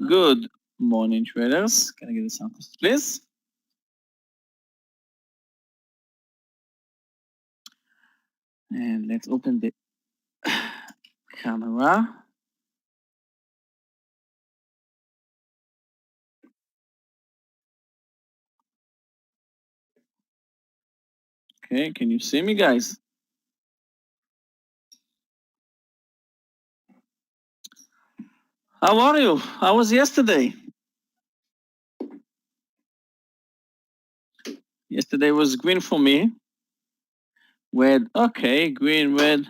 Good morning, traders. Can I get the sound, please? And let's open the camera. Okay, can you see me, guys? How are you? How was yesterday? Yesterday was green for me. Red, okay, green, red.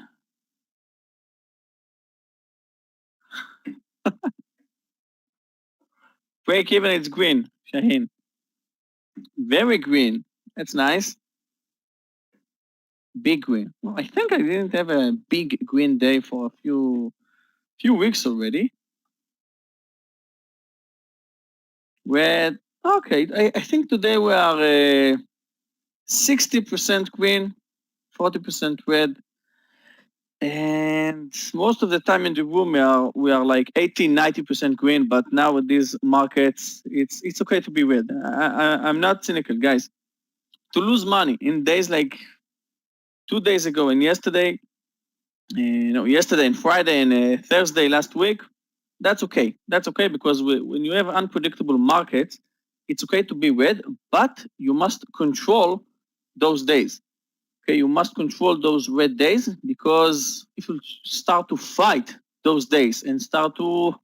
Break even, it's green, Shaheen. Very green. That's nice. Big green. Well, I think I didn't have a big green day for a few weeks already. Red, okay. I think today we are 60% green, 40% red. And most of the time in the room we are like 80-90% green, but now with these markets it's okay to be red. I'm not cynical, guys. To lose money in days like 2 days ago and yesterday, yesterday and Friday and Thursday last week, that's okay. That's okay because when you have unpredictable markets, it's okay to be red, but you must control those days. Okay, you must control those red days, because if you start to fight those days and start to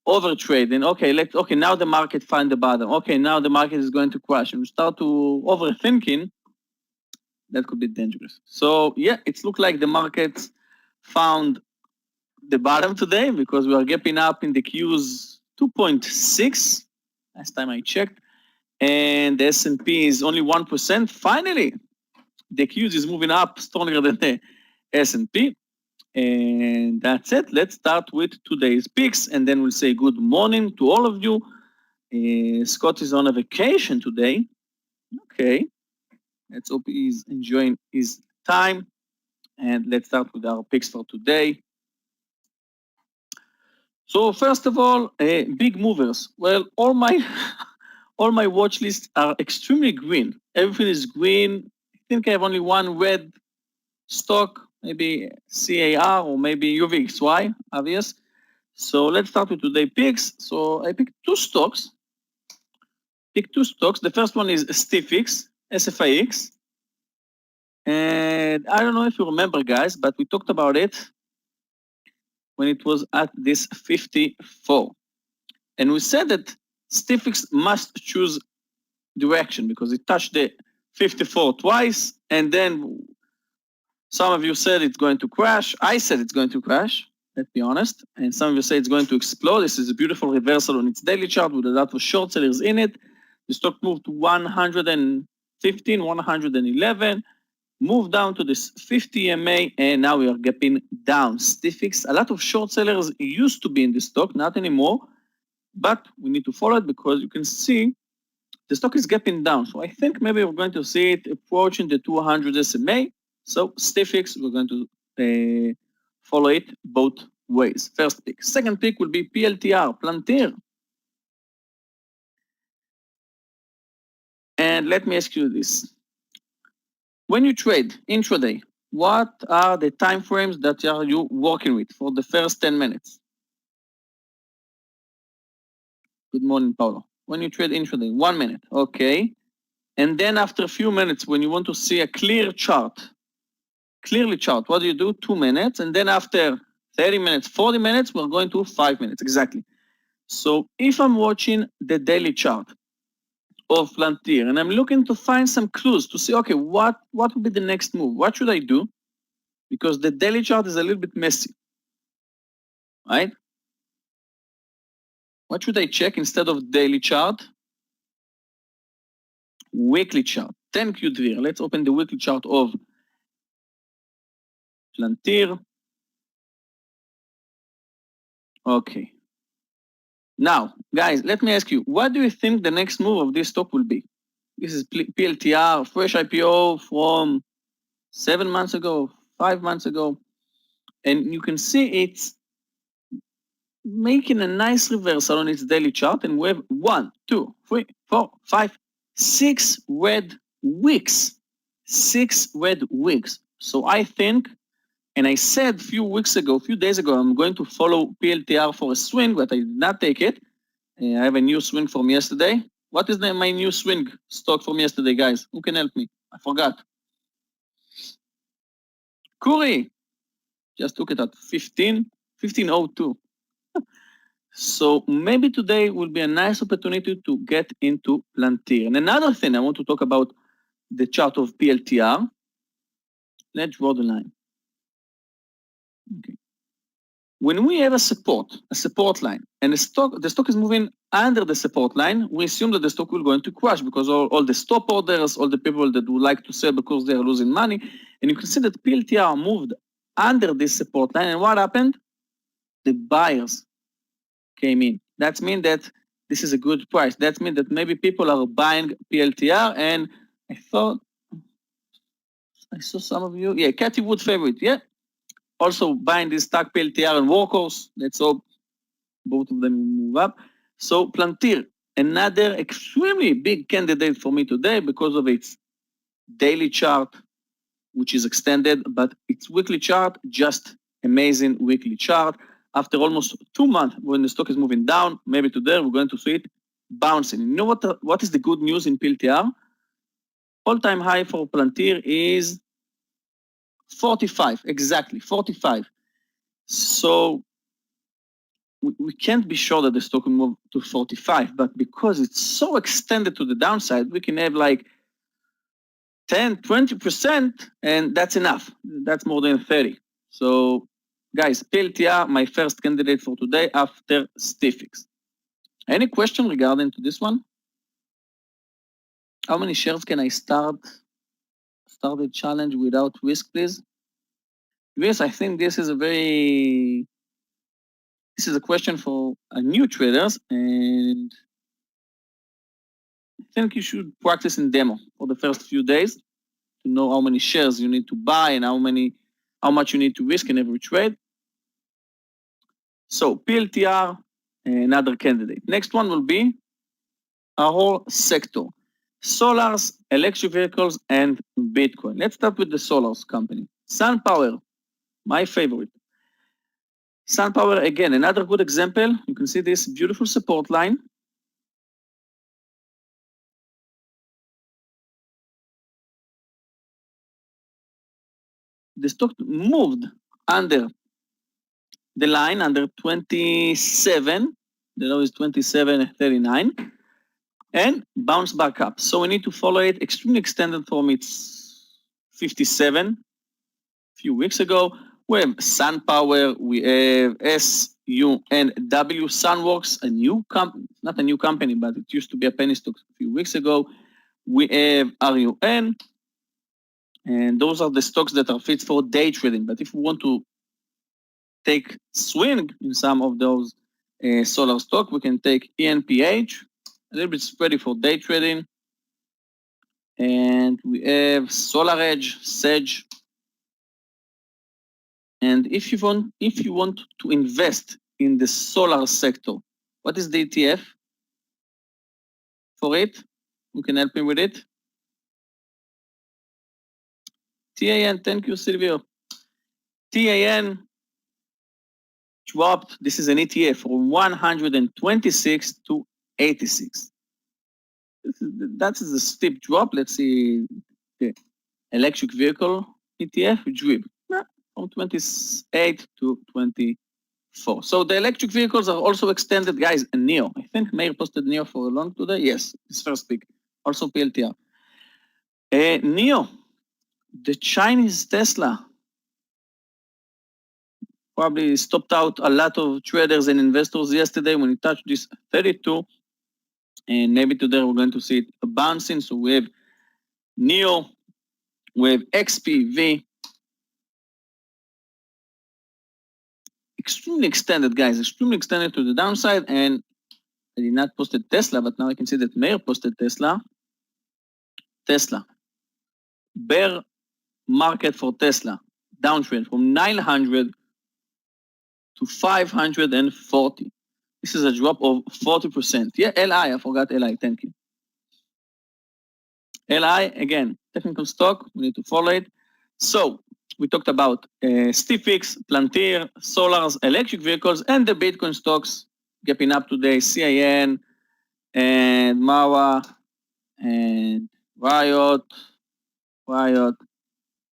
overtrade, and okay, now the market find the bottom. Okay, now the market is going to crash, and you start to overthinking, that could be dangerous. So yeah, it looks like the markets found the bottom today, because we are gapping up in the Qs 2.6 last time I checked, and the S&P is only 1%. Finally, the Qs is moving up stronger than the S&P. And that's it. Let's start with today's picks, and then we'll say good morning to all of you. Scott is on a vacation today. Okay. Let's hope he's enjoying his time. And let's start with our picks for today. So first of all, big movers. Well, all my all my watch lists are extremely green. Everything is green. I think I have only one red stock, maybe CAR or maybe UVXY, obvious. So let's start with today's picks. So I picked two stocks. The first one is STFX, SFIX. And I don't know if you remember, guys, but we talked about it when it was at this 54. And we said that STFX must choose direction because it touched the 54 twice. And then some of you said it's going to crash. I said it's going to crash. Let's be honest. And some of you say it's going to explode. This is a beautiful reversal on its daily chart with a lot of short sellers in it. The stock moved to 115, 111, moved down to this 50 MA, and now we are gapping down. STFX, a lot of short sellers used to be in the stock, not anymore, but we need to follow it because you can see the stock is gapping down. So I think maybe we're going to see it approaching the 200 SMA. So STFX, we're going to follow it both ways. First pick. Second pick will be PLTR, Plantir. And let me ask you this. When you trade intraday, what are the time frames that are you working with for the first 10 minutes? Good morning, Paulo. When you trade intraday, 1 minute, okay. And then after a few minutes, when you want to see a clearly chart, what do? 2 minutes. And then after 30 minutes, 40 minutes, we're going to 5 minutes, exactly. So if I'm watching the daily chart of Plantir and I'm looking to find some clues to see, okay, what will be the next move? What should I do? Because the daily chart is a little bit messy, right? What should I check instead of daily chart? Weekly chart. 10 Q3. Let's open the weekly chart of Plantir. Okay. Now, guys, let me ask you, what do you think the next move of this stock will be? This is PLTR, fresh IPO from 7 months ago, 5 months ago. And you can see it's making a nice reversal on its daily chart, and we have 1, 2, 3, 4, 5, 6 red wicks. 6 red wicks. So I think, and I said a few days ago, I'm going to follow PLTR for a swing, but I did not take it. I have a new swing from yesterday. What is my new swing stock from yesterday, guys? Who can help me? I forgot. Kuri just took it at 1502. So maybe today will be a nice opportunity to get into Plantier. And another thing I want to talk about the chart of PLTR. Let's draw the line. Okay. When we have a support line, and the stock is moving under the support line, we assume that the stock will go into crash because all the stop orders, all the people that would like to sell because they are losing money, and you can see that PLTR moved under this support line, and what happened? The buyers came in. That means that this is a good price. That means that maybe people are buying PLTR, and I thought I saw some of you. Yeah, Cathy Wood favorite. Yeah, also buying this stock PLTR and Workhorse. Let's hope both of them will move up. So Plantier, another extremely big candidate for me today because of its daily chart, which is extended, but its weekly chart, just amazing weekly chart. After almost 2 months, when the stock is moving down, maybe today we're going to see it bouncing. You know what is the good news in PLTR? All-time high for Plantier is 45, exactly, 45. So we can't be sure that the stock will move to 45, but because it's so extended to the downside, we can have like 10, 20%, and that's enough. That's more than 30. So guys, PLTR, my first candidate for today after Stifix. Any question regarding to this one? How many shares can I start the challenge without risk, please? Yes, I think this is a question for new traders, and I think you should practice in demo for the first few days to know how many shares you need to buy and how much you need to risk in every trade. So PLTR, another candidate. Next one will be our whole sector. Solars, electric vehicles, and Bitcoin. Let's start with the solars company. SunPower, my favorite. SunPower, again, another good example. You can see this beautiful support line. The stock moved under the line, under 27. The low is 27.39. And bounce back up. So we need to follow it extremely extended from its 57 a few weeks ago. We have SunPower, we have SUNW, Sunworks, a new company, not a new company, but it used to be a penny stock a few weeks ago. We have RUN, and those are the stocks that are fit for day trading. But if we want to take swing in some of those solar stock, we can take ENPH, a little bit spready for day trading. And we have SolarEdge, Sedge. And if you want to invest in the solar sector, what is the ETF for it? Who can help me with it? TAN, thank you, Silvio. TAN dropped, this is an ETF, from 126 to 86. That is a steep drop. Let's see the electric vehicle ETF, DRIB, from 28 to 24. So the electric vehicles are also extended, guys. And NIO, I think Meir posted NIO for a long today. Yes, his first pick. Also PLTR. NIO, the Chinese Tesla, probably stopped out a lot of traders and investors yesterday when it touched this 32. And maybe today we're going to see it bouncing. So we have NIO, we have XPV. Extremely extended, guys, extremely extended to the downside. And I did not post Tesla, but now I can see that Meir posted Tesla. Bear market for Tesla, downtrend from 900 to 540. This is a drop of 40%. Yeah, LI, I forgot LI, thank you. LI, again, technical stock, we need to follow it. So, we talked about Stifix, Plantier, Solars, electric vehicles, and the Bitcoin stocks gapping up today, CIN, and MAWA, and Riot,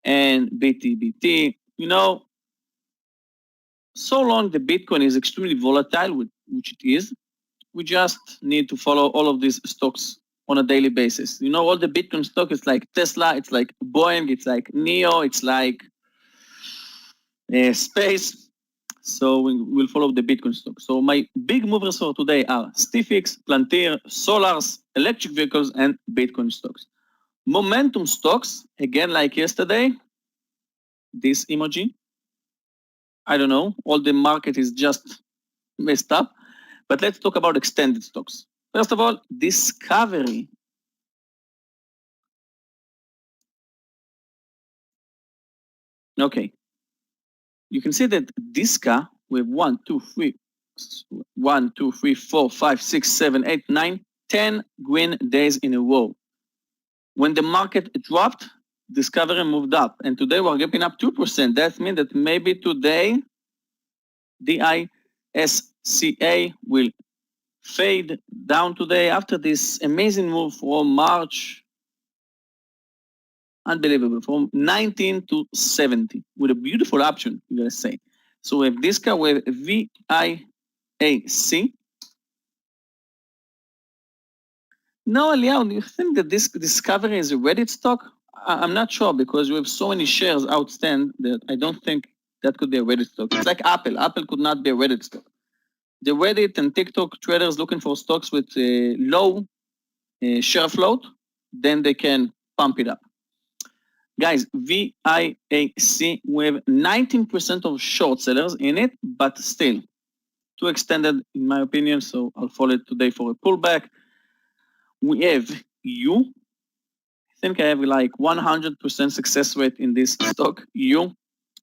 and BTBT. You know, so long the Bitcoin is extremely volatile, which it is, we just need to follow all of these stocks on a daily basis. You know, all the Bitcoin stock is like Tesla, it's like Boeing, it's like Neo, it's like Space. So we'll follow the Bitcoin stock. So my big movers for today are Stifix, Plantier, Solars, electric vehicles, and Bitcoin stocks. Momentum stocks, again like yesterday, this emoji. I don't know, all the market is just messed up. But let's talk about extended stocks. First of all, Discovery. Okay. You can see that Disca with 1, 2, 3, 4, 5, 6, 7, 8, 9, 10 green days in a row. When the market dropped, Discovery moved up. And today we're gapping up 2%. That means that maybe today DISCA will fade down today after this amazing move from March. Unbelievable, from 19 to 70 with a beautiful option, you gotta say. So we have Disca with VIAC. No, Eliyahu, do you think that this Discovery is a Reddit stock? I'm not sure because we have so many shares outstanding that I don't think that could be a Reddit stock. It's like Apple. Apple could not be a Reddit stock. The Reddit and TikTok traders looking for stocks with low share float, then they can pump it up. Guys, VIAC, we have 19% of short sellers in it, but still too extended in my opinion, so I'll follow it today for a pullback. We have U. I think I have like 100% success rate in this stock, U.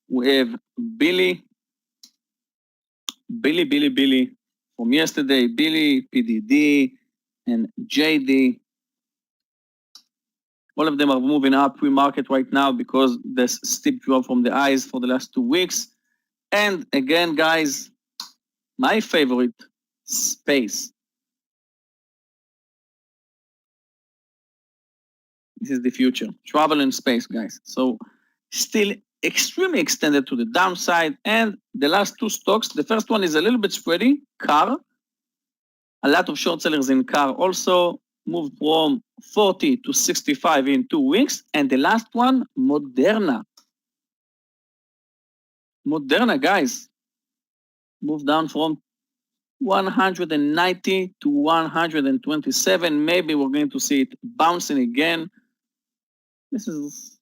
We have Billy from yesterday, Billy, PDD, and JD. All of them are moving up pre-market right now because there's steep drop from the highs for the last 2 weeks. And again, guys, my favorite, Space. This is the future. Travel in space, guys. So still extremely extended to the downside. And the last 2 stocks, the first one is a little bit spready, car. A lot of short sellers in car also moved from 40 to 65 in 2 weeks. And the last one, Moderna. Moderna, guys, moved down from 190 to 127. Maybe we're going to see it bouncing again. This is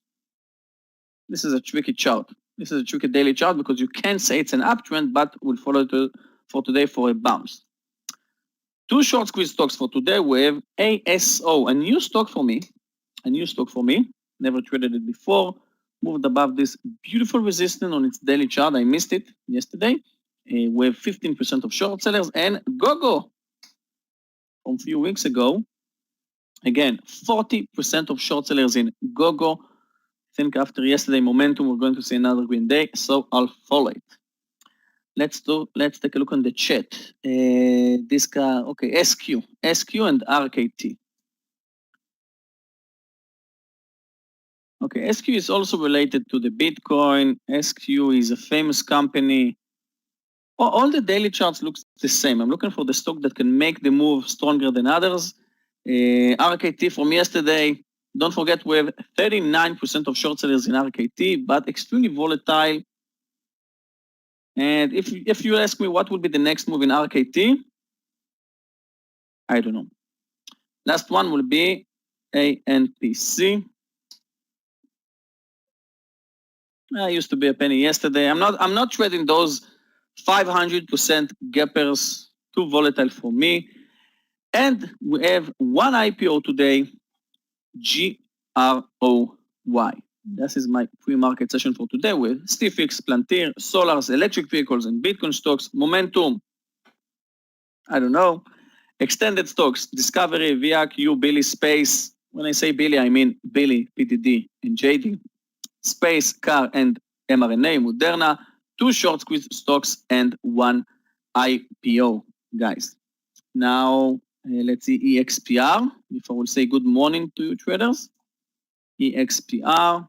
a tricky chart. This is a tricky daily chart because you can say it's an uptrend, but we'll follow it for today for a bounce. 2 short squeeze stocks for today. We have ASO, a new stock for me. Never traded it before. Moved above this beautiful resistance on its daily chart. I missed it yesterday. We have 15% of short sellers, and GoGo from a few weeks ago. Again, 40% of short sellers in GoGo. I think after yesterday momentum, we're going to see another green day, so I'll follow it. Let's take a look on the chat. This guy, okay, SQ and RKT. Okay, SQ is also related to the Bitcoin. SQ is a famous company. All the daily charts look the same. I'm looking for the stock that can make the move stronger than others. RKT from yesterday, don't forget we have 39% of short sellers in RKT, but extremely volatile. And if you ask me what will be the next move in RKT, I don't know. Last one will be ANPC. I used to be a penny yesterday. I'm not trading those 500% gappers, too volatile for me. And we have one IPO today, GROY. This is my pre-market session for today with Stifix, Plantir, Solars, electric vehicles, and Bitcoin stocks, momentum. I don't know. Extended stocks, Discovery, VIAC, Billy, Space. When I say Billy, I mean Billy, PTD, and JD. Space, Car, and mRNA, Moderna. 2 short squeeze stocks and 1 IPO, guys. Now, let's see EXPR. Before we say good morning to you traders. EXPR.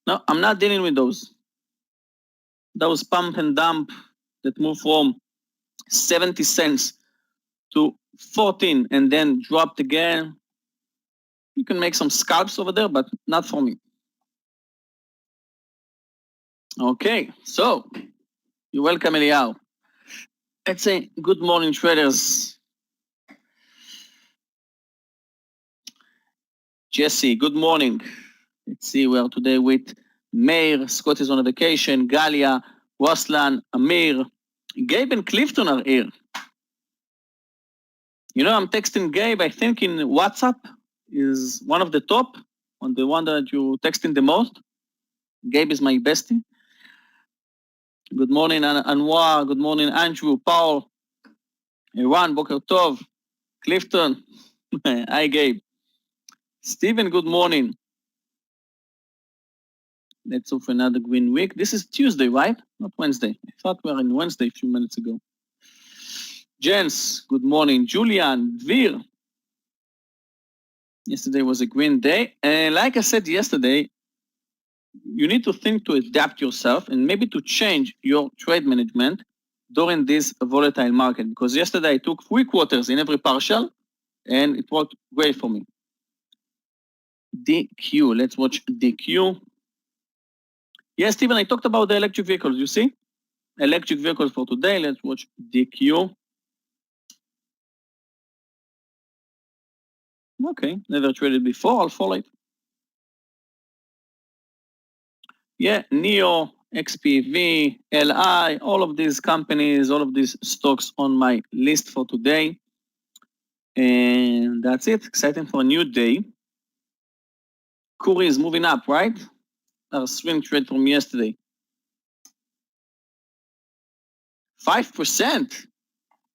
No, I'm not dealing with those. Those pump and dump that move from 70 cents to 14 and then dropped again. You can make some scalps over there, but not for me. Okay, so you're welcome, Eliyahu. Let's say good morning, traders. Jesse, good morning. Let's see, we are today with Meir, Scott is on a vacation, Galia, Waslan, Amir, Gabe and Clifton are here. You know, I'm texting Gabe, I think in WhatsApp is one of the top, on the one that you texting the most. Gabe is my bestie. Good morning, Anwar. Good morning, Andrew, Paul, Iran, Boker Tov, Clifton. Hi, Gabe. Stephen, good morning. Let's hope for another green week. This is Tuesday, right? Not Wednesday. I thought we were in Wednesday a few minutes ago. Jens, good morning. Julian, Dvir. Yesterday was a green day. And like I said yesterday, you need to think to adapt yourself and maybe to change your trade management during this volatile market. Because yesterday I took 3 quarters in every partial and it worked great for me. DQ, let's watch DQ. Yes, Stephen, I talked about the electric vehicles, you see? Electric vehicles for today, let's watch DQ. Okay, never traded before, I'll follow it. Yeah, NEO, XPV, LI, all of these companies, all of these stocks on my list for today. And that's it, exciting for a new day. Kuri is moving up, right? Our swing trade from yesterday. 5%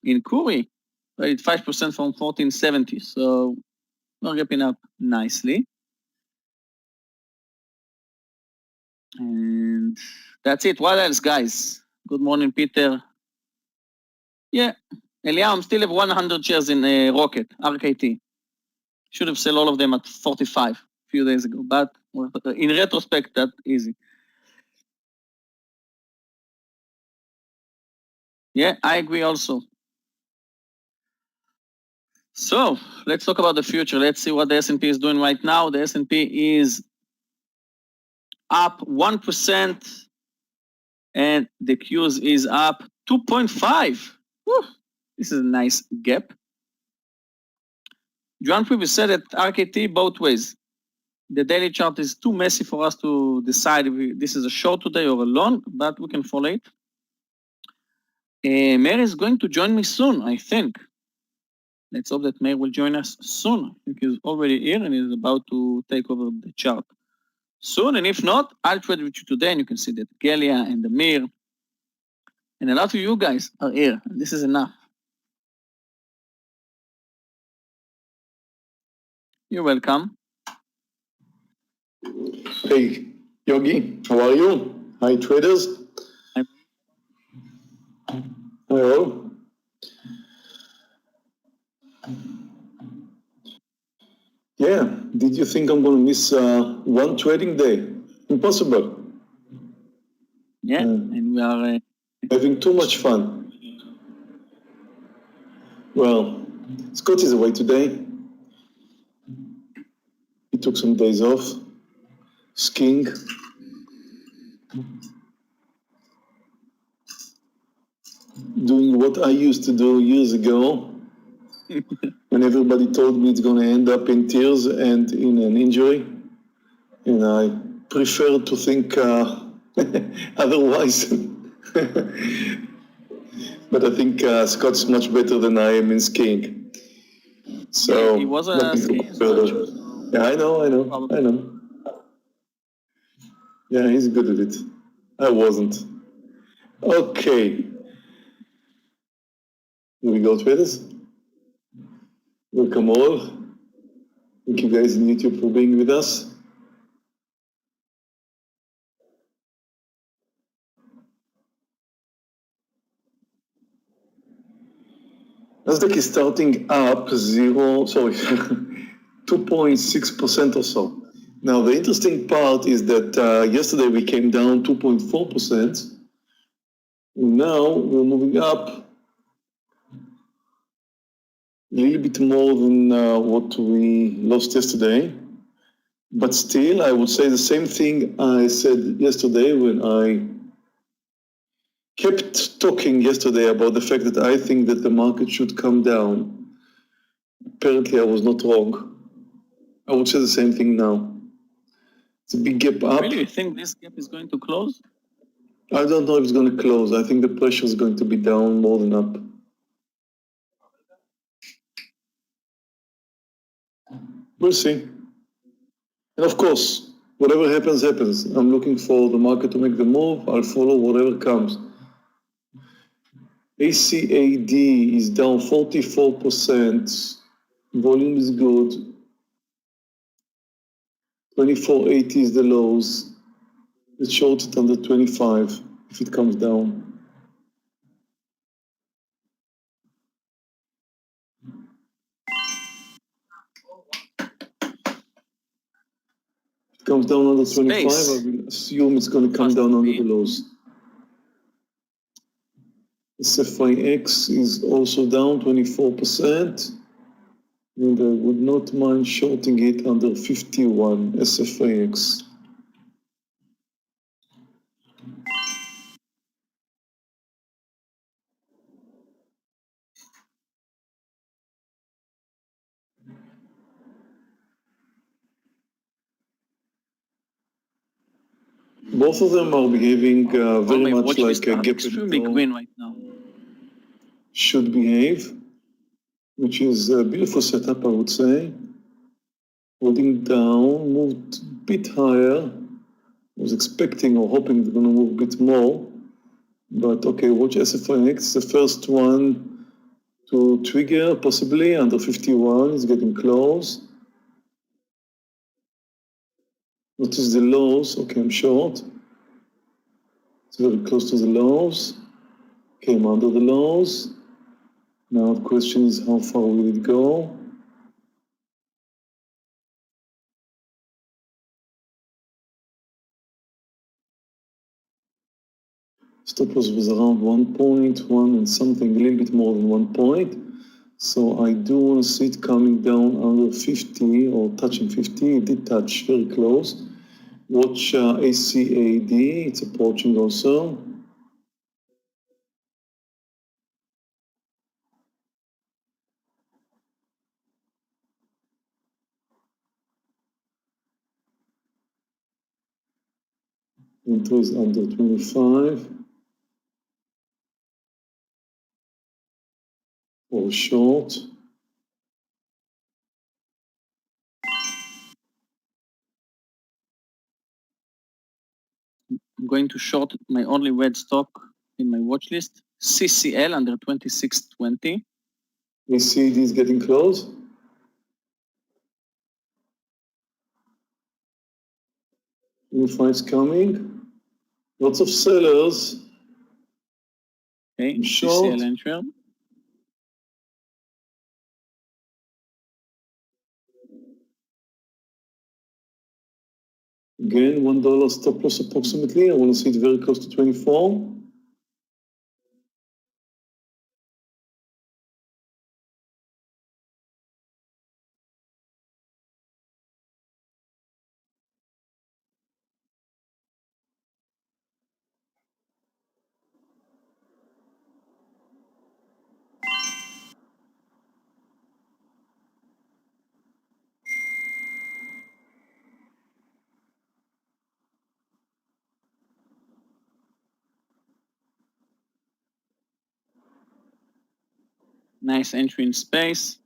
in Kuri, right? 5% from 1470. So we're gapping up nicely. And that's it. What else, guys? Good morning, Peter. Yeah, Eliyahu, still have 100 shares in Rocket, RKT. Should have sold all of them at 45 a few days ago, but in retrospect, that's easy. Yeah, I agree also. So let's talk about the future. Let's see what the S&P is doing right now. The S&P is up 1% and the Qs is up 2.5. This is a nice gap. John previous said that RKT both ways. The daily chart is too messy for us to decide if this is a short today or a long, but we can follow it. Meir is going to join me soon, I think. Let's hope that Meir will join us soon. I think he's already here and he's about to take over the chart soon. And if not, I'll trade with you today and you can see that Galia and Amir and a lot of you guys are here. And this is enough. You're welcome. Hey, Yogi, how are you? Hi, traders. Hello. Yeah, did you think I'm going to miss one trading day? Impossible. Yeah, and we are having too much fun. Well, Scott is away today. He took some days off, skiing. Doing what I used to do years ago when everybody told me it's going to end up in tears and in an injury. And I prefer to think otherwise. But I think Scott's much better than I am in skiing. So he was a skiing instructor. Yeah, I know. Probably. I know. Yeah, he's good at it. I wasn't. Okay. Here we go, traders. Welcome all. Thank you guys on YouTube for being with us. Nasdaq is starting up 2.6% or so. Now, the interesting part is that yesterday we came down 2.4%. Now we're moving up a little bit more than what we lost yesterday. But still, I would say the same thing I said yesterday when I kept talking yesterday about the fact that I think that the market should come down. Apparently, I was not wrong. I would say the same thing now. It's a big gap up. Really, you think this gap is going to close? I don't know if it's going to close. I think the pressure is going to be down more than up. We'll see. And of course, whatever happens, happens. I'm looking for the market to make the move. I'll follow whatever comes. ACAD is down 44%. Volume is good. 2480 is the lows. It's shorted under 25 if it comes down. If it comes down under 25, I will assume it's going to come down under the lows. SFIX is also down 24%. And I would not mind shorting it under 51 SFIX. Both of them are behaving very much like a gap extremely green right now. Should behave, which is a beautiful setup, I would say. Holding down, moved a bit higher. I was expecting or hoping it's going to move a bit more. But okay, watch SFIX, the first one to trigger, possibly under 51, is getting close. Notice the lows, okay, I'm short. It's very close to the lows. Came under the lows. Now the question is how far will it go? Stop loss was around 1.1 and something, a little bit more than 1 point. So I do want to see it coming down under 50 or touching 50. It did touch very close. Watch ACAD, it's approaching also. Entry is under 25. Or short. I'm going to short my only red stock in my watch list, CCL under 2620. ACAD is getting close. It's coming. Lots of sellers. Okay, short. CCL entry. Again, $1 stop loss approximately. I want to see it very close to 24. Nice entry in space.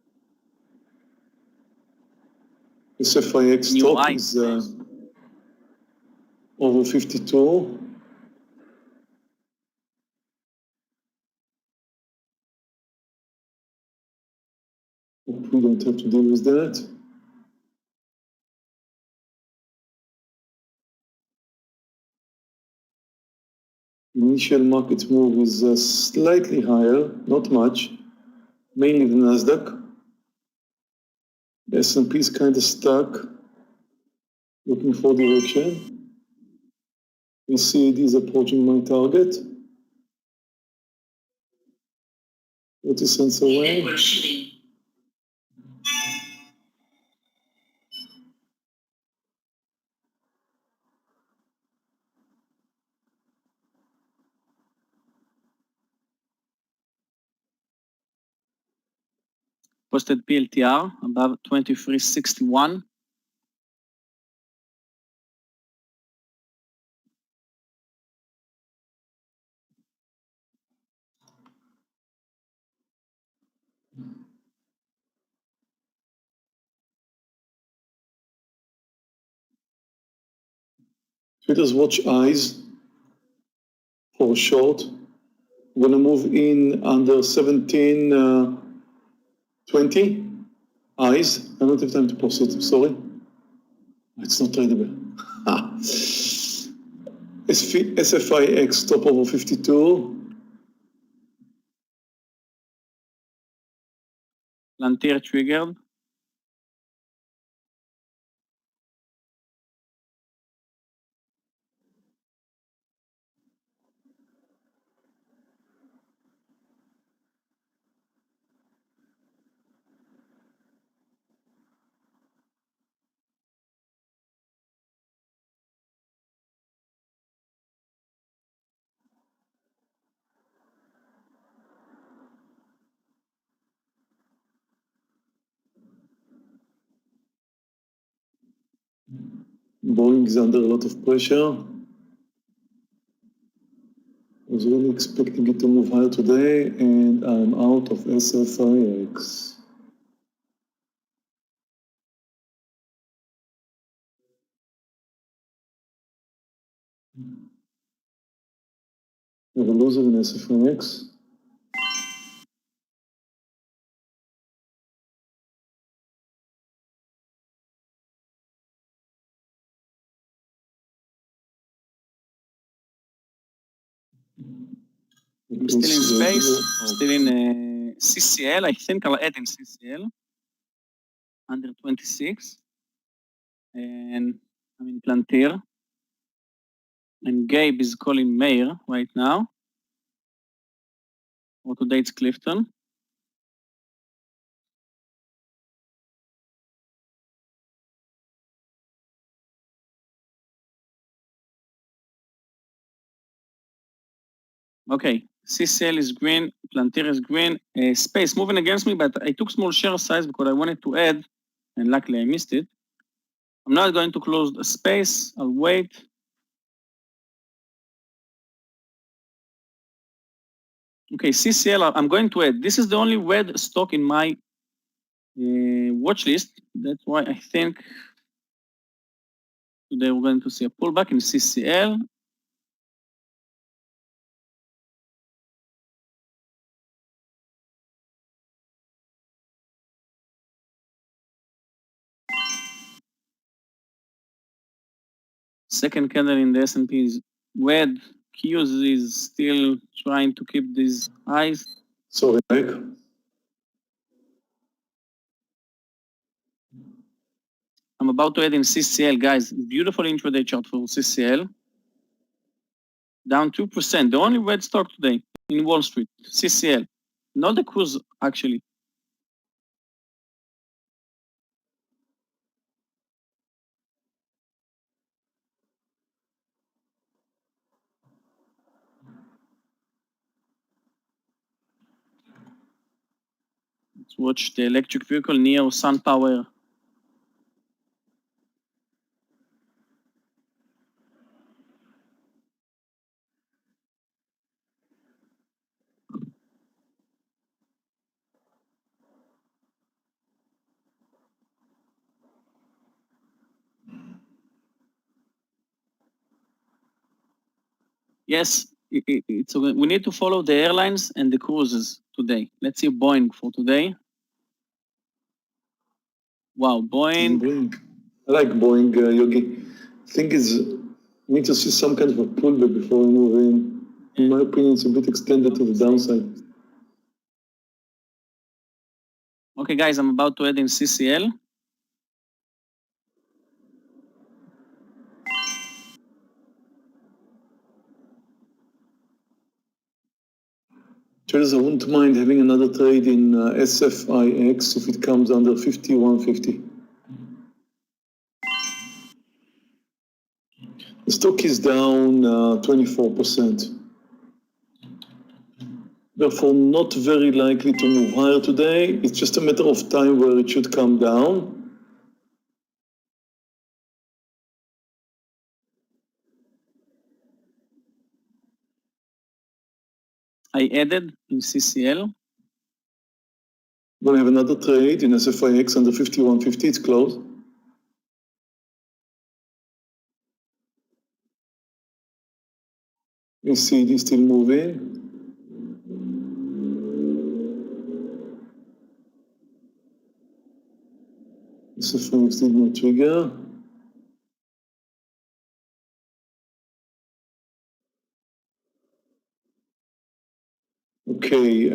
SFIX New top high. is over 52. Hope we don't have to deal with that. Initial market move is slightly higher, not much, mainly the Nasdaq. The S&P is kind of stuck, looking for direction. We see it is approaching my target. 30 cents away. Posted PLTR above 2361. Traders watch eyes for a short. We're gonna move in under 1720 eyes. I don't have time to post it, sorry. It's not tradable. SFIX top over 52. Plantier triggered. Boeing is under a lot of pressure. I was really expecting it to move higher today, and I'm out of SFIX. We have a loser in SFIX. I'm still in space, still in CCL. I think I'll add in CCL under 26. And I'm in Plantier. And Gabe is calling Meir right now. Or today it's Clifton. Okay, CCL is green, Plantier is green. Space moving against me, but I took small share size because I wanted to add, and luckily I missed it. I'm not going to close the space. I'll wait. Okay, CCL, I'm going to add. This is the only red stock in my watch list. That's why I think today we're going to see a pullback in CCL. Second candle in the S&P is red. Qs is still trying to keep these highs. Sorry, Mike. I'm about to add in CCL, guys. Beautiful intraday chart for CCL. Down 2%. The only red stock today in Wall Street, CCL. Not the cruise, actually. Let's watch the electric vehicle near SunPower. Yes, we need to follow the airlines and the cruises today. Let's see Boeing for today. Wow, Boeing. Boeing. I like Boeing, Yogi. Thing is, we need to see some kind of a pullback before we move in. In my opinion, it's a bit extended to the downside. Okay, guys, I'm about to add in CCL. Traders, I wouldn't mind having another trade in SFIX if it comes under 51.50. The stock is down 24%. Therefore, not very likely to move higher today. It's just a matter of time where it should come down. I added in CCL. We're going to have another trade in SFIX under 51.50. It's closed. You see it is still moving. SFIX did not trigger. Okay,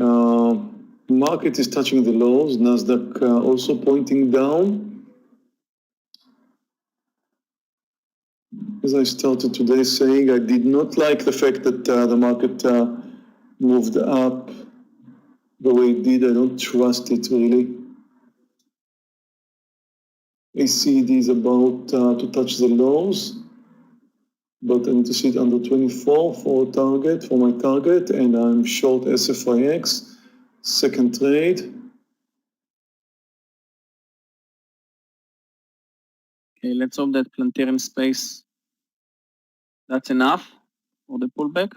market is touching the lows. Nasdaq also pointing down. As I started today saying, I did not like the fact that the market moved up the way it did. I don't trust it really. ACD is about to touch the lows, but I need to see it under 24 for my target, and I'm short SFIX, second trade. Okay, let's hope that Planetarian space, that's enough for the pullback.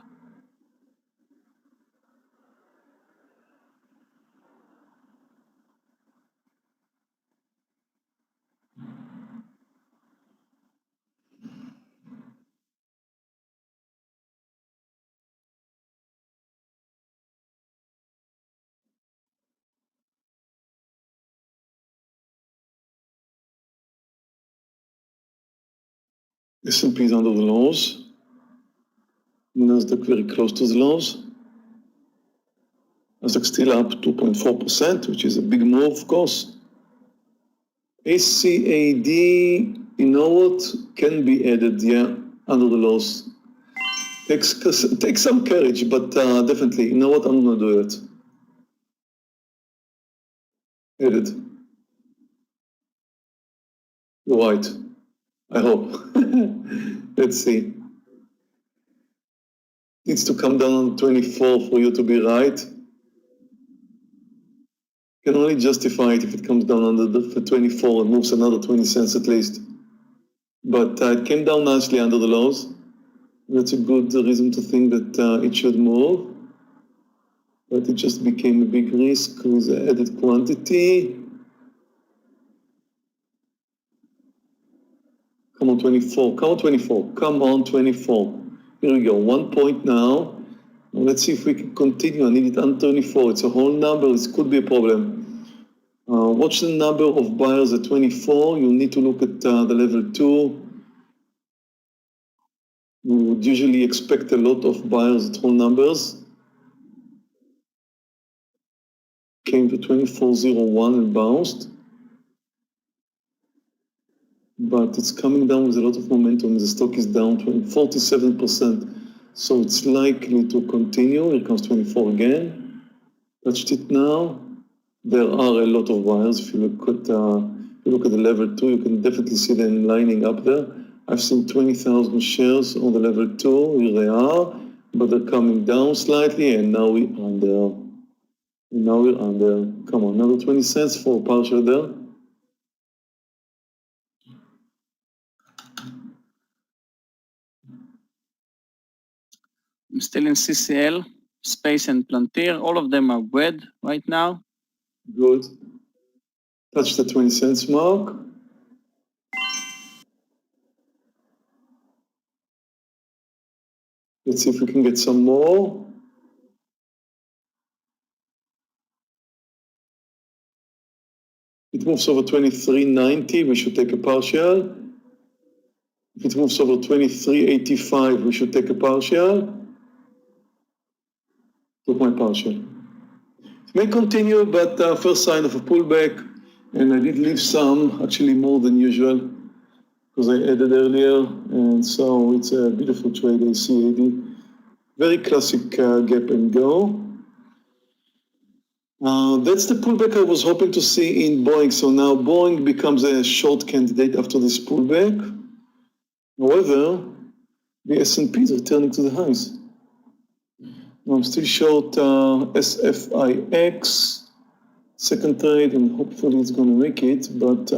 S&P is under the lows. Nasdaq very close to the lows. Nasdaq still up 2.4%, which is a big move, of course. ACAD, you know what, can be added, yeah, under the lows. Take some courage, but definitely, you know what, I'm going to do it. Added. Right. I hope. Let's see. Needs to come down on 24 for you to be right. Can only justify it if it comes down under the 24 and moves another 20 cents at least. But it came down nicely under the lows. That's a good reason to think that it should move. But it just became a big risk with added quantity. Come on, 24. Come on, 24. Come on, 24. Here we go. 1 point now. Let's see if we can continue. I need it on 24. It's a whole number. This could be a problem. Watch the number of buyers at 24. You need to look at the level 2. We would usually expect a lot of buyers at whole numbers. Came to 24.01 and bounced. But it's coming down with a lot of momentum. The stock is down 47%. So it's likely to continue. Here comes 24 again. Touched it now. There are a lot of buyers. If you look at the level 2, you can definitely see them lining up there. I've seen 20,000 shares on the level 2. Here they are, but they're coming down slightly, and now we're under. And now we're under. Come on, another 20 cents for a partial there. I'm still in CCL, Space and Plantier. All of them are red right now. Good. Touch the 20 cents mark. Let's see if we can get some more. It moves over 23.90, we should take a partial. If it moves over 23.85, we should take a partial. Took my partial. It may continue, but first sign of a pullback, and I did leave some, actually more than usual, because I added earlier, and so it's a beautiful trade, ACAD. Very classic gap and go. That's the pullback I was hoping to see in Boeing. So now Boeing becomes a short candidate after this pullback. However, the S&P is returning to the highs. I'm still short SFIX, second trade, and hopefully it's going to make it, but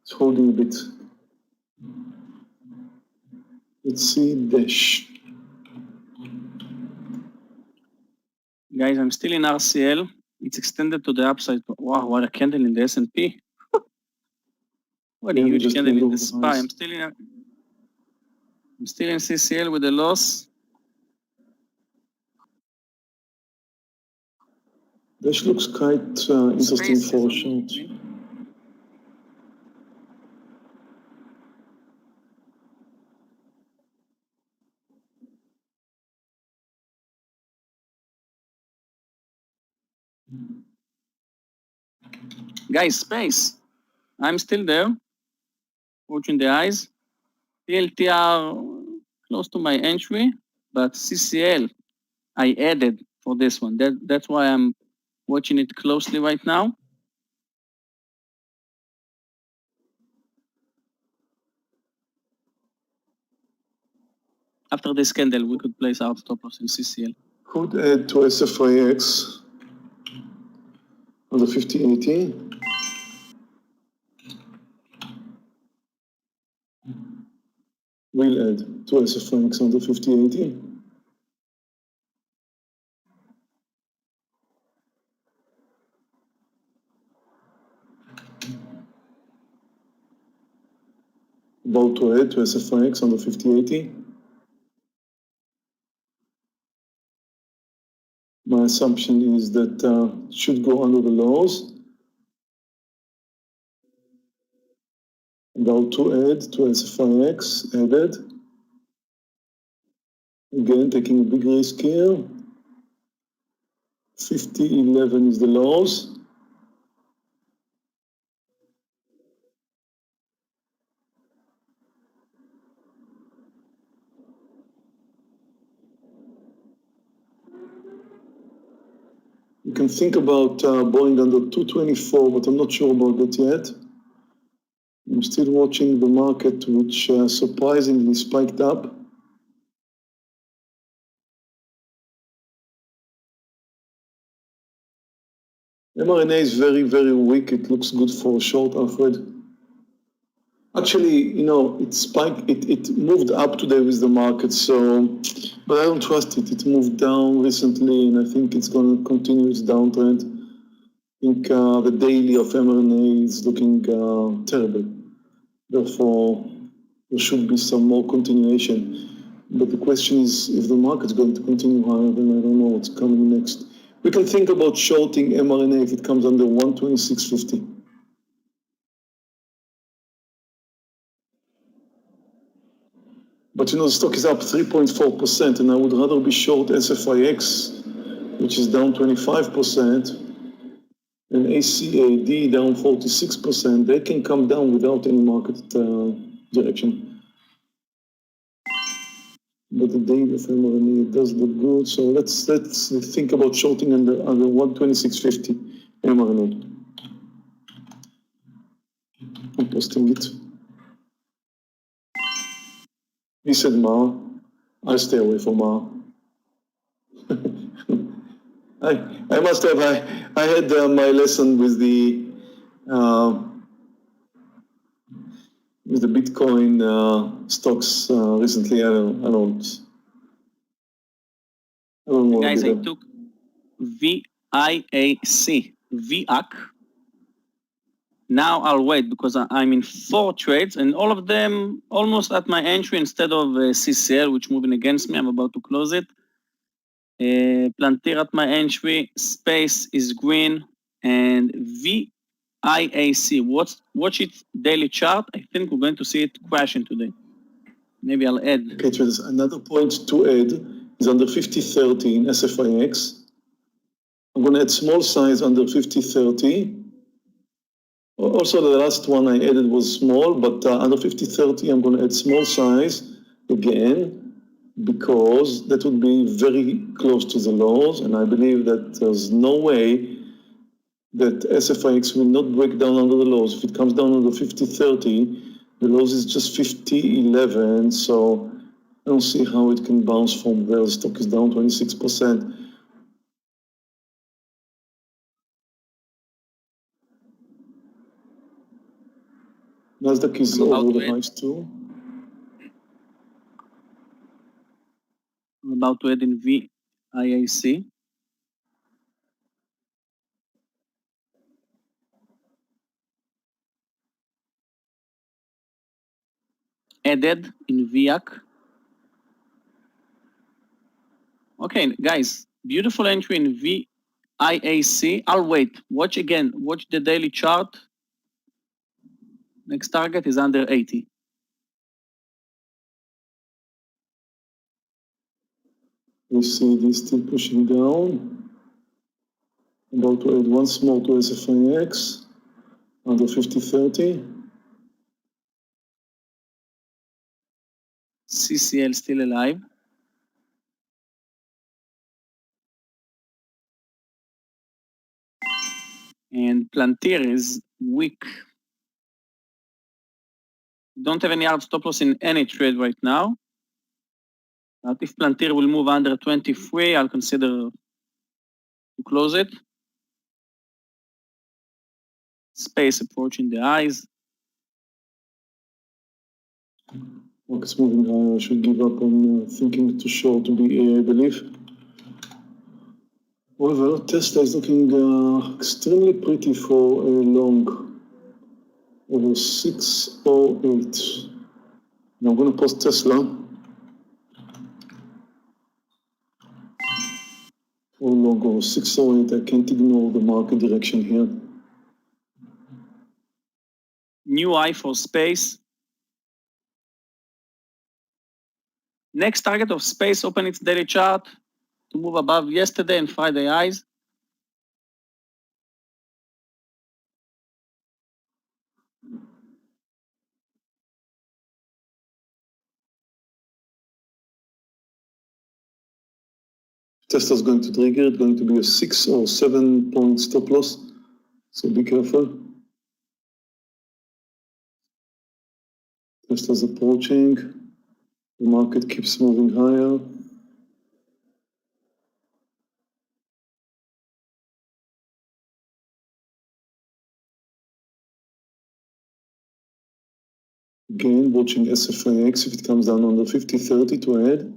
it's holding a bit. Let's see Dash. Guys, I'm still in RCL. It's extended to the upside. Wow, what a candle in the S&P. What a huge candle in the SPY. I'm still in CCL with a loss. Dash looks quite interesting for a short. Guys, space. I'm still there, watching the eyes. TLTR close to my entry, but CCL I added for this one. That's why I'm watching it closely right now. After this candle, we could place our stop loss in CCL. Could add to SFIX on the 5080. Will add to SFIX on the 5080. About to add to SFIX on the 5080. My assumption is that it should go under the lows. About to add to SFIX, added. Again, taking a big risk here. 50.11 is the lows. You can think about Boeing under 224, but I'm not sure about that yet. I'm still watching the market, which surprisingly spiked up. mRNA is very, very weak. It looks good for short, Alfred. Actually, you know, it spiked, it moved up today with the market, so, but I don't trust it. It moved down recently, and I think it's going to continue its downtrend. I think the daily of mRNA is looking terrible. Therefore, there should be some more continuation. But the question is, if the market's going to continue higher, then I don't know what's coming next. We can think about shorting mRNA if it comes under 126.50. But you know, the stock is up 3.4%, and I would rather be short SFIX, which is down 25%, and ACAD down 46%. They can come down without any market direction. But the daily of mRNA does look good, so let's think about shorting under 126.50 mRNA. I'm posting it. He said Ma. I stay away from Ma. I must have. I had my lesson with the Bitcoin stocks recently. I don't Guys, I took VIAC, VIAC. Now I'll wait because I'm in 4 trades and all of them almost at my entry instead of CCL, which moving against me. I'm about to close it. Plantir at my entry, space is green, and VIAC. Watch it daily chart. I think we're going to see it crashing today. Maybe I'll add. Okay, traders, another point to add is under 50-30 in SFIX. I'm going to add small size under 50-30. Also, the last one I added was small, but under 50-30, I'm going to add small size again, because that would be very close to the lows, and I believe that there's no way that SFIX will not break down under the lows. If it comes down under 50-30, the lows is just 50-11, so I don't see how it can bounce from there. The stock is down 26%. Nasdaq is over the highs too. I'm about to add in VIAC. Added in VIAC. Okay, guys, beautiful entry in VIAC. I'll wait. Watch again. Watch the daily chart. Next target is under 80. We see this still pushing down. About to add once more to SFIX under 50-30. CCL still alive. And Plantir is weak. Don't have any hard stop loss in any trade right now. But if Plantir will move under 23, I'll consider to close it. Space approaching the highs. Market's moving higher. I should give up on thinking too short to be, I believe. However, Tesla is looking extremely pretty for a long, over 608. Now I'm going to post Tesla. For a long, over 608. I can't ignore the market direction here. New high for space. Next target of space, open its daily chart to move above yesterday and Friday highs. Tesla's going to trigger, it's going to be a 6 or 7 point stop loss. So be careful. Tesla's approaching. The market keeps moving higher. Again, watching SFIX if it comes down under 50-30 to add.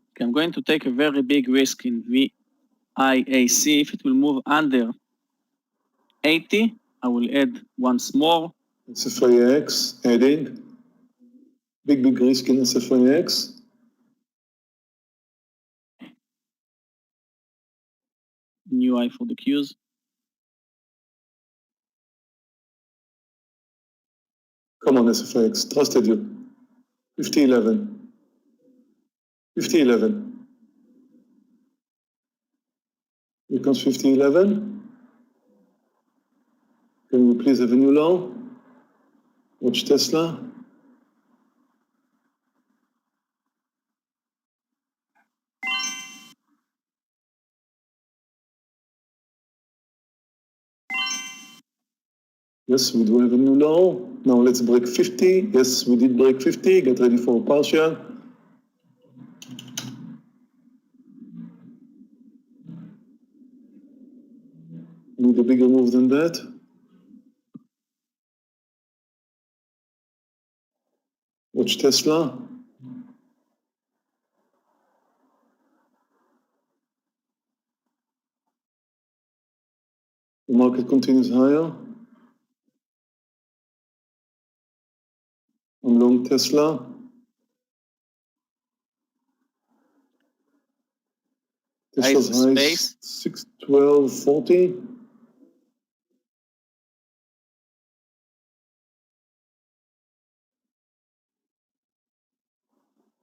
Okay, I'm going to take a very big risk in VIAC. If it will move under 80, I will add once more. SFIX, adding. Big risk in SFIX. New high for the Qs. Come on, SFIX, trusted you. 50-11. 50-11. Here comes 50-11. Can we please have a new low? Watch Tesla. Yes, we do have a new low. Now let's break 50. Yes, we did break 50. Get ready for a partial. Need a bigger move than that. Watch Tesla. The market continues higher. I'm long Tesla. Tesla's high is 612.40.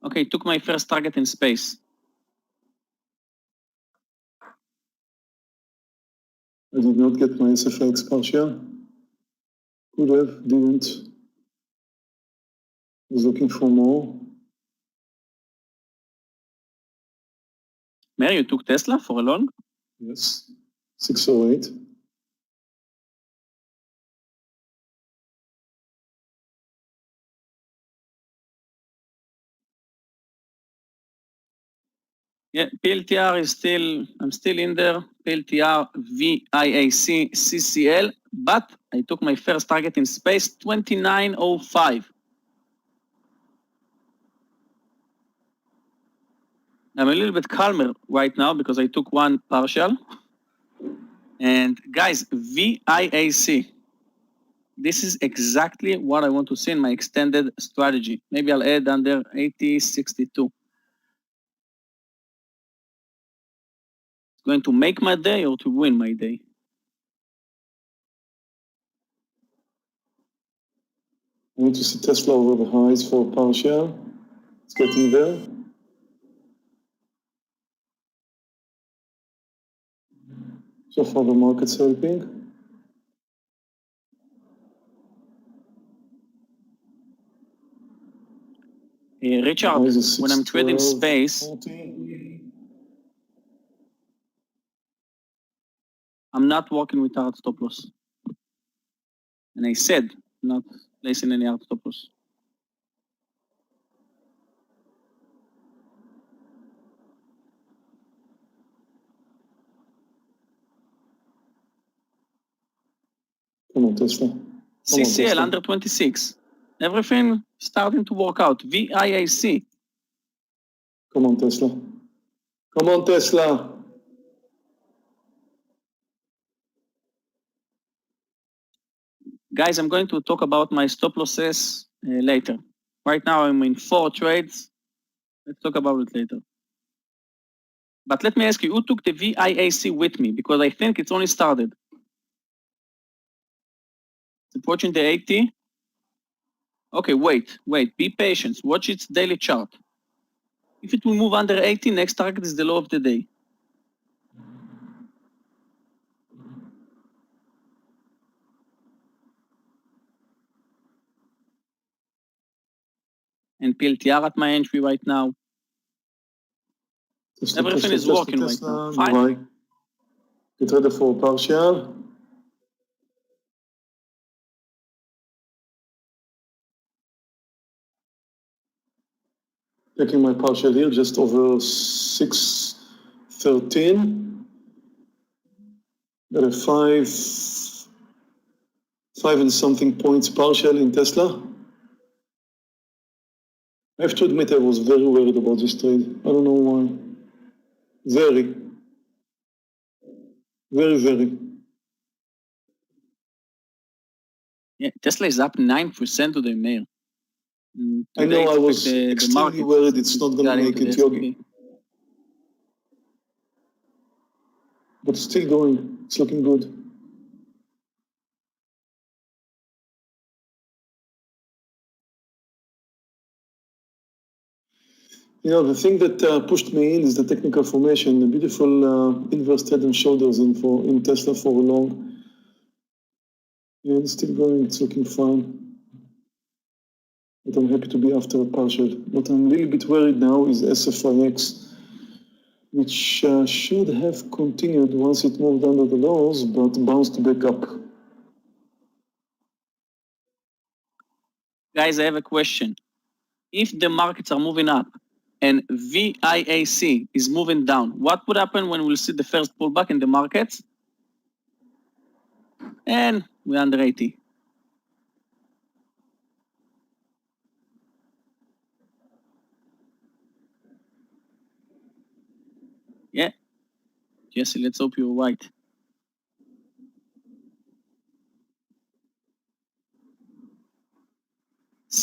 Okay, took my first target in space. I did not get my SFX partial. Could have, didn't. Was looking for more. Meir, you took Tesla for a long? Yes, 608. Yeah, PLTR is still, I'm still in there. PLTR, VIAC, CCL, but I took my first target in space, 2905. I'm a little bit calmer right now because I took one partial. And guys, VIAC, this is exactly what I want to see in my extended strategy. Maybe I'll add under 8062. It's going to make my day or to win my day. I need to see Tesla over the highs for partial. It's getting there. So far the market's helping. Richard, when I'm trading space, 40. I'm not working with hard stop loss. And I said, not placing any hard stop loss. Come on, Tesla. CCL under 26. Everything starting to work out. VIAC. Come on, Tesla. Come on, Tesla. Guys, I'm going to talk about my stop losses later. Right now, I'm in 4 trades. Let's talk about it later. But let me ask you, who took the VIAC with me? Because I think it's only started. It's approaching the 80. Okay, wait. Be patient. Watch its daily chart. If it will move under 80, next target is the low of the day. And PLTR at my entry right now. Everything is working right now. Fine. Get ready for partial. Taking my partial here, just over 613. Got a 5 and something points partial in Tesla. I have to admit I was very worried about this trade. I don't know why. Very. Yeah, Tesla is up 9% today, Meir. I know I was extremely worried it's not going to make it, Yogi. But still going. It's looking good. You know, the thing that pushed me in is the technical formation, the beautiful inverse head and shoulders in Tesla for a long. Yeah, it's still going, it's looking fine. But I'm happy to be after a partial. What I'm a little bit worried now is SFIX, which should have continued once it moved under the lows, but bounced back up. Guys, I have a question. If the markets are moving up and VIAC is moving down, what would happen when we'll see the first pullback in the markets? And we're under 80. Yeah. Jesse, let's hope you're right.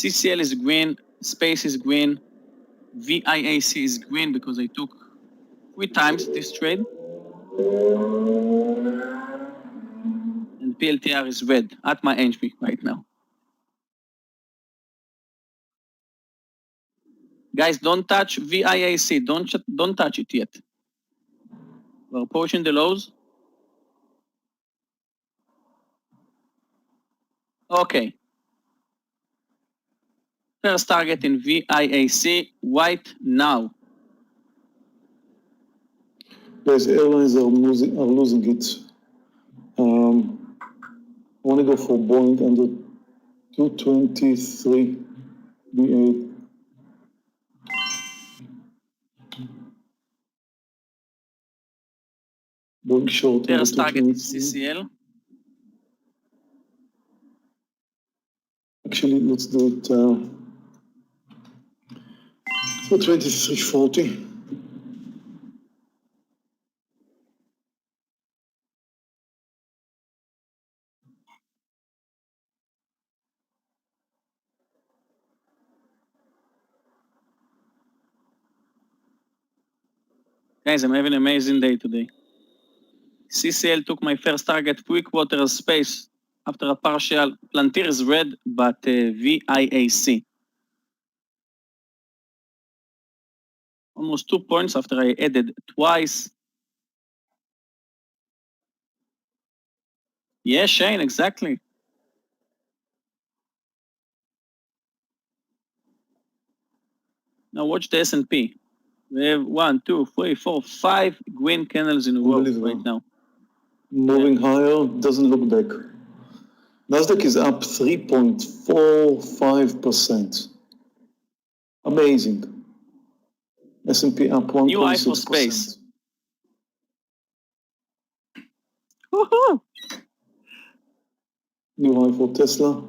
CCL is green, space is green, VIAC is green because I took 3 times this trade. And PLTR is red at my entry right now. Guys, don't touch VIAC. Don't touch it yet. We're approaching the lows. Okay. First target in VIAC, white now. Guys, airlines are losing it. I want to go for Boeing under 223 B8. Boeing short. First target is CCL. Actually, let's do it for 23.40. Guys, I'm having an amazing day today. CCL took my first target, pre-quarter space after a partial. Plantir is red, but VIAC. Almost 2 points after I added twice. Yeah, Shane, exactly. Now watch the S&P. We have 1, 2, 3, 4, 5 green candles in a row right now. Moving higher, doesn't look back. Nasdaq is up 3.45%. Amazing. S&P up 1.6%. New high for space. Woohoo! New high for Tesla.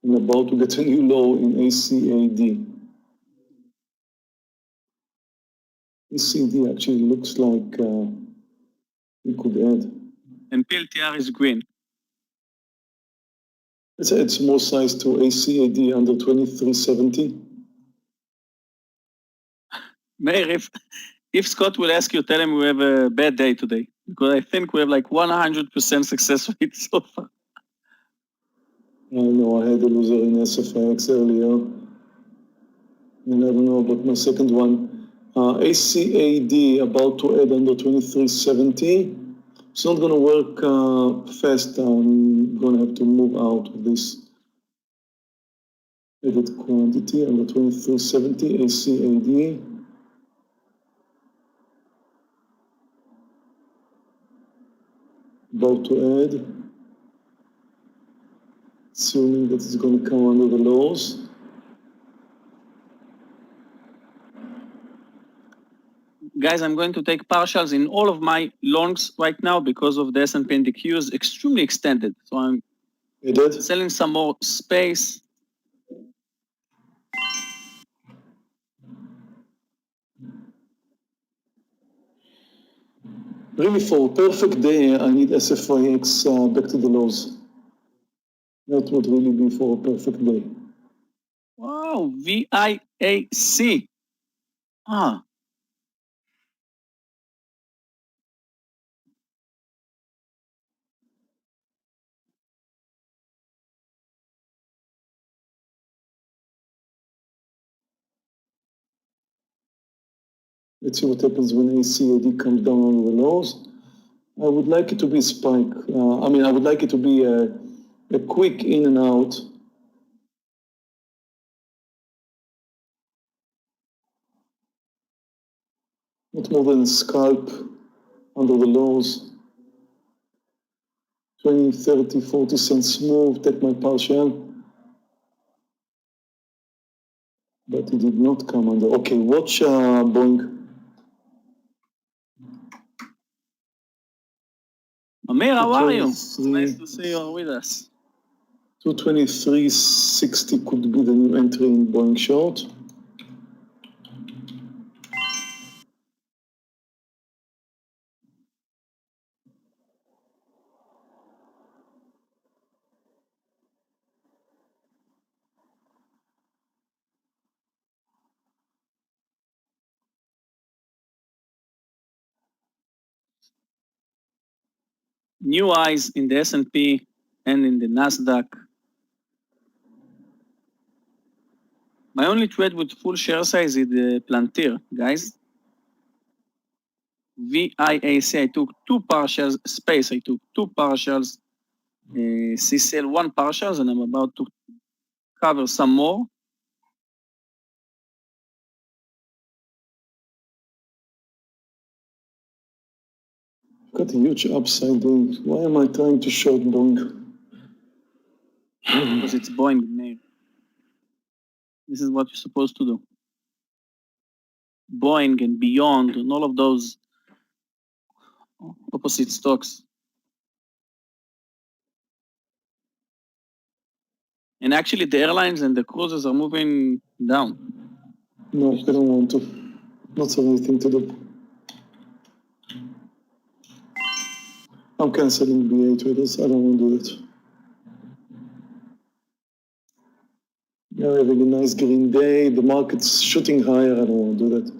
And about to get a new low in ACAD. ACAD actually looks like we could add. And PLTR is green. Let's add some more size to ACAD under 2370. Meir, if Scott will ask you, tell him we have a bad day today. Because I think we have like 100% success rate so far. I know I had a loser in SFX earlier. And I don't know about my second one. ACAD about to add under 2370. It's not going to work fast. I'm going to have to move out of this added quantity under 2370 ACAD. About to add. Assuming that it's going to come under the lows. Guys, I'm going to take partials in all of my longs right now because of the S&P and the Q is extremely extended. So I'm selling some more space. Really, for a perfect day, I need SFIX back to the lows. That would really be for a perfect day. Wow, VIAC. Ah. Let's see what happens when ACAD comes down on the lows. I would like it to be a spike. I would like it to be a quick in and out. Not more than a scalp under the lows. 20, 30, 40 cents move, take my partial. But it did not come under. Okay, watch Boeing. Meir, how are you? It's nice to see you with us. 223.60 could be the new entry in Boeing short. new highs in the S&P and in the Nasdaq. My only trade with full share size is the Plantier, guys. VIAC, I took 2 partials, Space, I took 2 partials, CCL 1 partials, and I'm about to cover some more. Got a huge upside doing. Why am I trying to short Boeing? Because it's Boeing, Meir. This is what you're supposed to do. Boeing and beyond, and all of those opposite stocks. And actually, the airlines and the cruises are moving down. No, I don't want to. Not the right thing to do. I'm canceling BA traders. I don't want to do that. You're having a nice green day. The market's shooting higher. I don't want to do that.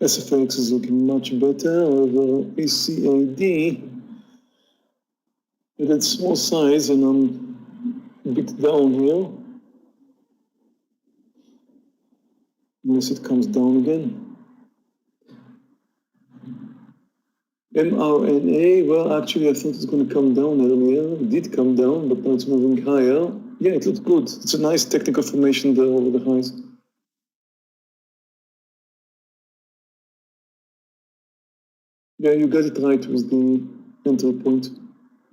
SFX is looking much better. However, ACAD, with its small size, and I'm a bit down here. Unless it comes down again. mRNA, well, actually, I thought it was going to come down earlier. It did come down, but now it's moving higher. Yeah, it looks good. It's a nice technical formation there over the highs. Yeah, you got it right with the entry point,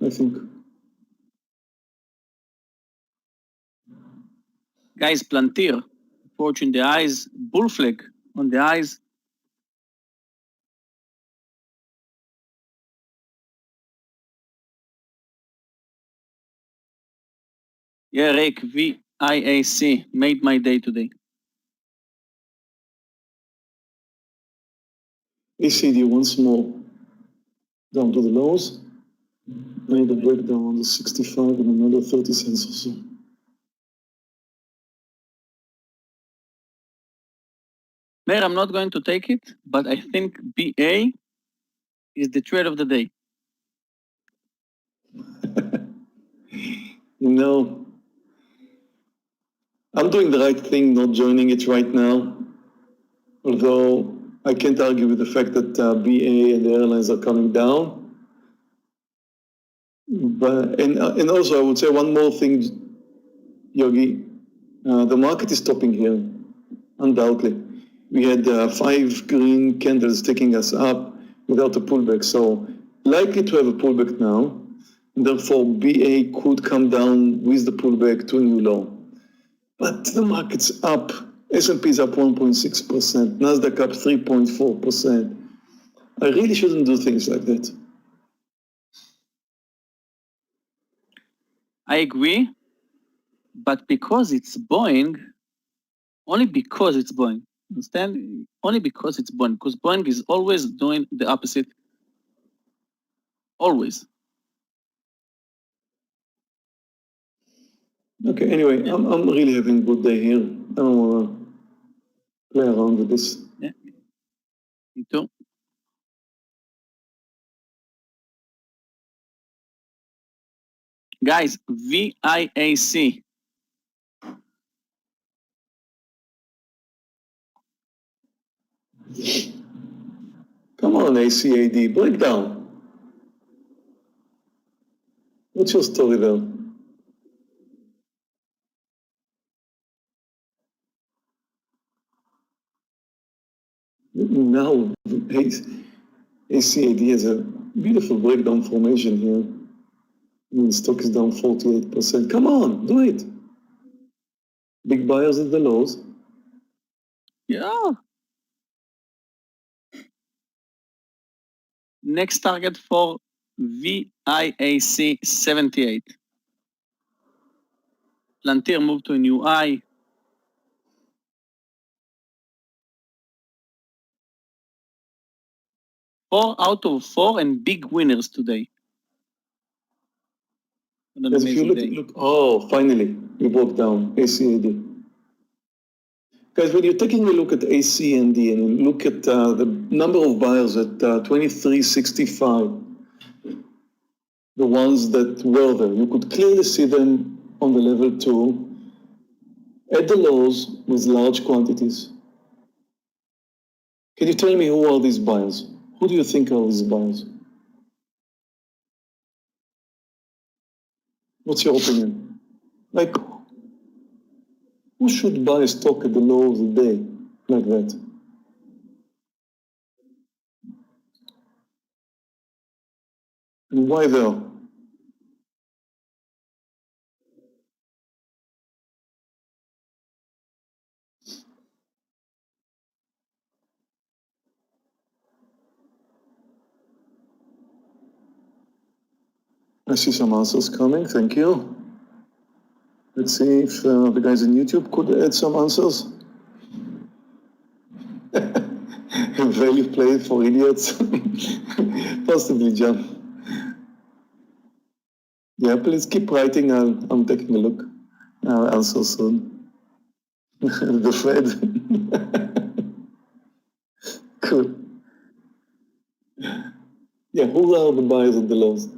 I think. Guys, Plantier, approaching the eyes, bull flag on the eyes. Yeah, Rick, VIAC made my day today. ACD once more down to the lows. Made a breakdown on the 65 and another 30 cents or so. Meir, I'm not going to take it, but I think BA is the trade of the day. You know, I'm doing the right thing not joining it right now. Although I can't argue with the fact that BA and the airlines are coming down. But and also I would say one more thing, Yogi. The market is stopping here, undoubtedly. We had 5 green candles taking us up without a pullback, so likely to have a pullback now. And therefore, BA could come down with the pullback to a new low. But the market's up. S&P is up 1.6%, Nasdaq up 3.4%. I really shouldn't do things like that. I agree, but because it's Boeing, only because it's Boeing, understand? Only because it's Boeing, because Boeing is always doing the opposite. Always. Okay, anyway, yeah. I'm really having a good day here. I don't want to play around with this. Yeah, me too. Guys, VIAC. Come on, ACAD, break down. What's your story there? Now, ACAD has a beautiful breakdown formation here. The stock is down 48%. Come on, do it. Big buyers at the lows. Yeah. Next target for VIAC 78. Plantier moved to a new high. Four out of 4 and big winners today. As if you look, oh, finally, you broke down ACAD. Guys, when you're taking a look at ACND and you look at the number of buyers at 2365, the ones that were there, you could clearly see them on the level 2 at the lows with large quantities. Can you tell me who are these buyers? Who do you think are these buyers? What's your opinion? Like, who should buy a stock at the low of the day like that? And why there? I see some answers coming, thank you. Let's see if the guys on YouTube could add some answers. Value play for idiots. Possibly, John. Yeah, please keep writing. I'm taking a look. I'll answer soon. The Fed. Cool. Yeah, who are the buyers at the lows?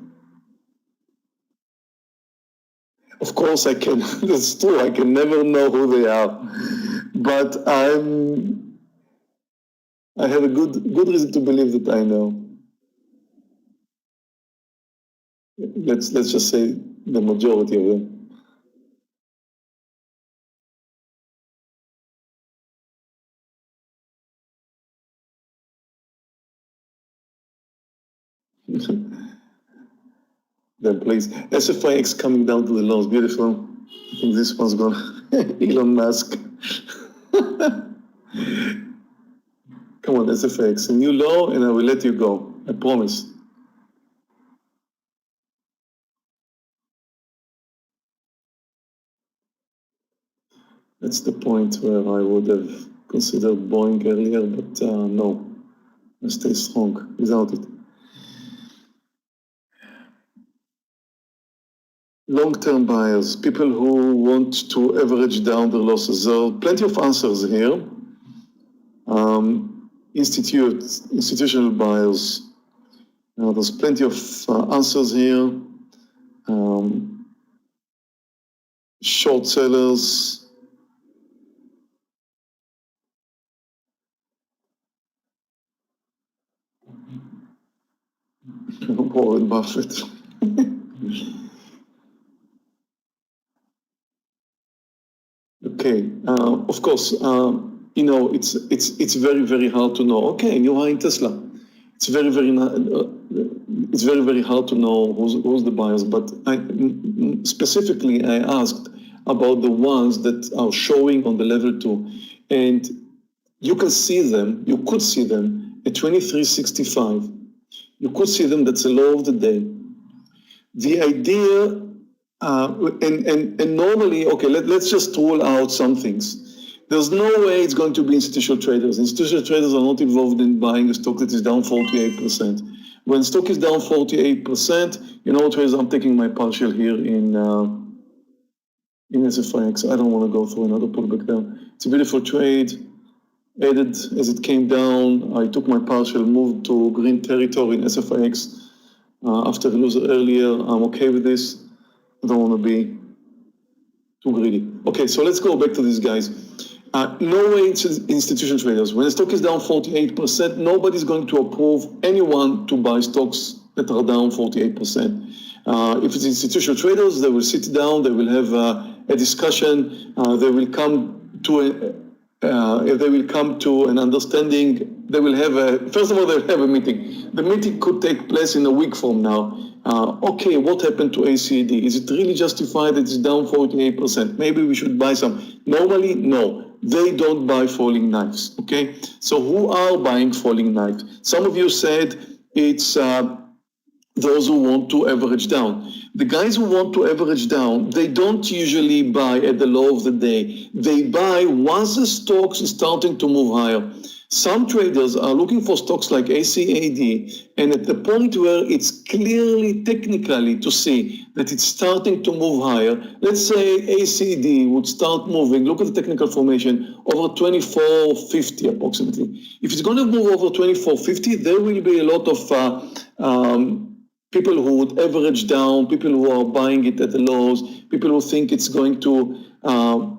Of course I can. That's true. I can never know who they are. But I have a good reason to believe that I know. Let's just say the majority of them. Then please. SFIX coming down to the lows. Beautiful. I think this one's gone. Elon Musk. Come on, SFX. A new low and I will let you go. I promise. That's the point where I would have considered buying earlier, but no. I stay strong without it. Long-term buyers, people who want to average down their losses. There are plenty of answers here. Institutional buyers. There's plenty of answers here. Short sellers. Warren Buffett. Okay, of course, it's very, very hard to know. Okay, you are in Tesla. It's very, very hard to know who's the buyers. But specifically, I asked about the ones that are showing on the level 2, and you can see them. You could see them at 2365. You could see them. That's the low of the day. The idea. And normally, okay, let's just rule out some things. There's no way it's going to be institutional traders. Institutional traders are not involved in buying a stock that is down 48%. When stock is down 48%, you know, traders, I'm taking my partial here in SFIX. I don't want to go through another pullback there. It's a beautiful trade. Added as it came down. I took my partial, moved to green territory in SFIX after the loser earlier. I'm okay with this. I don't want to be too greedy. Okay, so let's go back to these guys. No way it's institutional traders. When the stock is down 48%, nobody's going to approve anyone to buy stocks that are down 48%. If it's institutional traders, they will sit down, they will have a discussion, they will come to an understanding. They will have first of all, they'll have a meeting. The meeting could take place in a week from now. Okay, what happened to ACD? Is it really justified that it's down 48%? Maybe we should buy some. Normally, no. They don't buy falling knives, okay? So who are buying falling knives? Some of you said it's those who want to average down. The guys who want to average down, they don't usually buy at the low of the day. They buy once the stocks is starting to move higher. Some traders are looking for stocks like ACAD, and at the point where it's clearly technically to see that it's starting to move higher, let's say ACD would start moving, look at the technical formation, over 2450 approximately. If it's going to move over 2450, there will be a lot of people who would average down, people who are buying it at the lows, people who think it's going to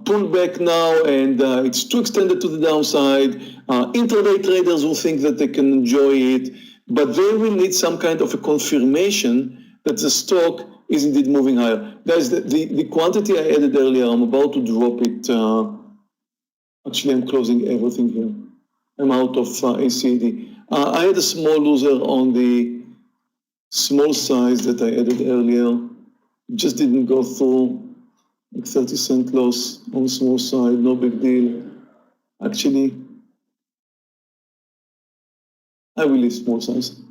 pull back now and it's too extended to the downside, intraday traders who think that they can enjoy it, but they will need some kind of a confirmation that the stock is indeed moving higher. Guys, the quantity I added earlier, I'm about to drop it. Actually, I'm closing everything here. I'm out of ACD. I had a small loser on the small size that I added earlier. Just didn't go through. Like 30-cent loss on small side, no big deal. Actually, I will leave small size.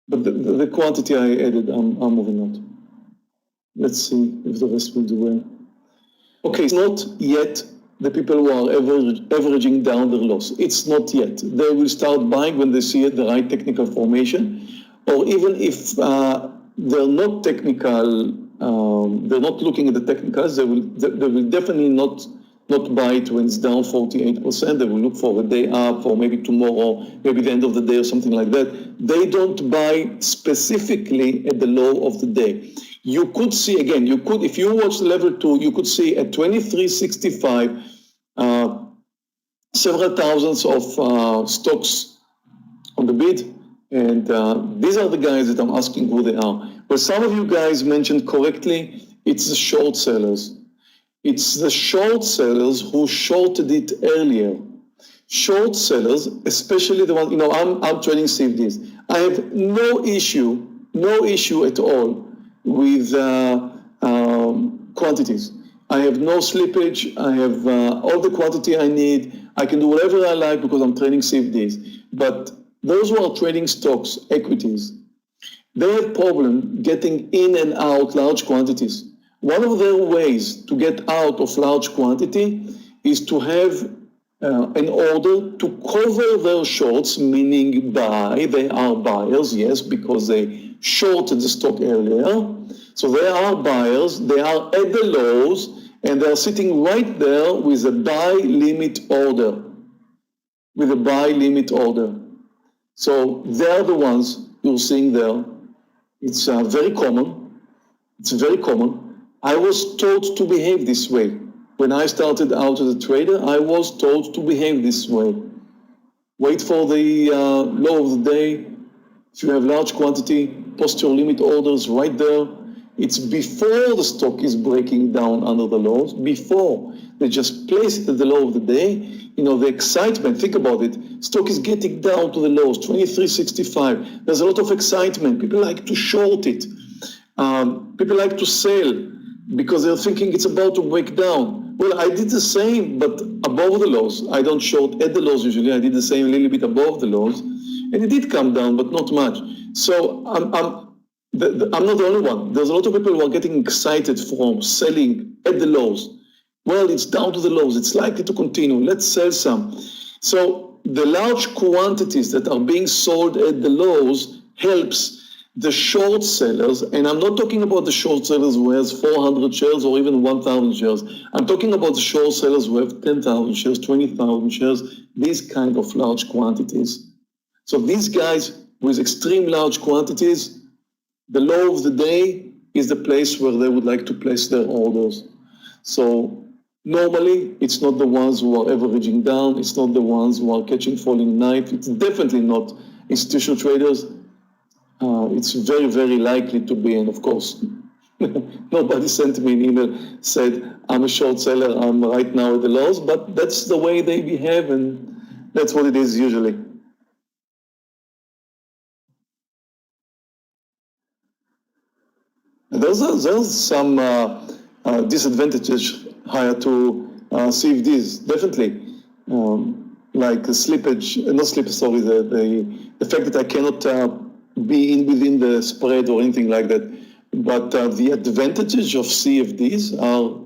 But the quantity I added, I'm moving out. Let's see if the rest will do well. Okay, it's not yet the people who are averaging down their loss. It's not yet. They will start buying when they see the right technical formation, or even if they're not technical, they're not looking at the technicals, they will definitely not buy it when it's down 48%. They will look for a day up, or maybe tomorrow, maybe the end of the day or something like that. They don't buy specifically at the low of the day. You could see, again, if you watch level 2, you could see at 2365, several thousands of stocks on the bid. And these are the guys that I'm asking who they are. Well, some of you guys mentioned correctly, it's the short sellers. It's the short sellers who shorted it earlier. Short sellers, especially the ones, I'm trading CFDs. I have no issue at all with quantities. I have no slippage. I have all the quantity I need. I can do whatever I like because I'm trading CFDs. But those who are trading stocks, equities, they have problem getting in and out large quantities. One of their ways to get out of large quantity is to have an order to cover their shorts, meaning buy. They are buyers, yes, because they shorted the stock earlier. So they are buyers, they are at the lows, and they're sitting right there with a buy limit order. So they're the ones you're seeing there. It's very common. I was told to behave this way. When I started out as a trader, I was told to behave this way. Wait for the low of the day. If you have large quantity, post your limit orders right there. It's before the stock is breaking down under the lows, before they just place it at the low of the day. The excitement, think about it. Stock is getting down to the lows, 2365. There's a lot of excitement. People like to short it. People like to sell because they're thinking it's about to break down. Well, I did the same, but above the lows. I don't short at the lows usually. I did the same a little bit above the lows. And it did come down, but not much. So I'm not the only one. There's a lot of people who are getting excited from selling at the lows. Well, it's down to the lows. It's likely to continue. Let's sell some. So the large quantities that are being sold at the lows helps the short sellers, and I'm not talking about the short sellers who has 400 shares or even 1,000 shares. I'm talking about the short sellers who have 10,000 shares, 20,000 shares, these kind of large quantities. So these guys with extreme large quantities, the low of the day is the place where they would like to place their orders. So normally, it's not the ones who are averaging down. It's not the ones who are catching falling knife. It's definitely not institutional traders. It's very, very likely to be, and of course, nobody sent me an email, said, I'm a short seller, I'm right now at the lows, but that's the way they behave, and that's what it is usually. There's some disadvantages higher to CFDs, definitely. Like slippage, not slippage, sorry, the fact that I cannot be within the spread or anything like that. But the advantages of CFDs are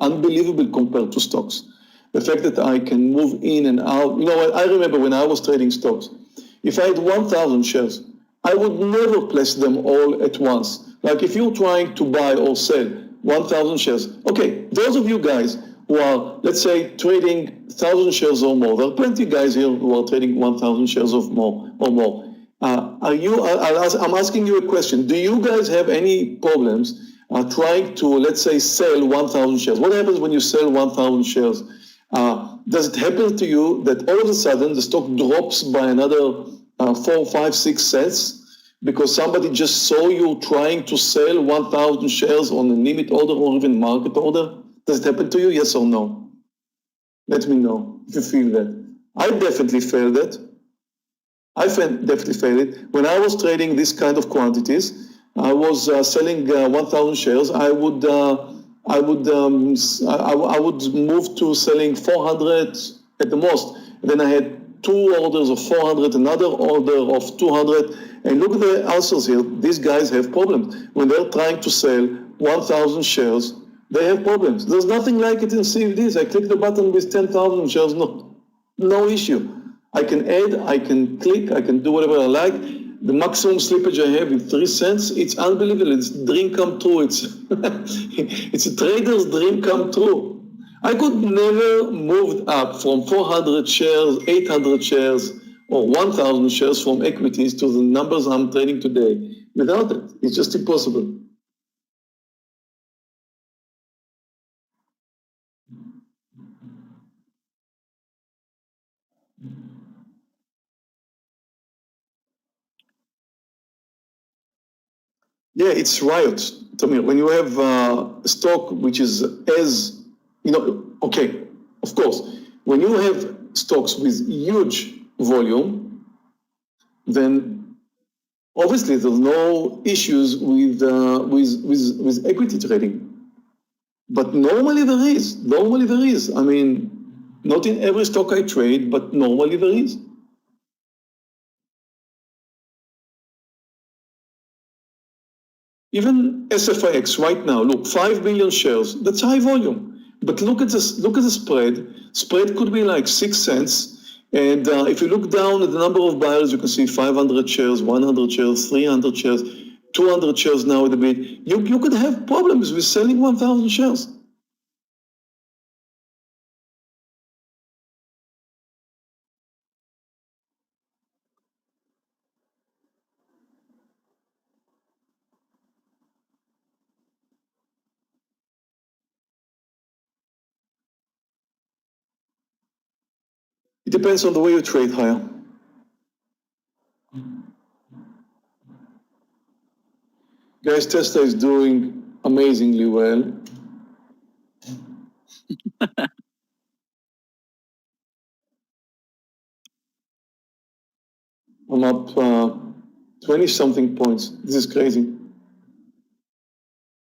unbelievable compared to stocks. The fact that I can move in and out. I remember when I was trading stocks, if I had 1,000 shares, I would never place them all at once. Like if you're trying to buy or sell 1,000 shares, okay, those of you guys who are, let's say, trading 1,000 shares or more, there are plenty of guys here who are trading 1,000 shares or more. I'm asking you a question. Do you guys have any problems trying to, let's say, sell 1,000 shares? What happens when you sell 1,000 shares? Does it happen to you that all of a sudden the stock drops by another 4, 5, 6 cents because somebody just saw you trying to sell 1,000 shares on a limit order or even market order? Does it happen to you? Yes or no? Let me know if you feel that. I definitely felt that. Definitely felt it. When I was trading this kind of quantities, I was selling 1,000 shares. I would move to selling 400 at the most. Then I had 2 orders of 400, another order of 200. And look at the answers here. These guys have problems. When they're trying to sell 1,000 shares, they have problems. There's nothing like it in CFDs. I click the button with 10,000 shares, no issue. I can add, I can click, I can do whatever I like. The maximum slippage I have is 3 cents. It's unbelievable. It's a dream come true. It's a trader's dream come true. I could never move up from 400 shares, 800 shares, or 1,000 shares from equities to the numbers I'm trading today without it. It's just impossible. Yeah, it's riot, Tamir. When you have a stock which is okay, of course, when you have stocks with huge volume, then obviously there's no issues with equity trading. But normally there is. Normally there is. I mean, not in every stock I trade, but normally there is. Even SFIX right now, look, 5 million shares, that's high volume. But look at this, look at the spread. Spread could be like 6 cents. And if you look down at the number of buyers, you can see 500 shares, 100 shares, 300 shares, 200 shares now at the bid. You could have problems with selling 1,000 shares. It depends on the way you trade, higher. Guys, Tesla is doing amazingly well. I'm up 20-something points. This is crazy.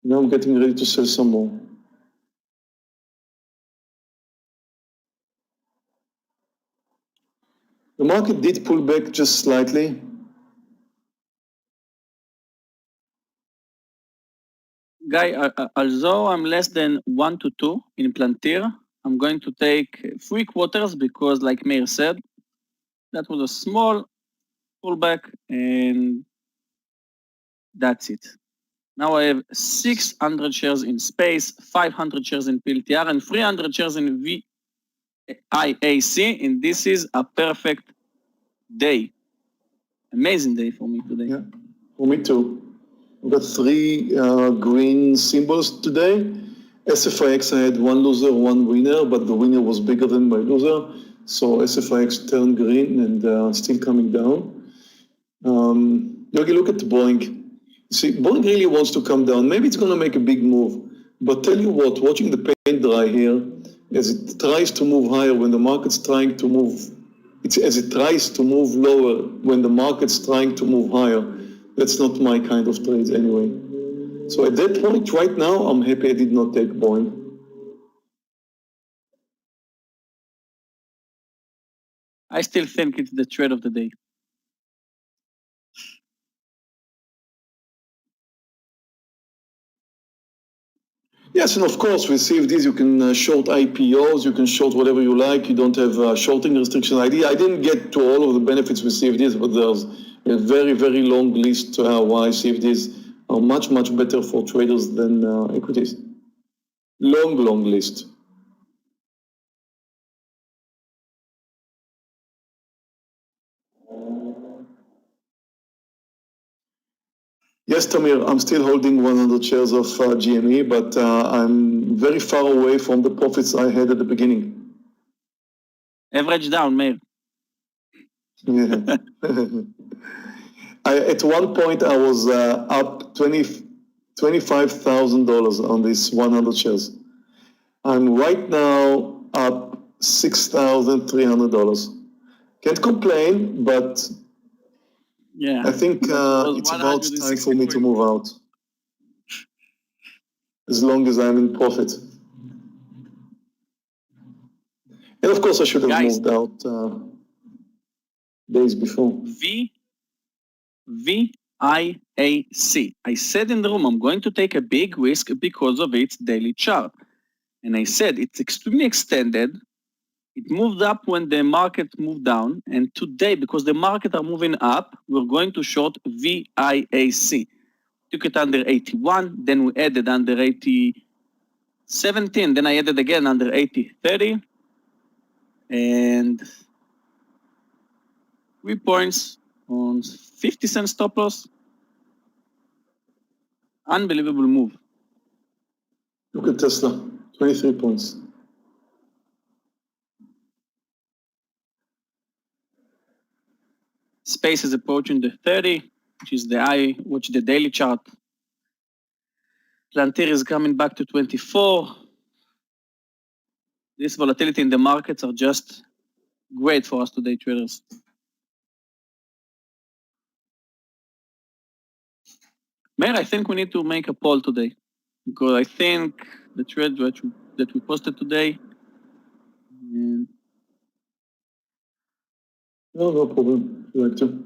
Now I'm getting ready to sell some more. The market did pull back just slightly. Guy, although I'm less than 1 to 2 in Plantir, I'm going to take 3 quarters because, like Meir said, that was a small pullback and that's it. Now I have 600 shares in Space, 500 shares in PLTR, and 300 shares in VIAC, and this is a perfect day. Amazing day for me today. Yeah, for me too. We've got 3 green symbols today. SFIX, I had 1 loser, 1 winner, but the winner was bigger than my loser. So SFIX turned green and still coming down. Yogi, look at Boeing. See, Boeing really wants to come down. Maybe it's going to make a big move. But tell you what, watching the paint dry here, as it tries to move higher when the market's trying to move, as it tries to move lower when the market's trying to move higher, that's not my kind of trades anyway. So at that point, right now, I'm happy I did not take Boeing. I still think it's the trade of the day. Yes, and of course, with CFDs, you can short IPOs, you can short whatever you like. You don't have shorting restriction ID. I didn't get to all of the benefits with CFDs, but there's a very, very long list why CFDs are much, much better for traders than equities. Long, long list. Yes, Tamir, I'm still holding 100 shares of GME, but I'm very far away from the profits I had at the beginning. Average down, Meir. Yeah. At one point, I was up $25,000 on these 100 shares. I'm right now up $6,300. Can't complain, but yeah, I think it's about time for me to move out. As long as I'm in profit. And of course, I should have moved out days before. VIAC. I said in the room, I'm going to take a big risk because of its daily chart. And I said it's extremely extended. It moved up when the market moved down. And today, because the market are moving up, we're going to short VIAC. Took it under 81, then we added under 80.17, then I added again under 80.30. And 3 points on 50-cent stop loss. Unbelievable move. Look at Tesla, 23 points. Space is approaching the 30, which is which the daily chart. Plantier is coming back to 24. This volatility in the markets are just great for us today, traders. Meir, I think we need to make a poll today, because I think the trade that we posted today. No problem. You like to?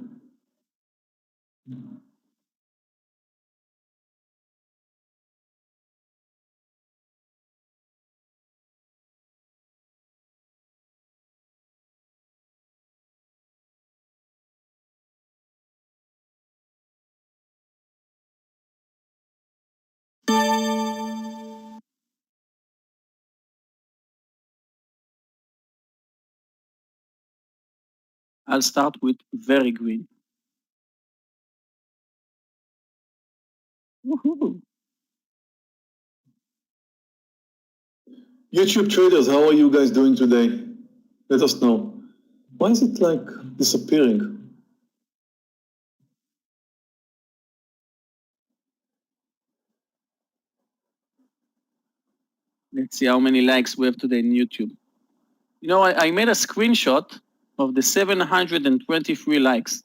I'll start with very green. Woohoo! YouTube traders, how are you guys doing today? Let us know. Why is it like disappearing? Let's see how many likes we have today in YouTube. You know, I made a screenshot of the 723 likes a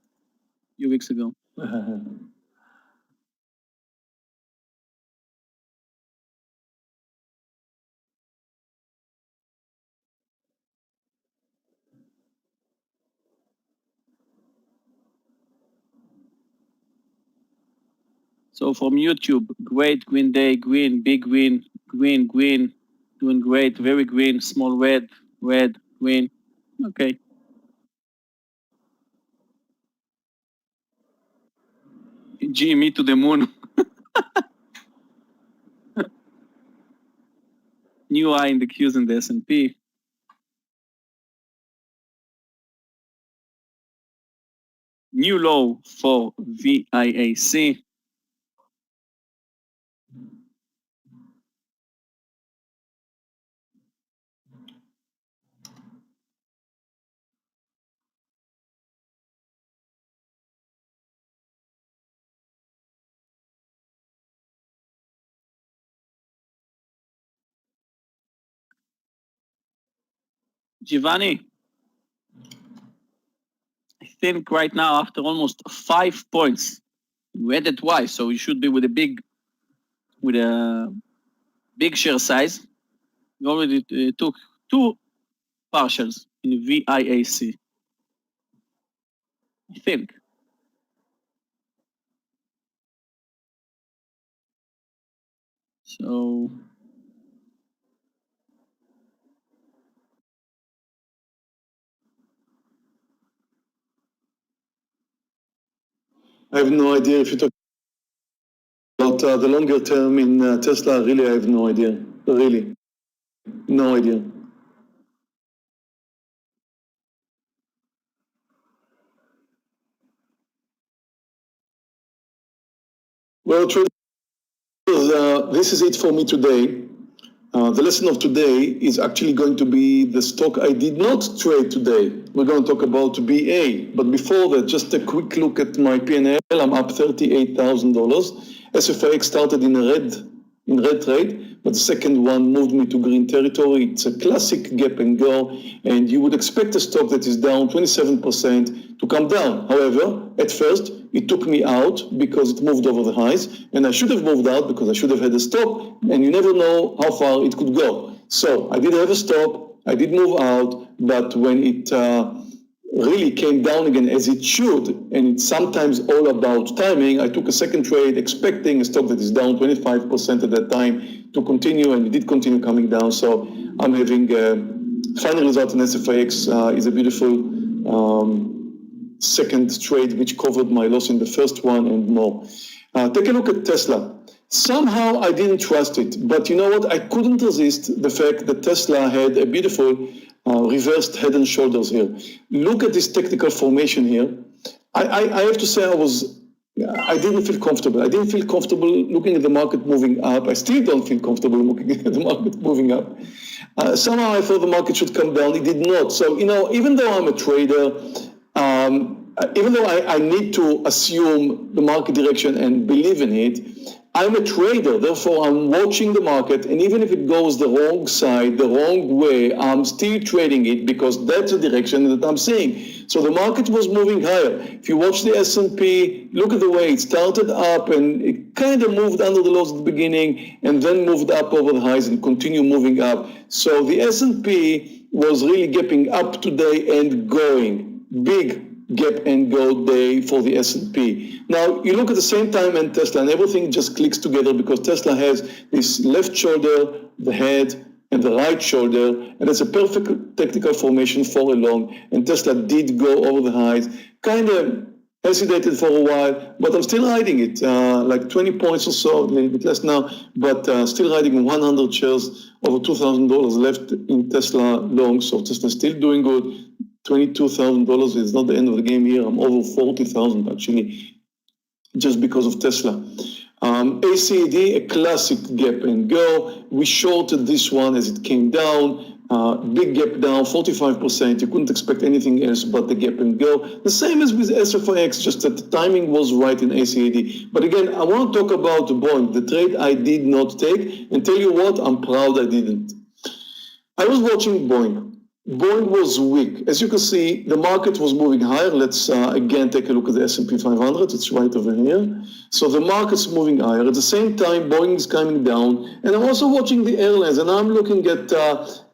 few weeks ago. So from YouTube, great, green day, green, big green, green, green, doing great, very green, small red, red, green. Okay. GME to the moon. New high in the Qs and the S&P. New low for VIAC. Giovanni, I think right now after almost 5 points, we had it twice, so you should be with a big share size. We already took 2 partials in VIAC, I think. So I have no idea if you talk about the longer term in Tesla. Really, I have no idea. Really, no idea. Well, traders, this is it for me today. The lesson of today is actually going to be the stock I did not trade today. We're going to talk about BA, but before that, just a quick look at my P&L. I'm up $38,000. SFX started in red trade, but the second one moved me to green territory. It's a classic gap and go, and you would expect a stock that is down 27% to come down. However, at first, it took me out because it moved over the highs, and I should have moved out because I should have had a stop, and you never know how far it could go. So I did have a stop, I did move out, but when it really came down again as it should, and it's sometimes all about timing, I took a second trade expecting a stock that is down 25% at that time to continue, and it did continue coming down. So I'm having final result in SFX is a beautiful second trade which covered my loss in the first one and more. Take a look at Tesla. Somehow I didn't trust it, but you know what? I couldn't resist the fact that Tesla had a beautiful reversed head and shoulders here. Look at this technical formation here. I have to say I didn't feel comfortable. I didn't feel comfortable looking at the market moving up. I still don't feel comfortable looking at the market moving up. Somehow I thought the market should come down. It did not. So, you know, even though I'm a trader, even though I need to assume the market direction and believe in it, I'm a trader, therefore I'm watching the market, and even if it goes the wrong side, the wrong way, I'm still trading it because that's the direction that I'm seeing. So the market was moving higher. If you watch the S&P, look at the way it started up and it kind of moved under the lows at the beginning and then moved up over the highs and continue moving up. So the S&P was really gapping up today and going big gap and go day for the S&P. Now, you look at the same time and Tesla, and everything just clicks together because Tesla has this left shoulder, the head, and the right shoulder, and it's a perfect technical formation for a long, and Tesla did go over the highs, kind of hesitated for a while, but I'm still riding it, like 20 points or so, a little bit less now, but still riding 100 shares, over $2,000 left in Tesla long, so Tesla's still doing good. $22,000 is not the end of the game here. I'm over 40,000 actually, just because of Tesla. ACAD, a classic gap and go. We shorted this one as it came down. Big gap down, 45%. You couldn't expect anything else but the gap and go. The same as with SFIX, just that the timing was right in ACAD. But again, I want to talk about Boeing, the trade I did not take, and tell you what, I'm proud I didn't. I was watching Boeing. Boeing was weak. As you can see, the market was moving higher. Let's again take a look at the S&P 500. It's right over here. So the market's moving higher. At the same time, Boeing is coming down. And I'm also watching the airlines, and I'm looking at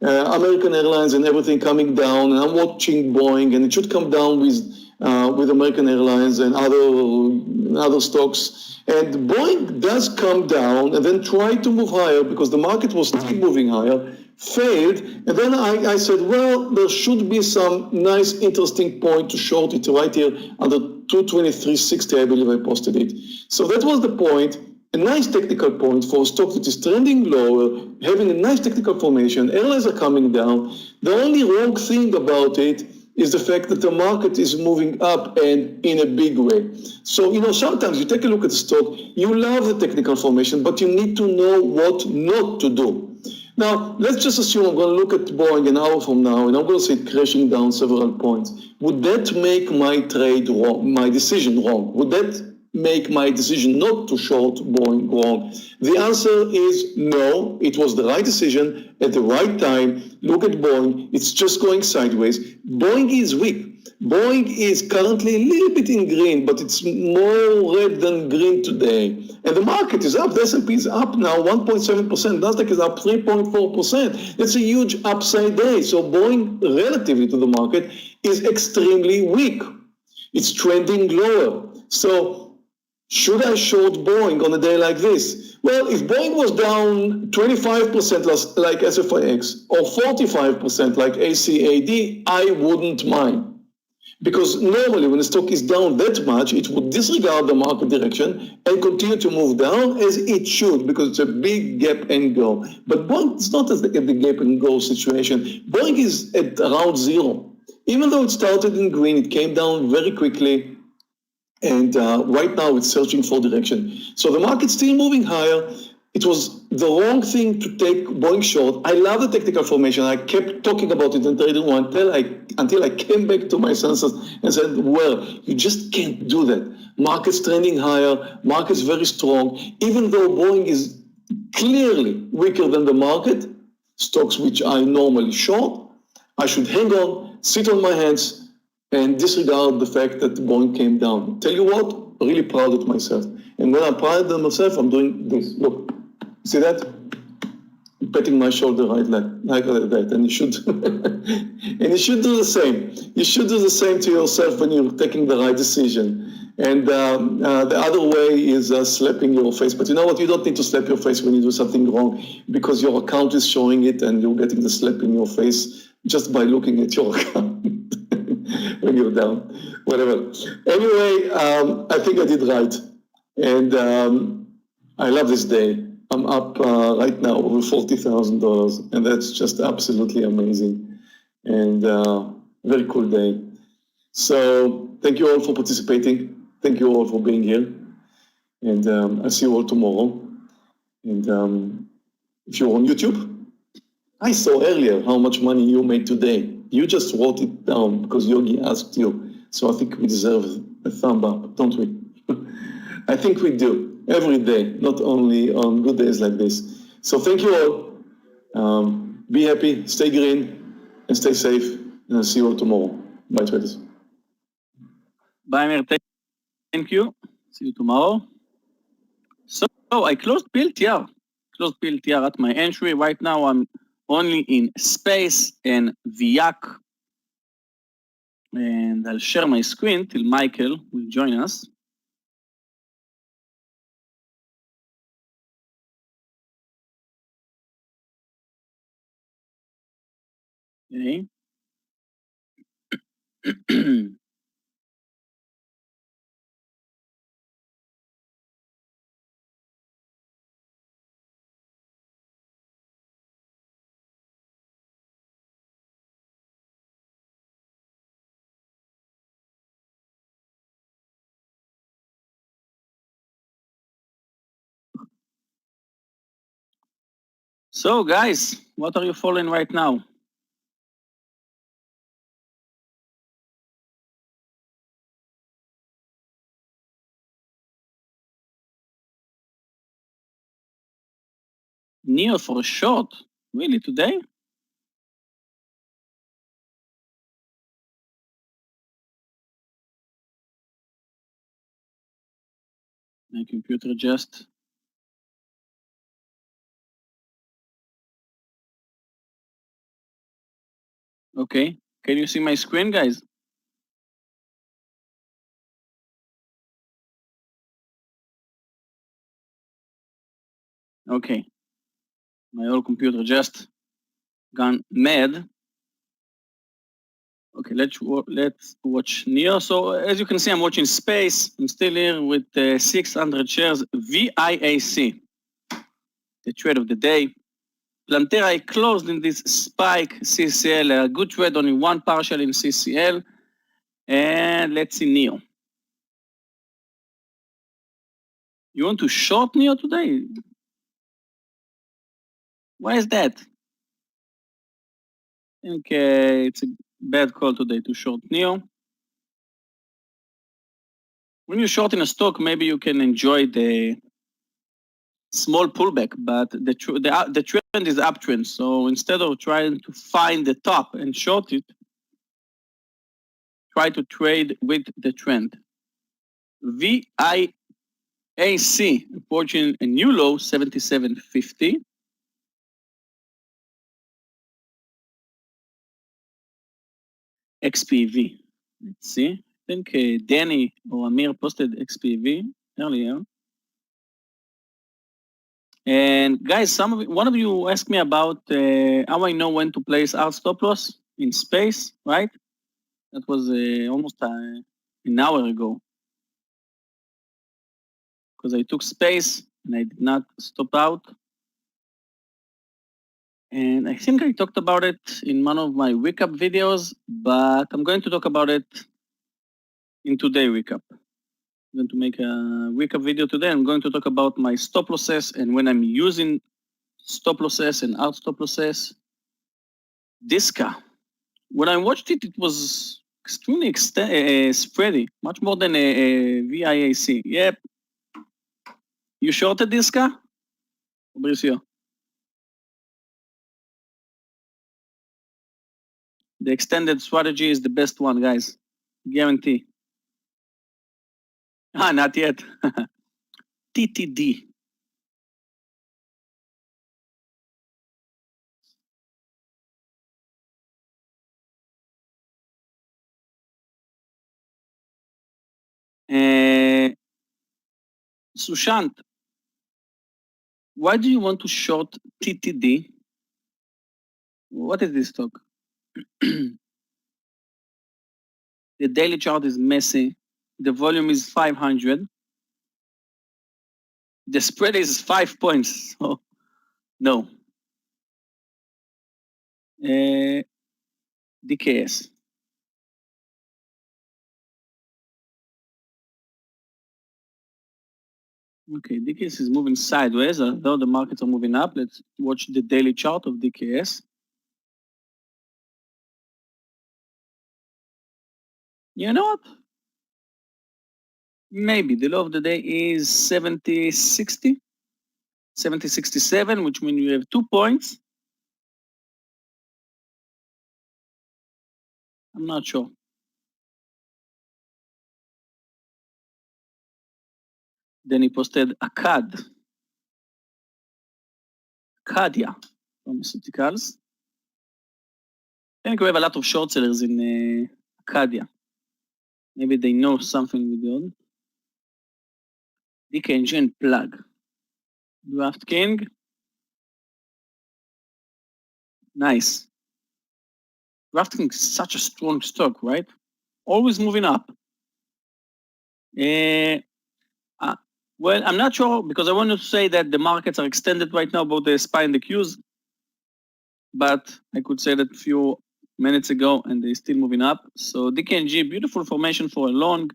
American Airlines and everything coming down. And I'm watching Boeing, and it should come down with American Airlines and other stocks. And Boeing does come down and then try to move higher because the market was still moving higher. Failed, and then I said, well, there should be some nice, interesting point to short it right here under 223.60, I believe I posted it. So that was the point, a nice technical point for a stock that is trending lower, having a nice technical formation, airlines are coming down. The only wrong thing about it is the fact that the market is moving up and in a big way. So, you know, sometimes you take a look at the stock, you love the technical formation, but you need to know what not to do. Now, let's just assume I'm going to look at Boeing an hour from now, and I'm going to see it crashing down several points. Would that make my trade wrong, my decision wrong? Would that make my decision not to short Boeing wrong? The answer is no. It was the right decision at the right time. Look at Boeing. It's just going sideways. Boeing is weak. Boeing is currently a little bit in green, but it's more red than green today. And the market is up. The S&P is up now 1.7%. Nasdaq is up 3.4%. That's a huge upside day. So Boeing, relatively to the market, is extremely weak. It's trending lower. So should I short Boeing on a day like this? Well, if Boeing was down 25% like SFIX or 45% like ACAD, I wouldn't mind. Because normally when the stock is down that much, it would disregard the market direction and continue to move down as it should, because it's a big gap and go. But Boeing is not at the gap and go situation. Boeing is at around zero. Even though it started in green, it came down very quickly. And right now it's searching for direction. So the market's still moving higher. It was the wrong thing to take Boeing short. I love the technical formation. I kept talking about it in trading one until I came back to my senses and said, well, you just can't do that. Market's trending higher, market's very strong. Even though Boeing is clearly weaker than the market, stocks which I normally short, I should hang on, sit on my hands, and disregard the fact that Boeing came down. Tell you what, really proud of myself. And when I'm proud of myself, I'm doing this. Look. See that? I'm patting my shoulder like that, and you should, and you should do the same. You should do the same to yourself when you're taking the right decision. And the other way is slapping your face. But you know what? You don't need to slap your face when you do something wrong, because your account is showing it, and you're getting the slap in your face just by looking at your account when you're down. Whatever. Anyway, I think I did right, and I love this day. I'm up right now over $40,000, and that's just absolutely amazing, and very cool day. So thank you all for participating. Thank you all for being here, and I'll see you all tomorrow. And if you're on YouTube, I saw earlier how much money you made today. You just wrote it down because Yogi asked you. So I think we deserve a thumb up, don't we? I think we do. Every day, not only on good days like this. So thank you all. Be happy, stay green, and stay safe. And I'll see you all tomorrow. Bye, traders. Bye, Meir. Thank you. See you tomorrow. So I closed PLTR. Closed PLTR at my entry. Right now, I'm only in space and VIAC. And I'll share my screen till Michael will join us. Okay. So guys, what are you following right now? Neo for a short? Really today? My computer just... Okay, can you see my screen, guys? Okay, my whole computer just gone mad. Okay, let's watch Neo. So as you can see, I'm watching Space. I'm still here with 600 shares, VIAC, the trade of the day. Plantera, I closed in this spike CCL, a good trade, only one partial in CCL. And let's see Neo. You want to short Neo today? Why is that? I think it's a bad call today to short Neo. When you short in a stock, maybe you can enjoy the small pullback, but the trend is uptrend. So instead of trying to find the top and short it, try to trade with the trend. VIAC approaching a new low, 77.50. XPV. Let's see. I think Danny or Amir posted XPV earlier. And guys, one of you asked me about how I know when to place out stop loss in space, right? That was almost an hour ago. Because I took space and I did not stop out. And I think I talked about it in one of my recap videos, but I'm going to talk about it in today's recap. I'm going to make a recap video today. I'm going to talk about my stop losses and when I'm using stop losses and out stop losses. Disca. When I watched it, it was extremely spready, much more than a VIAC. Yep. You shorted Disca? Fabricio. The extended strategy is the best one, guys. Guarantee. Not yet. TTD. Sushant, why do you want to short TTD? What is this talk? The daily chart is messy. The volume is 500. The spread is 5 points. So, no. DKS. Okay, DKS is moving sideways, although the markets are moving up. Let's watch the daily chart of DKS. You know what? Maybe the low of the day is 70.60, 70.67, which means you have 2 points. I'm not sure. Then he posted a CAD. Cadia Pharmaceuticals. I think we have a lot of short sellers in Cadia. Maybe they know something we don't. DKNG and Plug. DraftKings. Nice. DraftKings is such a strong stock, right? Always moving up. Well, I'm not sure because I wanted to say that the markets are extended right now, both the SPY and the Qs. But I could say that a few minutes ago and they're still moving up. So DKNG, beautiful formation for a long.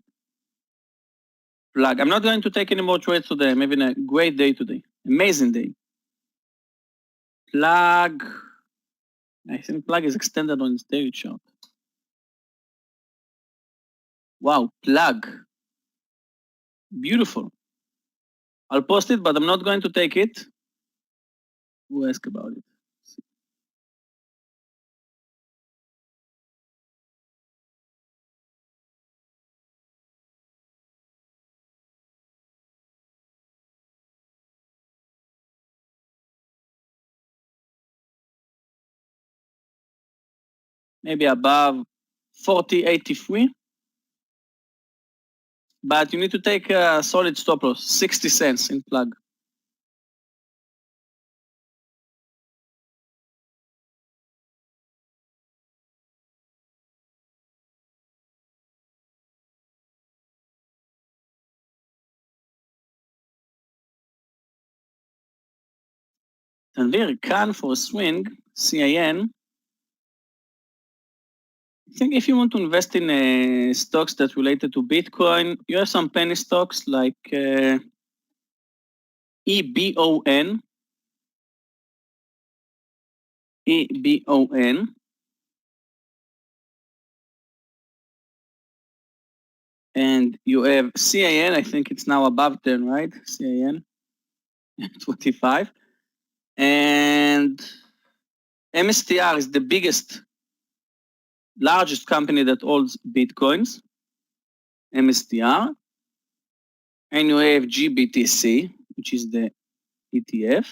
Plug. I'm not going to take any more trades today. I'm having a great day today. Amazing day. Plug. I think Plug is extended on its daily chart. Wow, Plug. Beautiful. I'll post it, but I'm not going to take it. Who asked about it? Maybe above 40.83. But you need to take a solid stop loss, 60 cents in Plug. Tanvir, can for a swing, CIN. I think if you want to invest in stocks that related to Bitcoin, you have some penny stocks like EBON. EBON. And you have CIN, I think it's now above 10, right? CIN, 25. And MSTR is the biggest, largest company that holds Bitcoins, MSTR. And you have GBTC, which is the ETF.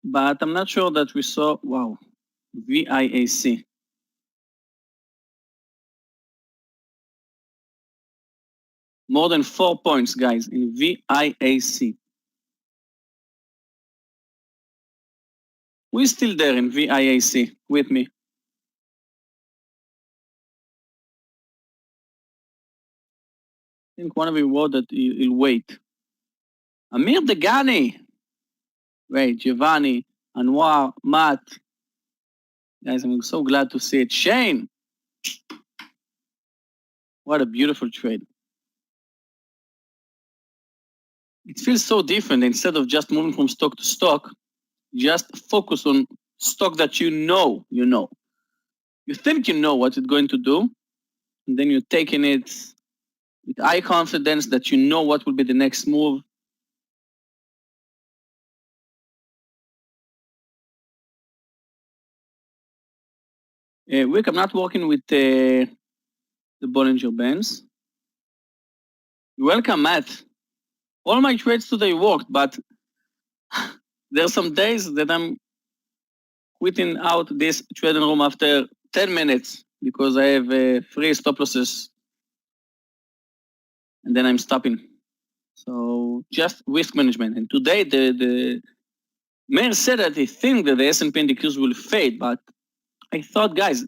But I'm not sure that we saw, wow, VIAC. More than 4 points, guys, in VIAC. Who is still there in VIAC with me? I think one of you wrote that he'll wait. Amir Degani. Wait, Giovanni, Anwar, Matt. Guys, I'm so glad to see it. Shane. What a beautiful trade. It feels so different. Instead of just moving from stock to stock, just focus on stock that you know. You think you know what it's going to do, and then you're taking it with high confidence that you know what will be the next move. Rick, I'm not working with the Bollinger Bands. Welcome, Matt. All my trades today worked, but there's some days that I'm quitting out this trading room after 10 minutes because I have free stop losses and then I'm stopping. So just risk management. And today the Meir said that he thinks that the S&P and the Qs will fade, but I thought, guys,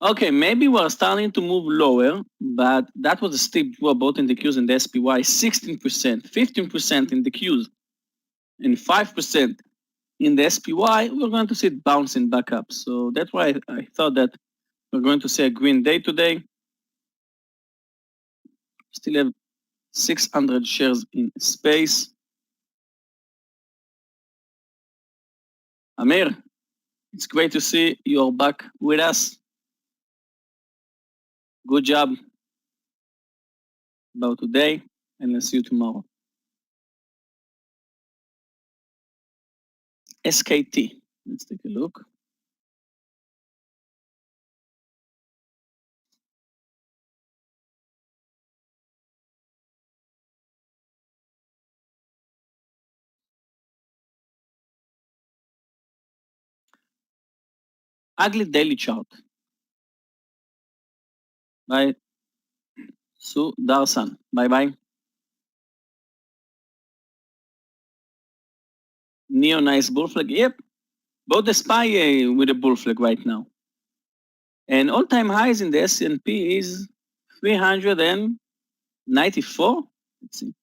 okay, maybe we're starting to move lower, but that was a steep drop both in the Qs and the SPY, 16%, 15% in the Qs, and 5% in the SPY, we're going to see it bouncing back up. So that's why I thought that we're going to see a green day today. Still have 600 shares in space. Amir, it's great to see you're back with us. Good job about today, and I'll see you tomorrow. SKT, let's take a look. Ugly daily chart by Sudarsan. Bye-bye. Neo nice bull flag. Yep, both the SPY with a bull flag right now. And all-time highs in the S&P is 394. Let's see.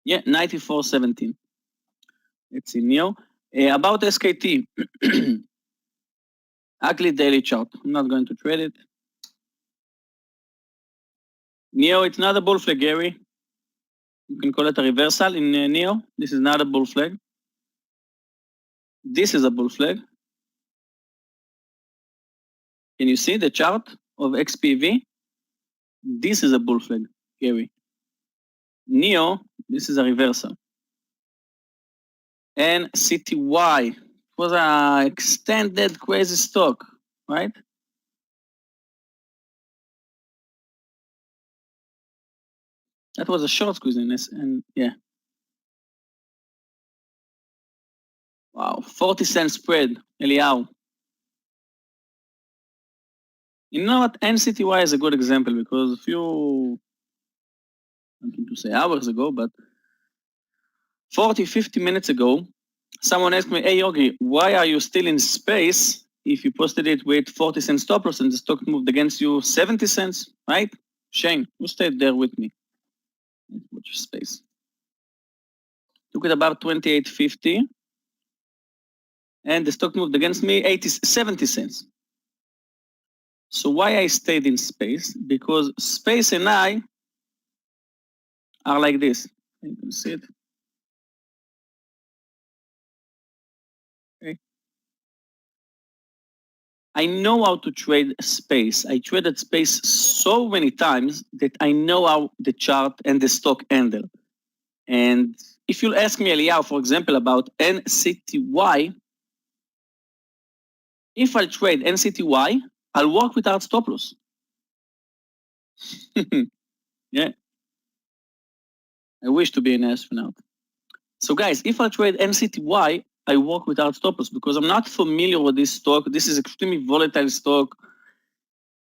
Yeah, 94.17. Let's see, Neo. About SKT. Ugly daily chart. I'm not going to trade it. Neo, it's not a bull flag, Gary. You can call it a reversal in Neo. This is not a bull flag. This is a bull flag. Can you see the chart of XPV? This is a bull flag, Gary. Neo, this is a reversal. And CTY was an extended crazy stock, right? That was a short squeeze in this, and yeah. Wow, 40-cent spread, Eliyahu. You know what? NCTY is a good example because a few, I don't want to say hours ago, but 40, 50 minutes ago, someone asked me, hey, Yogi, why are you still in space if you posted it with 40-cent stop loss and the stock moved against you 70 cents, right? Shane, who stayed there with me? Watch your space. Took it about 28.50 and the stock moved against me 70 cents. So why I stayed in space? Because space and I are like this. You can see it. Okay. I know how to trade space. I traded space so many times that I know how the chart and the stock handle. And if you'll ask me, Eliyahu, for example, about NCTY, if I trade NCTY, I'll work without stop loss. Yeah. I wish to be an astronaut. So guys, if I trade NCTY, I work without stop loss because I'm not familiar with this stock. This is extremely volatile stock.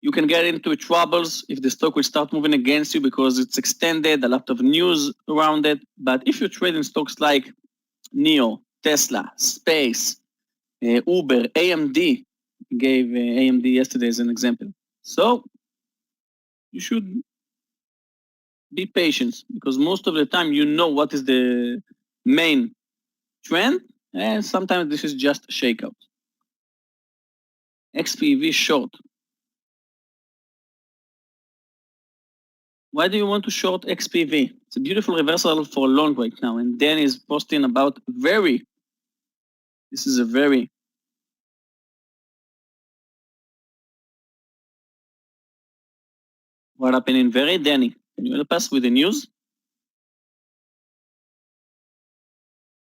You can get into troubles if the stock will start moving against you because it's extended, a lot of news around it. But if you trade in stocks like NIO, Tesla, Space, Uber, AMD, gave AMD yesterday as an example. So you should be patient because most of the time you know what is the main trend, and sometimes this is just a shakeout. XPV short. Why do you want to short XPV? It's a beautiful reversal for long right now, and Dan is posting about very. This is a very. What happened in very, Danny? Can you help us with the news?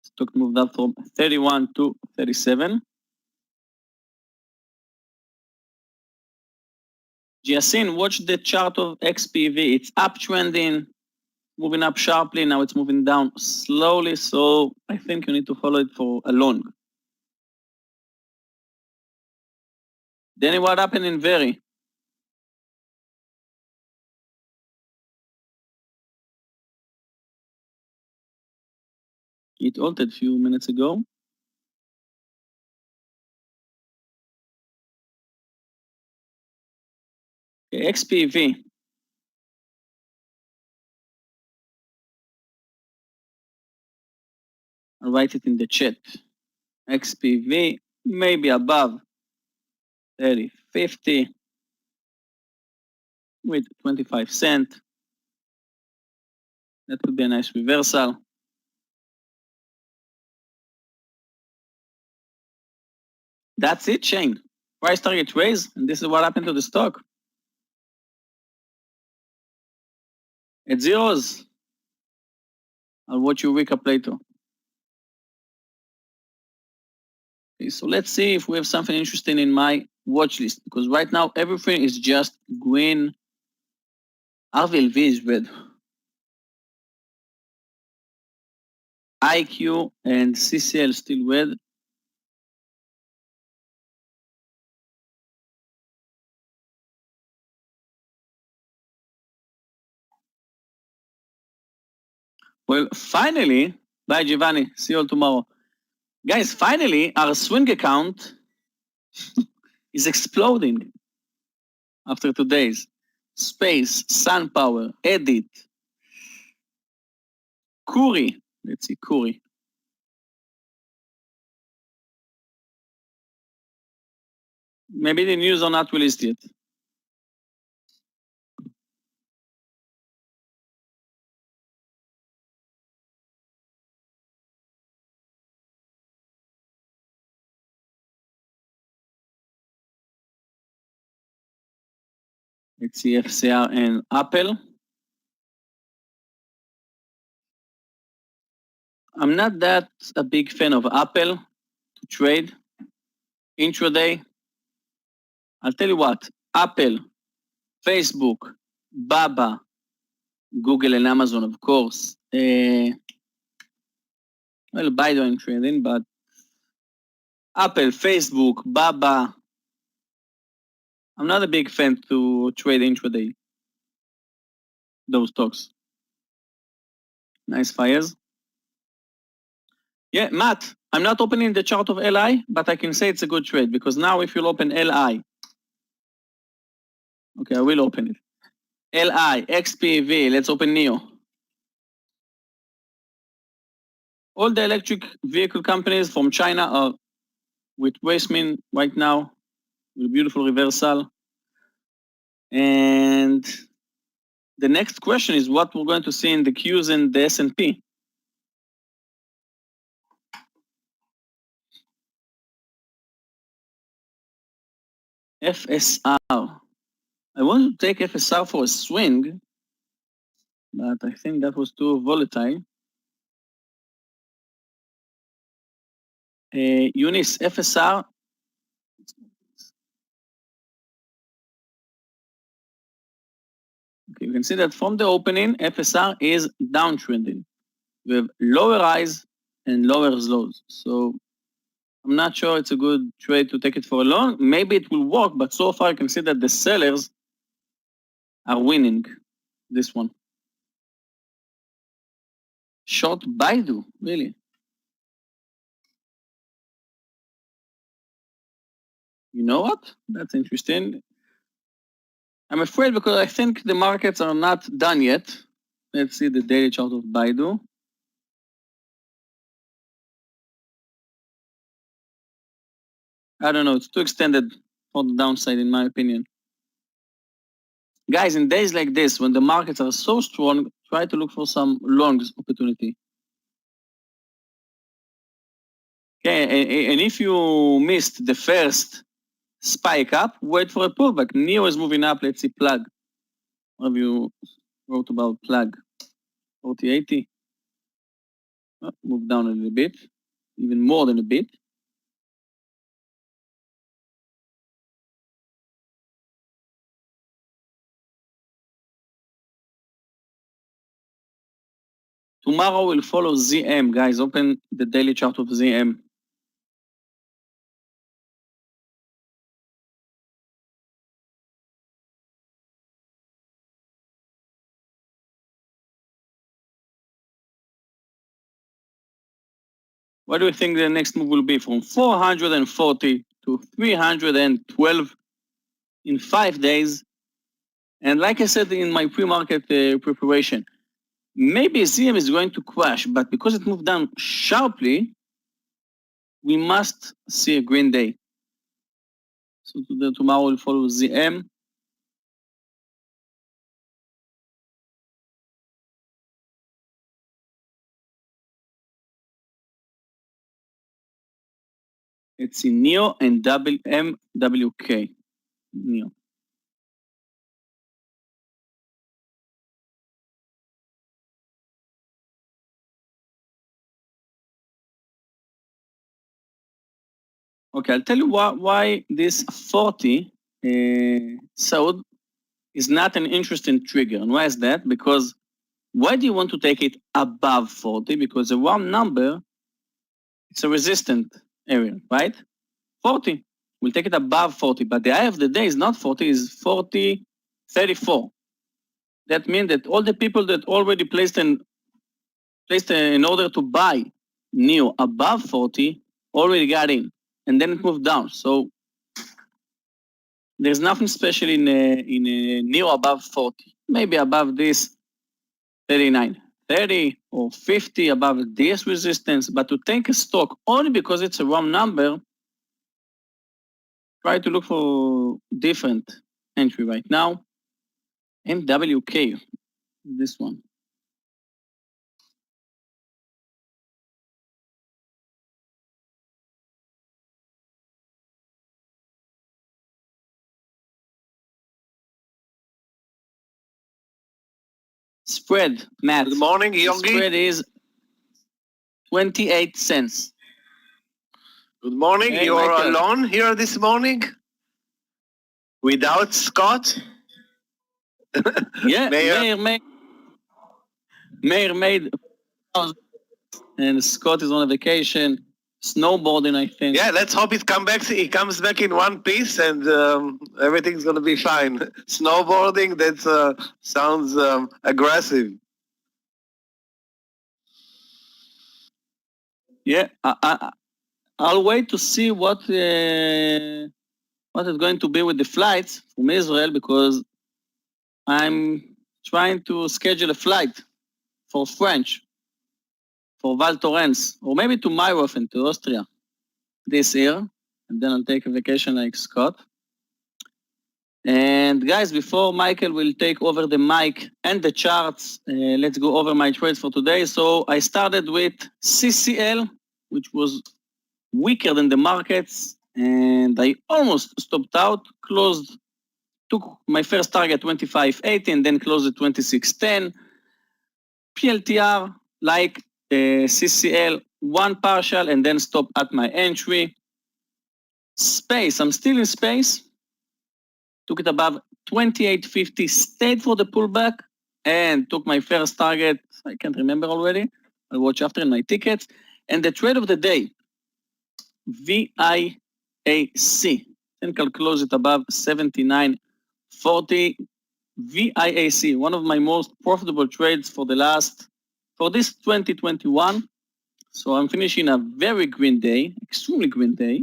Stock moved up from 31 to 37. Jiasin, watch the chart of XPV. It's uptrending, moving up sharply. Now it's moving down slowly. So I think you need to follow it for a long. Danny, what happened in very? It altered a few minutes ago. Okay, XPV. I'll write it in the chat. XPV maybe above 30.50 with 25 cents. That would be a nice reversal. That's it, Shane. Price target raise, and this is what happened to the stock. At zeros, I'll watch your recap later. Okay, so let's see if we have something interesting in my watch list, because right now everything is just green. RVLV is red. IQ and CCL still red. Well, finally, bye Giovanni, see you all tomorrow. Guys, finally, our swing account is exploding after 2 days. Space, SunPower, Edit, Kuri. Let's see, Kuri. Maybe the news are not released yet. Let's see FCR and Apple. I'm not that a big fan of Apple to trade intraday. I'll tell you what, Apple, Facebook, Baba, Google and Amazon, of course. Well, Baidu I'm trading, but Apple, Facebook, Baba. I'm not a big fan to trade intraday. Those stocks. Nice fires. Yeah, Matt, I'm not opening the chart of LI, but I can say it's a good trade because now if you'll open LI, okay, I will open it. LI, XPV, let's open NIO. All the electric vehicle companies from China are with Wastemin right now, with a beautiful reversal. And the next question is what we're going to see in the Qs and the S&P. FSR. I want to take FSR for a swing, but I think that was too volatile. Eunice, FSR. Okay, you can see that from the opening, FSR is downtrending. We have lower highs and lower lows. So I'm not sure it's a good trade to take it for a long. Maybe it will work, but so far I can see that the sellers are winning this one. Short Baidu, really? You know what? That's interesting. I'm afraid because I think the markets are not done yet. Let's see the daily chart of Baidu. I don't know, it's too extended for the downside in my opinion. Guys, in days like this, when the markets are so strong, try to look for some longs opportunity. Okay, and if you missed the first spike up, wait for a pullback. NEO is moving up, let's see plug. What have you wrote about plug? 4080. Oh, move down a little bit, even more than a bit. Tomorrow we'll follow ZM, guys. Open the daily chart of ZM. What do you think the next move will be? From 440 to 312 in 5 days. And like I said in my pre-market preparation, maybe ZM is going to crash, but because it moved down sharply, we must see a green day. So tomorrow we'll follow ZM. It's in NEO and MWK. NEO. Okay, I'll tell you why this 40 sold is not an interesting trigger. And why is that? Because why do you want to take it above 40? Because the one number, it's a resistant area, right? 40. We'll take it above 40, but the high of the day is not 40, is 40.34. That means that all the people that already placed an order to buy NEO above 40 already got in, and then it moved down. So there's nothing special in NEO above 40. Maybe above this 39, 30 or 50 above this resistance, but to take a stock only because it's a wrong number, try to look for different entry right now. MWK, this one. Spread, Matt. Good morning, Yogi. Spread is 28 cents. Good morning. Hey, You're Michael. alone here this morning? Without Scott? Yeah, Meir? Meir made, and Scott is on a vacation, snowboarding, I think. Yeah, let's hope he comes back in one piece and everything's going to be fine. Snowboarding, that sounds aggressive. Yeah, I'll wait to see what is going to be with the flights from Israel, because I'm trying to schedule a flight for French, for Val Thorens, or maybe to Meir to Austria this year, and then I'll take a vacation like Scott. And guys, before Michael will take over the mic and the charts, let's go over my trades for today. So I started with CCL, which was weaker than the markets, and I almost stopped out, took my first target 25.80 and then closed at 26.10. PLTR, like CCL, one partial and then stop at my entry. Space, I'm still in space. Took it above 28.50, stayed for the pullback, and took my first target. I can't remember already. I'll watch after in my tickets. And the trade of the day, VIAC. Technical close it above 79.40. VIAC, one of my most profitable trades for this 2021. So I'm finishing a very green day, extremely green day.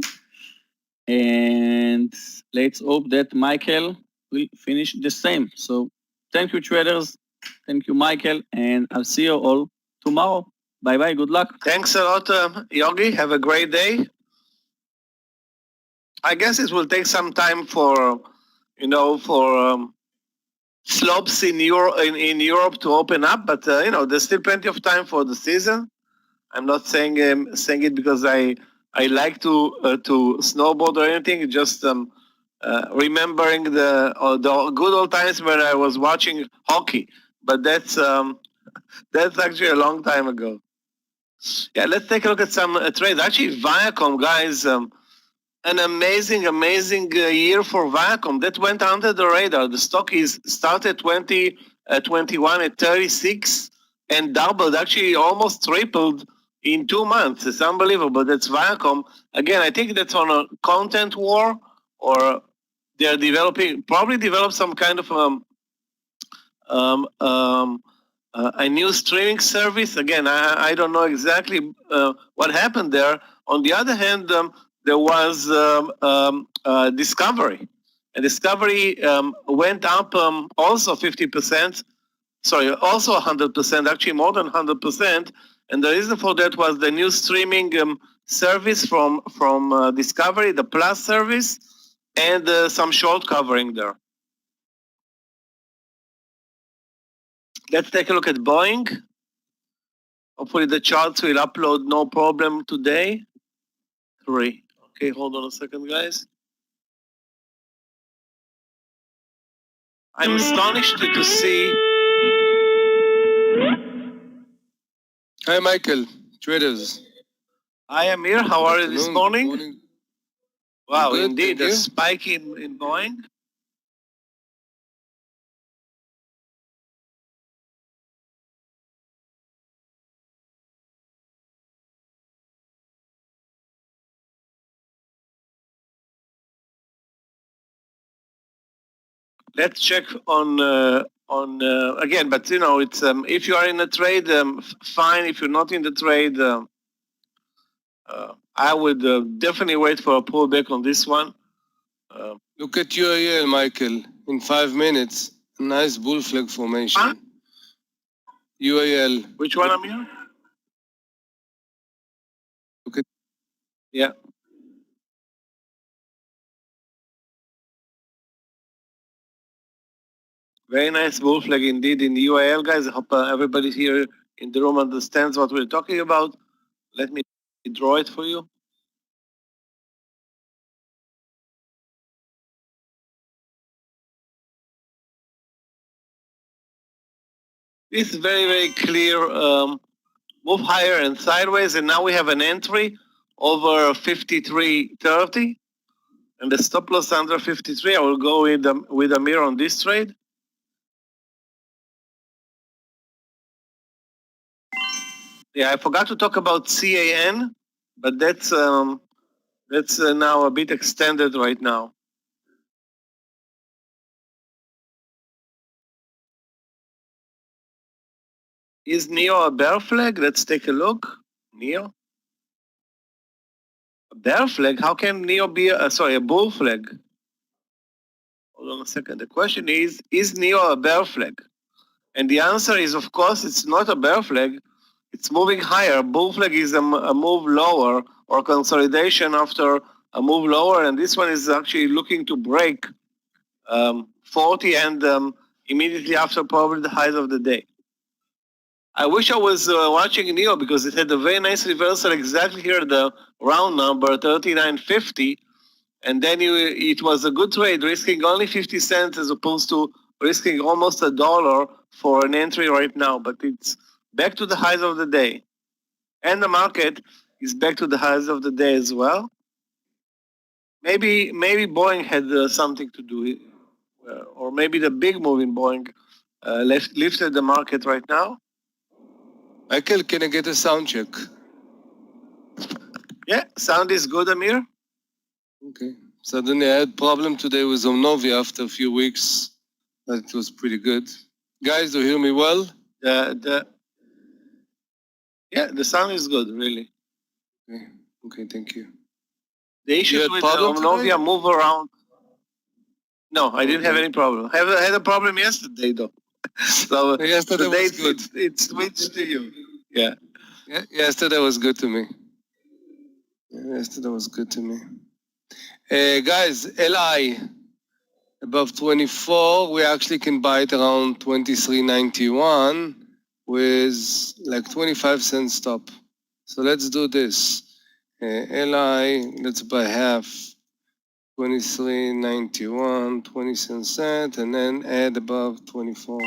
And let's hope that Michael will finish the same. So thank you, traders. Thank you, Michael. And I'll see you all tomorrow. Bye-bye. Good luck. Thanks a lot, Yogi. Have a great day. I guess it will take some time for slopes in Europe to open up, but there's still plenty of time for the season. I'm not saying it because I like to snowboard or anything. Just remembering the good old times when I was watching hockey. But that's actually a long time ago. Yeah, let's take a look at some trades. Actually, Viacom, guys, an amazing year for Viacom. That went under the radar. The stock started 2021 at 36 and doubled, actually almost tripled in 2 months. It's unbelievable. That's Viacom. Again, I think that's on a content war, or they're probably develop some kind of a new streaming service. Again, I don't know exactly what happened there. On the other hand, there was Discovery. And Discovery went up also 50%, sorry, also 100%, actually more than 100%. And the reason for that was the new streaming service from Discovery, the Plus service, and some short covering there. Let's take a look at Boeing. Hopefully the charts will upload no problem today. 3. Okay, hold on a second, guys. I'm astonished to see. Hi, Michael. Traders. Hi, Amir. How are you this morning? Morning. Wow, Good, indeed, thank a you. spike in Boeing. Let's check on again, but it's if you are in a trade, fine. If you're not in the trade, I would definitely wait for a pullback on this one. Look at UAL, Michael. In 5 minutes, a nice bull flag formation. Huh? UAL. Which one, Amir? Look at Yeah. Very nice bull flag indeed in the UAL, guys. I hope everybody here in the room understands what we're talking about. Let me draw it for you. This is very clear move higher and sideways, and now we have an entry over 53.30 and the stop loss under 53. I will go with Amir on this trade. Yeah, I forgot to talk about CAN, but that's now a bit extended right now. Is NEO a bear flag? Let's take a look. NEO? A bear flag? How can NEO be a bull flag? Hold on a second. The question is NEO a bear flag? And the answer is, of course, it's not a bear flag. It's moving higher. Bull flag is a move lower, or consolidation after a move lower. And this one is actually looking to break 40 and immediately after probably the highs of the day. I wish I was watching NEO because it had a very nice reversal exactly here, the round number 39.50. And then it was a good trade, risking only 50 cents as opposed to risking almost $1 for an entry right now. But it's back to the highs of the day. And the market is back to the highs of the day as well. Maybe Boeing had something to do, or maybe the big move in Boeing lifted the market right now. Michael, can I get a sound check? Yeah, sound is good, Amir. Okay. Suddenly I had problem today with Omnovi after a few weeks. That was pretty good. Guys, do you hear me well? The sound is good, really. Okay, thank you. The issues had with problem Omnovia today? move around. No, I didn't have Okay. any problem. I had a problem yesterday, though. So Yesterday today was good. it switched to you. Yeah. Yesterday was good to me. Yesterday was good to me. Guys, LI above 24, we actually can buy it around 23.91 with like 25 cents stop. So let's do this. LI, let's buy half. 23.91, 20 cents, and then add above 24.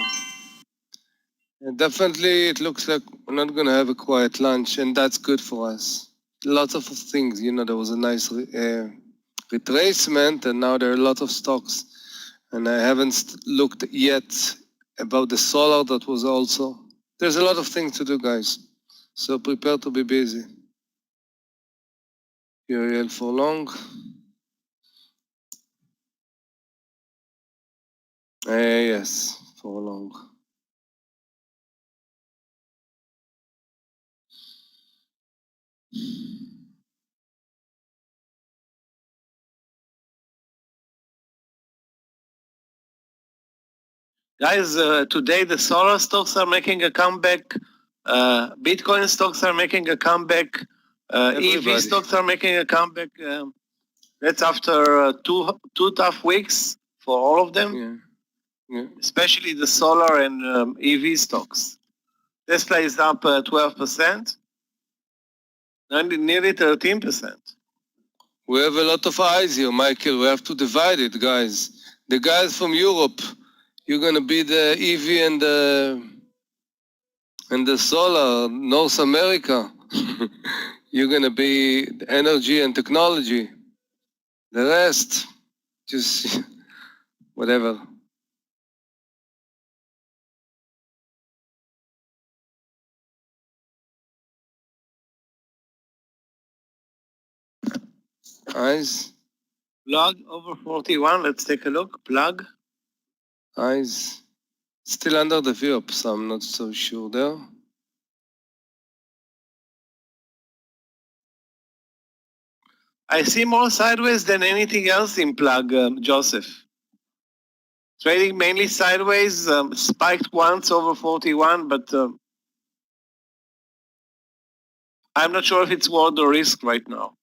And definitely, it looks like we're not going to have a quiet lunch, and that's good for us. Lots of things, there was a nice retracement, and now there are a lot of stocks. And I haven't looked yet about the solar that was also. There's a lot of things to do, guys. So prepare to be busy. URL for long. Yes, for long. Guys, today the solar stocks are making a comeback. Bitcoin stocks are making a comeback. EV stocks are making a comeback. That's after two tough weeks for all of them, especially the solar and EV stocks. Tesla is up 12%, nearly 13%. We have a lot of eyes here, Michael. We have to divide it, guys. The guys from Europe, you're gonna be the EV and the solar. North America, you're gonna be the energy and technology. The rest, just whatever. Eyes. Plug over 41. Let's take a look. Plug. Eyes. Still under the VIOP, so I'm not so sure there. I see more sideways than anything else in Plug, Joseph. Trading mainly sideways, spiked once over 41, but I'm not sure if it's worth the risk right now.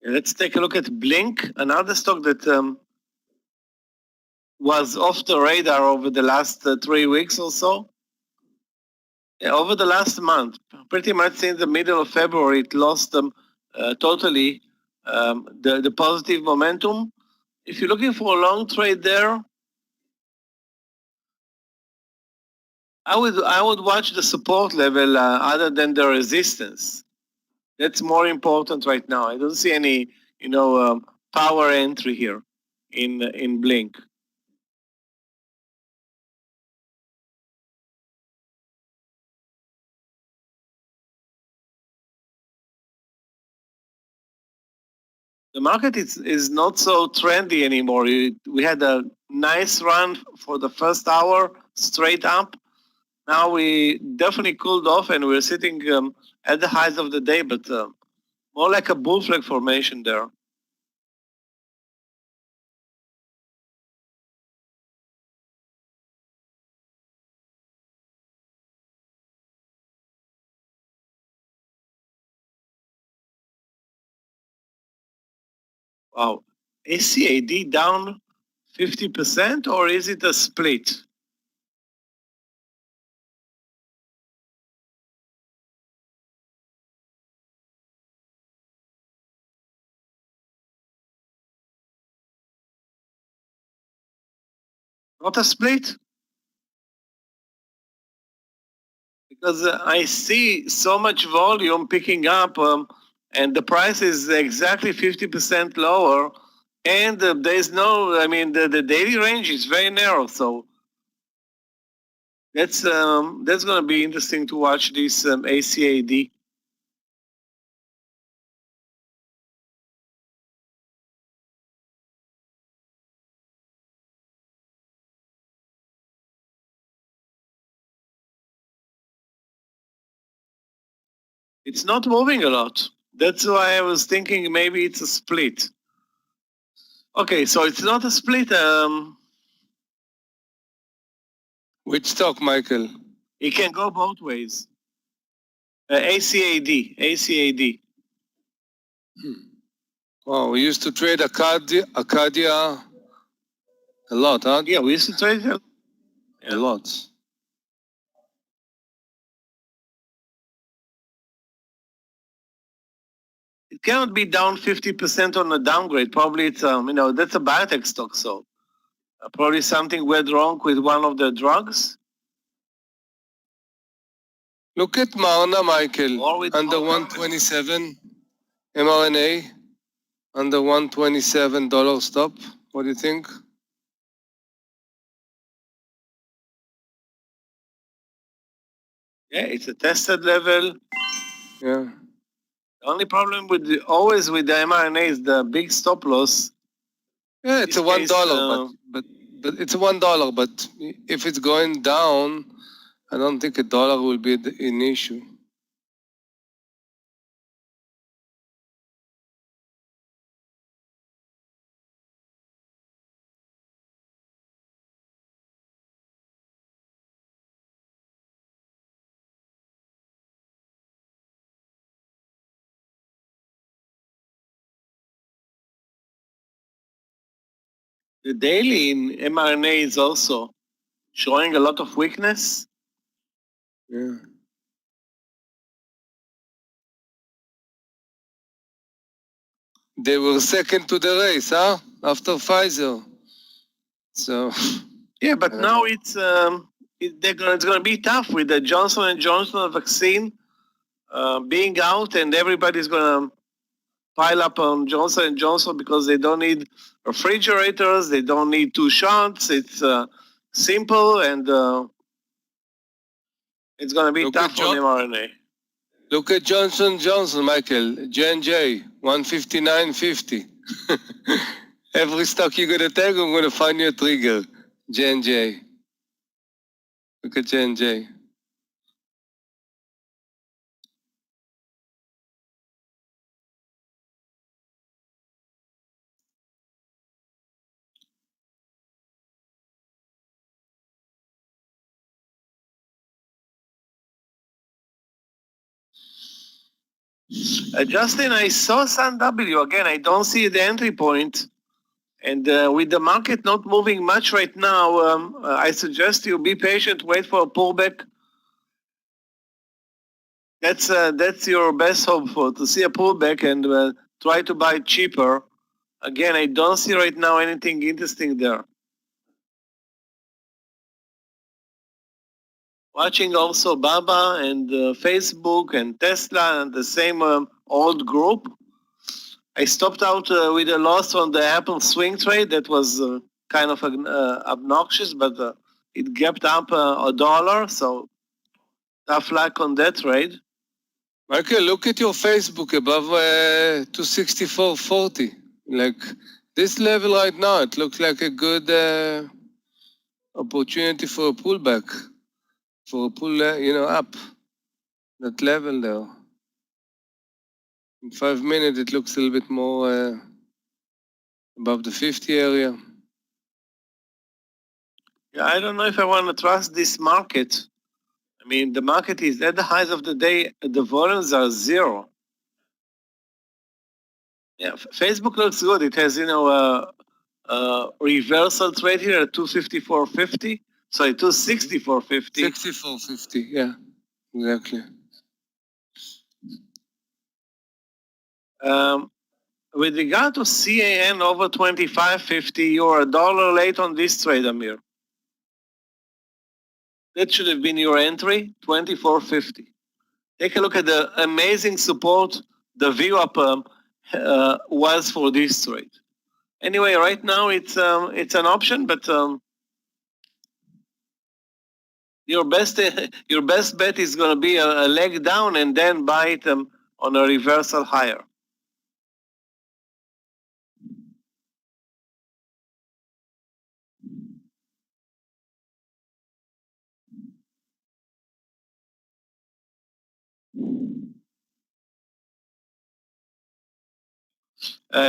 Let's take a look at Blink, another stock that was off the radar over the last 3 weeks or so. Yeah, over the last month, pretty much since the middle of February, it lost totally the positive momentum. If you're looking for a long trade there, I would watch the support level other than the resistance. That's more important right now. I don't see any, power entry here in Blink. The market is not so trendy anymore. We had a nice run for the first hour straight up. Now we definitely cooled off and we're sitting at the highs of the day, but more like a bull flag formation there. Wow. ACAD down 50%, or is it a split? Not a split? because I see so much volume picking up, and the price is exactly 50% lower, and there's no, I mean, the daily range is very narrow, so that's going to be interesting to watch this ACAD. It's not moving a lot. That's why I was thinking maybe it's a split. Okay, so it's not a split. Which stock, Michael? It can go both ways. ACAD. Oh, we used to trade Arcadia a lot, huh? Yeah, we used to trade it. A lot. It cannot be down 50% on a downgrade. Probably it's that's a biotech stock, so probably something went wrong with one of the drugs. Look at Marna, Michael, Or with under Marna. 127 mRNA, under $127 stop. What do you think? Yeah, it's a tested level. Yeah. The only problem always with the mRNA is the big stop loss. Yeah, it's a $1, but it's a $1. But if it's going down, I don't think $1 will be an issue. The daily in mRNA is also showing a lot of weakness. Yeah. They were second to the race, huh? After Pfizer. So. Yeah, but now it's going to be tough with the Johnson & Johnson vaccine being out, and everybody's going to pile up on Johnson & Johnson because they don't need refrigerators, they don't need 2 shots. It's simple, and it's going to be tough on mRNA. Look at Johnson Johnson, Michael. J&J, 159.50. Every stock you're going to take, I'm going to find you a trigger. J&J. Look at J&J. Justin, I saw Sun W again. I don't see the entry point. And with the market not moving much right now, I suggest you be patient, wait for a pullback. That's your best hope for to see a pullback and try to buy cheaper. Again, I don't see right now anything interesting there. Watching also Baba and Facebook and Tesla and the same old group. I stopped out with a loss on the Apple swing trade. That was kind of obnoxious, but it gapped up $1, so tough luck on that trade. Michael, look at your Facebook above 264.40. Like this level right now, it looks like a good opportunity for a pullback, for a pull, up. That level there. In 5 minutes, it looks a little bit more above the 50 area. Yeah, I don't know if I want to trust this market. I mean, the market is at the highs of the day, the volumes are zero. Yeah, Facebook looks good. It has, reversal trade here at 254.50. Sorry, 264.50. 64.50, yeah, exactly. With regard to CAN over 25.50, you're $1 late on this trade, Amir. That should have been your entry, 24.50. Take a look at the amazing support the VWAP was for this trade. Anyway, right now it's an option, but your best bet is going to be a leg down and then buy it on a reversal higher.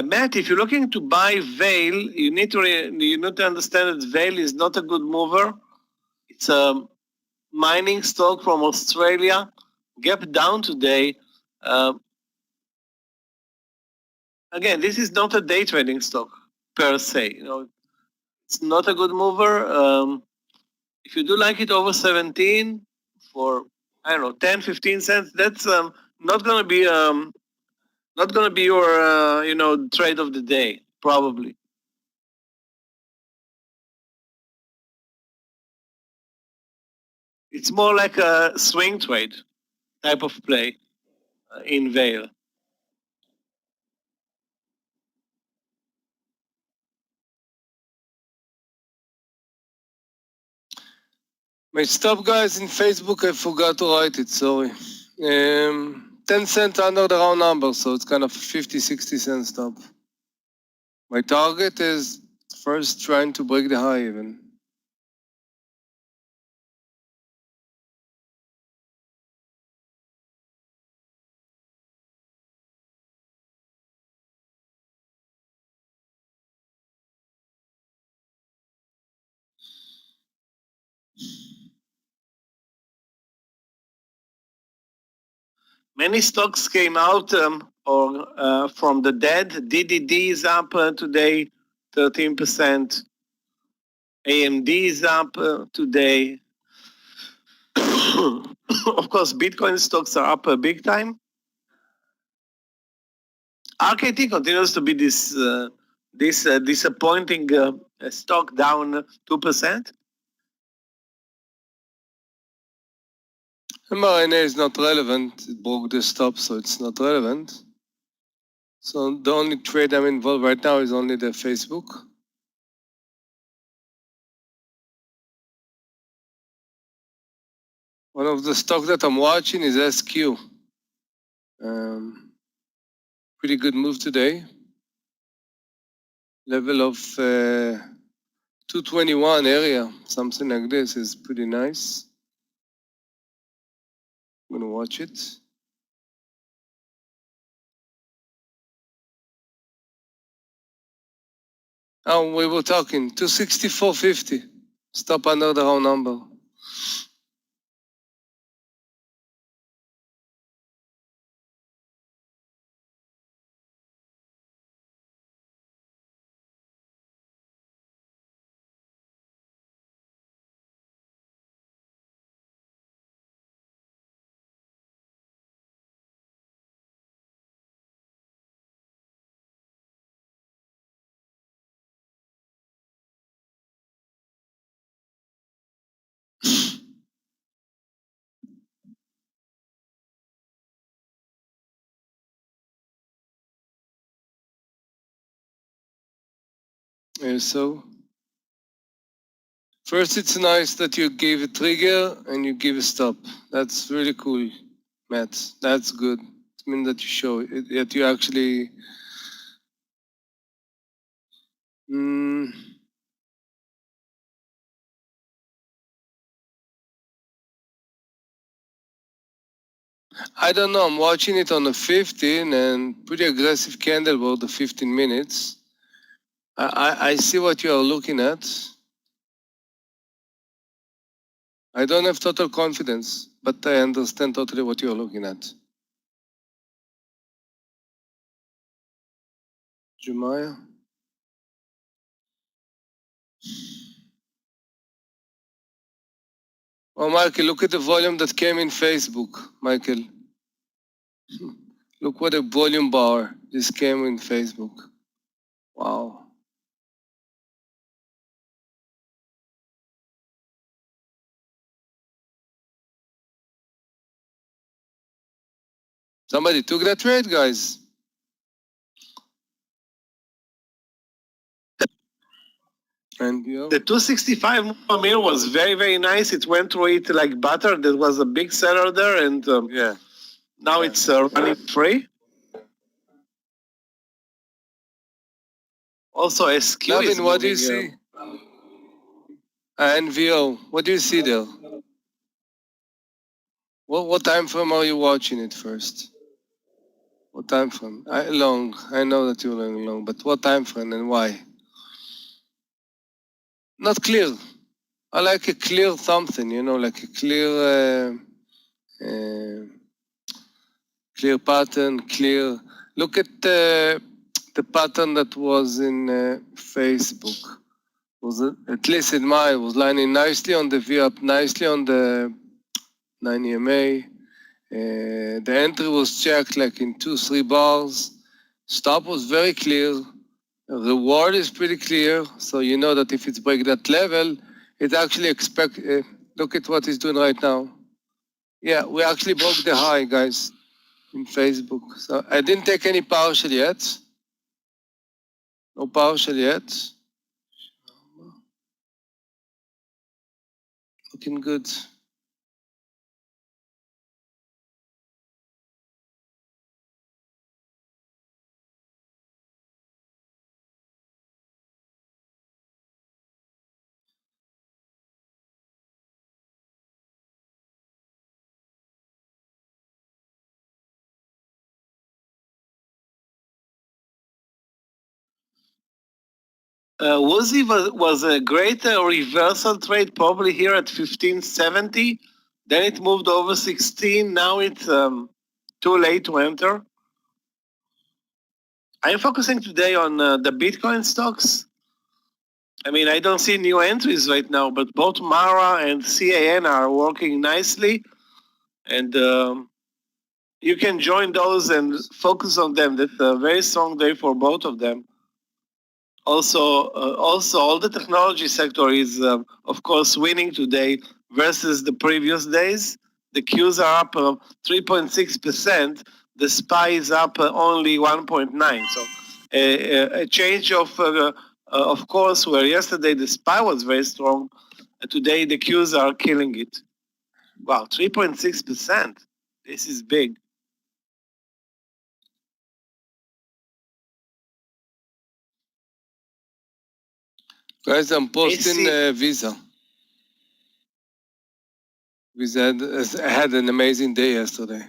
Matt, if you're looking to buy Veil, you need to understand that Veil is not a good mover. It's a mining stock from Australia, gap down today. Again, this is not a day trading stock per se. It's not a good mover. If you do like it over 17 for, I don't know, 10, 15 cents, that's not going to be your trade of the day, probably. It's more like a swing trade type of play in Veil. My stop, guys, in Facebook, I forgot to write it, sorry. 10 cents under the round number, so it's kind of 50, 60 cents stop. My target is first trying to break the high even. Many stocks came out from the dead. DDD is up today, 13%. AMD is up today. Of course, Bitcoin stocks are up big time. RKT continues to be this disappointing stock, down 2%. mRNA is not relevant. It broke the stop, so it's not relevant. So the only trade I'm involved right now is only the Facebook. One of the stocks that I'm watching is SQ. Pretty good move today. Level of 221 area, something like this is pretty nice. I'm gonna watch it. Oh, we were talking 264.50. Stop under the round number. So first, it's nice that you gave a trigger and you give a stop. That's really cool, Matt. That's good. It means that you show it, that you actually. I don't know. I'm watching it on the 15 and pretty aggressive candle about the 15 minutes. I see what you are looking at. I don't have total confidence, but I understand totally what you are looking at. Jumaya? Oh, Michael, look at the volume that came in Facebook, Michael. Look what a volume bar this came in Facebook. Wow. Somebody took that trade, guys. And The 265 Meir was very, very nice. It went through it like butter. There was a big seller there, and now it's running free. Also, SQ Navin, is what do you moving, see? And VO, what do you see there? What time frame are you watching it first? What time frame? Long. I know that you're long, but what time frame and why? Not clear. I like a clear something, like a clear, clear pattern, clear. Look at the pattern that was in Facebook. Was it, at least in mine, was lining nicely on the V up, nicely on the 9 EMA. The entry was checked like in 2-3 bars. Stop was very clear. Reward is pretty clear, so you know that if it's break that level, it actually expect. Look at what it's doing right now. Yeah, we actually broke the high, guys, in Facebook. So I didn't take any partial yet. No partial yet. Looking good. Woozy was a great reversal trade, probably here at 1570. Then it moved over 16. Now it's too late to enter. I'm focusing today on the Bitcoin stocks. I mean, I don't see new entries right now, but both Mara and CAN are working nicely. And you can join those and focus on them. That's a very strong day for both of them. Also, all the technology sector is, of course, winning today versus the previous days. The Qs are up 3.6%. The SPY is up only 1.9%. So a change of course, where yesterday the SPY was very strong, today the Qs are killing it. Wow, 3.6%. This is big. Guys, I'm posting Visa. Visa had an amazing day yesterday.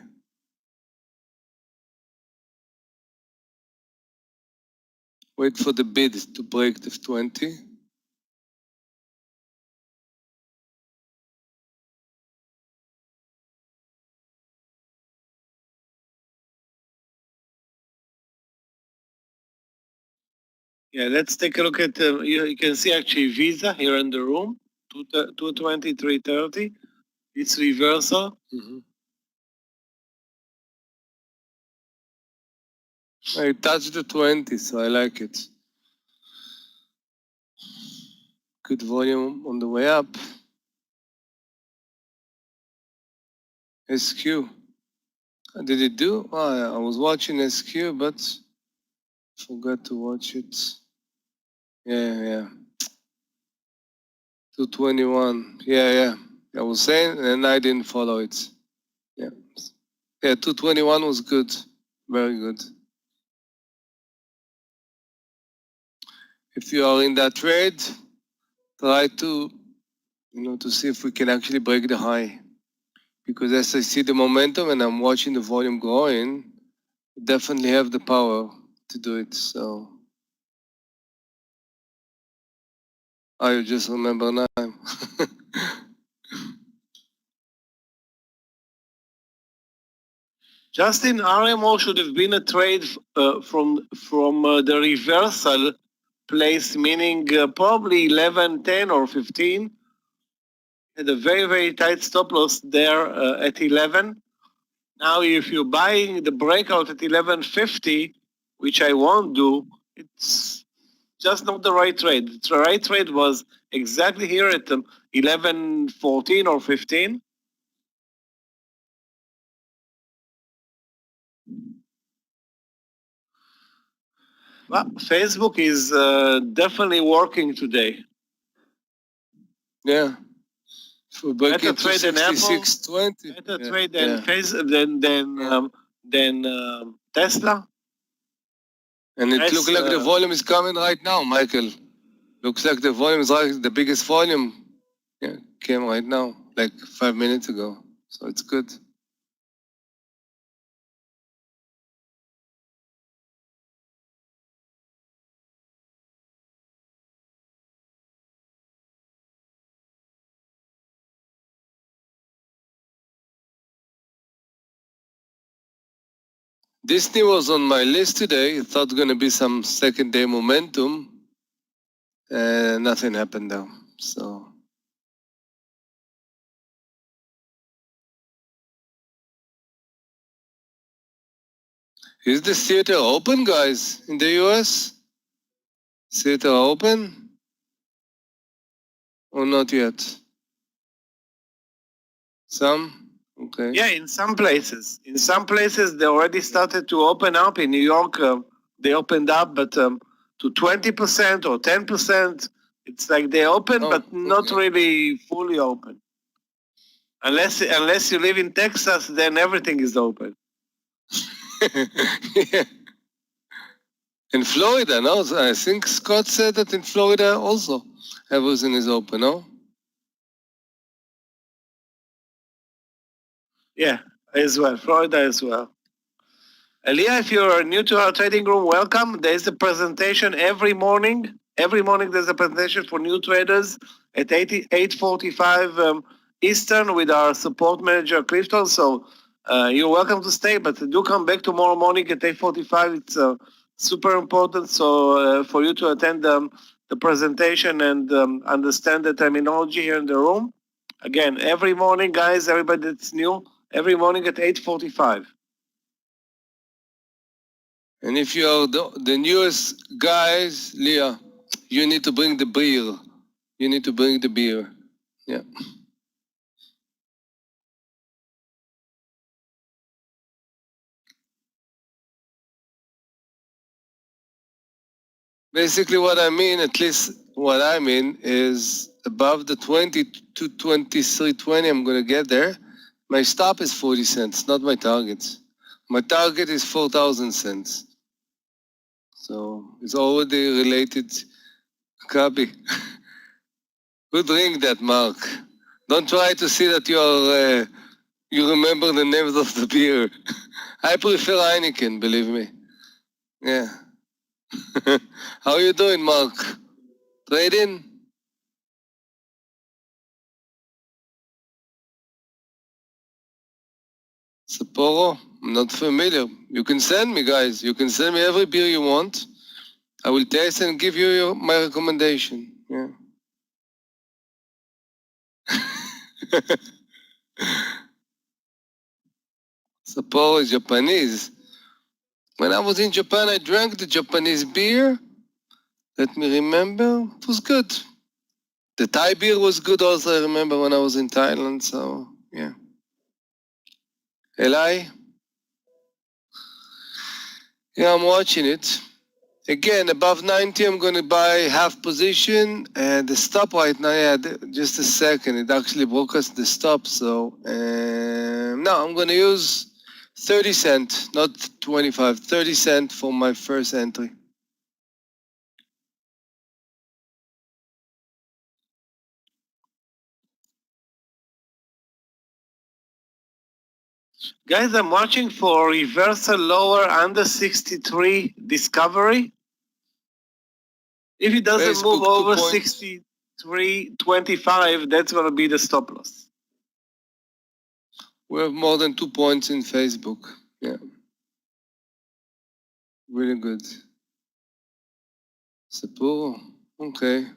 Wait for the bid to break the 20. Yeah, let's take a look at, you can see actually Visa here in the room, 220, 330. It's reversal. I touched the 20, so I like it. Good volume on the way up. SQ. Did it do? Oh, I was watching SQ, but forgot to watch it. Yeah. 221. Yeah. I was saying, and I didn't follow it. Yeah, 221 was good. Very good. If you are in that trade, try to, to see if we can actually break the high. Because as I see the momentum and I'm watching the volume growing, we definitely have the power to do it. So I just remember now. Justin, RMO should have been a trade from the reversal place, meaning probably 11, 10, or 15. Had a very, very tight stop loss there at 11. Now, if you're buying the breakout at 11.50, which I won't do, it's just not the right trade. The right trade was exactly here at 11.14 or 15. Well, Facebook is definitely working today. Yeah. If we break Better into trade than Apple. 66.20. Better Yeah, trade than yeah. than Tesla. And it That's, looks like the volume is coming right now, Michael. Looks like the volume is like the biggest volume. Yeah, came right now, like 5 minutes ago. So it's good. Disney was on my list today. I thought going to be some second day momentum. And nothing happened though. So is the theater open, guys, in the US? Theater open? Or not yet? Some? Okay. yeah, in some places. In some places, they already started to open up. In New York, they opened up, but to 20% or 10%. It's like they open, but not really fully open. Unless you live in Texas, then everything is open. Yeah. In Florida, no? I think Scott said that in Florida also everything is open, no? Yeah, as well. Florida as well. Elia, if you're new to our trading room, welcome. There's a presentation every morning. Every morning there's a presentation for new traders at 8:45 Eastern with our support manager, Clifton. So you're welcome to stay, but do come back tomorrow morning at 8:45. It's super important. So for you to attend the presentation and understand the terminology here in the room. Again, every morning, guys, everybody that's new, every morning at 8:45. And if you are the newest guys, Leah, you need to bring the beer. You need to bring the beer. Yeah. Basically what I mean, at least what I mean is above the 20 to 23.20, I'm going to get there. My stop is 40 cents, not my target. My target is 4,000 cents. So it's already related. Copy. Good drink that, Mark. Don't try to see that you remember the names of the beer. I prefer Heineken, believe me. Yeah. How you doing, Mark? Trading? Sapporo? I'm not familiar. You can send me, guys. You can send me every beer you want. I will taste and give you my recommendation. Yeah. Sapporo is Japanese. When I was in Japan, I drank the Japanese beer. Let me remember. It was good. The Thai beer was good also, I remember when I was in Thailand. So, yeah. Eli? Yeah, I'm watching it. Again, above 90, I'm going to buy half position. And the stop right now, yeah, just a second. It actually broke us the stop. So, no, I'm going to use 30 cents, not 25, 30 cents for my first entry. Guys, I'm watching for reversal lower under 63 discovery. If it doesn't Facebook, move over 63.25, that's going to be the stop loss. We have more than 2 points in Facebook. Yeah. Really good. Sapporo. Okay.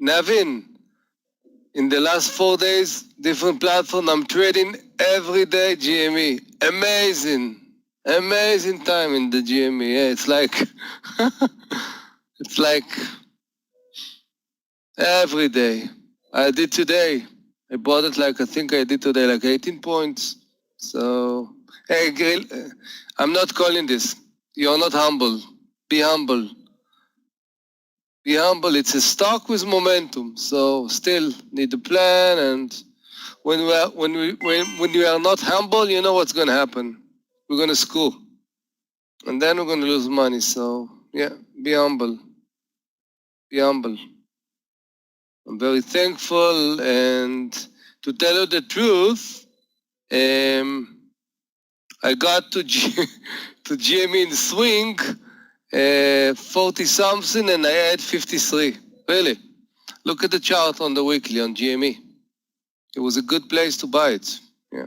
Navin, in the last 4 days, different platform, I'm trading every day GME. Amazing. Amazing time in the GME. Yeah, it's like, it's like every day. I did today. I bought it like, I think I did today like 18 points. So Hey, Grill, I'm not calling this. You're not humble. Be humble. Be humble. It's a stock with momentum. So still need a plan. And when you are not humble, you know what's going to happen. We're going to school. And then we're going to lose money. So yeah, be humble. Be humble. I'm very thankful. And to tell you the truth, I got to to GME in swing 40 something and I had 53. Really. Look at the chart on the weekly on GME. It was a good place to buy it. Yeah.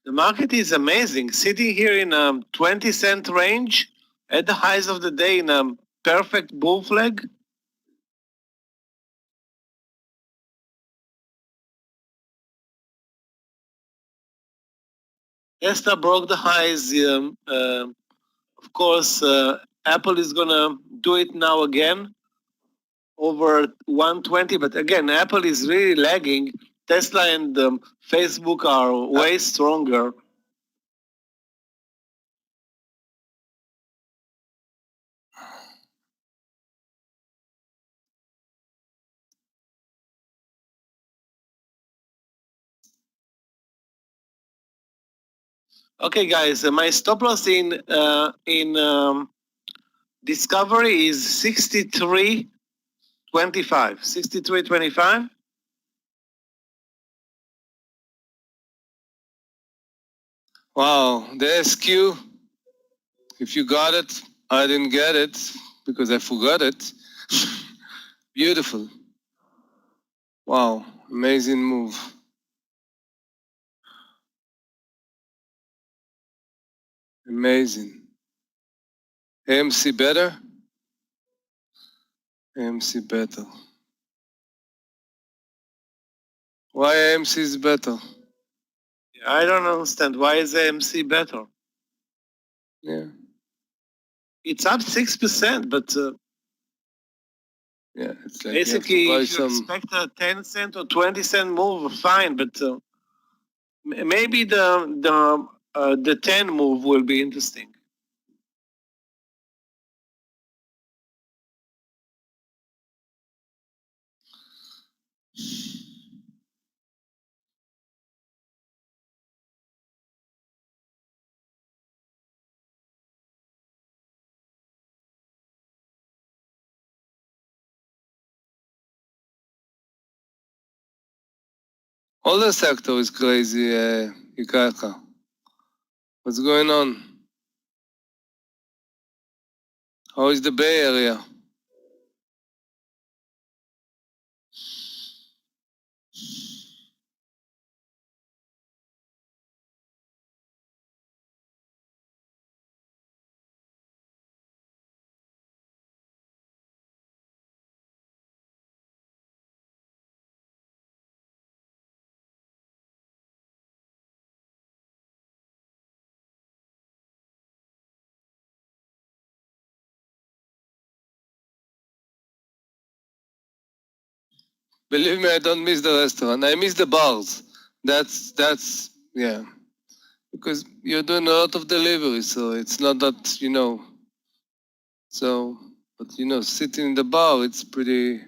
The market is amazing. Sitting here in a 20-cent range at the highs of the day in a perfect bull flag. Tesla broke the highs. Of course, Apple is going to do it now again over 120. But again, Apple is really lagging. Tesla and Facebook are way stronger. Okay, guys, my stop loss in Discovery is 63.25. 63.25. Wow. The SQ, if you got it, I didn't get it because I forgot it. Beautiful. Wow. Amazing move. Amazing. AMC better? AMC better. Why AMC is better? I don't understand. Why is AMC better? Yeah. It's up 6%, but Yeah, it's like basically, you if you expect a 10-cent or 20-cent move, fine. But maybe the 10 move will be interesting. all the sector is crazy, Ikaka. What's going on? How is the Bay Area? Believe me, I don't miss the restaurant. I miss the bars. That's yeah. Because you're doing a lot of delivery, so it's not that, So, but sitting in the bar, it's pretty.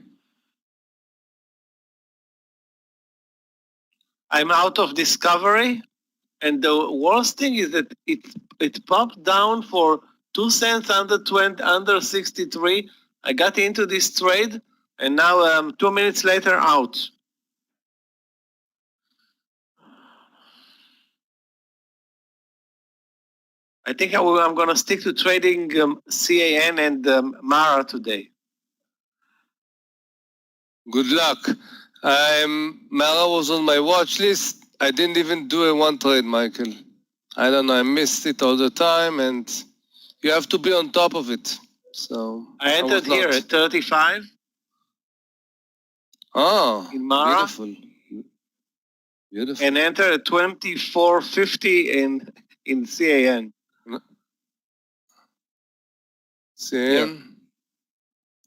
I'm out of Discovery, and the worst thing is that it popped down for 2 cents under 63. I got into this trade, and now 2 minutes later out. I think I'm going to stick to trading CAN and Mara today. Good luck. Mara was on my watch list. I didn't even do a one trade, Michael. I don't know. I missed it all the time, and you have to be on top of it. So I entered was here not. at 35 Oh, in Mara beautiful. Beautiful. and entered at 24.50 in CAN. CAN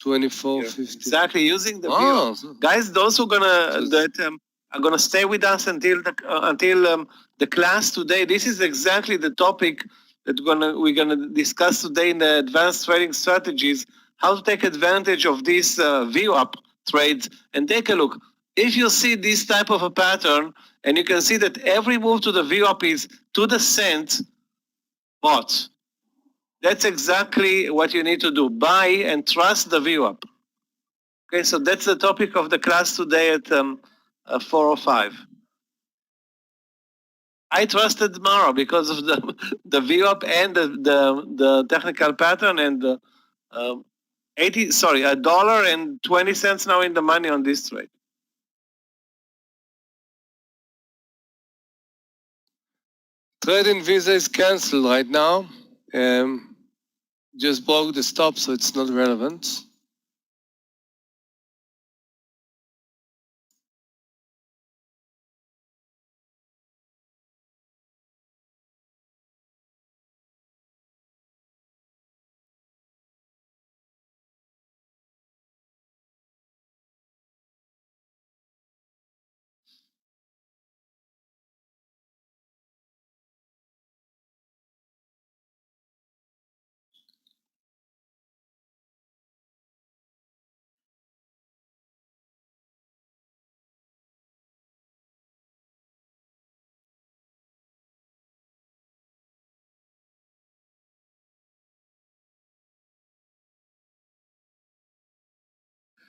24.50. Exactly, using the Oh, VWAP. Guys, those who are gonna stay with us until the class today. This is exactly the topic that we're gonna discuss today in the advanced trading strategies. How to take advantage of these VWAP trades and take a look. If you see this type of a pattern, and you can see that every move to the VWAP is to the cent, bought. That's exactly what you need to do. Buy and trust the VWAP. Okay, so that's the topic of the class today at 4:05. I trusted Mara because of the VWAP and the technical pattern and the $1.20 now in the money on this trade. Trade in Visa is canceled right now. Just broke the stop, so it's not relevant.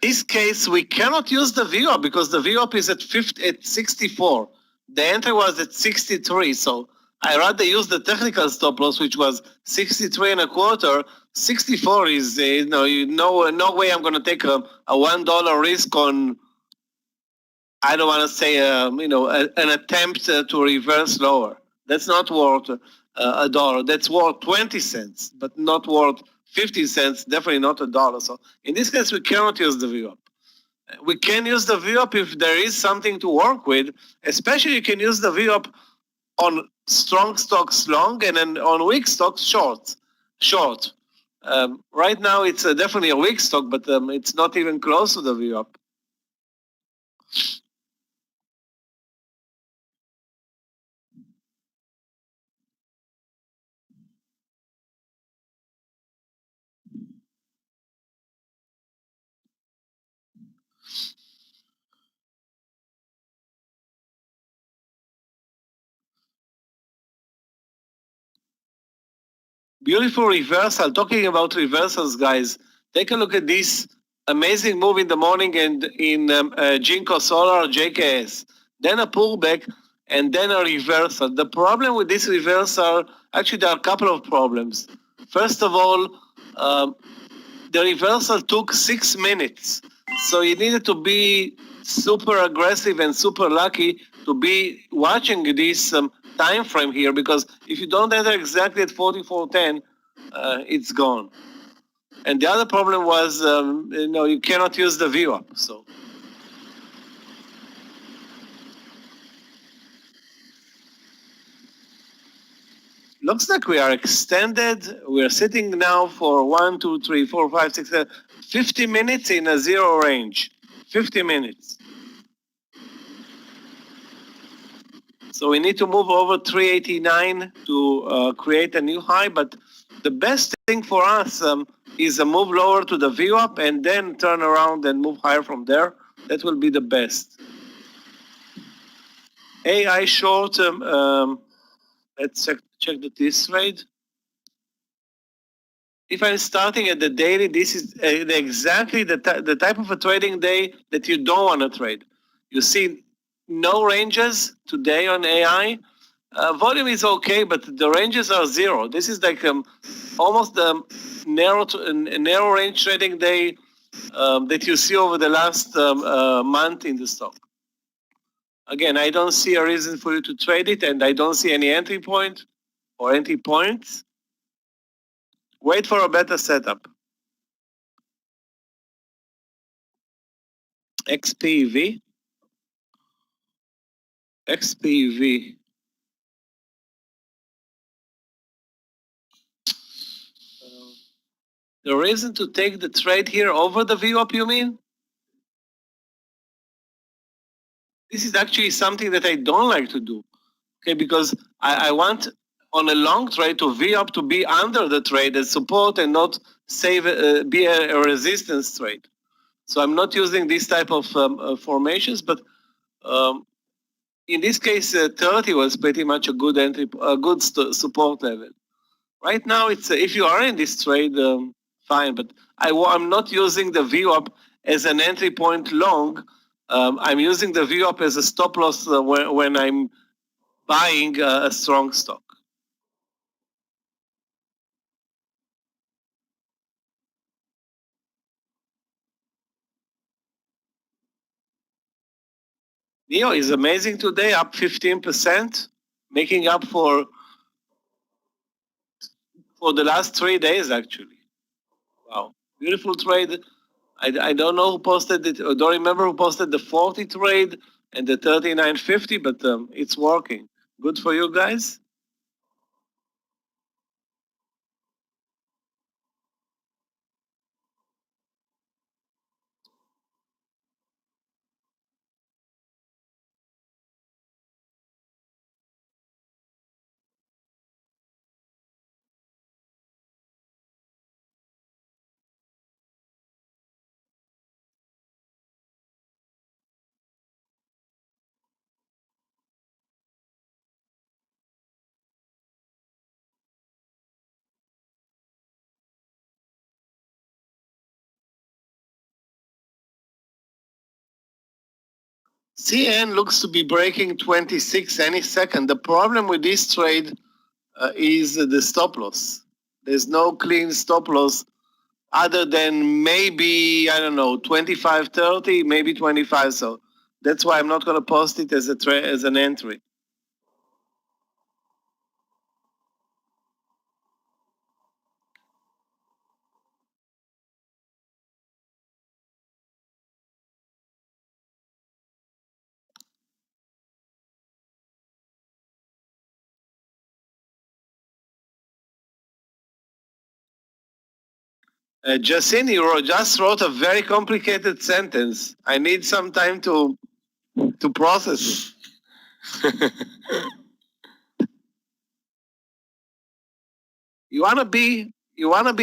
This case, we cannot use the VWAP because the VWAP is at 64. The entry was at 63, so I rather use the technical stop loss, which was 63 and a quarter. 64 is, no way I'm going to take a $1 risk on, I don't want to say, an attempt to reverse lower. That's not worth a dollar. That's worth 20 cents, but not worth 50 cents, definitely not a dollar. So in this case, we cannot use the VWAP. We can use the VWAP if there is something to work with, especially you can use the VWAP on strong stocks long and then on weak stocks short. Right now it's definitely a weak stock, but it's not even close to the VWAP. Beautiful reversal. Talking about reversals, guys, take a look at this amazing move in the morning and in Jinko Solar JKS. Then a pullback and then a reversal. The problem with this reversal, actually, there are a couple of problems. First of all, the reversal took 6 minutes. So you needed to be super aggressive and super lucky to be watching this time frame here, because if you don't enter exactly at 44.10, it's gone. And the other problem was, you cannot use the VWAP. So looks like we are extended. We are sitting now for 1, 2, 3, 4, 5, 6, 7, 50 minutes in a zero range. 50 minutes. So we need to move over 389 to create a new high, but the best thing for us is a move lower to the VWAP and then turn around and move higher from there. That will be the best. AI short, let's check the this trade. If I'm starting at the daily, this is exactly the type of a trading day that you don't want to trade. You see no ranges today on AI. Volume is okay, but the ranges are zero. This is like almost a narrow range trading day that you see over the last month in the stock. Again, I don't see a reason for you to trade it, and I don't see any entry point or entry points. Wait for a better setup. XPV. XPV. The reason to take the trade here over the VWAP, you mean? This is actually something that I don't like to do. Okay, because I want on a long trade to VWAP to be under the trade as support and not be a resistance trade. So I'm not using this type of formations, but in this case, 30 was pretty much a good entry, a good support level. Right now, it's if you are in this trade, fine. But I'm not using the VWAP as an entry point long. I'm using the VWAP as a stop loss when I'm buying a strong stock. NIO is amazing today, up 15%, making up for the last 3 days, actually. Wow, beautiful trade. I don't know who posted it. I don't remember who posted the 40 trade and the 39.50, but it's working. Good for you guys. CN looks to be breaking 26 any second. The problem with this trade is the stop loss. There's no clean stop loss other than maybe, I don't know, 25, 30, maybe 25. So that's why I'm not going to post it as as an entry. Jacini just wrote a very complicated sentence. I need some time to process it. You wanna be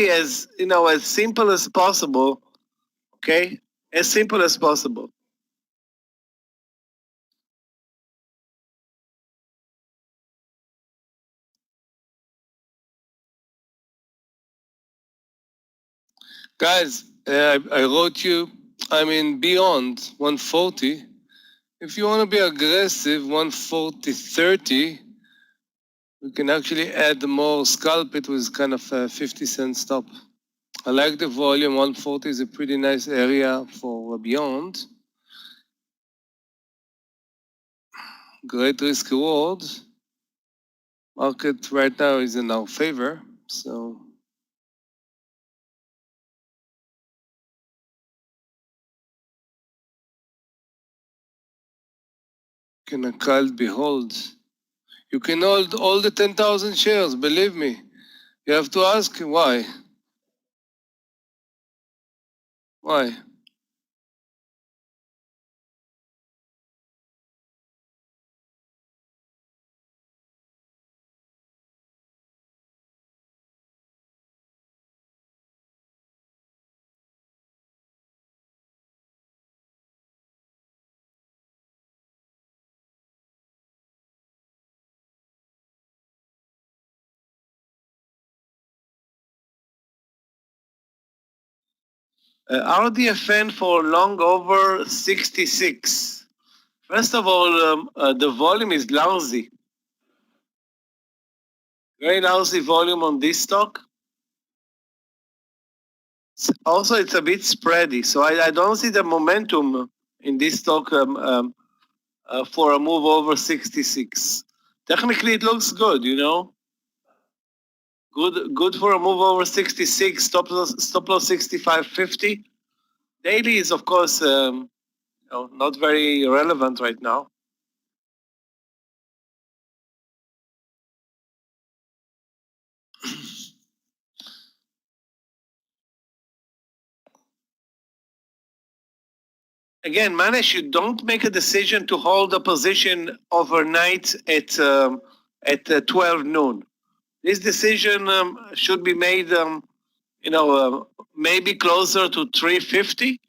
as as simple as possible, okay? As simple as possible. Guys, I wrote you, beyond 140. If you want to be aggressive, 140.30, we can actually add more scalp it with kind of a 50-cent stop. I like the volume. 140 is a pretty nice area for beyond. Great risk reward. Market right now is in our favor, so can a cult behold? You can hold all the 10,000 shares, believe me. You have to ask why. Why? RDFN for long over 66. First of all, the volume is lousy. Very lousy volume on this stock. Also, it's a bit spready, so I don't see the momentum in this stock for a move over 66. Technically, it looks good, you know. Good for a move over 66. Stop loss 65.50. Daily is, of course, not very relevant right now. Again, Manish, you don't make a decision to hold a position overnight at 12 noon. This decision should be made, maybe closer to 350.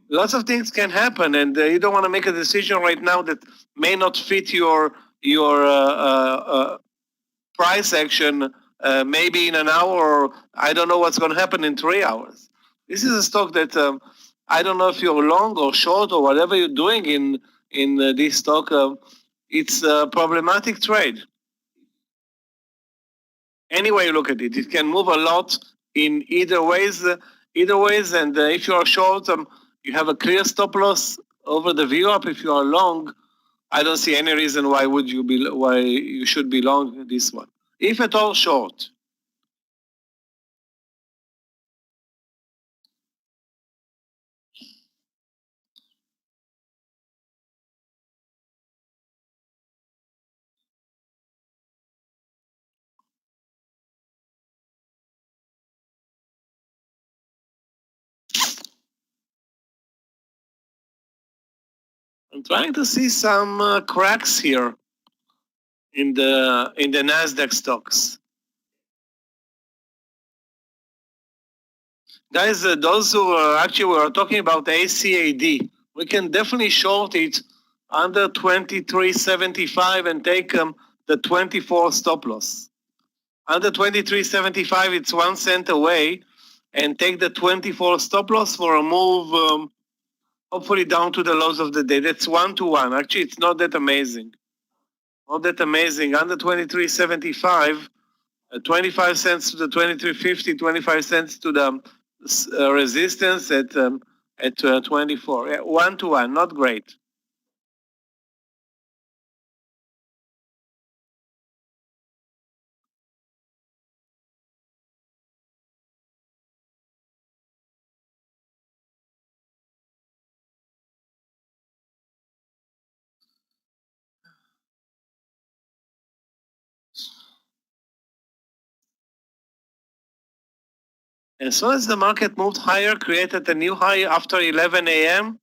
Lots of things can happen, and you don't want to make a decision right now that may not fit your price action. Maybe in an hour, or I don't know what's going to happen in 3 hours. This is a stock that I don't know if you're long or short or whatever you're doing in this stock. It's a problematic trade. Any way you look at it, it can move a lot in either ways. And if you are short, you have a clear stop loss over the VWAP. If you are long, I don't see any reason why you should be long this one, if at all short. I'm trying to see some cracks here in the Nasdaq stocks. Guys, those who were talking about ACAD, we can definitely short it under 23.75 and take the 24 stop loss. Under 23.75, it's 1 cent away, and take the 24 stop loss for a move, hopefully down to the lows of the day. That's 1-to-1. Actually, it's not that amazing. Not that amazing. Under 23.75, 25 cents to the 23.50, 25 cents to the resistance at 24. Yeah, 1-to-1, not great. As soon as the market moved higher, created a new high after 11 a.m.,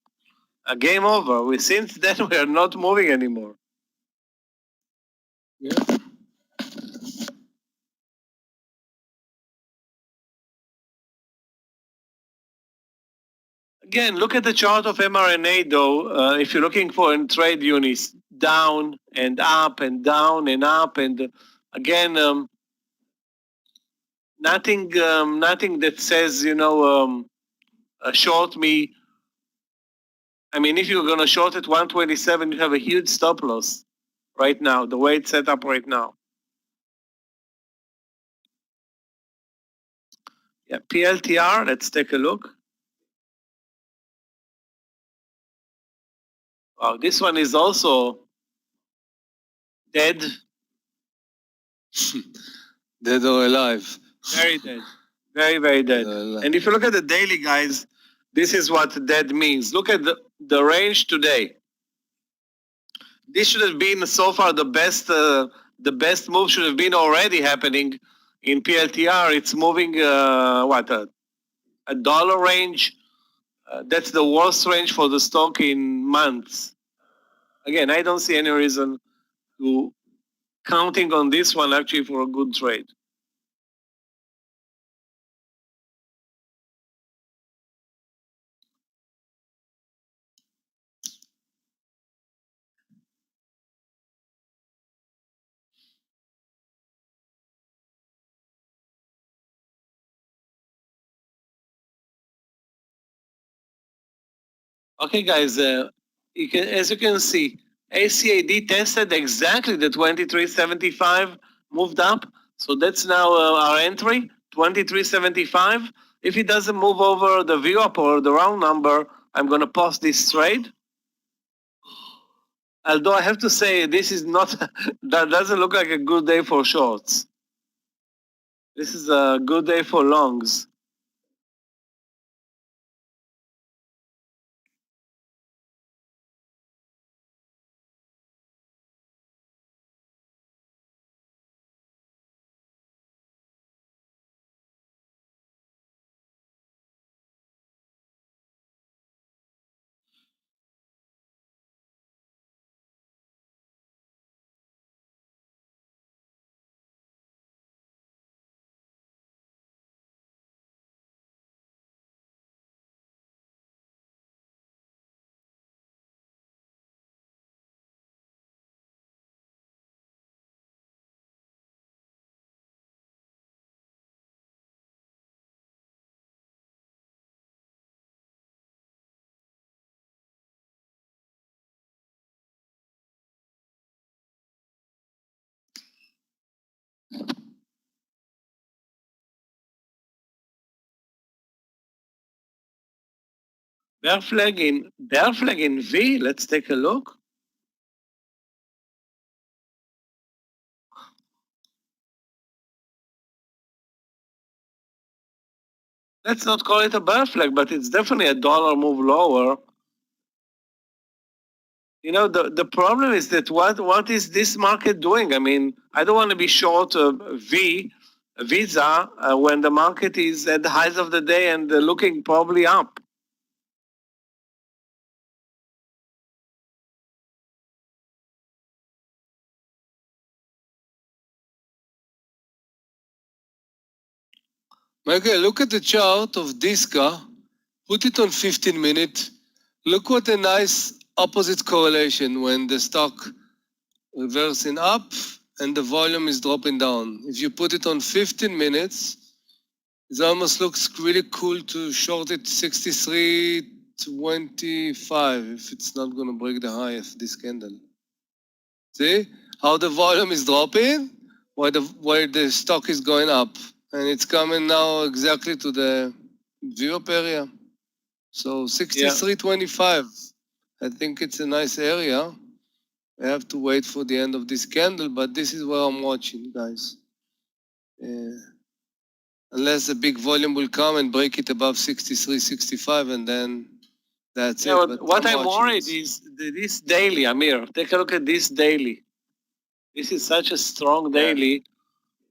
a game over. Since then, we are not moving anymore. Yeah. Again, look at the chart of mRNA, though. If you're looking for in trade units, down and up and down and up, and again, nothing that says, short me. I mean, if you're going to short at 127, you have a huge stop loss right now, the way it's set up right now. Yeah, PLTR, let's take a look. Wow, this one is also dead. Dead or alive? Very dead. Very, very dead. And if you look at the daily, guys, this is what dead means. Look at the range today. This should have been so far the best move should have been already happening in PLTR. It's moving a dollar range. That's the worst range for the stock in months. Again, I don't see any reason to counting on this one actually for a good trade. Okay, guys, as you can see, ACAD tested exactly the 23.75, moved up. So that's now our entry, 23.75. If it doesn't move over the VWAP or the round number, I'm going to post this trade. Although I have to say, this is not, that doesn't look like a good day for shorts. This is a good day for longs. Bear flag in V. Let's take a look. Let's not call it a bear flag, but it's definitely a dollar move lower. You know, the problem is that what is this market doing? I mean, I don't want to be short Visa when the market is at the highs of the day and looking probably up. Michael, look at the chart of Disca. Put it on 15 minutes. Look what a nice opposite correlation when the stock reversing up and the volume is dropping down. If you put it on 15 minutes, it almost looks really cool to short it 63.25 if it's not going to break the high of this candle. See how the volume is dropping, while the stock is going up, and it's coming now exactly to the view up area. So 63.25. I think it's a nice area. I have to wait for the end of this candle, but this is where I'm watching, guys. Unless a big volume will come and break it above 63.65, and then that's it. But What I'm worried is this daily, Amir. Take a look at this daily. This is such a strong daily.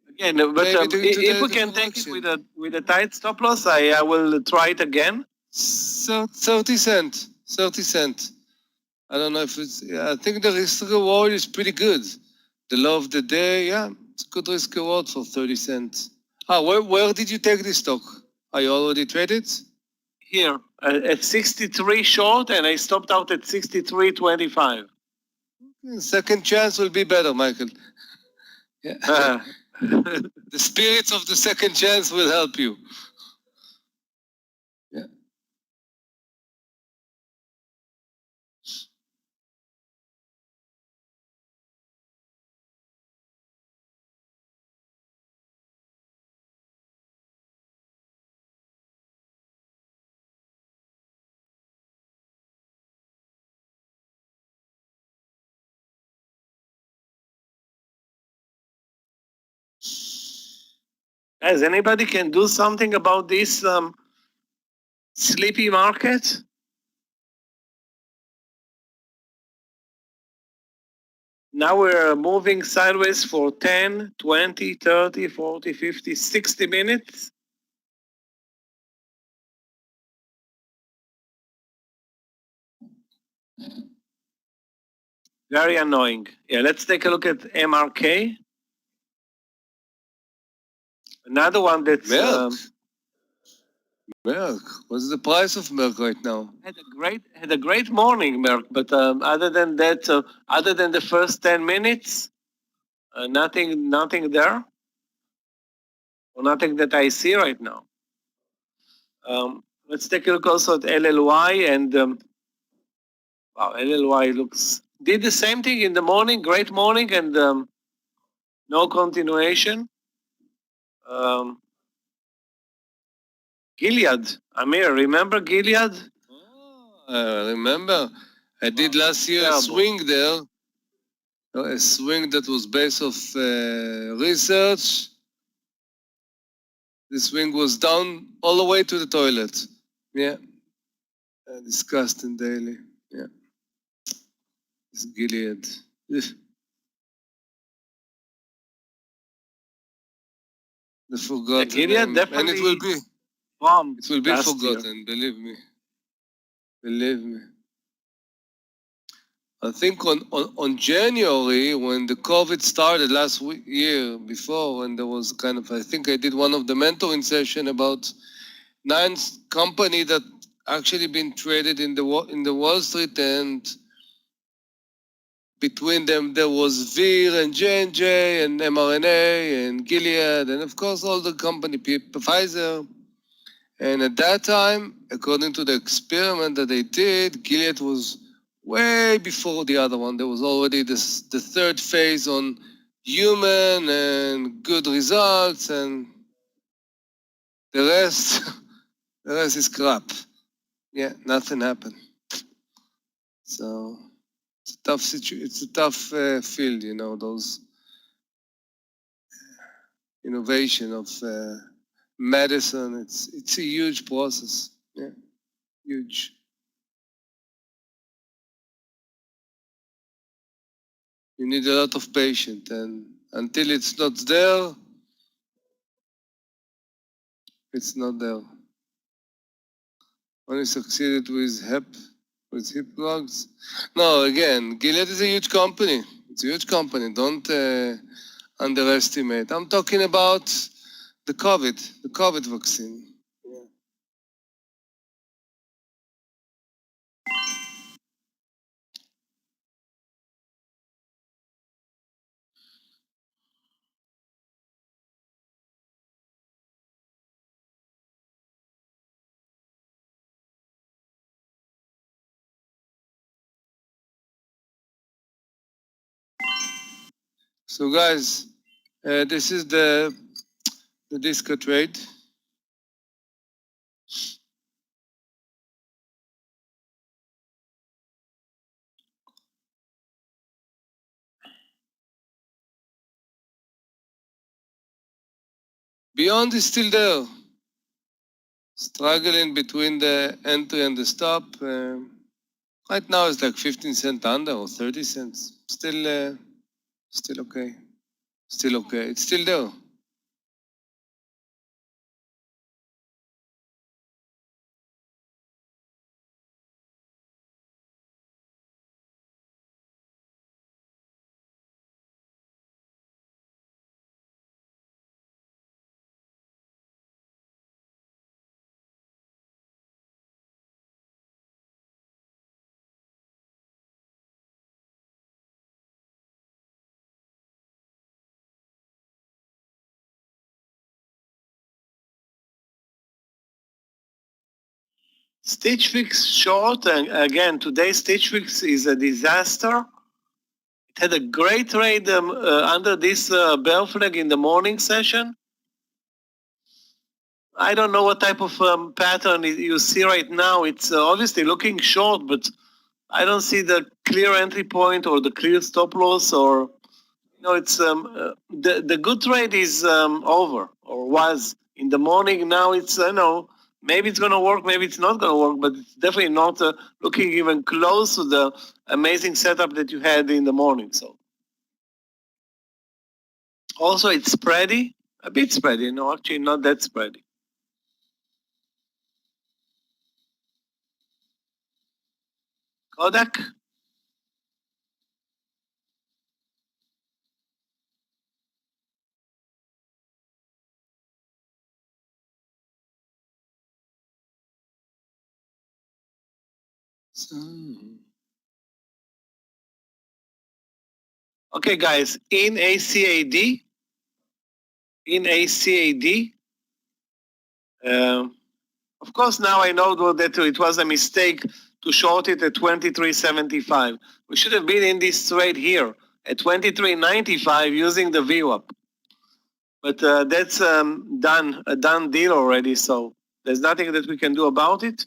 Again, but if we can take it with a tight stop loss, I will try it again. So 30 cent. 30 cent. I don't know if it's, I think the risk reward is pretty good. The low of the day, yeah, it's a good risk reward for 30 cents. Where did you take this stock? Are you already traded? Here, at 63 short, and I stopped out at 63.25. Second chance will be better, Michael. Yeah. The spirits of the second chance will help you. Yeah. Guys, anybody can do something about this sleepy market? Now we're moving sideways for 10, 20, 30, 40, 50, 60 minutes. Very annoying. Yeah, let's take a look at MRK. Another one that's... Merck. What's the price of Merck right now? Had a great morning, Merck, but other than that, other than the first 10 minutes, nothing there. Or nothing that I see right now. Let's take a look also at LLY, and wow, LLY did the same thing in the morning, great morning, and no continuation. Gilead, Amir, remember Gilead? Remember. I did last year a Terrible. swing there, a swing that was based off research. The swing was down all the way to the toilet. Yeah. Disgusting daily. Yeah. It's Gilead. The forgotten. Gilead and it definitely will be. bombed It will be last year. forgotten. Believe me. Believe me. I think on January, when the COVID started last year, before, when there was kind of, I think I did one of the mentoring session about 9 company that actually been traded in the Wall Street, and between them there was Vir and J&J and mRNA and Gilead, and of course all the company, Pfizer. And at that time, according to the experiment that they did, Gilead was way before the other one. There was already the third phase on human and good results, and the rest, the rest is crap. Yeah, nothing happened. So it's a tough situation. It's a tough field, you know, those innovation of medicine. It's a huge process. Yeah, huge. You need a lot of patience, and until it's not there, it's not there. Only succeeded with hip drugs. No, again, Gilead is a huge company. It's a huge company. Don't underestimate. I'm talking about the COVID vaccine. So guys, this is the disco trade. Beyond is still there, struggling between the entry and the stop. Right now it's like 15 cents under or 30 cents. Still okay. Still okay. It's still there. Stitch Fix short, and again, today Stitch Fix is a disaster. It had a great trade under this bear flag in the morning session. I don't know what type of pattern you see right now. It's obviously looking short, but I don't see the clear entry point or the clear stop loss, or it's the good trade is over, or was in the morning. Now it's maybe it's going to work, maybe it's not going to work, but it's definitely not looking even close to the amazing setup that you had in the morning. So also it's spready, a bit spready, actually not that spready. Kodak. Okay, guys, in ACAD, of course, now I know that it was a mistake to short it at 23.75. We should have been in this trade here at 23.95 using the VWAP. But that's a done deal already, so there's nothing that we can do about it.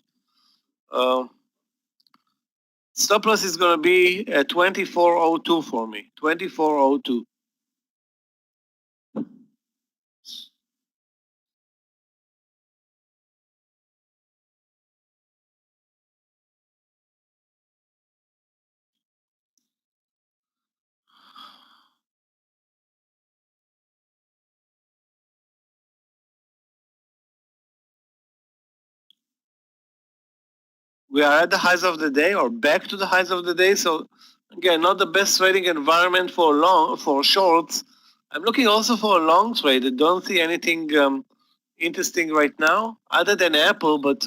Stop loss is going to be at 2402 for me. 2402. We are at the highs of the day or back to the highs of the day. So again, not the best trading environment for shorts. I'm looking also for a long trade. I don't see anything interesting right now other than Apple, but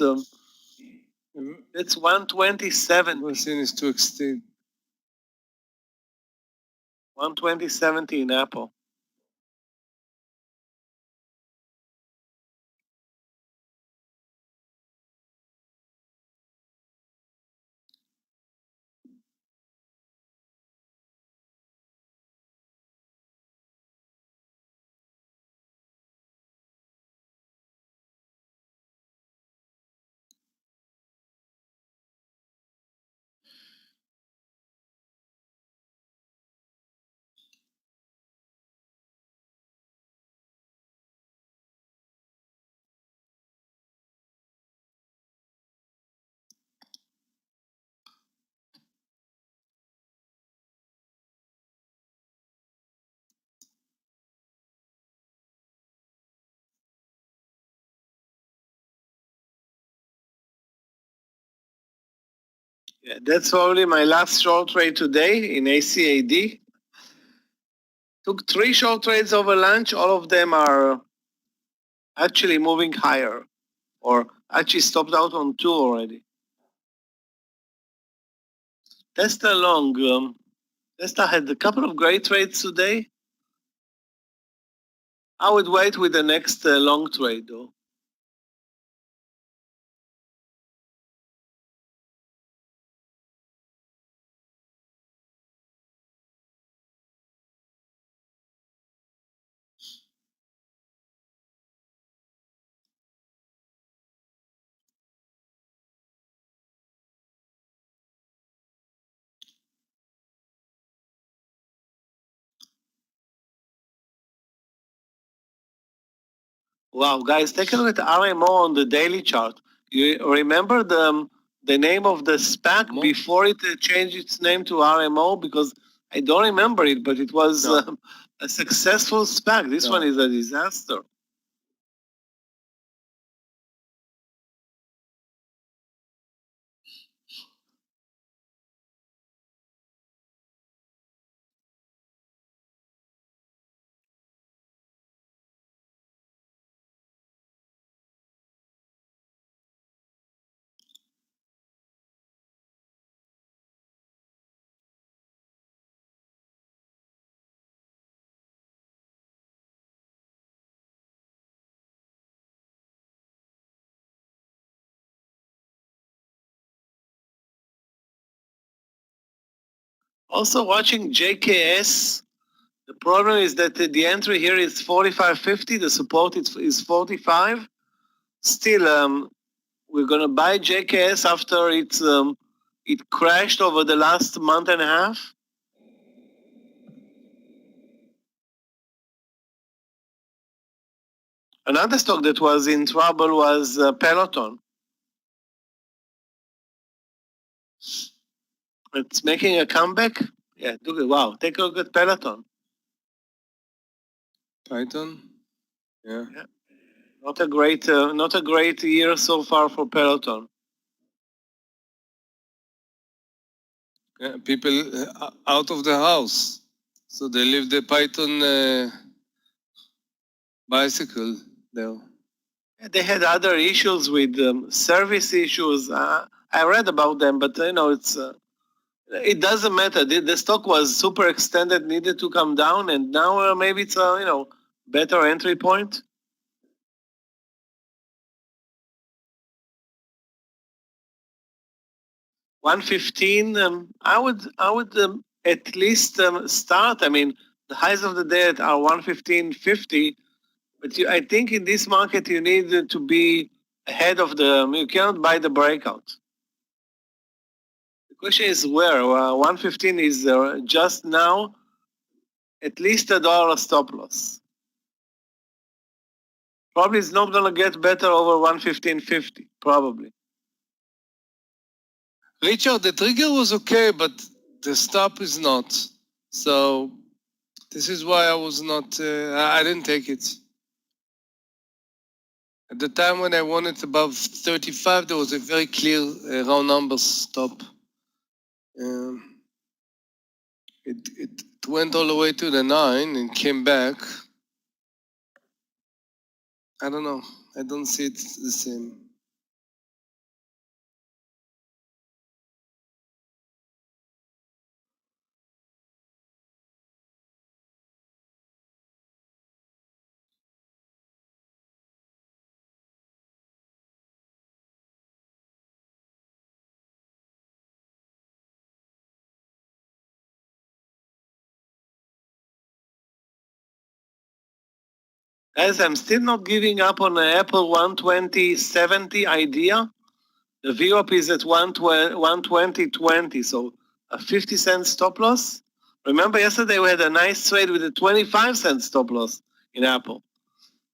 it's 127. Question is to extend. 120.70 in Apple. Yeah, that's probably my last short trade today in ACAD. Took 3 short trades over lunch. All of them are actually moving higher, or actually stopped out on 2 already. Tesla long. Tesla had a couple of great trades today. I would wait with the next long trade though. Wow, guys, take a look at RMO on the daily chart. You remember the name of the SPAC before it changed its name to RMO? Because I don't remember it, but it was a successful SPAC. This one is a disaster. Also watching JKS, the problem is that the entry here is 45.50, the support is 45. Still, we're gonna buy JKS after it crashed over the last month and a half. Another stock that was in trouble was Peloton. It's making a comeback. Yeah, wow, take a look at Peloton. Python? Yeah. Not a great year so far for Peloton. Yeah, people out of the house. So they leave the Python bicycle there. They had other issues with service issues. I read about them, but it doesn't matter. The stock was super extended, needed to come down, and now maybe it's a better entry point. $115. I would at least start. I mean, the highs of the day are 115.50. But I think in this market you need to be ahead of you cannot buy the breakout. Question is where? 115 is just now at least $1 stop loss. Probably it's not gonna get better over 115.50, probably. Richard, the trigger was okay, but the stop is not. So this is why I was not, I didn't take it. At the time when I won it above 35, there was a very clear round number stop. It went all the way to the 9 and came back. I don't know. I don't see it the same. Guys, I'm still not giving up on the Apple 120.70 idea. The VWAP is at 120.20, so a 50-cent stop loss. Remember yesterday we had a nice trade with a 25-cent stop loss in Apple.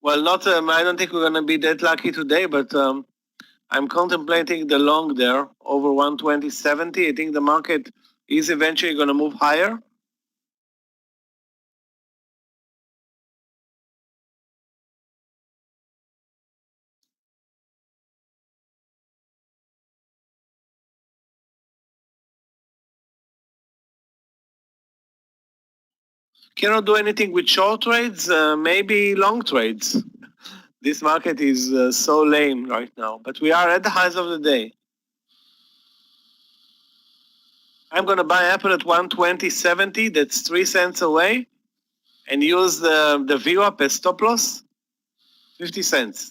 Well, not. I don't think we're going to be that lucky today, but I'm contemplating the long there over 120.70. I think the market is eventually going to move higher. Cannot do anything with short trades, maybe long trades. This market is so lame right now, but we are at the highs of the day. I'm going to buy Apple at 120.70, that's 3 cents away, and use the VWAP as stop loss, 50 cents.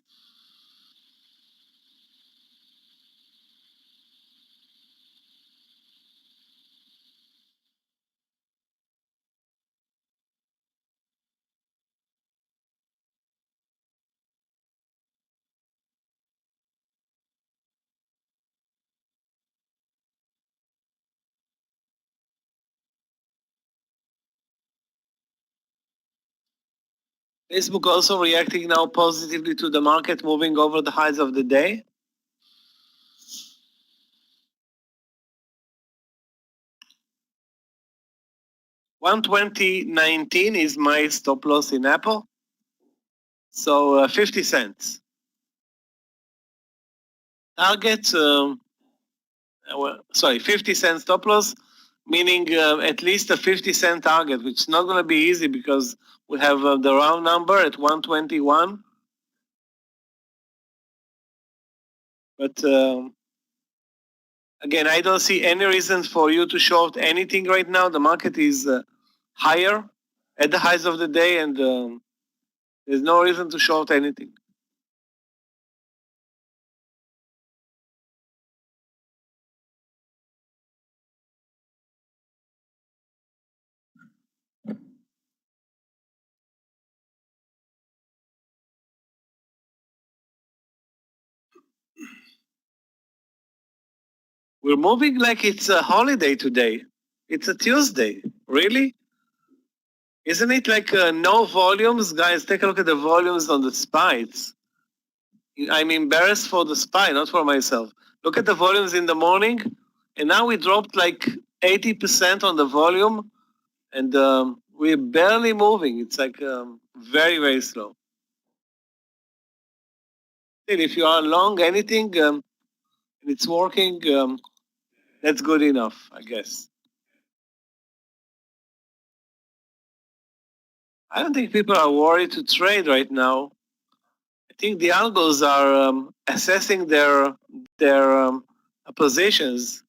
Facebook also reacting now positively to the market, moving over the highs of the day. $120.19 is my stop loss in Apple. So 50 cents. Target, 50 cents stop loss, meaning at least a 50-cent target, which is not going to be easy because we have the round number at 121. But again, I don't see any reason for you to short anything right now. The market is higher at the highs of the day, and there's no reason to short anything. We're moving like it's a holiday today. It's a Tuesday. Really? Isn't it like no volumes? Guys, take a look at the volumes on the SPY. I'm embarrassed for the SPY, not for myself. Look at the volumes in the morning, and now we dropped like 80% on the volume, and we're barely moving. It's like very, very slow. Still, if you are long anything and it's working, that's good enough, I guess. I don't think people are worried to trade right now. I think the algos are assessing their positions.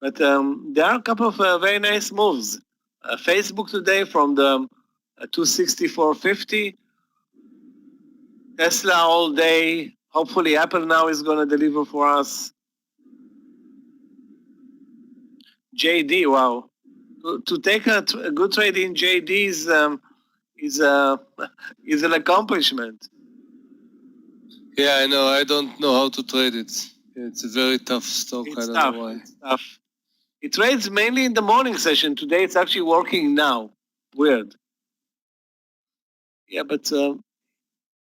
But there are a couple of very nice moves. Facebook today from the 264.50. Tesla all day. Hopefully Apple now is going to deliver for us. JD, wow. To take a good trade in JD is an accomplishment. Yeah, I know. I don't know how to trade it. It's a very tough stock. I It's don't tough. know why. It's tough. It trades mainly in the morning session. Today it's actually working now. Weird. Yeah, but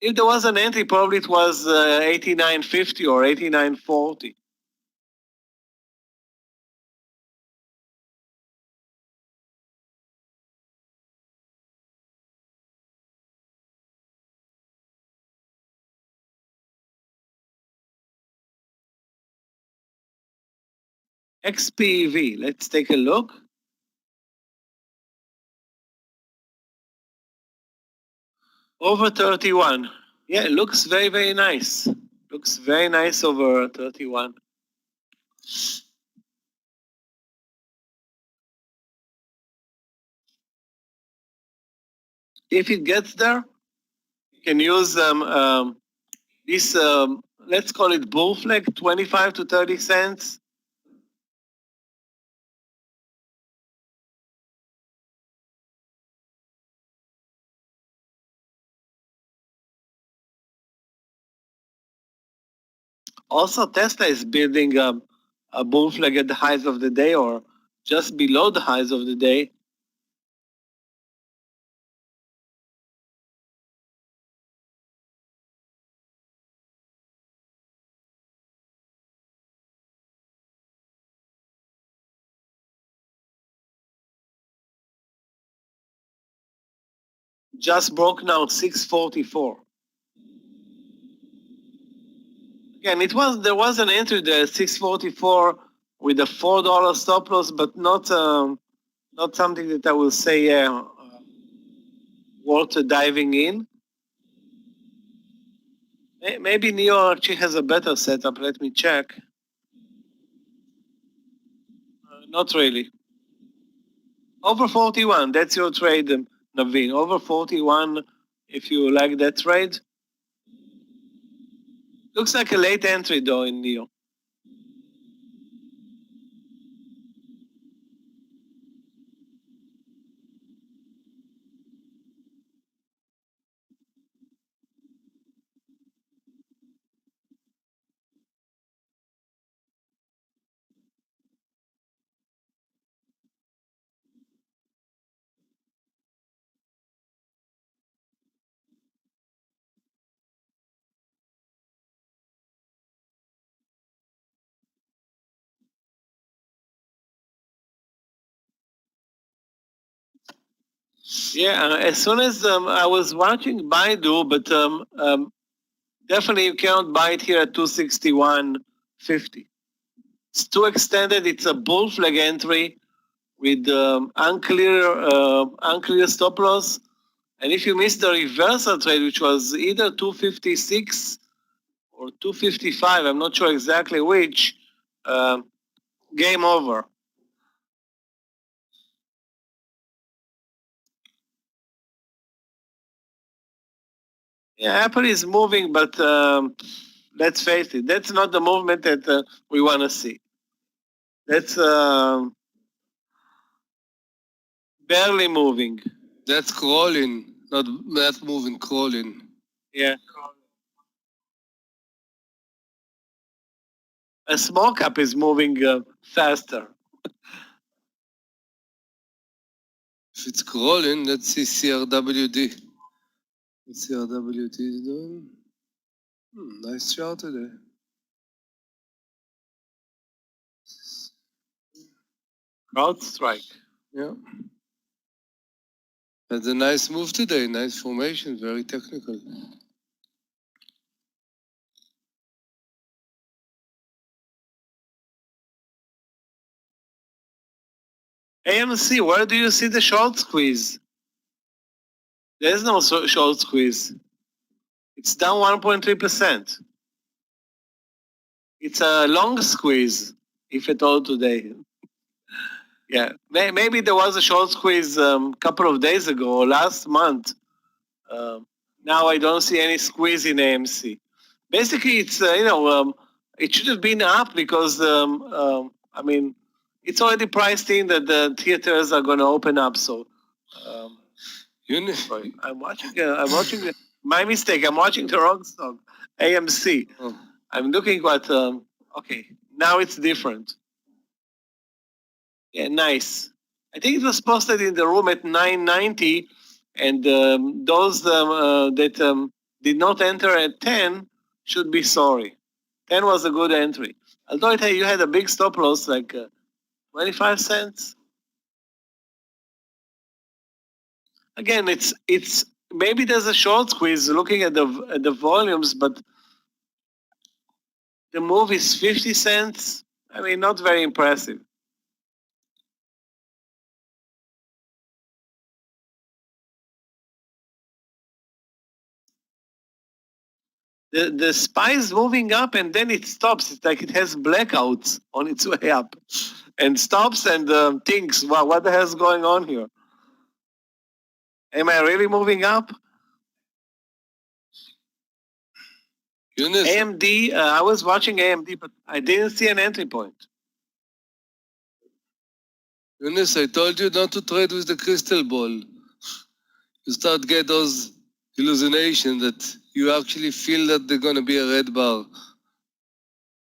if there was an entry, probably it was 89.50 or 89.40. XPEV, let's take a look. Over 31. Yeah, it looks very, very nice. Looks very nice over 31. If it gets there, you can use this, let's call it bull flag, 25 to 30 cents. Also, Tesla is building a bull flag at the highs of the day or just below the highs of the day. Just broke now 644. Again, there was an entry there, 644 with a $4 stop loss, but not something that I will say worth diving in. Maybe Neo actually has a better setup. Let me check. Not really. Over 41, that's your trade, Naveen. Over 41, if you like that trade. Looks like a late entry though in Neo. Yeah, as soon as I was watching Baidu, but definitely you cannot buy it here at 261.50. It's too extended. It's a bull flag entry with unclear stop loss. And if you miss the reversal trade, which was either 256 or 255, I'm not sure exactly which, game over. Yeah, Apple is moving, but let's face it, that's not the movement that we want to see. That's barely moving. That's crawling, not moving, crawling. Yeah. A small cap is moving faster. If it's crawling, let's see CRWD. What's CRWD is doing? Nice chart today. CrowdStrike. Yeah. That's a nice move today. Nice formation, very technical. AMC, where do you see the short squeeze? There's no short squeeze. It's down 1.3%. It's a long squeeze, if at all today. Yeah, maybe there was a short squeeze a couple of days ago or last month. Now I don't see any squeeze in AMC. Basically, it's it should have been up because I mean, it's already priced in that the theaters are going to open up. So, sorry, I'm watching. My mistake. I'm watching the wrong stock. AMC. Oh. I'm looking at, okay, now it's different. Yeah, nice. I think it was posted in the room at 990, and those that did not enter at 10 should be sorry. 10 was a good entry. Although you had a big stop loss, like 25 cents. Again, it's maybe there's a short squeeze looking at the volumes, but the move is 50 cents. I mean, not very impressive. The SPY is moving up and then it stops. It's like it has blackouts on its way up and stops and thinks, wow, what the hell is going on here? Am I really moving up? Yunus, AMD, I was watching AMD, but I didn't see an entry point. Yunus, I told you not to trade with the crystal ball. You start get those hallucinations that you actually feel that they're going to be a red bar.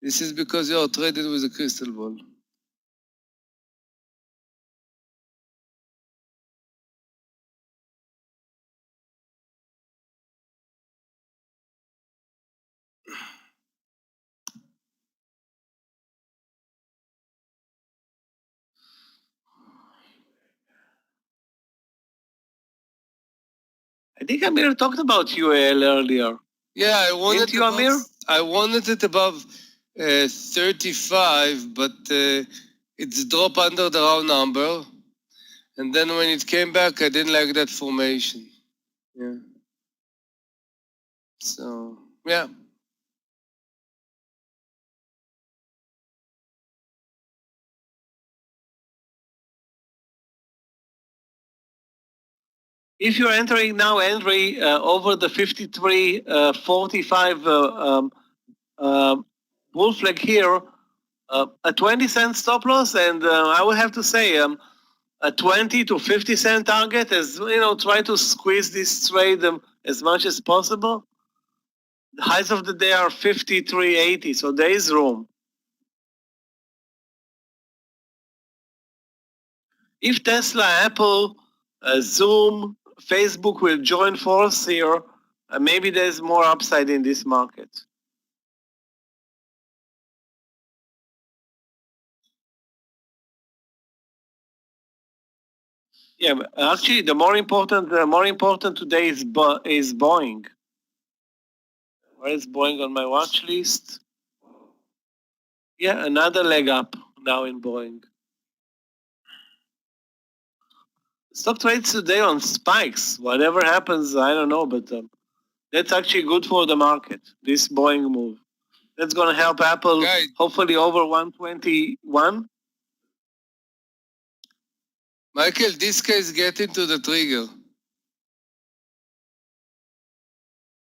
This is because you're trading with a crystal ball. I think Amir talked about UAL earlier. Yeah, I wanted Didn't you, Amir? I wanted it above 35, but it's dropped under the round number. And then when it came back, I didn't like that formation. Yeah. So, yeah. If you're entering now, entry over the 53.45 bull flag here, a 20-cent stop loss, and I would have to say a 20 to 50-cent target, as try to squeeze this trade as much as possible. The highs of the day are 53.80, so there is room. If Tesla, Apple, Zoom, Facebook will join force here, maybe there's more upside in this market. Yeah, actually, the more important today is Boeing. Where is Boeing on my watch list? Yeah, another leg up now in Boeing. Stock trades today on spikes. Whatever happens, I don't know, but that's actually good for the market, this Boeing move. That's going to help Apple hopefully over 121. Michael, this case getting to the trigger.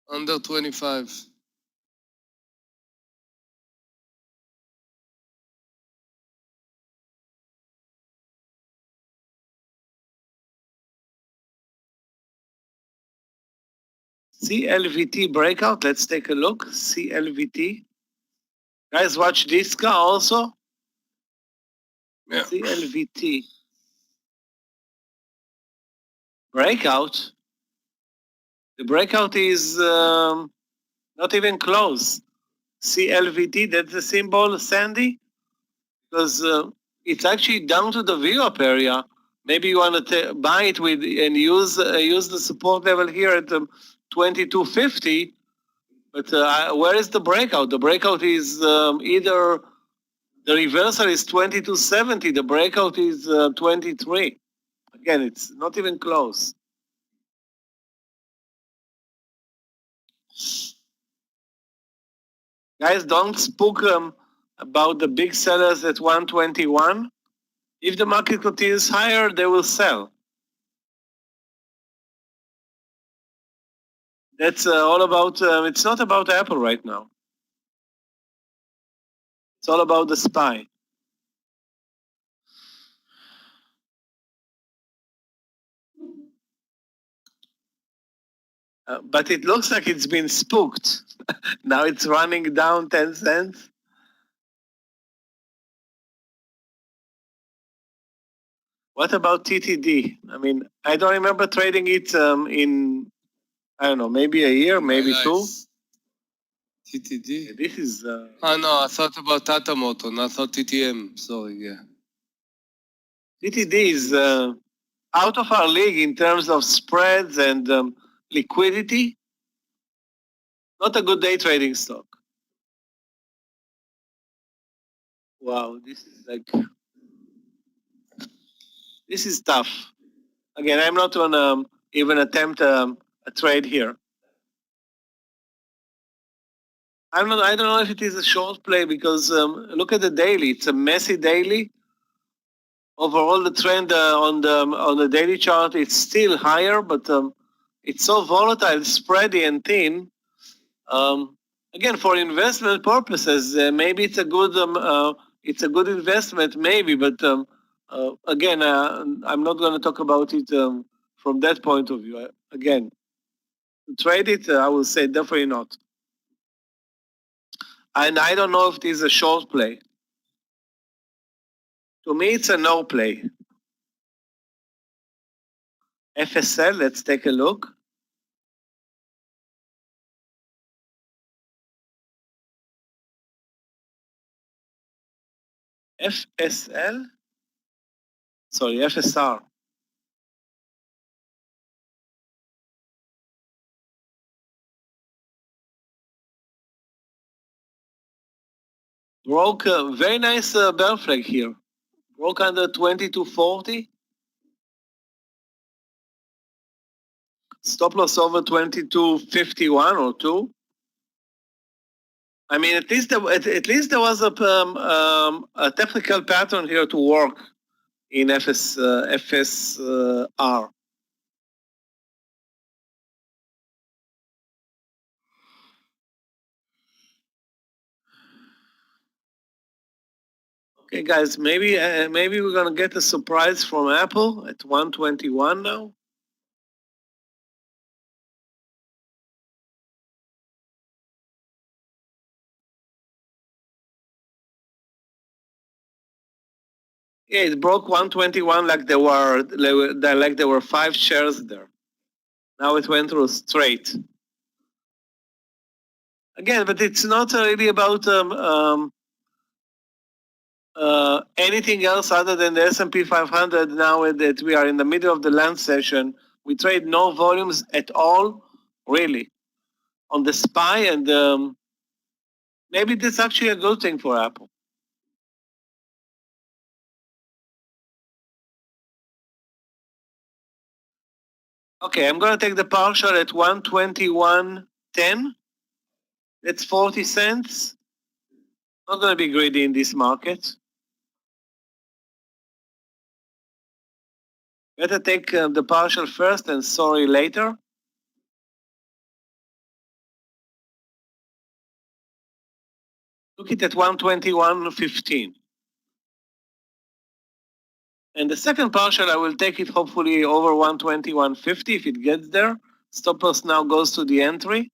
Under 25. CLVT breakout. Let's take a look. CLVT. Guys, watch this guy also. Yeah. CLVT. Breakout. The breakout is not even close. CLVT, that's the symbol, Sandy, because it's actually down to the VWAP area. Maybe you want to buy it with and use the support level here at 2250. But where is the breakout? The breakout is either the reversal is 2270. The breakout is 23. Again, it's not even close. Guys, don't spook about the big sellers at 121. If the market continues higher, they will sell. That's all about, it's not about Apple right now. It's all about the SPY. But it looks like it's been spooked. Now it's running down 10 cents. What about TTD? I mean, I don't remember trading it in, I don't know, maybe a year, maybe two. TTD? This is... No, I thought about Tata Moto, not thought TTM. Sorry, yeah. TTD is out of our league in terms of spreads and liquidity. Not a good day trading stock. Wow, this is tough. Again, I'm not going to even attempt a trade here. I don't know if it is a short play because look at the daily. It's a messy daily. Overall, the trend on the daily chart, it's still higher, but it's so volatile, spready, and thin. Again, for investment purposes, maybe it's a good investment, maybe. But again, I'm not going to talk about it from that point of view. Again, to trade it, I will say definitely not. And I don't know if it is a short play. To me, it's a no play. FSL, let's take a look. FSL? Sorry, FSR. Broke a very nice bear flag here. Broke under 2240. Stop loss over 2251 or 2. I mean, at least there was a technical pattern here to work in FSR. Okay, guys, maybe we're gonna get a surprise from Apple at 121 now. Yeah, it broke 121 like there were 5 shares there. Now it went through straight. Again, but it's not really about anything else other than the S&P 500 now that we are in the middle of the lunch session. We trade no volumes at all, really, on the SPY, and maybe that's actually a good thing for Apple. Okay, I'm going to take the partial at 121.10. That's 40 cents. Not going to be greedy in this market. Better take the partial first and sorry later. Look it at 121.15. And the second partial, I will take it hopefully over 121.50 if it gets there. Stop loss now goes to the entry.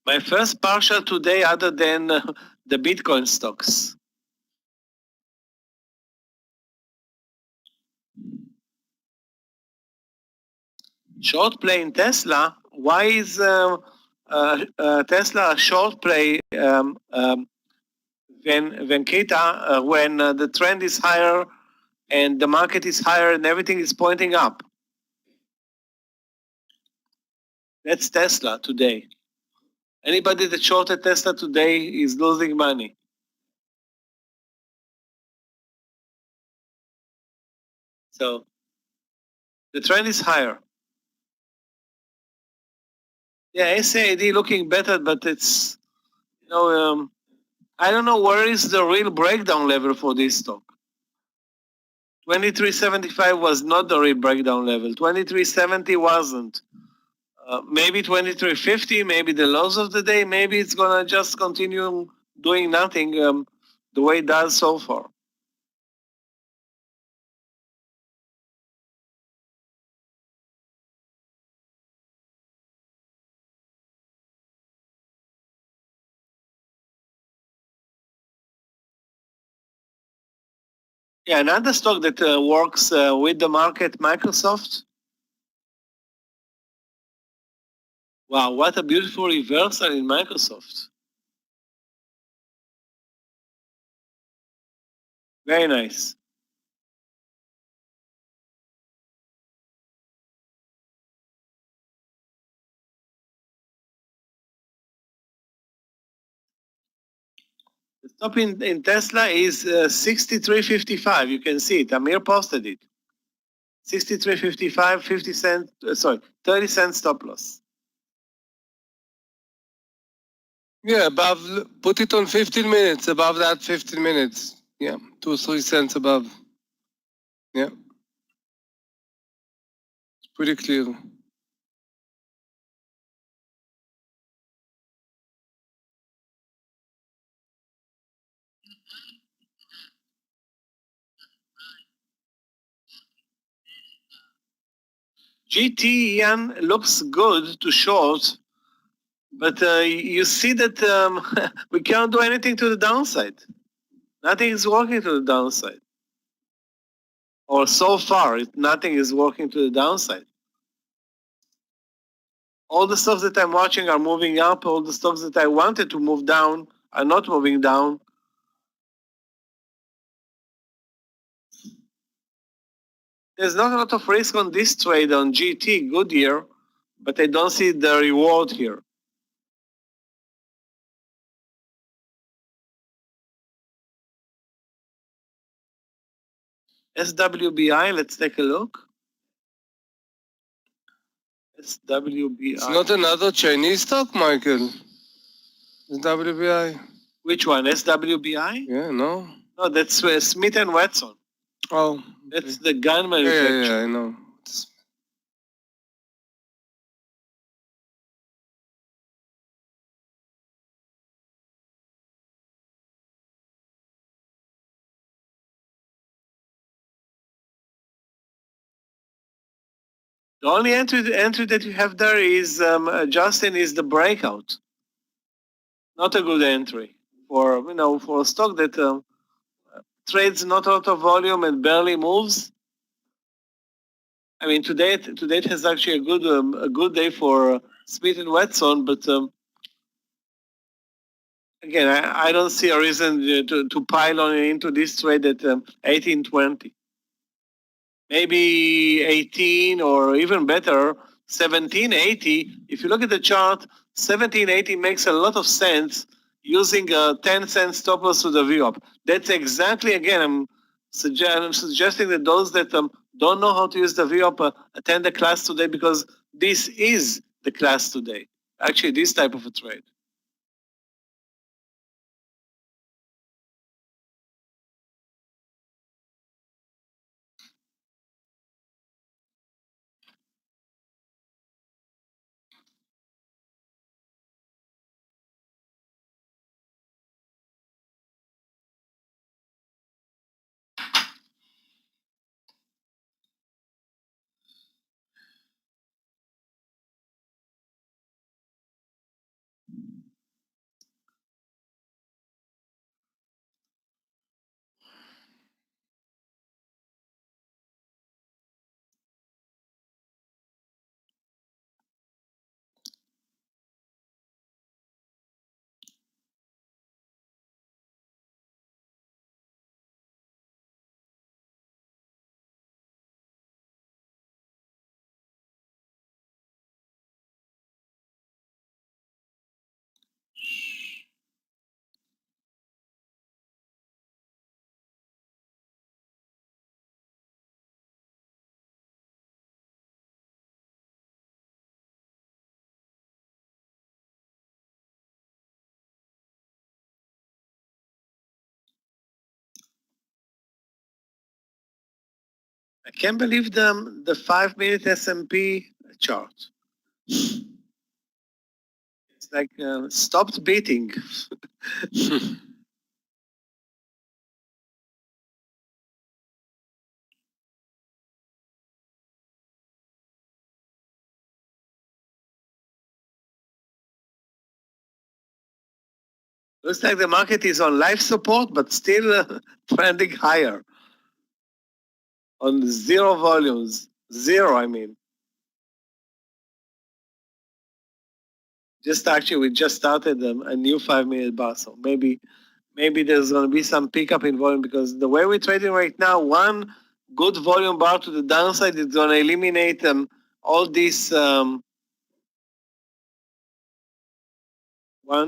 My first partial today other than the Bitcoin stocks. Short play in Tesla. Why is Tesla a short play than Kita when the trend is higher and the market is higher and everything is pointing up? That's Tesla today. Anybody that shorted Tesla today is losing money. So the trend is higher. Yeah, SAD looking better, but it's, I don't know where is the real breakdown level for this stock. 2375 was not the real breakdown level. 2370 wasn't. Maybe 2350, maybe the lows of the day, maybe it's gonna just continue doing nothing the way it does so far. Yeah, another stock that works with the market, Microsoft. Wow, what a beautiful reversal in Microsoft. Very nice. The stop in Tesla is 63.55. You can see it. Amir posted it. 63.55, 50 cent, 30 cent stop loss. Yeah, put it on 15 minutes, above that 15 minutes. Yeah, 2-3 cents above. Yeah. It's pretty clear. GT, Ian, looks good to short, but you see that we can't do anything to the downside. Nothing is working to the downside. Or so far, nothing is working to the downside. All the stocks that I'm watching are moving up. All the stocks that I wanted to move down are not moving down. There's not a lot of risk on this trade on GT, Goodyear, but I don't see the reward here. SWBI, let's take a look. SWBI. It's not another Chinese stock, Michael. SWBI. Which one? SWBI? Yeah, no. No, that's Smith and Wesson. Oh. That's the gun manufacturer. Yeah, I know. The only entry that you have there is, Justin, is the breakout. Not a good entry for for a stock that trades not a lot of volume and barely moves. I mean, today it has actually a good day for Smith and Wesson, but again, I don't see a reason to pile on into this trade at 18.20. Maybe 18 or even better, 17.80. If you look at the chart, 17.80 makes a lot of sense using a 10-cent stop loss to the VWAP. That's exactly, again, I'm suggesting that those that don't know how to use the VWAP attend the class today, because this is the class today. Actually, this type of a trade. I can't believe the 5-minute S&P chart. It's like stopped beating. Looks like the market is on life support, but still trending higher. On zero volumes. Zero, I mean. We just started a new 5-minute bar, so maybe there's going to be some pickup in volume, because the way we're trading right now, one good volume bar to the downside is going to eliminate all these 1,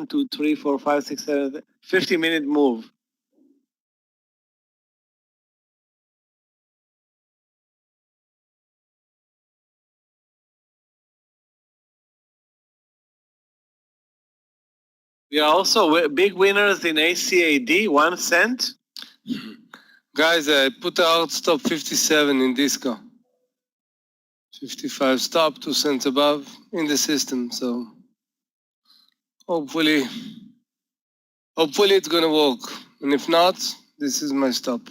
2, 3, 4, 5, 6, 7, 50-minute move. We are also big winners in ACAD, 1 cent. Guys, I put a hard stop 57 in Disco. 55 stop, 2 cents above in the system. So hopefully it's gonna work. And if not, this is my stop.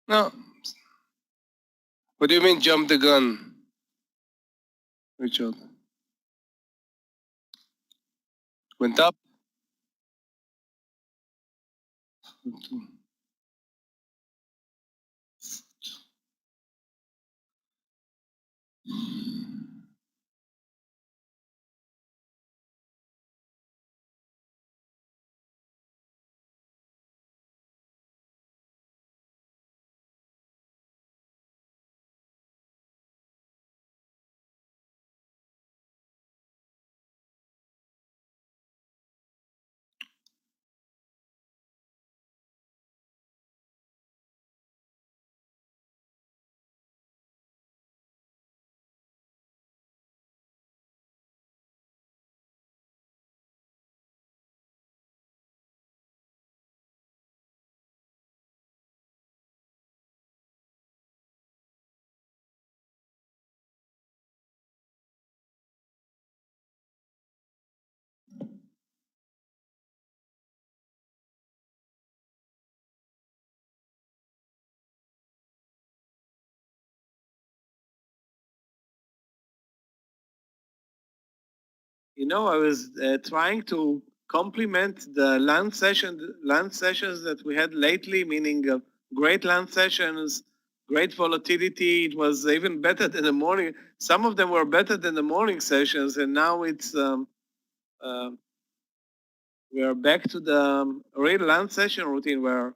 No. What do you mean jump the gun, Richard? Went up? You know, I was trying to complement the land sessions that we had lately, meaning great land sessions, great volatility. It was even better than the morning. Some of them were better than the morning sessions, and now it's we are back to the real land session routine where,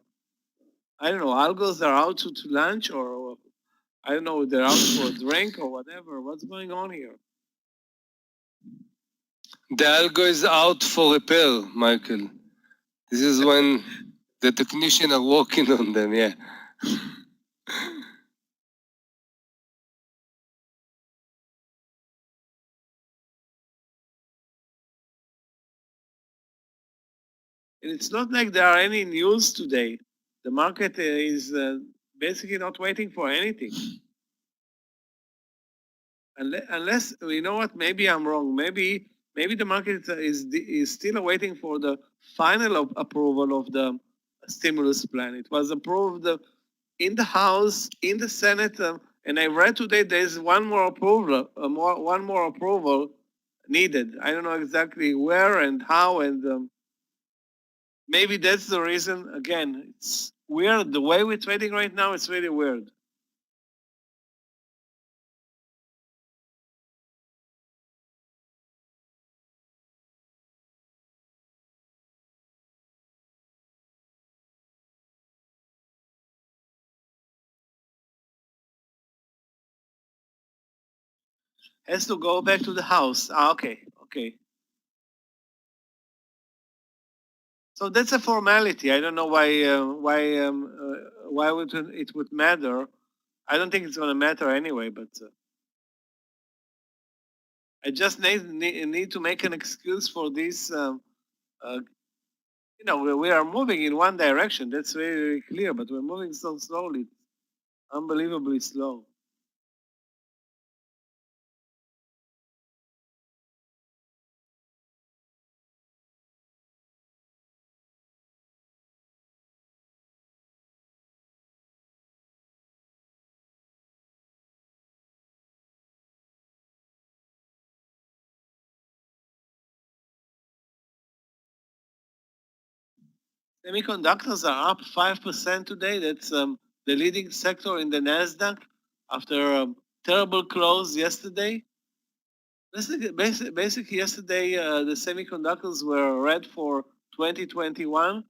I don't know, algos are out to lunch, or I don't know, they're out for a drink or whatever. What's going on here? The algo is out for repair, Michael. This is when the technicians are working on them, yeah. And it's not like there are any news today. The market is basically not waiting for anything. Unless, you know what, maybe I'm wrong. Maybe the market is still waiting for the final approval of the stimulus plan. It was approved in the House, in the Senate, and I read today there's one more approval needed. I don't know exactly where and how, and maybe that's the reason. Again, it's weird. The way we're trading right now, it's really weird. Has to go back to the House. Okay. So that's a formality. I don't know why it would matter. I don't think it's going to matter anyway. But I just need to make an excuse for this We are moving in one direction. That's very, very clear, but we're moving so slowly, unbelievably slow. Semiconductors are up 5% today. That's the leading sector in the Nasdaq after a terrible close yesterday. Basically yesterday, the semiconductors were red for 2021,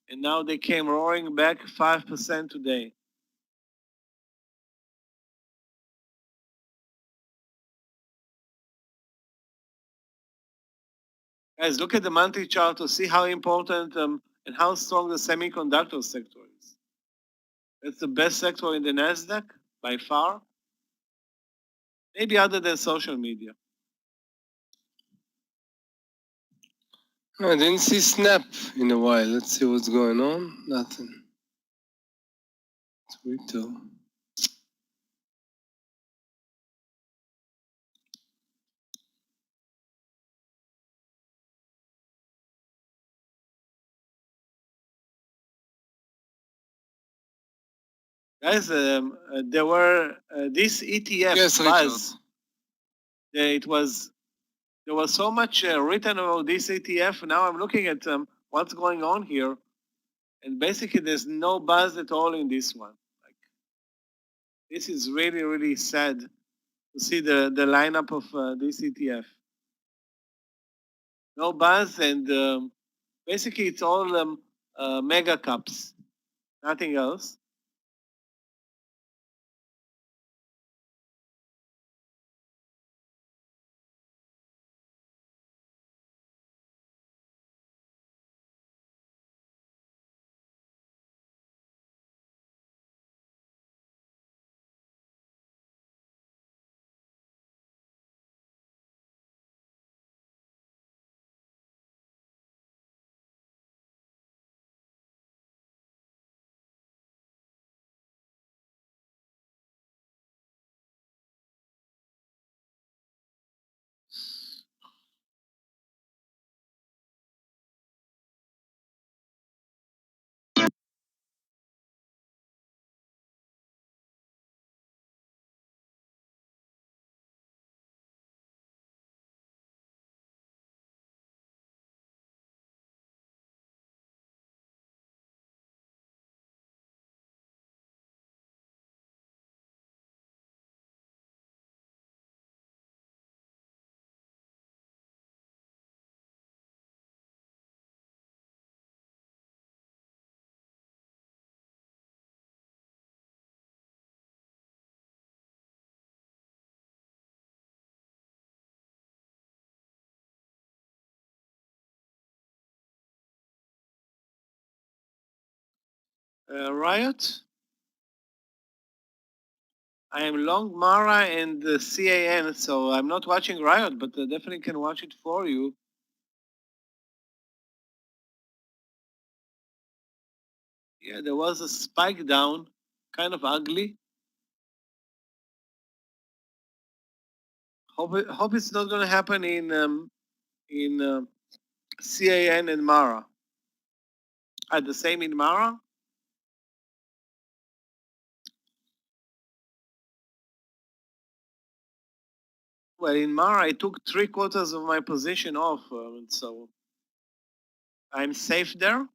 and now they came roaring back 5% today. Guys, look at the monthly chart to see how important and how strong the semiconductor sector is. It's the best sector in the Nasdaq by far, maybe other than social media. I didn't see Snap in a while. Let's see what's going on. Nothing. Twitter. Guys, there were this ETF Yes, buzz. There was so much written about this ETF. Now I'm looking at what's going on here, and basically there's no buzz at all in this one. Like, this is really, really sad to see the lineup of this ETF. No buzz, and basically it's all mega caps, nothing else. Riot. I am long Mara and the CAN, so I'm not watching Riot, but definitely can watch it for you. Yeah, there was a spike down, kind of ugly. Hope it's not going to happen in CAN and Mara. The same in Mara. Well, in Mara, I took 3/4 of my position off, so I'm safe there.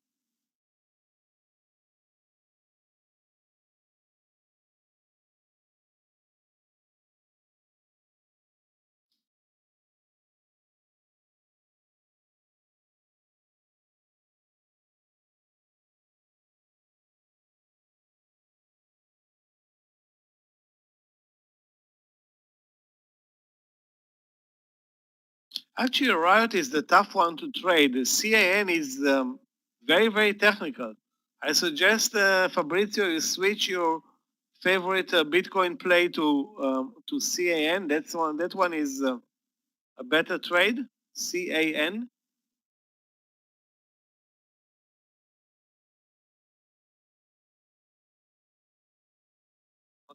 Actually, Riot is the tough one to trade. The CAN is very, very technical. I suggest, Fabrizio, you switch your favorite Bitcoin play to CAN. That one is a better trade, CAN.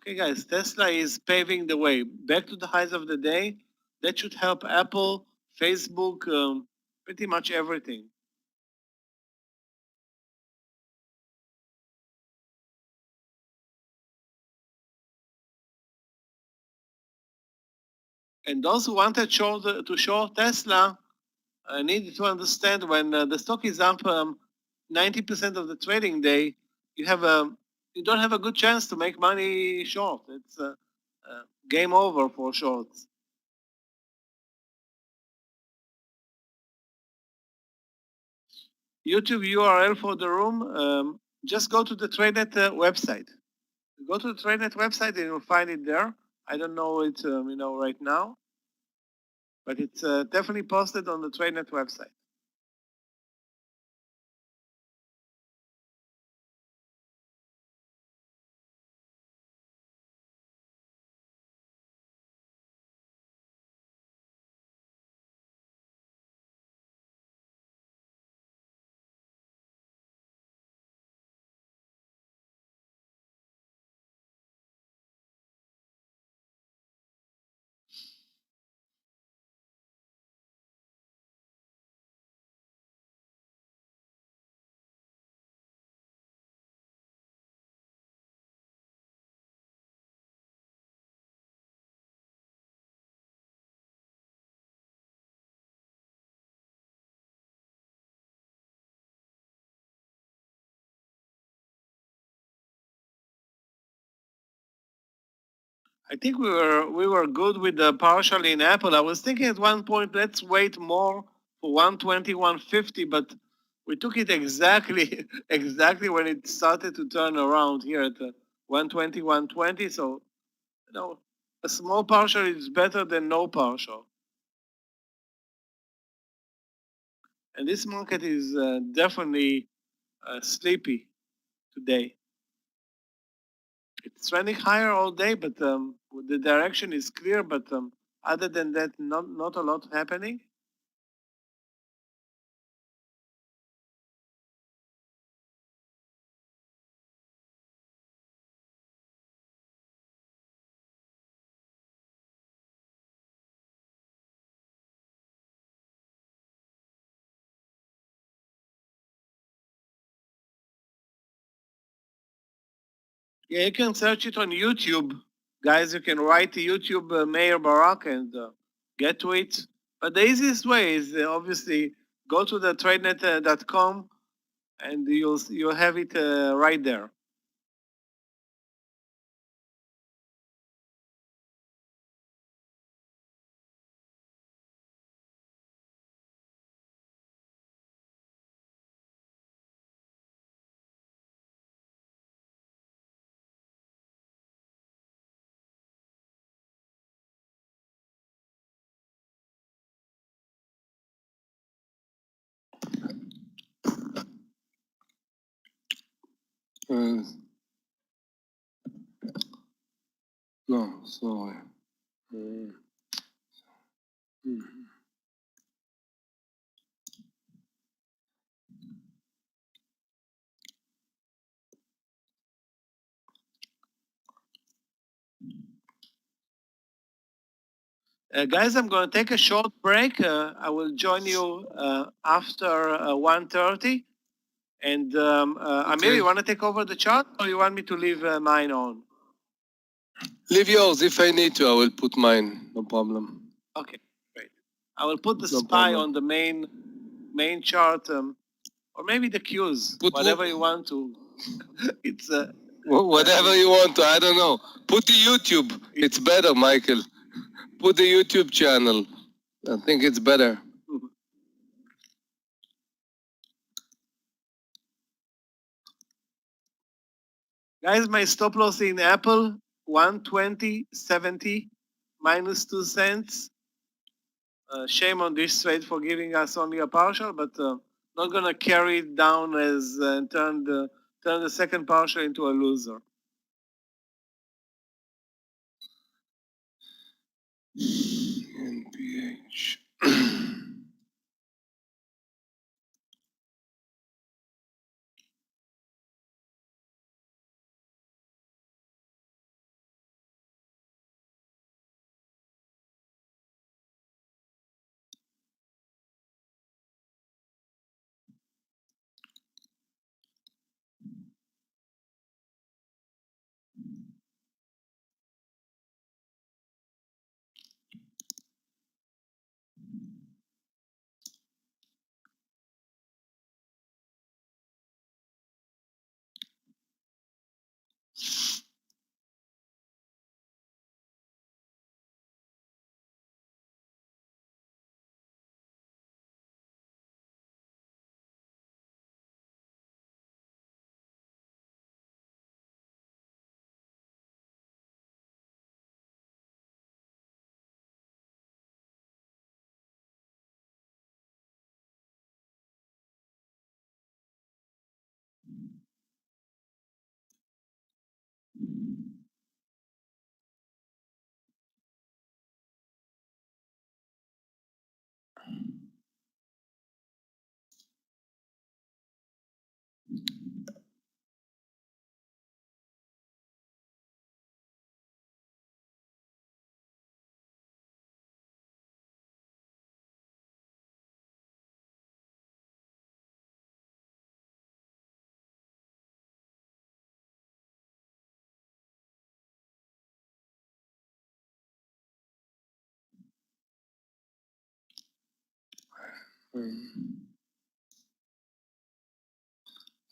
Okay, guys, Tesla is paving the way. Back to the highs of the day. That should help Apple, Facebook, pretty much everything. And those who wanted to short Tesla need to understand when the stock is up 90% of the trading day, you don't have a good chance to make money short. It's game over for shorts. YouTube URL for the room. Just go to the Tradenet website. Go to the Tradenet website and you'll find it there. I don't know it, right now, but it's definitely posted on the Tradenet website. I think we were good with the partial in Apple. I was thinking at one point, let's wait more for 120, 150, but we took it exactly exactly when it started to turn around here at 120, 120. So, a small partial is better than no partial. And this market is definitely sleepy today. It's trending higher all day, but the direction is clear. But other than that, not a lot happening. Yeah, you can search it on YouTube. Guys, you can write to YouTube Meir Barak and get to it. But the easiest way is obviously go to the tradenet.com and you'll have it right there. No, sorry. Guys, I'm going to take a short break. I will join you after 1:30. And Amir, Okay. you want to take over the chart or you want me to leave mine on? Leave yours. If I need to, I will put mine. No problem. Okay, great. I will put the No SPY problem. on the main chart, or maybe the Qs, Put whatever you want to. It's whatever you want to. I don't know. Put the YouTube. It's better, Michael. Put the YouTube channel. I think it's better. Guys, my stop loss in Apple 120.70 minus 2 cents. Shame on this trade for giving us only a partial, but not gonna carry it down as turn the second partial into a loser. NPH.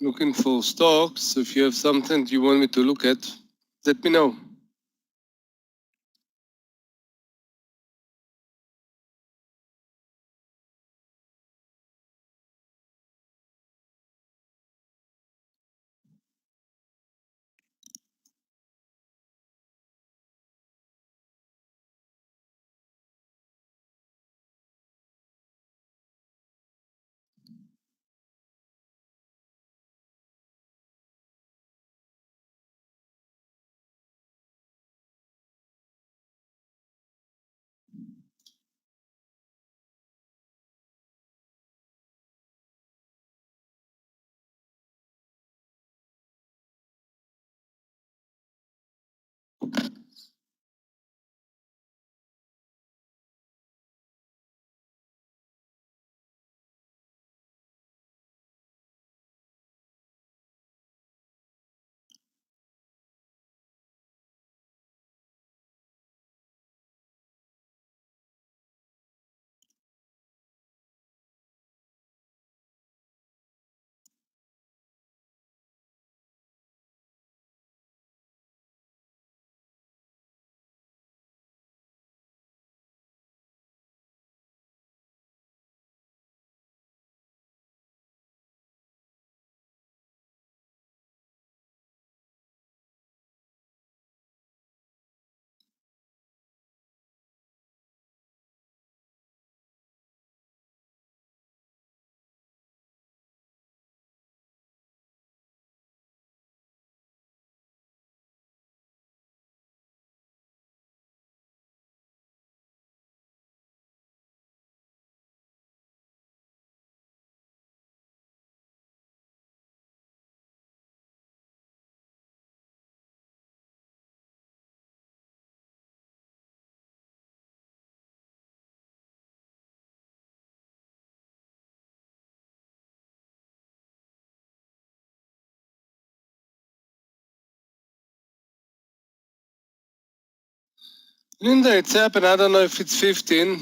Looking for stocks. So if you have something you want me to look at, let me know. Linda, it's happened. I don't know if it's 15.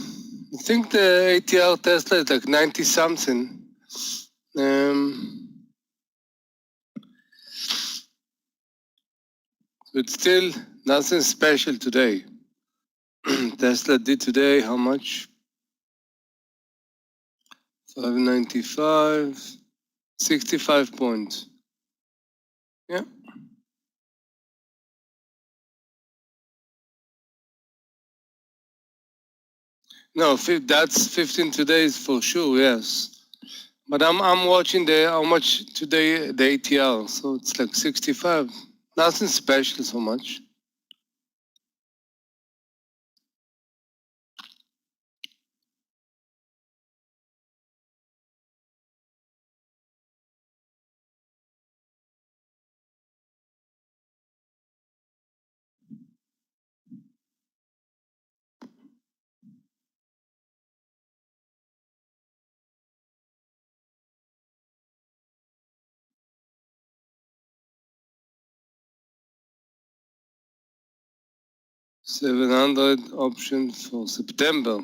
I think the ATR Tesla is like 90 something. But still nothing special today. Tesla did today how much? 595, 65 points. Yeah. No, that's 15 today is for sure, yes. But I'm watching how much today the ATR, so it's like 65. Nothing special so much. $700 option for September.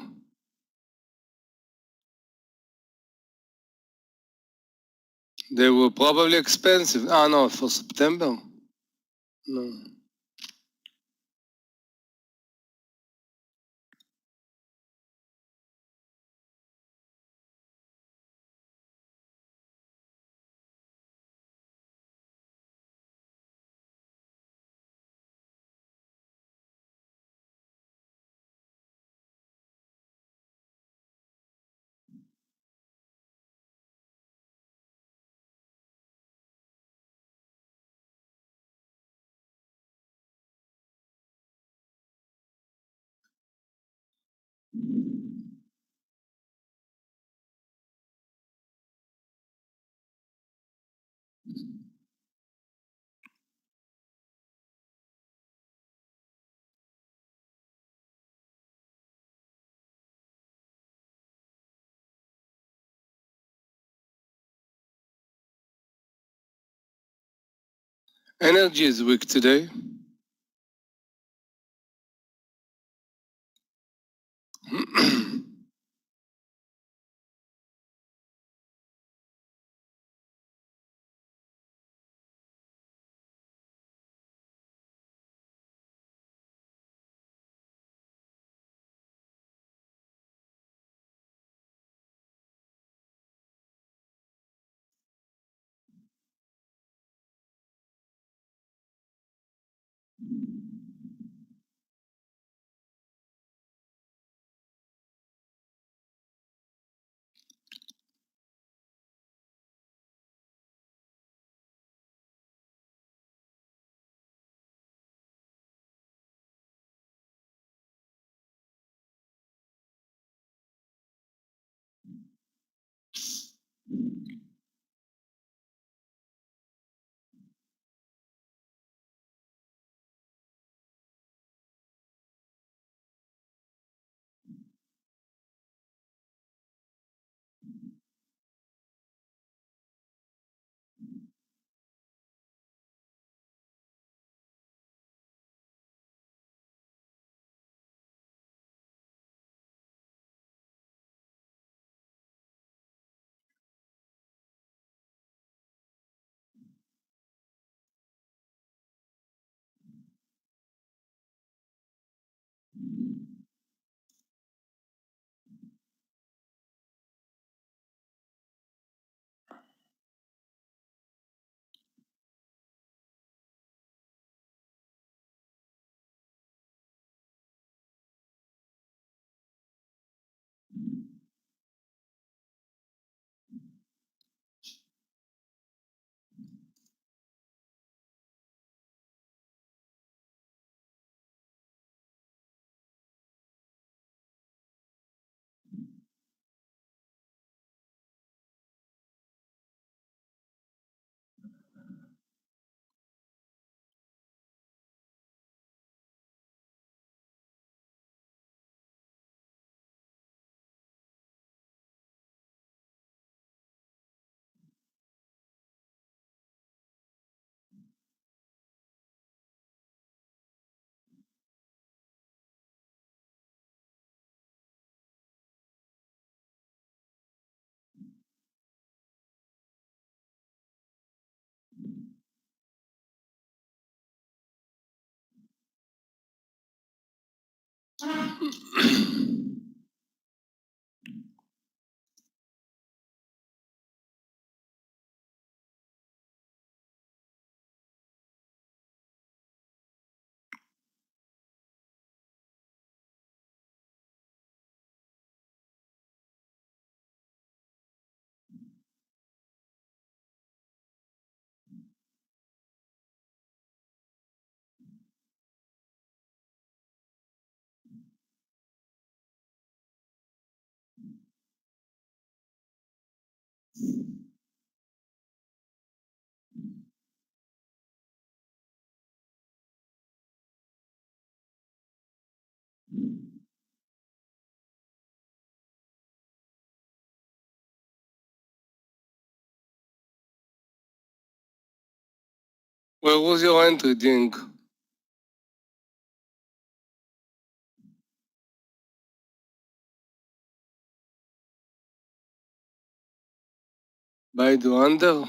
They were probably expensive. Ah, no, for September. No. Energy is weak today. Where was your entry, Ding? Buy the under?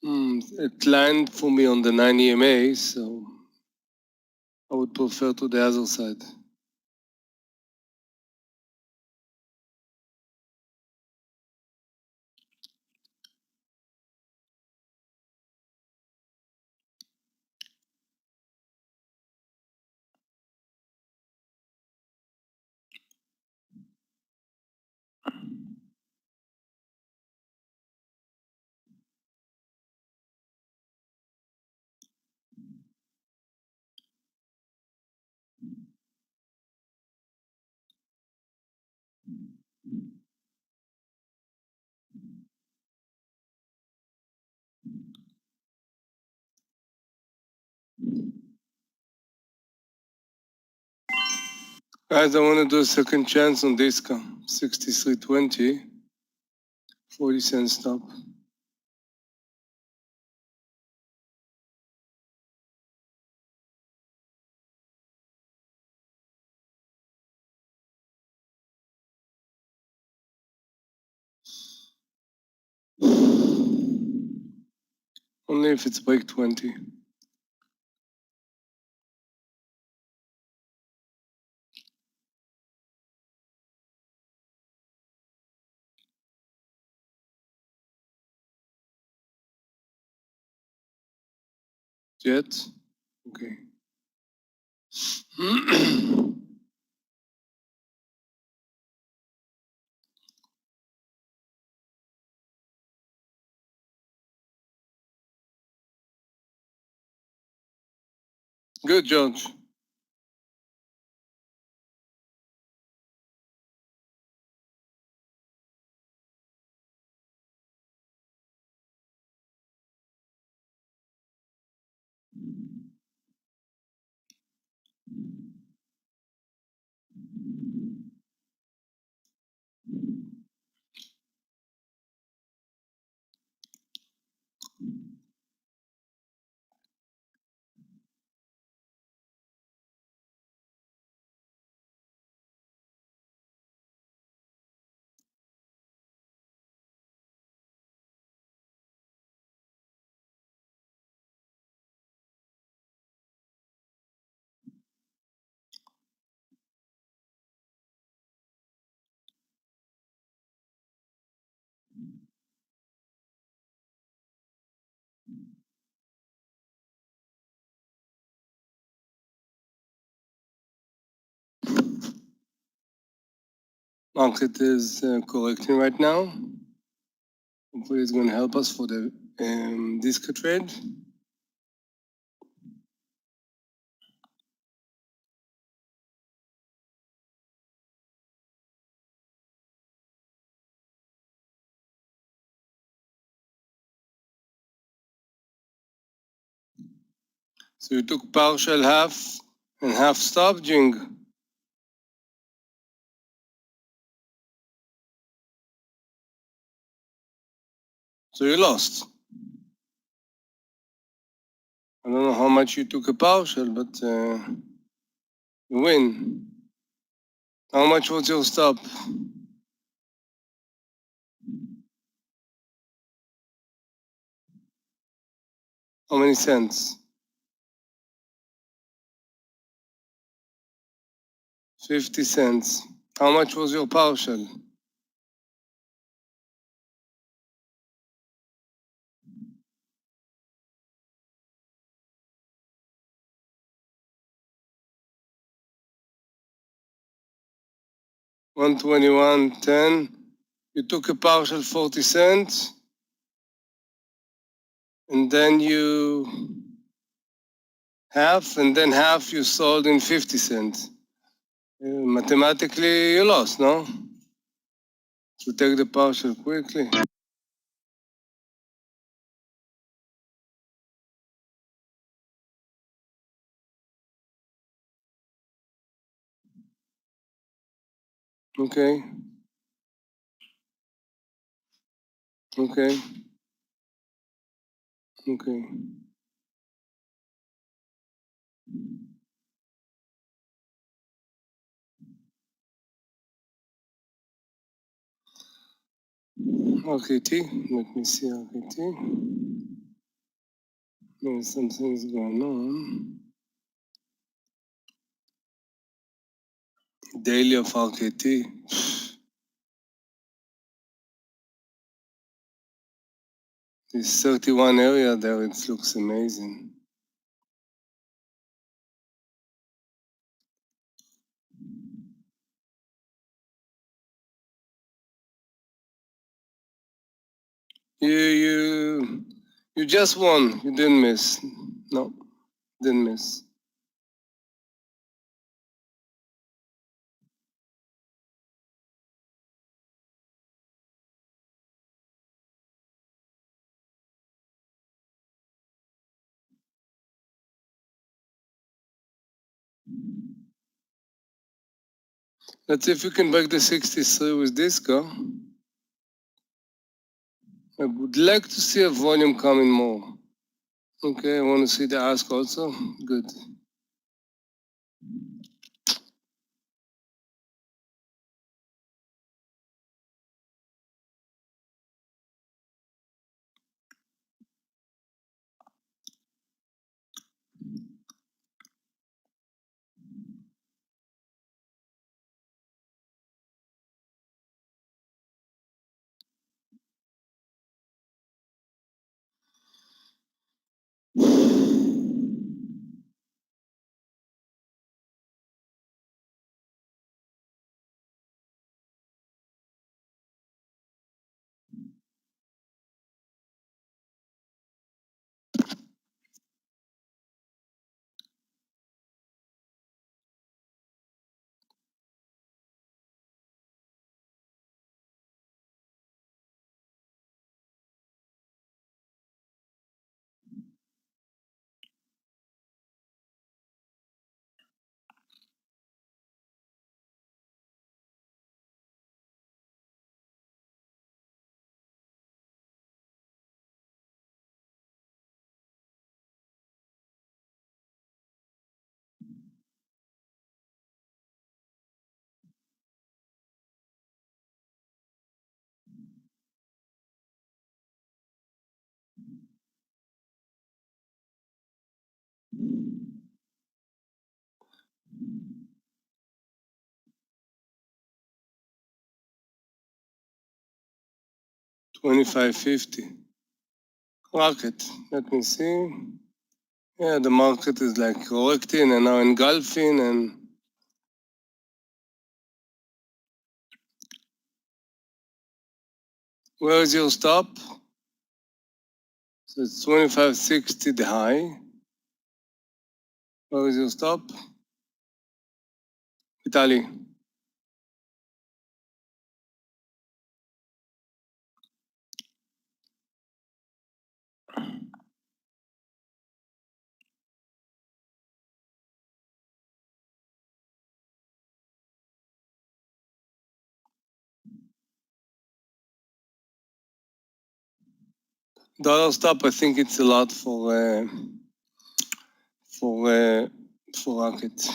It landed for me on the 9 EMA, so I would prefer to the other side. Guys, I want to do a second chance on this car. 63.20, 40 cents stop. Only if it's break 20. Yet? Okay. Good, George. Market is correcting right now. Hopefully it's going to help us for the disco trade. So you took partial half and half stop, Jing. So you lost. I don't know how much you took a partial, but you win. How much was your stop? How many cents? 50 cents. How much was your partial? $121.10. You took a partial 40 cents, and then you half, and then half you sold in 50 cents. Mathematically, you lost, no? So take the partial quickly. Okay. Okay. Okay. RKT. Let me see RKT. There's something is going on. Daily of RKT. This 31 area there, it looks amazing. You just won. You didn't miss. No, didn't miss. Let's see if we can break the 63 with this go. I would like to see a volume coming more. Okay, I want to see the ask also. Good. $25.50. Rocket. Let me see. Yeah, the market is like correcting and now engulfing and where is your stop? So it's 25.60 the high. Where is your stop? Italy. Dollar stop, I think it's a lot for rocket.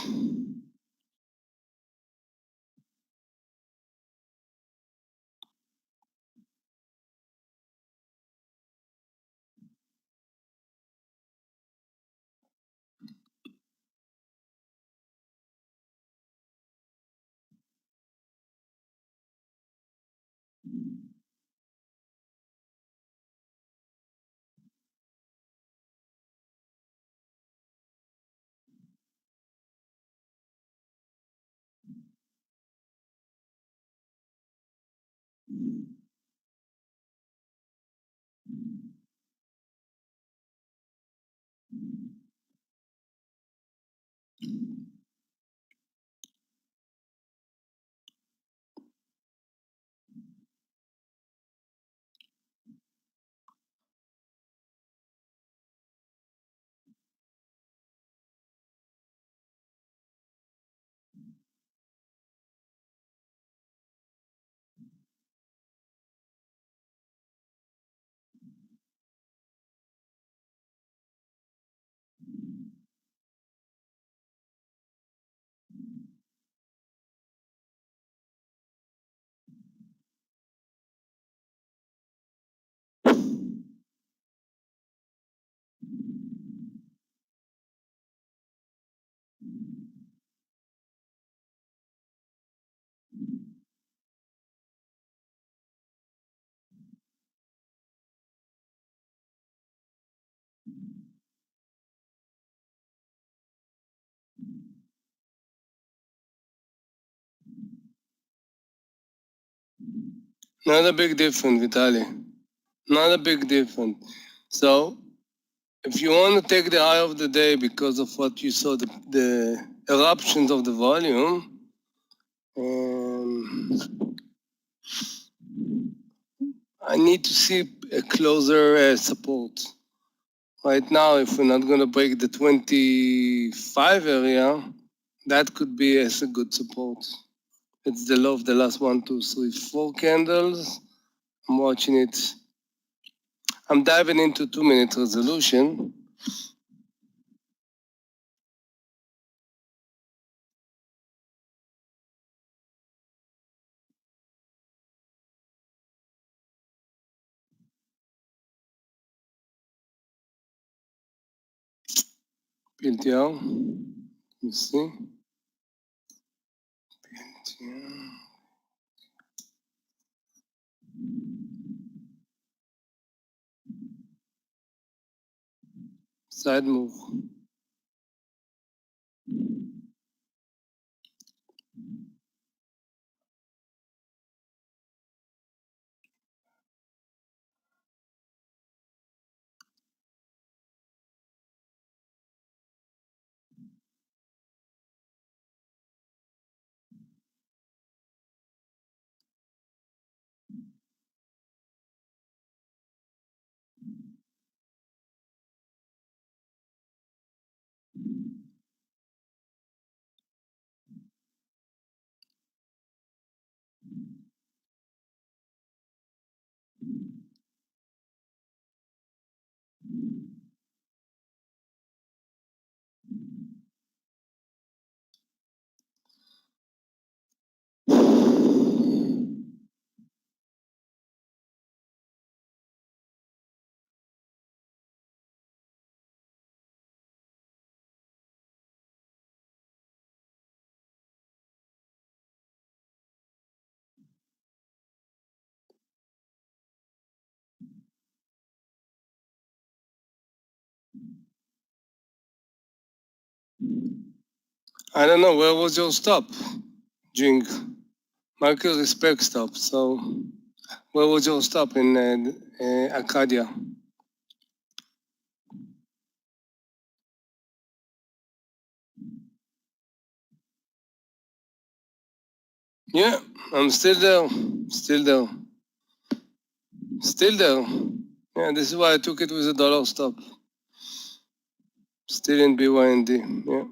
Not a big difference, Vitaly. Not a big difference. So if you want to take the high of the day because of what you saw, the eruptions of the volume, I need to see a closer support. Right now, if we're not going to break the 25 area, that could be as a good support. It's the low of the last 1, 2, 3, 4 candles. I'm watching it. I'm diving into 2-minute resolution. PLTR. You see? PLTR. Side move. I don't know, where was your stop, Jing? Marcus respect stop, so where was your stop in Arcadia? Yeah, I'm still there, still there, still there. Yeah, this is why I took it with a dollar stop. Still in BYND, yeah.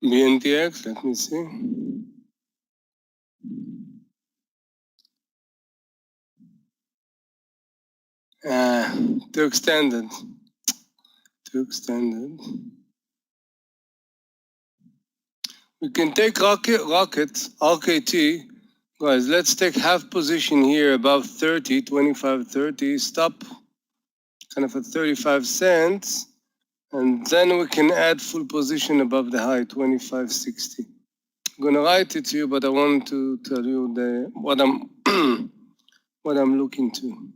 BNTX, let me see. Ah, too extended, too extended. We can take rocket, RKT. Guys, let's take half position here above 30, 25, 30, stop kind of at 35 cents. And then we can add full position above the high, 25.60. I'm gonna write it to you, but I want to tell you what I'm what I'm looking to.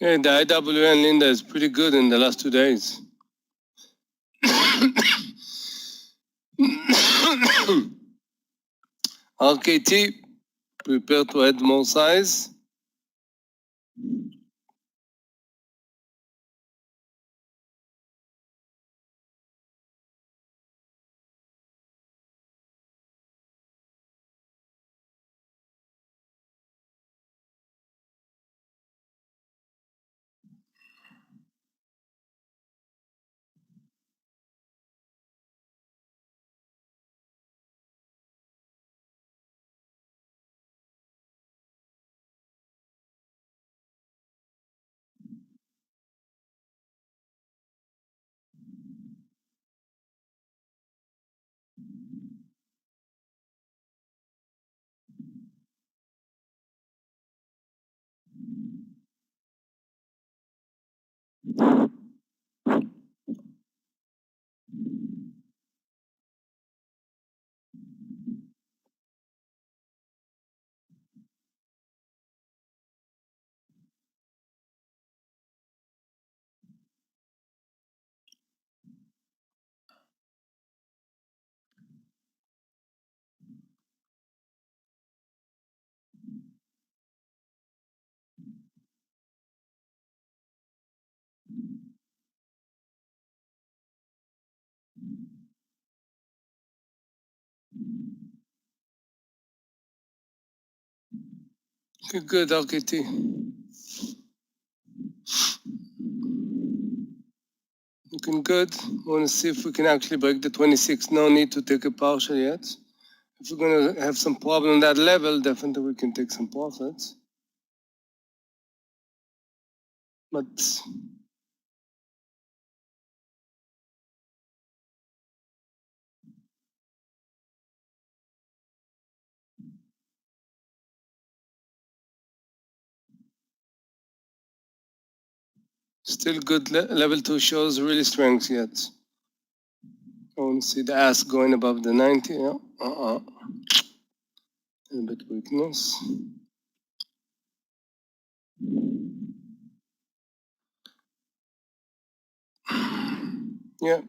Yeah, the IWN Linda is pretty good in the last 2 days. RKT, prepare to add more size. Okay, good, RKT. Looking good. Want to see if we can actually break the 26. No need to take a partial yet. If we're going to have some problem at that level, definitely we can take some profits. But still good. Level 2 shows really strength yet. I want to see the ask going above the 90. Yeah. A bit weakness. Yeah.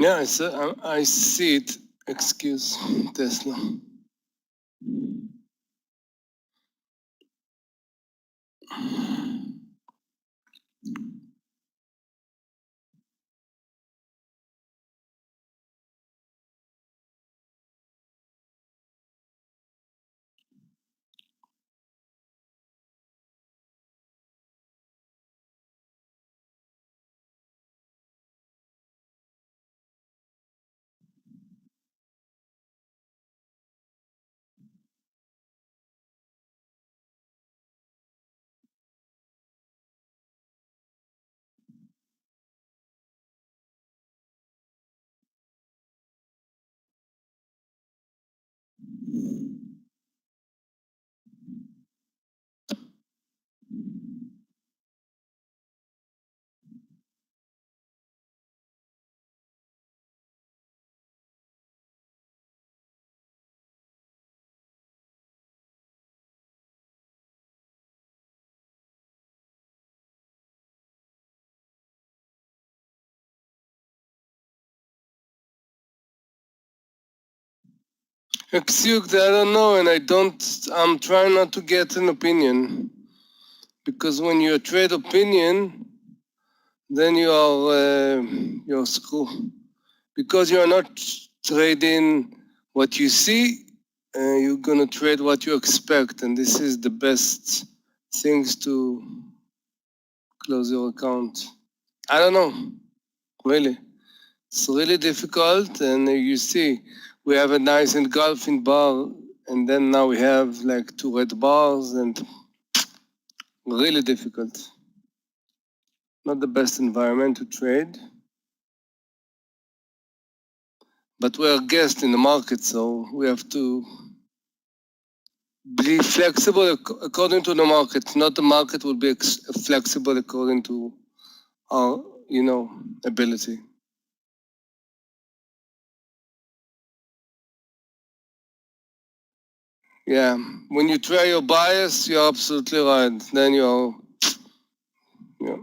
Yeah, I see it. Excuse Tesla. Excuse, I don't know, and I'm trying not to get an opinion. Because when you trade opinion, then you're screwed. Because you're not trading what you see, you're gonna trade what you expect, and this is the best things to close your account. I don't know, really. It's really difficult, and you see, we have a nice engulfing bar, and then now we have like 2 red bars, and really difficult. Not the best environment to trade. But we're guests in the market, so we have to be flexible according to the market. Not the market will be flexible according to our, ability. Yeah, when you try your bias, you're absolutely right. Then you're, yeah.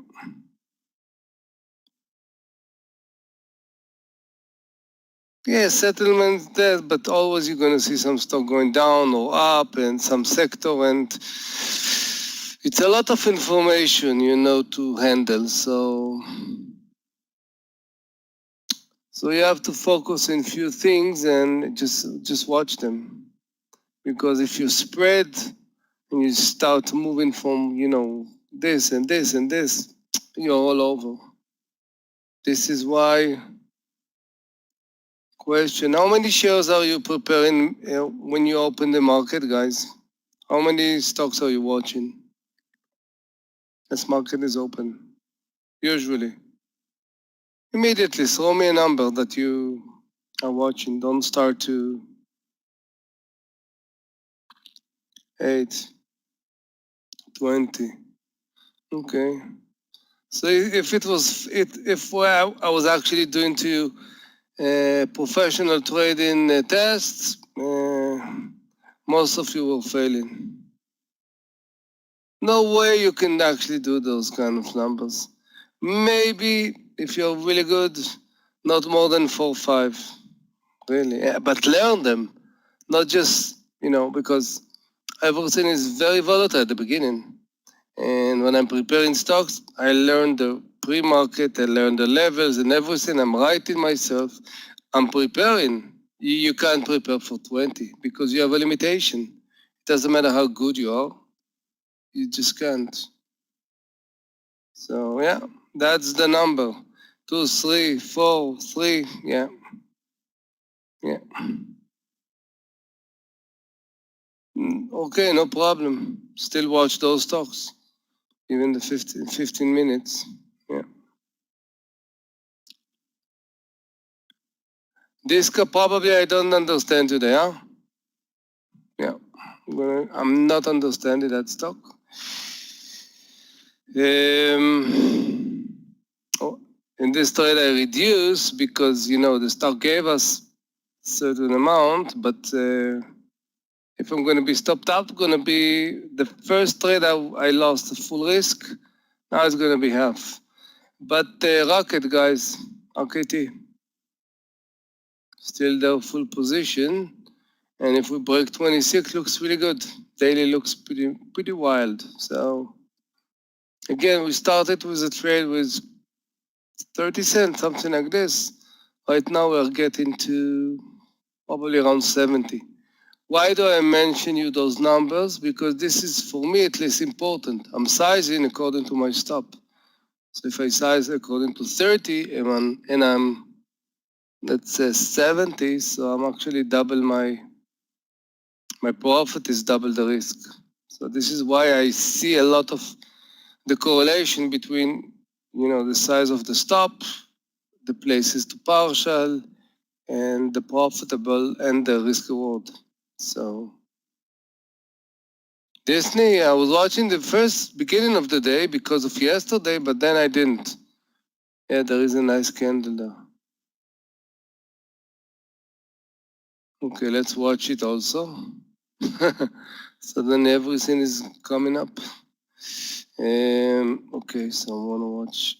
Yeah, settlements there, but always you're gonna see some stock going down or up and some sector, and it's a lot of information, to handle. So you have to focus in few things and just watch them, because if you spread and you start moving from this and this and this, you're all over. This is why. Question: how many shares are you preparing when you open the market, guys? How many stocks are you watching? This market is open. Usually. Immediately throw me a number that you are watching. Don't start to 8, 20. Okay. So if I was actually doing to professional trading tests, most of you were failing. No way you can actually do those kind of numbers. Maybe if you're really good, not more than 4 or 5. Really, yeah, but learn them, not just, because everything is very volatile at the beginning. And when I'm preparing stocks, I learn the pre-market, I learn the levels and everything. I'm writing myself. I'm preparing. You can't prepare for 20 because you have a limitation. It doesn't matter how good you are. You just can't. So yeah, that's the number. 2, 3, 4, 3. Yeah. Yeah. Okay, no problem. Still watch those stocks, even the 15 minutes. Yeah. This probably I don't understand today, huh? Yeah. I'm not understanding that stock. In this trade I reduce because, the stock gave us certain amount, but if I'm going to be stopped out, going to be the first trade I lost the full risk. Now it's going to be half. But Rocket, guys, RKT, still their full position. And if we break 26, looks really good. Daily looks pretty wild. So again, we started with a trade with 30 cents, something like this. Right now we're getting to probably around 70. Why do I mention you those numbers? Because this is, for me at least, important. I'm sizing according to my stop. So if I size according to 30 and I'm, let's say 70, so I'm actually double my profit is double the risk. So this is why I see a lot of the correlation between, the size of the stop, the places to partial, and the profitable and the risk reward. So Disney, I was watching the first beginning of the day because of yesterday, but then I didn't. Yeah, there is a nice candle there. Okay, let's watch it also. So then everything is coming up. Okay, so I want to watch.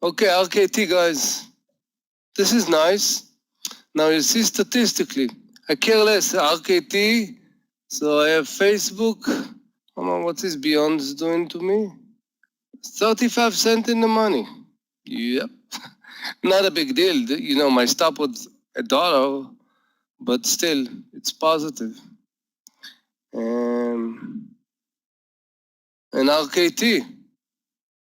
Okay, RKT, guys. This is nice. Now you see statistically, I care less RKT. So I have Facebook. Come on, what is Beyond doing to me? 35 cents in the money. Yep. Not a big deal. You know, my stop was $1, but still, it's positive. And RKT,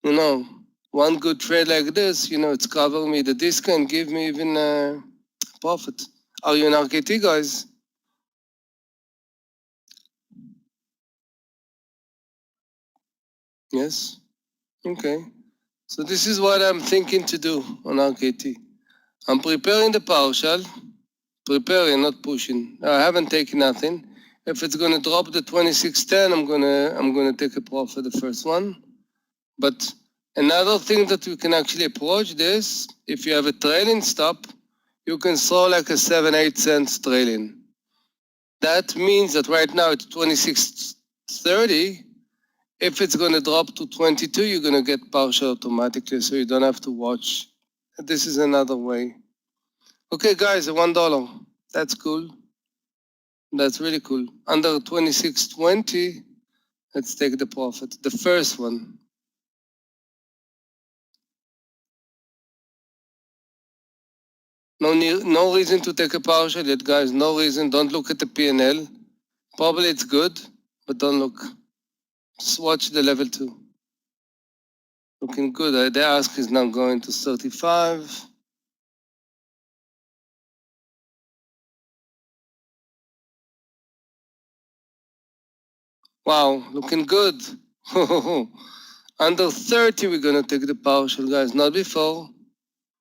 you know, one good trade like this, you know, it's cover me the discount, give me even a profit. Are you in RKT, guys? Yes? Okay. So this is what I'm thinking to do on RKT. I'm preparing the partial, preparing, not pushing. I haven't taken nothing. If it's gonna drop the 2610, I'm gonna take a profit the first one. But another thing that we can actually approach this, if you have a trailing stop, you can throw like a 7-8 cents trailing. That means that right now it's 26.30. If it's going to drop to 22, you're going to get partial automatically, so you don't have to watch. This is another way. Okay, guys, $1. That's cool. That's really cool. Under 26.20, let's take the profit. The first one. No reason to take a partial yet, guys. No reason. Don't look at the P&L. Probably it's good, but don't look. Just watch the level 2. Looking good. The ask is now going to 35. Wow, looking good. Under 30, we're going to take the partial, guys, not before.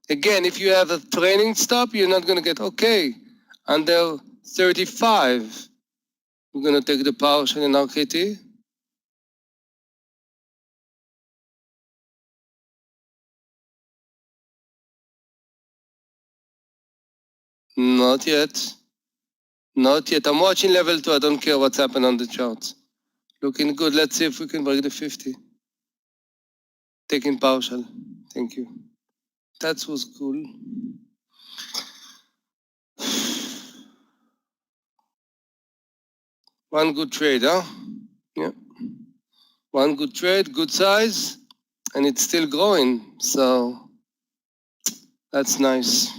Again, if you have a training stop, you're not going to get, okay, under 35, we're going to take the partial in RKT. Not yet. Not yet. I'm watching level 2. I don't care what's happened on the charts. Looking good. Let's see if we can break the 50. Taking partial. Thank you. That was cool. One good trade, huh? Yeah. One good trade, good size, and it's still growing. So that's nice.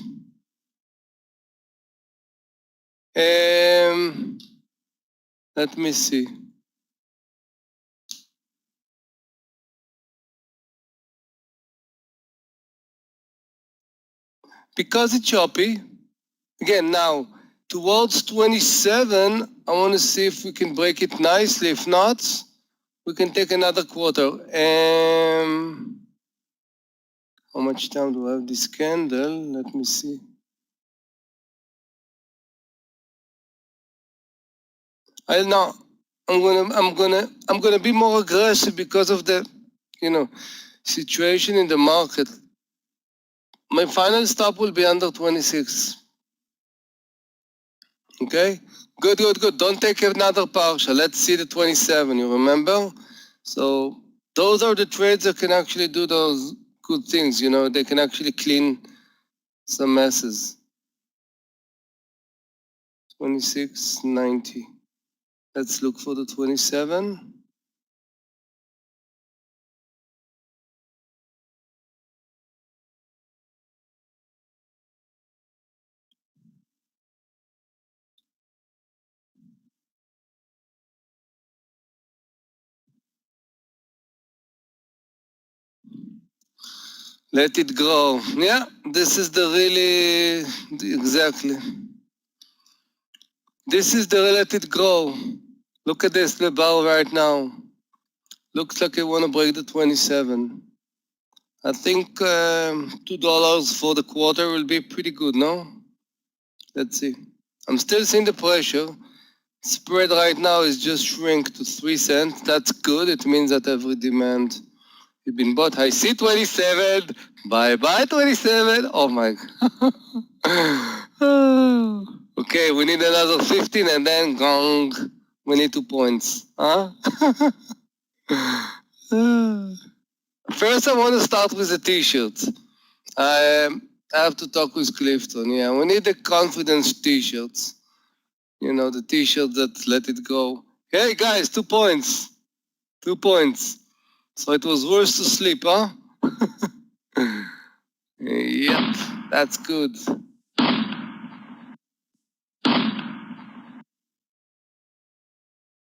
Let me see. Because it's choppy, again now, towards 27, I want to see if we can break it nicely. If not, we can take another quarter. How much time do I have this candle? Let me see. I'm gonna be more aggressive because of the, situation in the market. My final stop will be under 26. Okay? Good. Don't take another partial. Let's see the 27, you remember? So those are the trades that can actually do those good things, they can actually clean some messes. 26.90. Let's look for the 27. Let it grow. Yeah, this is exactly. This is the let it grow. Look at this, the bar right now. Looks like I want to break the 27. I think $2 for the quarter will be pretty good, no? Let's see. I'm still seeing the pressure. Spread right now is just shrink to 3 cents. That's good. It means that every demand has been bought. I see 27. Bye 27. Oh my God. Okay, we need another 15 and then gong. We need 2 points. Huh? First, I want to start with the t-shirts. I have to talk with Clifton. Yeah, we need the confidence t-shirts. The t-shirt that let it go. Hey guys, 2 points. 2 points. So it was worse to sleep, huh? Yep, that's good.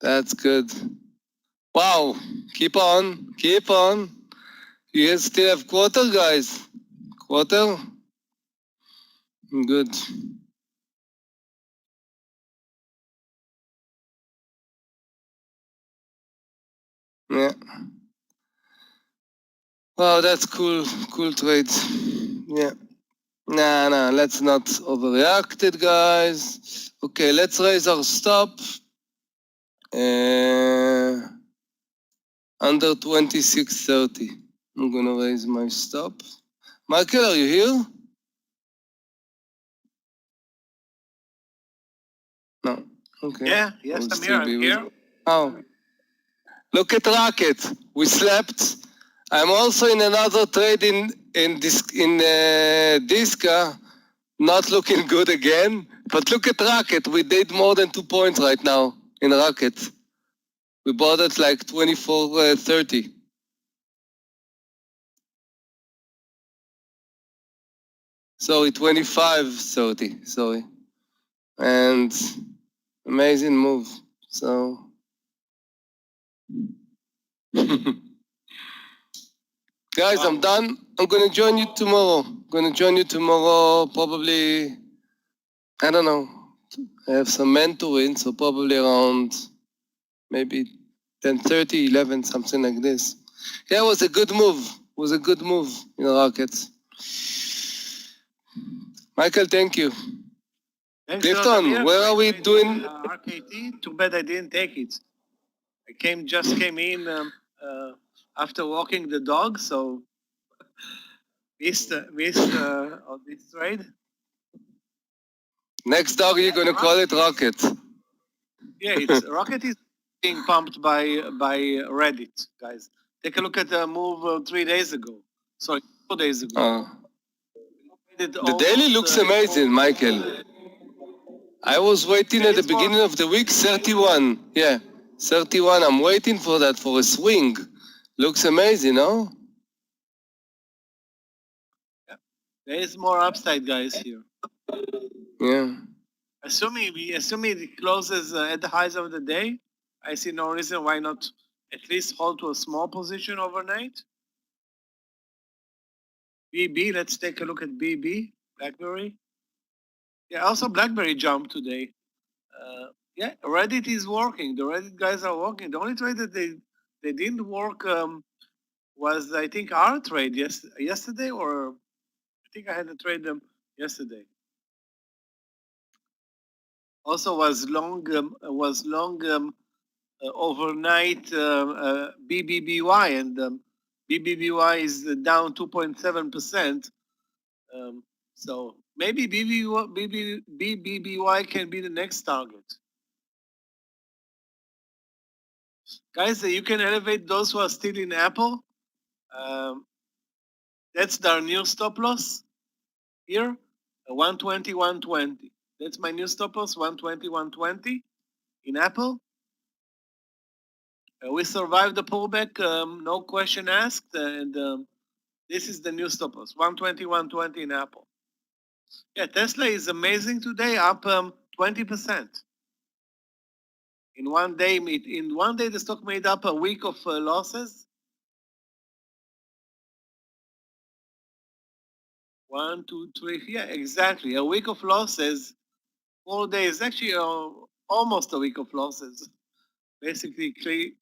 That's good. Wow, keep on, keep on. You guys still have quarter, guys? Quarter? Good. Yeah. Wow, that's cool. Cool trade. Yeah. Nah, let's not overreact it, guys. Okay, let's raise our stop. Under 26.30. I'm gonna raise my stop. Michael, are you here? No. Okay. Yeah, yes, We'll I'm still here. be I'm with- here. Oh. Look at Rocket. We slept. I'm also in another trade in Disca. Not looking good again. But look at Rocket. We did more than 2 points right now in Rocket. We bought it like 24.30. Sorry, 25.30. Sorry. And amazing move. So. Guys, I'm done. I'm gonna join you tomorrow. Probably, I don't know. I have some mentoring, so probably around maybe 10:30, 11, something like this. Yeah, it was a good move. In the Rockets. Michael, thank you. Thanks a lot, Clifton, Amir. where are we Great doing? RKT. Too bad I didn't take it. I just came in after walking the dog, so missed on this trade. Next dog, you're gonna call it Rocket. Yeah, it's Rocket is being pumped by Reddit, guys. Take a look at the move 3 days ago. Sorry, 4 days ago. The daily looks amazing, Michael. I was waiting at the beginning of the week, 31. Yeah, 31. I'm waiting for that, for a swing. Looks amazing, no? There is more upside, guys, here. Yeah. Assuming it closes at the highs of the day, I see no reason why not at least hold to a small position overnight. BB, let's take a look at BB, BlackBerry. Yeah, also BlackBerry jumped today. Yeah, Reddit is working. The Reddit guys are working. The only trade that they didn't work was, I think, our trade yesterday, or I think I had to trade them yesterday. Also was long overnight BBBY, and BBBY is down 2.7%. So maybe BBBY can be the next target. Guys, you can elevate those who are still in Apple. That's their new stop loss here, 120, 120. That's my new stop loss, 120, 120 in Apple. We survived the pullback, no question asked, and this is the new stop loss, 120, 120 in Apple. Yeah, Tesla is amazing today, up 20%. In one day, the stock made up a week of losses. 1, 2, 3, yeah, exactly. A week of losses, 4 days, actually almost a week of losses. Basically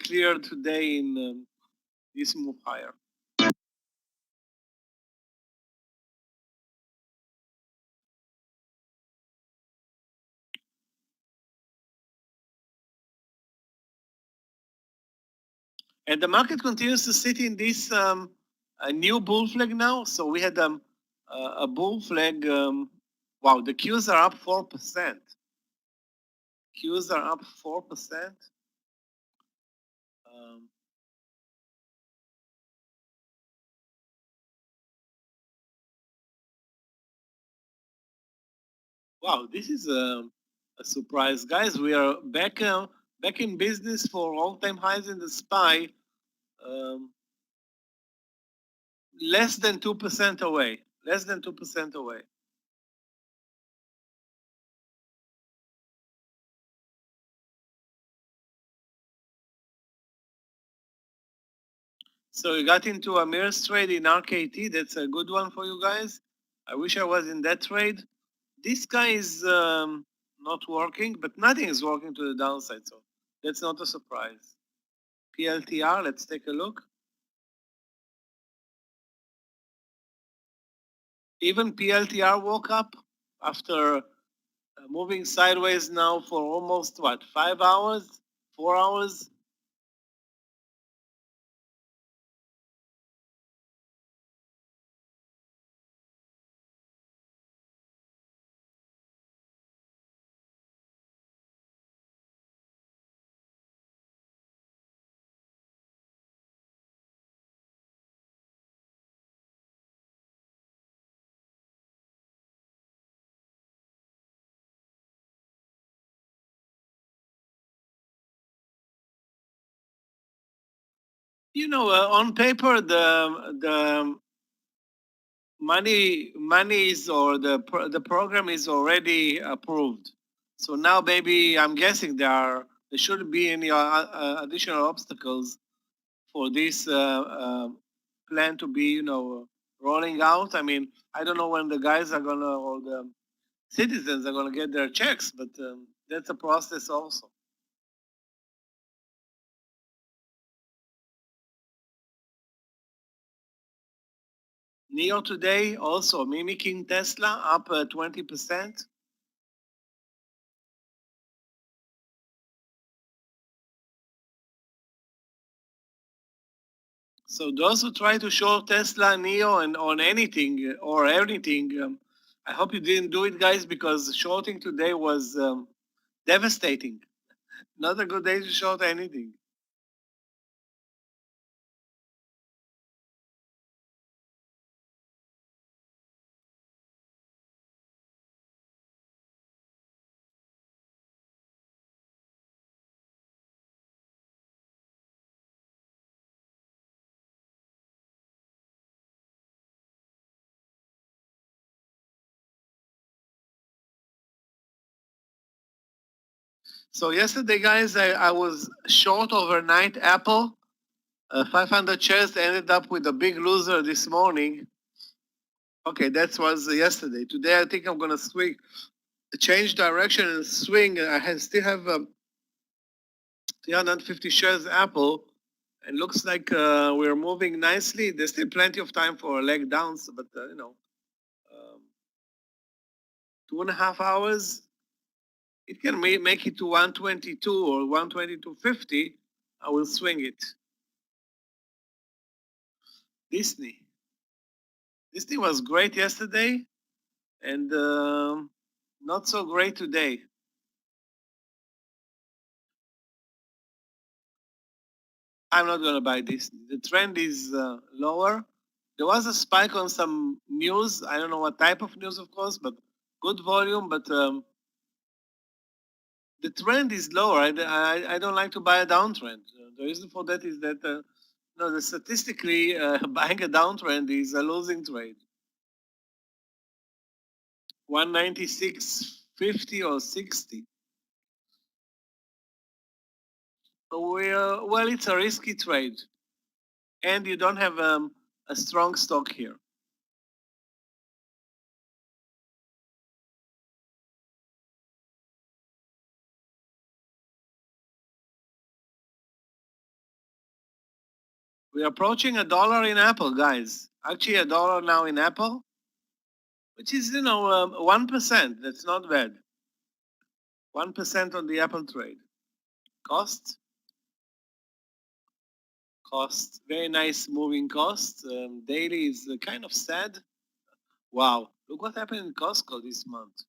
cleared today in this move higher. And the market continues to sit in this a new bull flag now. So we had a bull flag. Wow, the Qs are up 4%. Qs are up 4%. Wow, this is a surprise, guys. We are back in business for all-time highs in the SPY. less than 2% away. Less than 2% away. So you got into a Meir's trade in RKT. That's a good one for you guys. I wish I was in that trade. This guy is not working, but nothing is working to the downside, so that's not a surprise. PLTR, let's take a look. Even PLTR woke up after moving sideways now for almost, what, 5 hours, 4 hours? You know, on paper, the money is, or the program is already approved. So now maybe I'm guessing there shouldn't be any additional obstacles for this plan to be, rolling out. I mean, I don't know when the guys are gonna, or the citizens are gonna get their checks, but that's a process also. NEO today also mimicking Tesla, up 20%. So those who try to short Tesla, NEO, and on anything or anything, I hope you didn't do it, guys, because shorting today was devastating. Not a good day to short anything. So yesterday, guys, I was short overnight Apple. 500 shares ended up with a big loser this morning. Okay, that was yesterday. Today, I think I'm gonna change direction and swing. Still have 350 shares Apple. It looks like we're moving nicely. There's still plenty of time for leg downs, but 2.5 hours, it can make it to 122 or 122.50. I will swing it. Disney. Disney was great yesterday and not so great today. I'm not going to buy Disney. The trend is lower. There was a spike on some news. I don't know what type of news, of course, but good volume. But the trend is lower. I don't like to buy a downtrend. The reason for that is that statistically, buying a downtrend is a losing trade. 196.50 or 60. Well, it's a risky trade, and you don't have a strong stock here. We're approaching $1 in Apple, guys. Actually, $1 now in Apple, which is 1%. That's not bad. 1% on the Apple trade. Cost. Very nice moving cost. Daily is kind of sad. Wow, look what happened in Costco this month.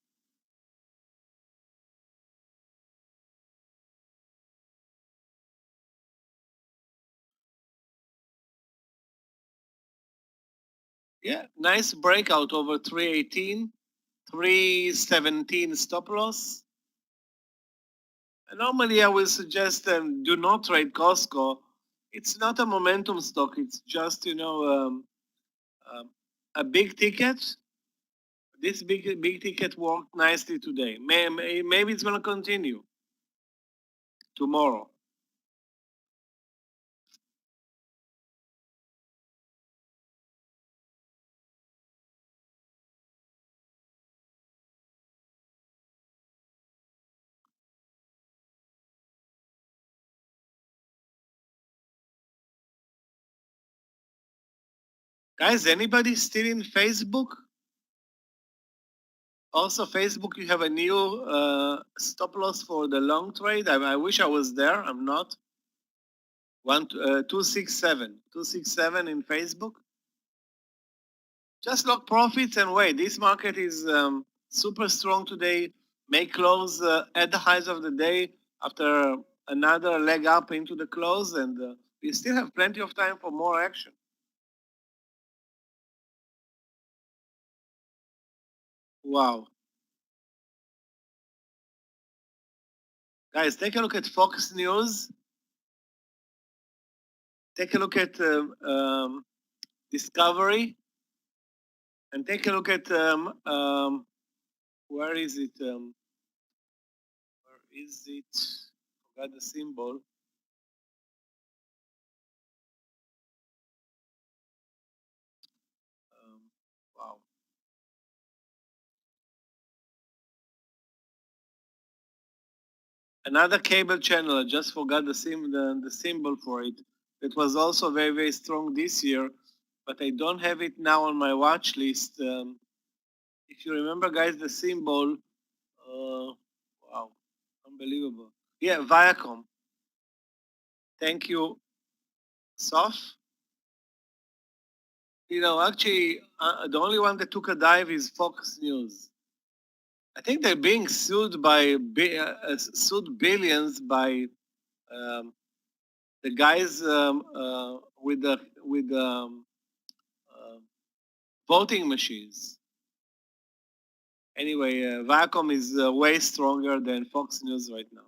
Yeah, nice breakout over 318, 317 stop loss. And normally I will suggest do not trade Costco. It's not a momentum stock. It's just, a big ticket. This big ticket worked nicely today. Maybe it's going to continue tomorrow. Guys, anybody still in Facebook? Also, Facebook, you have a new stop loss for the long trade. I wish I was there. I'm not. 267 in Facebook. Just lock profits and wait. This market is super strong today. May close at the highs of the day after another leg up into the close, and we still have plenty of time for more action. Wow. Guys, take a look at Fox News. Take a look at Discovery. And take a look at, where is it? Where is it? Forgot the symbol. Wow. Another cable channel, I just forgot the symbol for it. It was also very, very strong this year, but I don't have it now on my watch list. If you remember, guys, the symbol, wow, unbelievable. Yeah, Viacom. Thank you, Sof. You know, actually, the only one that took a dive is Fox News. I think they're being sued by sued billions by the guys with the voting machines. Anyway, Viacom is way stronger than Fox News right now.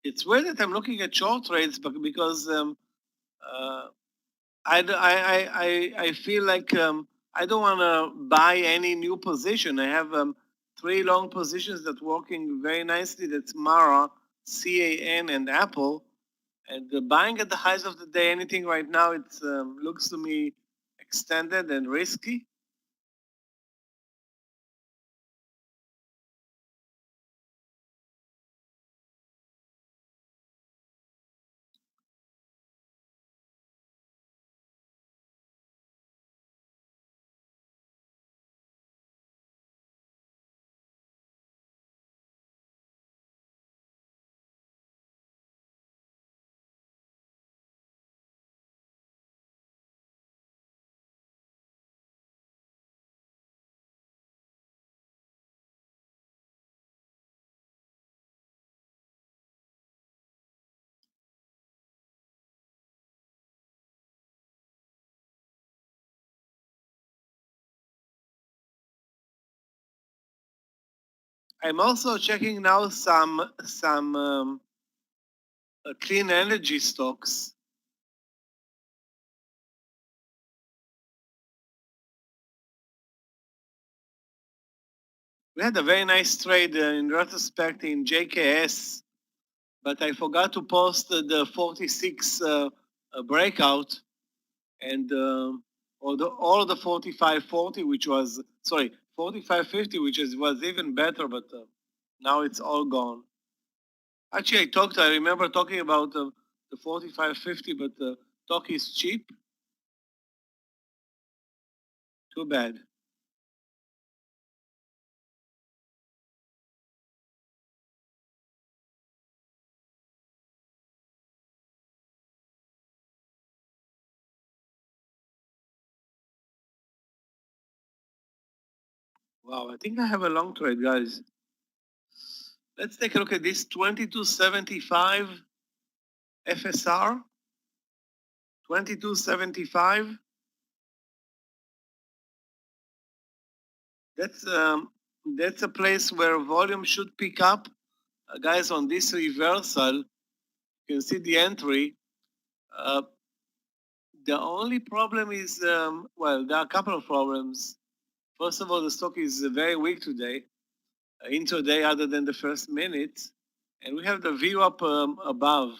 It's weird that I'm looking at short trades, but because I feel like I don't want to buy any new position. I have 3 long positions that working very nicely. That's Mara, CAN, and Apple. And buying at the highs of the day, anything right now, it looks to me extended and risky. I'm also checking now some clean energy stocks. We had a very nice trade in retrospect in JKS, but I forgot to post the 46 breakout and all the 45.40, which was, sorry, 45.50, which was even better, but now it's all gone. Actually, I remember talking about the 45.50, but the talk is cheap. Too bad. Wow, I think I have a long trade, guys. Let's take a look at this 22.75. FSR 2275. That's a place where volume should pick up. Guys, on this reversal, you can see the entry. The only problem is, well, there are a couple of problems. First of all, the stock is very weak today, intraday other than the first minute. And we have the view up above.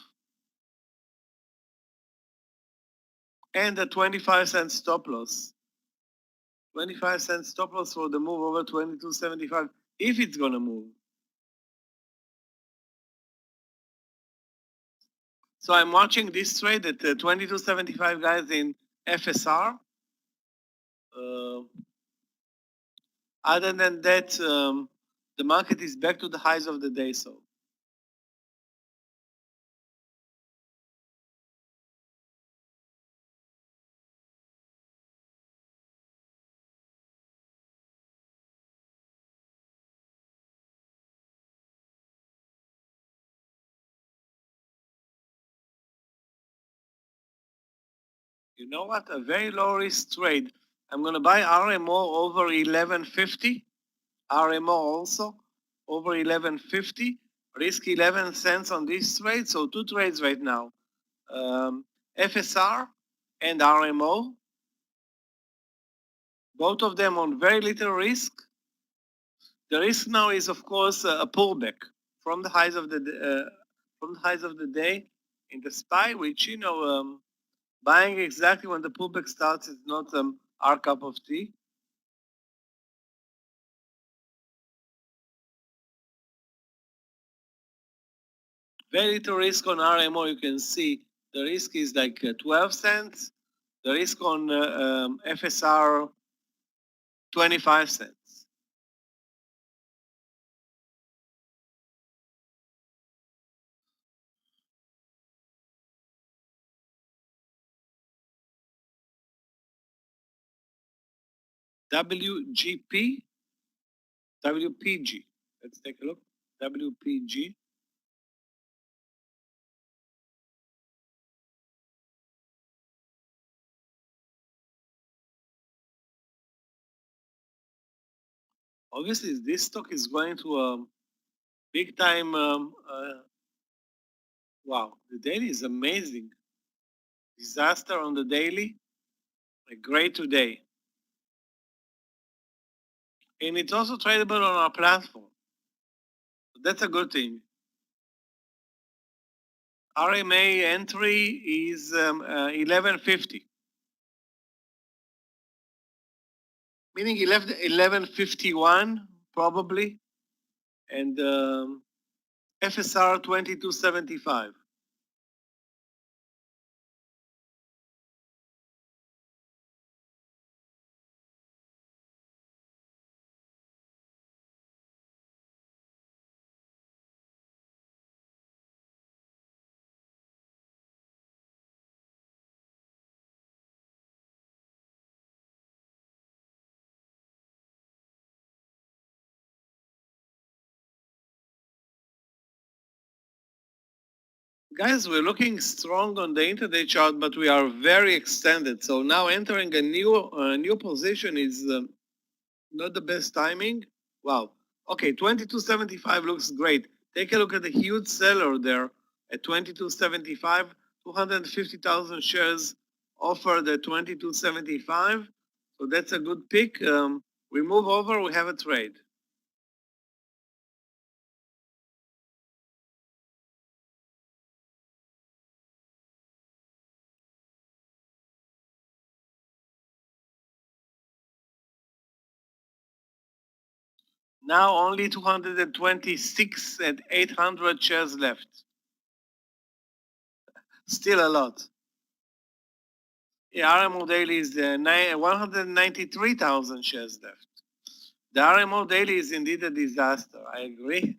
And the 25-cent stop loss. 25-cent stop loss for the move over 22.75, if it's going to move. So I'm watching this trade at 22.75, guys, in FSR. Other than that, the market is back to the highs of the day. So you know what? A very low risk trade. I'm going to buy RMO over 1150. RMO also over 1150. Risk 11 cents on this trade. So two trades right now. FSR and RMO. Both of them on very little risk. The risk now is, of course, a pullback from the highs of the day in the SPY, which buying exactly when the pullback starts is not our cup of tea. Very little risk on RMO. You can see the risk is like 12 cents. The risk on FSR 25 cents. WGP, WPG. Let's take a look. WPG. Obviously, this stock is going to big time. Wow, the daily is amazing. Disaster on the daily, like great today. And it's also tradable on our platform. So that's a good thing. RMA entry is 1150. Meaning 1151 probably. And FSR 2275. Guys, we're looking strong on the intraday chart, but we are very extended. So now entering a new position is not the best timing. Wow. Okay, 2275 looks great. Take a look at the huge seller there at 2275, 250,000 shares offered at 2275. So that's a good pick. We move over, we have a trade. Now only 226 and 800 shares left. Still a lot. Yeah, RMO daily is 193,000 shares left. The RMO daily is indeed a disaster. I agree.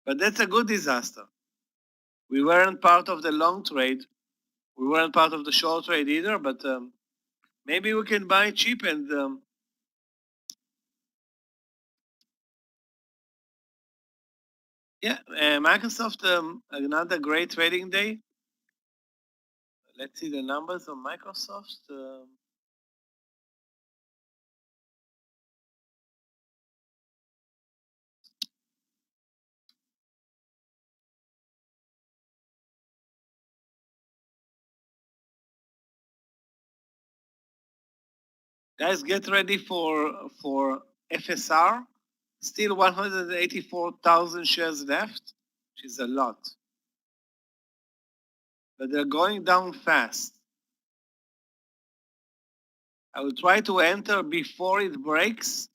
But that's a good disaster. We weren't part of the long trade. We weren't part of the short trade either, but maybe we can buy cheap and Yeah, Microsoft, another great trading day. Let's see the numbers of Microsoft. Guys, get ready for FSR. Still 184,000 shares left, which is a lot. But they're going down fast. I will try to enter before it breaks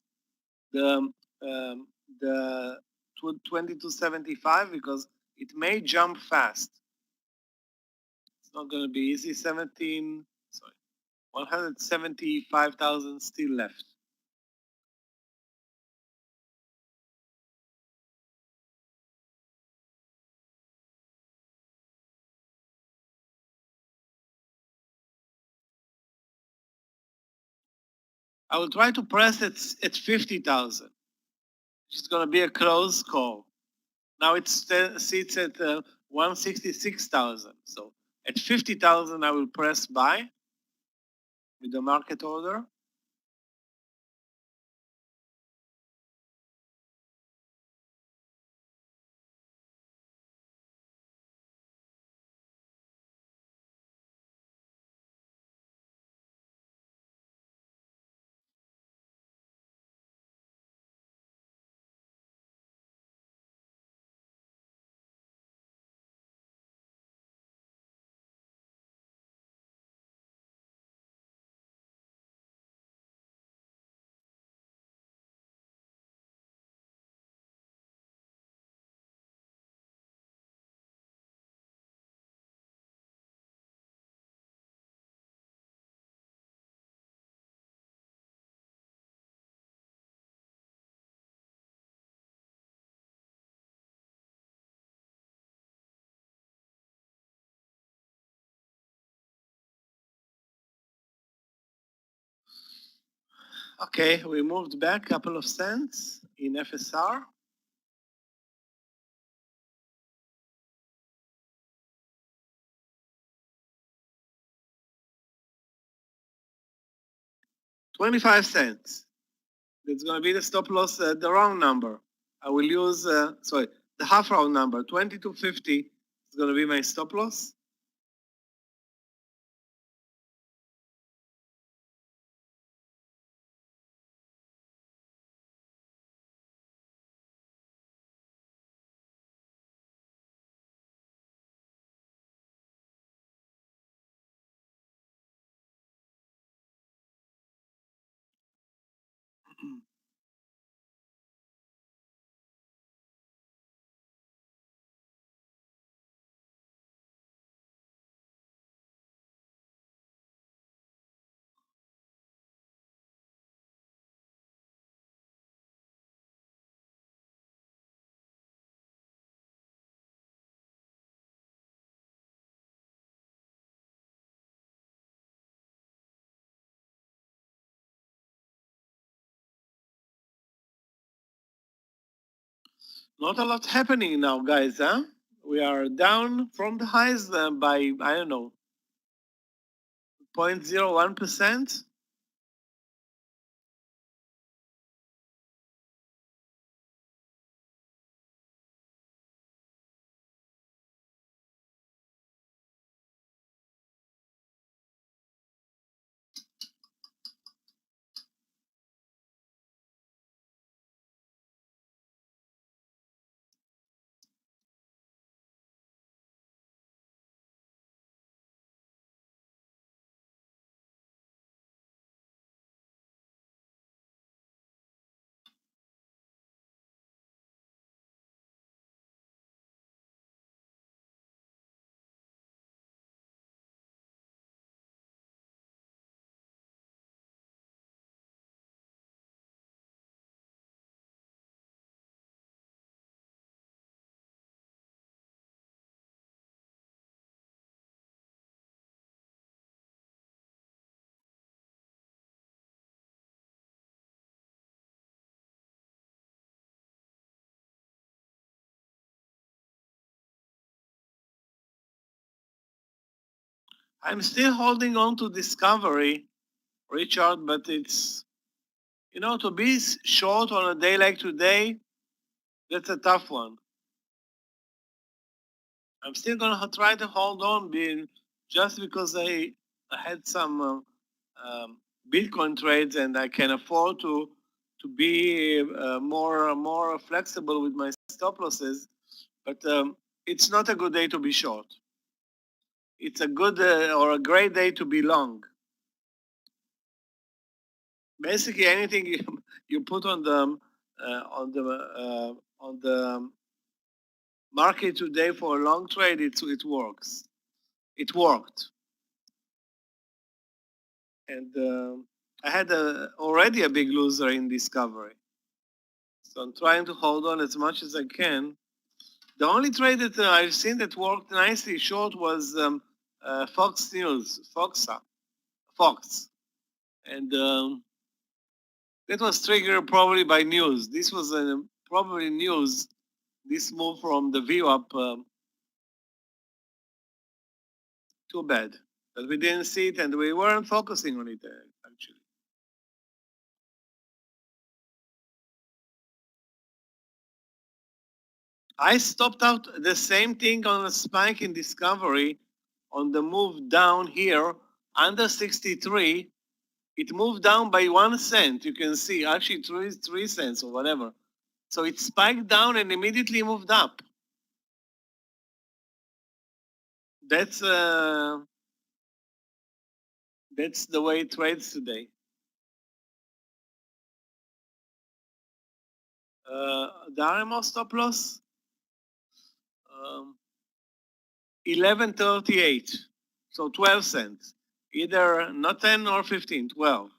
the 2275 because it may jump fast. It's not going to be easy. 175,000 still left. I will try to press it at 50,000. It's going to be a close call. Now it sits at 166,000. So at 50,000, I will press buy with the market order. Okay, we moved back a couple of cents in FSR. $0.25. That's going to be the stop loss, the round number. I will use, the half round number, 2250 is going to be my stop loss. Not a lot happening now, guys, huh? We are down from the highs by, I don't know, 0.01%. I'm still holding on to Discovery, Richard, but it's, to be short on a day like today, that's a tough one. I'm still gonna try to hold on, just because I had some Bitcoin trades and I can afford to be more flexible with my stop losses. But it's not a good day to be short. It's a good or a great day to be long. Basically, anything you put on the market today for a long trade, it works. It worked, and I had already a big loser in Discovery, so I'm trying to hold on as much as I can. The only trade that I've seen that worked nicely short was Fox News, Fox, and that was triggered probably by news. This was probably news. This move from the view up, too bad. But we didn't see it and we weren't focusing on it actually. I stopped out the same thing on a spike in Discovery on the move down here under 63. It moved down by 1 cent. You can see actually 3 cents or whatever. So it spiked down and immediately moved up. That's the way it trades today. The RMO stop loss, 11.38, so 12 cents. Either not 10 or 15, 12.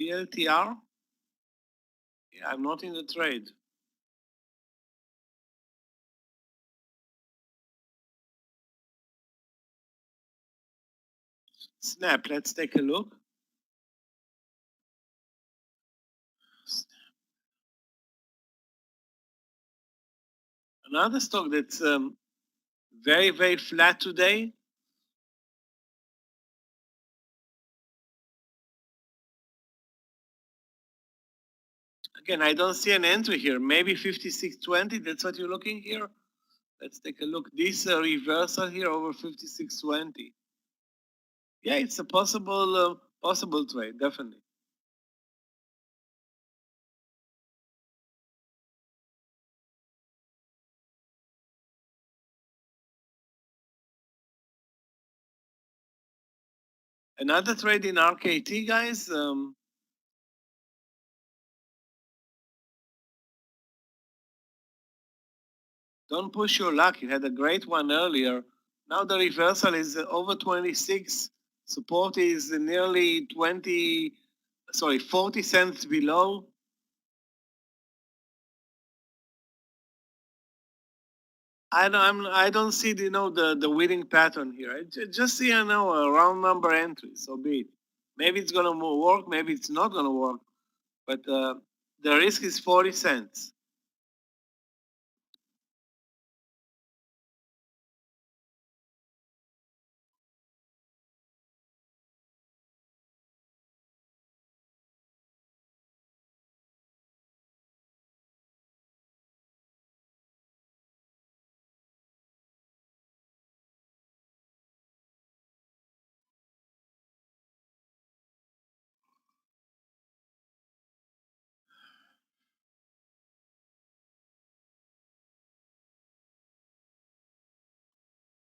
PLTR? Yeah, I'm not in the trade. Snap, let's take a look. Another stock that's very, very flat today. Again, I don't see an entry here. Maybe 56.20, that's what you're looking here. Let's take a look. This reversal here over 56.20. Yeah, it's a possible trade, definitely. Another trade in RKT, guys. Don't push your luck. You had a great one earlier. Now the reversal is over 26. Support is nearly 40 cents below. I don't see the winning pattern here. I just see a round number entry. So be it. Maybe it's gonna work. Maybe it's not gonna work. But the risk is 40 cents.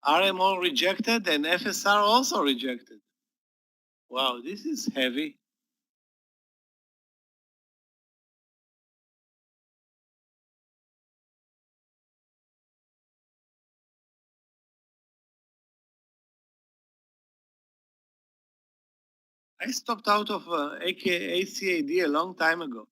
RMO rejected and FSR also rejected. Wow, this is heavy. I stopped out of ACAD a long time ago.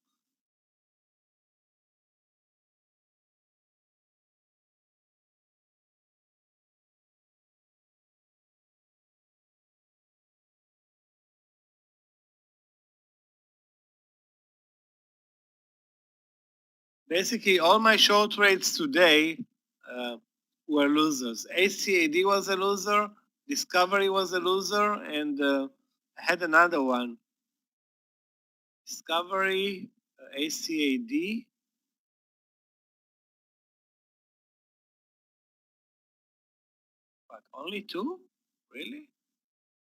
Basically, all my short trades today were losers. ACAD was a loser, Discovery was a loser, and I had another one. Discovery, ACAD. But only two? Really?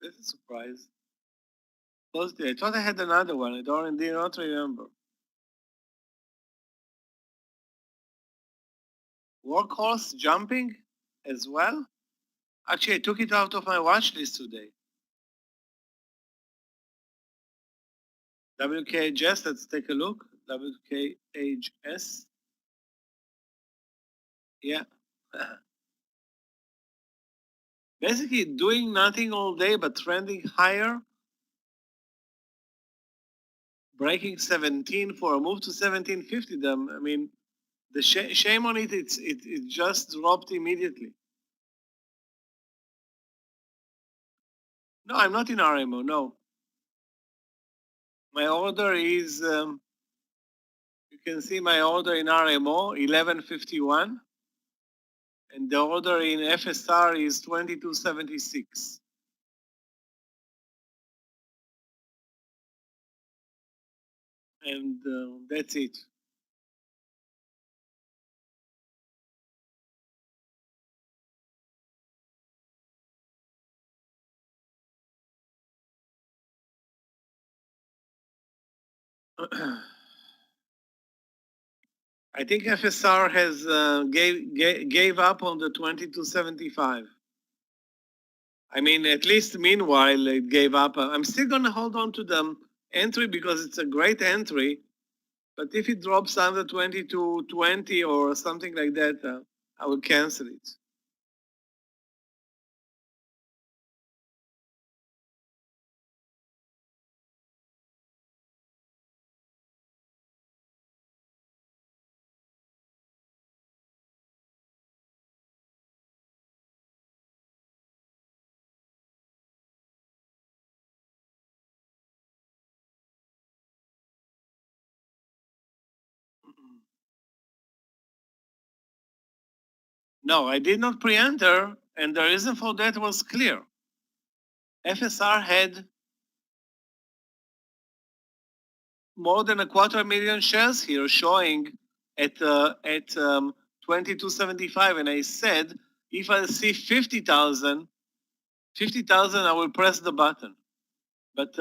That's a surprise. Positive. I thought I had another one. I did not remember. Workhorse jumping as well? Actually, I took it out of my watch list today. WKHS, let's take a look. WKHS. Yeah. Basically doing nothing all day but trending higher, breaking 17 for a move to 1750. I mean, the shame on it, it just dropped immediately. No, I'm not in RMO, no. My order is, you can see my order in RMO, 1151. And the order in FSR is 2276. And that's it. I think FSR has gave up on the 2275. I mean, at least meanwhile, it gave up. I'm still going to hold on to the entry because it's a great entry. But if it drops under 2220 or something like that, I will cancel it. No, I did not pre-enter, and the reason for that was clear. FSR had more than 250,000 shares here showing at 2275, and I said if I see 50,000, I will press the button. But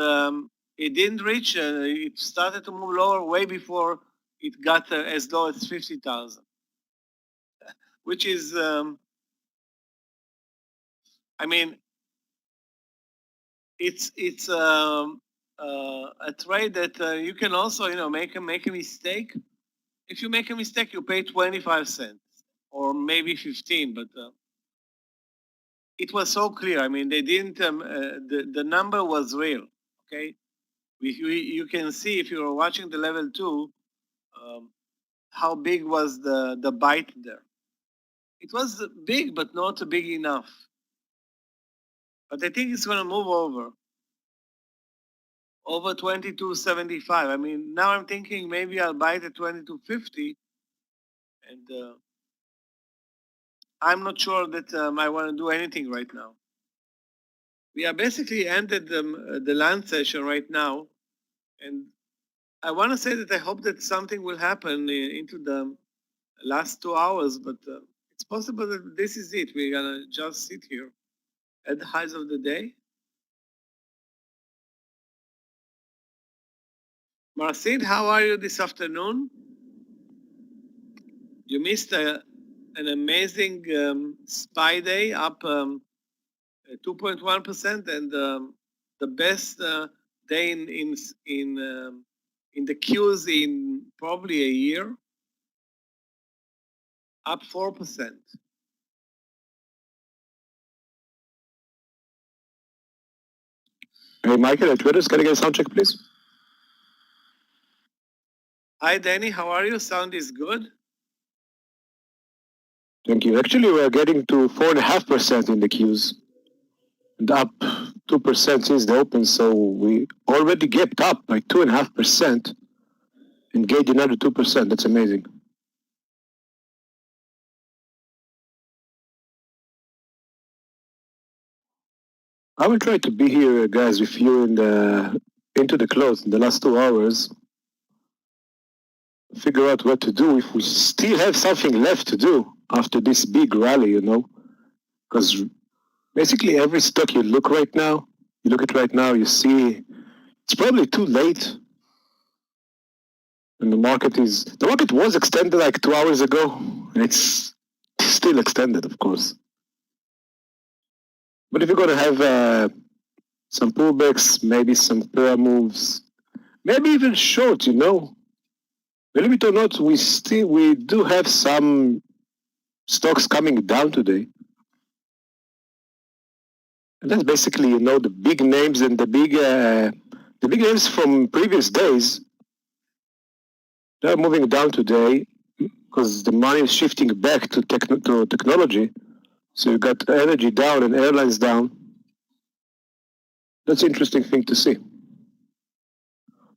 it didn't reach. It started to move lower way before it got as low as 50,000, which is, I mean, it's a trade that you can also make a mistake. If you make a mistake, you pay 25 cents or maybe 15, but it was so clear. I mean, they didn't. The number was real. Okay, you can see if you're watching the level 2, how big was the bite there. It was big, but not big enough. But I think it's going to move over 2275. I mean, now I'm thinking maybe I'll buy it at 2250, and I'm not sure that I want to do anything right now. We are basically ended the land session right now, and I want to say that I hope that something will happen into the last 2 hours, but it's possible that this is it. We're gonna just sit here at the highs of the day. Marcin, how are you this afternoon? You missed an amazing SPY day, up 2.1%, and the best day in the queues in probably a year, up 4%. Hey, Michael at Twitter, can I get a sound check, please? Hi, Danny. How are you? Sound is good. Thank you. Actually, we're getting to 4.5% in the queues, and up 2% since the open. So we already gapped up by 2.5% and gained another 2%. That's amazing. I will try to be here, guys, with you into the close in the last 2 hours. Figure out what to do if we still have something left to do after this big rally, because basically every stock you look at right now, you see it's probably too late. And the market was extended like 2 hours ago, and it's still extended, of course. But if you're going to have some pullbacks, maybe some prayer moves, maybe even short, believe it or not, we do have some stocks coming down today. And that's basically, the big names and the big names from previous days. They're moving down today because the money is shifting back to technology. So you got energy down and airlines down. That's an interesting thing to see.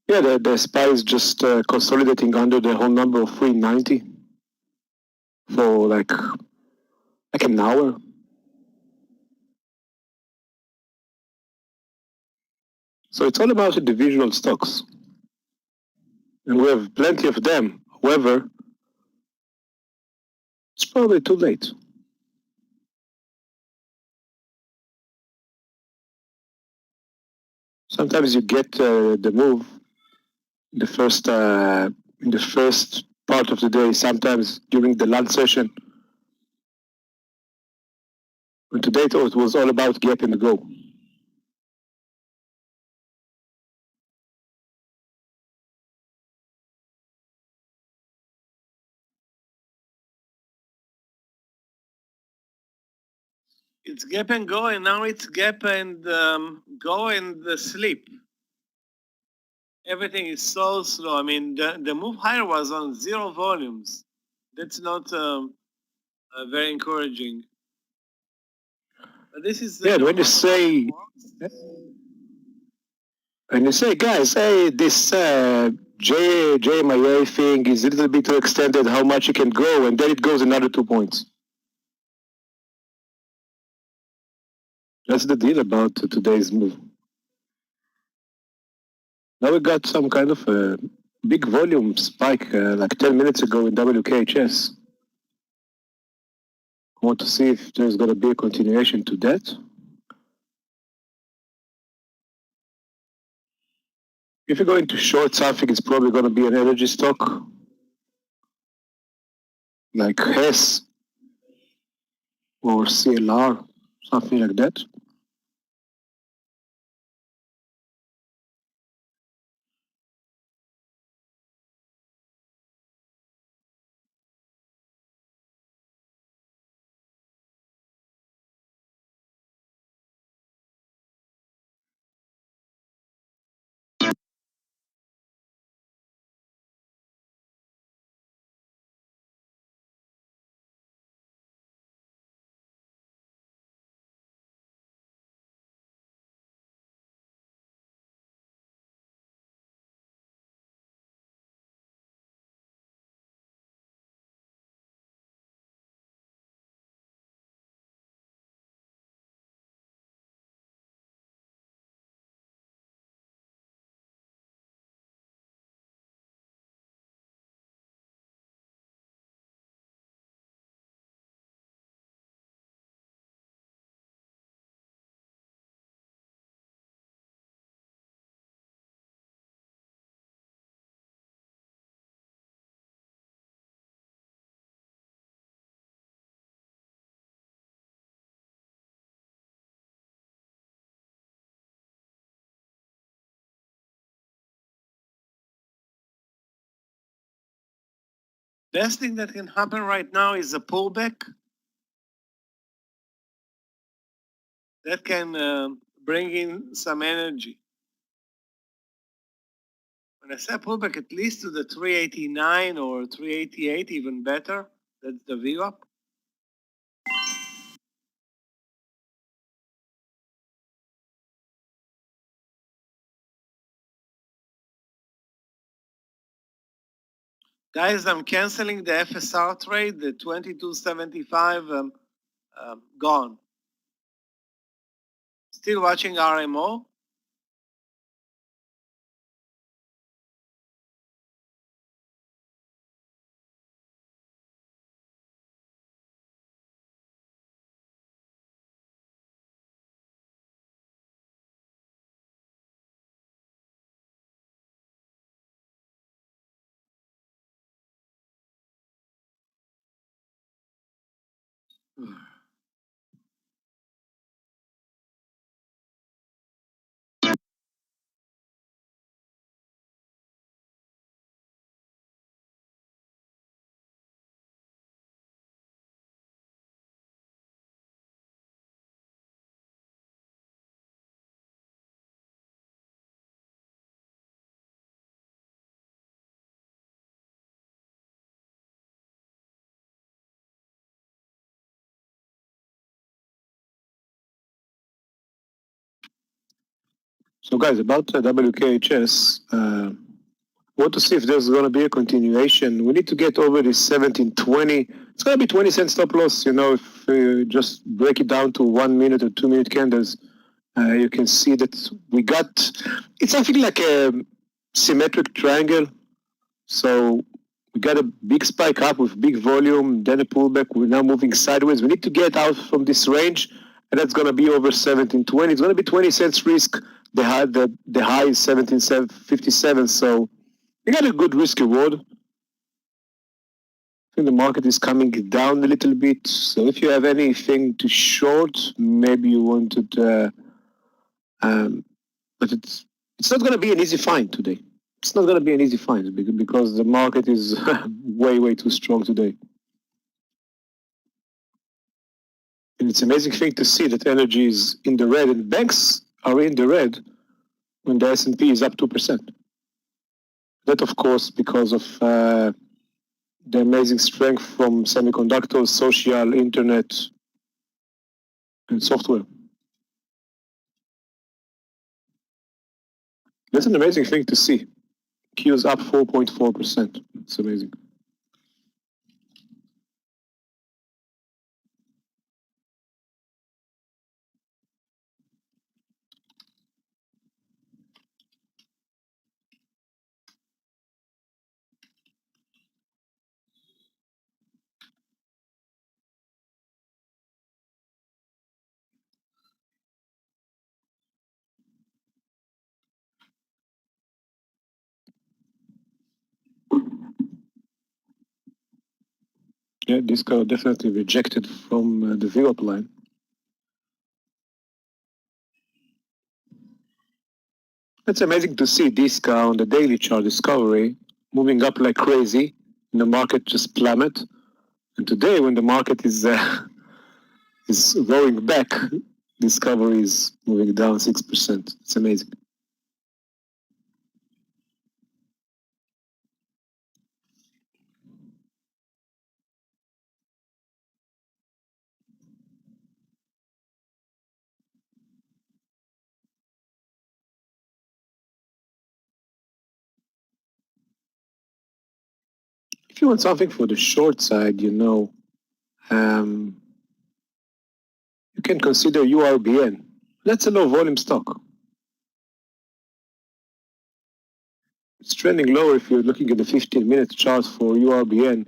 Yeah, the SPY is just consolidating under the whole number of 390 for like an hour. So it's all about individual stocks. And we have plenty of them. However, it's probably too late. Sometimes you get the move in the first part of the day, sometimes during the lunch session. And today it was all about gap and go. It's gap and go, and now it's gap and go and sleep. Everything is so slow. I mean, the move higher was on 0 volumes. That's not very encouraging. But this is when you say, guys, hey, this JMIA thing is a little bit too extended, how much it can go, and then it goes another 2 points. That's the deal about today's move. Now we got some kind of a big volume spike like 10 minutes ago in WKHS. I want to see if there's going to be a continuation to that. If you're going to short something, it's probably going to be an energy stock like Hess or CLR, something like that. Best thing that can happen right now is a pullback. That can bring in some energy. When I say pullback, at least to the 389 or 388, even better. That's the VWAP. Guys, I'm canceling the FSR trade, the 2275 gone. Still watching RMO? So guys, about WKHS, want to see if there's going to be a continuation. We need to get over this 1720. It's going to be 20 cent stop loss. You know, if you just break it down to 1 minute or 2 minute candles, you can see that we got, it's something like a symmetric triangle. So we got a big spike up with big volume, then a pullback. We're now moving sideways. We need to get out from this range, and that's going to be over 1720. It's going to be 20 cents risk. The high is 1757. So we got a good risk reward. I think the market is coming down a little bit. So if you have anything to short, maybe you wanted, but it's not going to be an easy find today. It's not going to be an easy find because the market is way too strong today. And it's an amazing thing to see that energy is in the red and banks are in the red when the S&P is up 2%. That, of course, because of the amazing strength from semiconductors, social, internet, and software. That's an amazing thing to see. Q is up 4.4%. It's amazing. Yeah, this got definitely rejected from the VWAP line. It's amazing to see Disca on the daily chart discovery moving up like crazy, and the market just plummet. And today, when the market is going back, discovery is moving down 6%. It's amazing. If you want something for the short side, you know, you can consider URBN. That's a low volume stock. It's trending lower if you're looking at the 15-minute chart for URBN.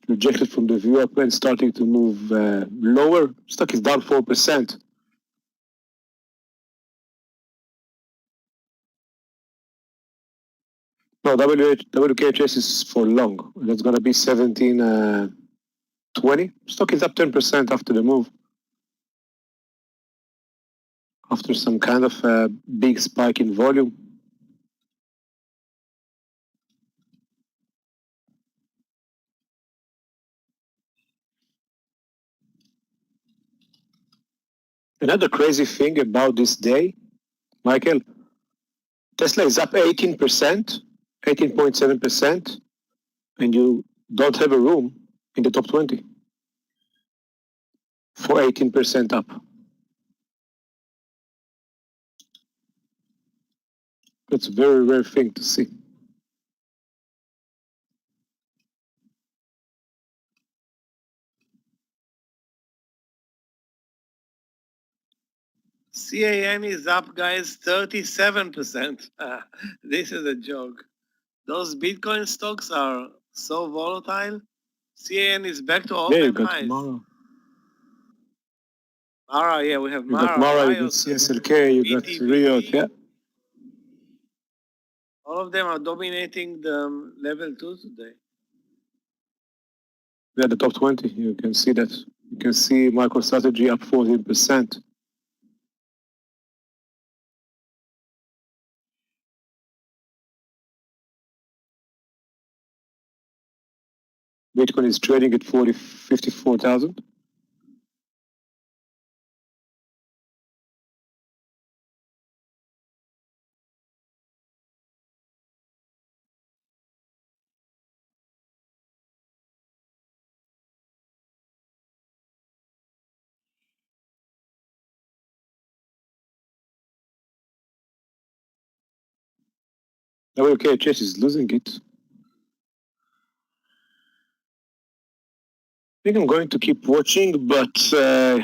Rejected from the view up and starting to move lower. Stock is down 4%. No, WKHS is for long. That's going to be 1720. Stock is up 10% after the move. After some kind of big spike in volume. Another crazy thing about this day, Michael, Tesla is up 18%, 18.7%, and you don't have a room in the top 20 for 18% up. That's a very rare thing to see. CAN is up, guys, 37%. This is a joke. Those Bitcoin stocks are so volatile. CAN is back to Yeah, all-time you got highs. Mara. Mara, yeah, we have You got Mara, Mara, you got Riot, CSLK, you got BTB. Riot, yeah. All of them are dominating the level 2 today. Yeah, the top 20, you can see that. You can see MicroStrategy up 14%. Bitcoin is trading at 54,000. WKHS is losing it. I think I'm going to keep watching, but I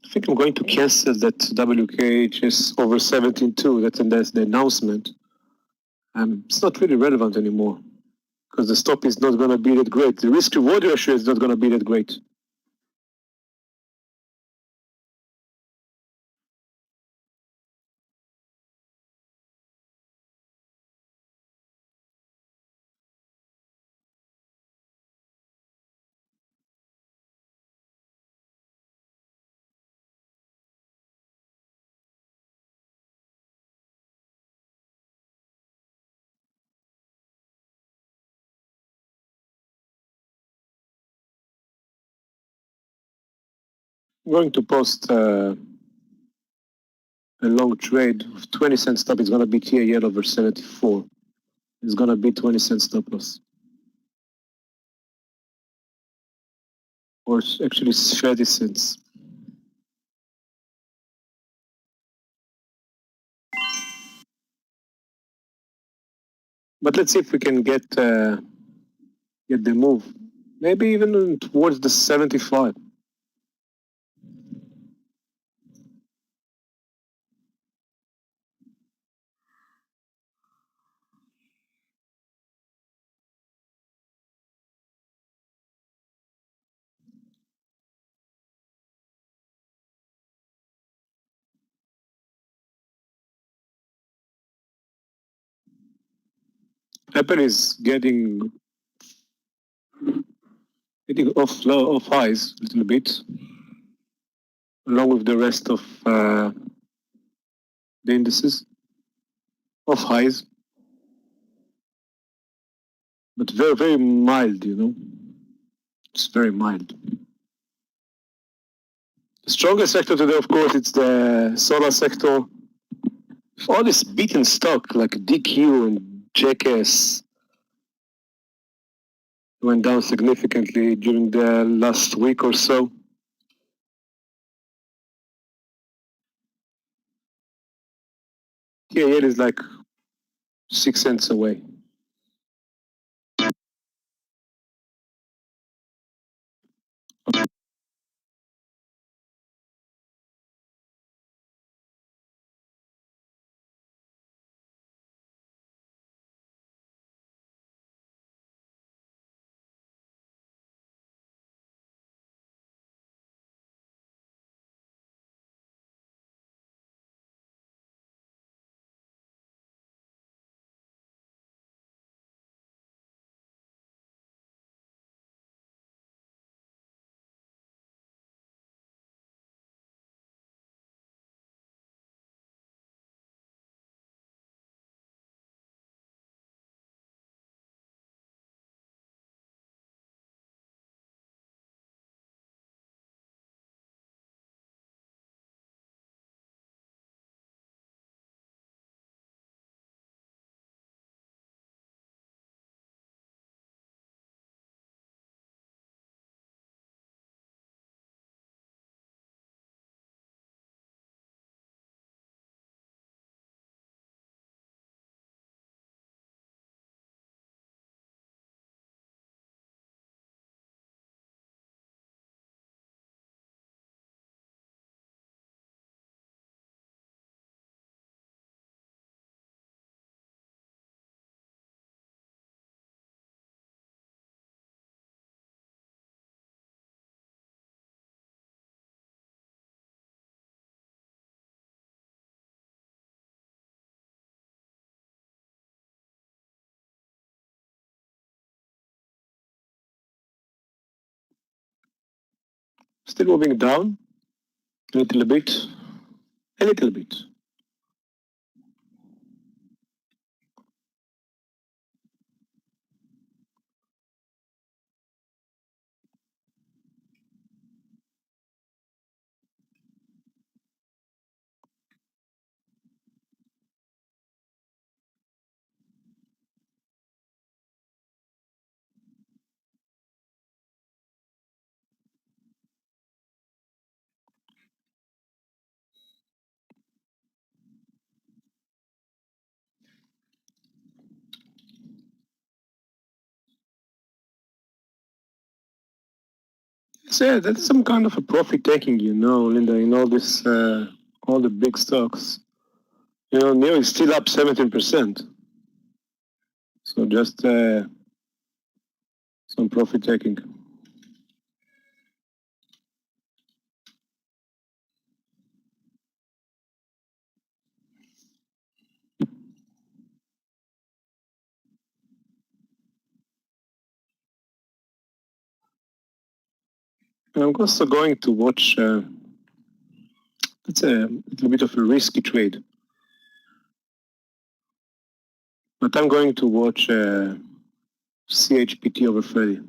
think I'm going to cancel that WKHS over 17.2. That's the announcement. It's not really relevant anymore because the stop is not going to be that great. The risk reward ratio is not going to be that great. I'm going to post a long trade of 20 cent stop. It's going to be TAL over 74. It's going to be 20 cent stop loss. Or actually 30 cents. But let's see if we can get the move. Maybe even towards the 75. Apple is getting off highs a little bit, along with the rest of the indices, off highs, but very, very mild, It's very mild. The strongest sector today, of course, it's the solar sector. All this beaten stock like DQ and JKS went down significantly during the last week or so. TAL is like 6 cents away. Still moving down a little bit, a little bit. So yeah, that's some kind of a profit taking, Linda, in all this, all the big stocks. NEO is still up 17%. So just some profit taking. I'm also going to watch, it's a little bit of a risky trade. But I'm going to watch CHPT over 30.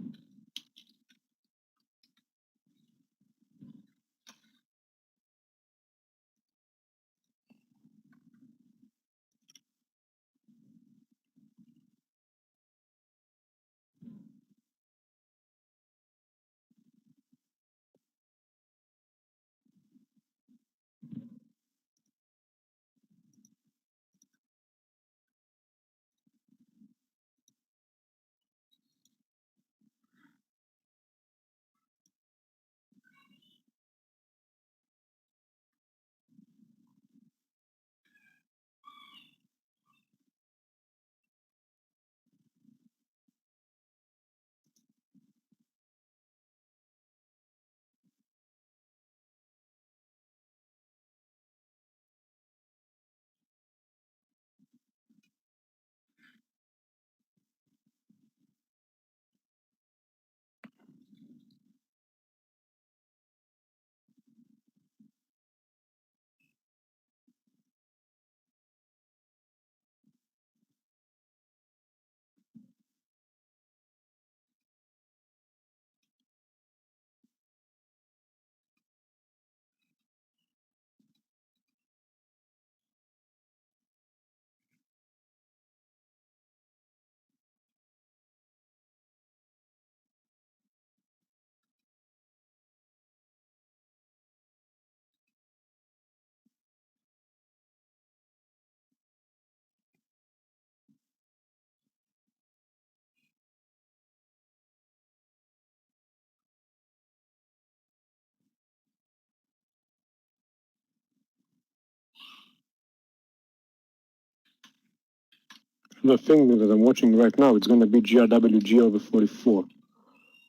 The thing that I'm watching right now, it's going to be GRWG over 44.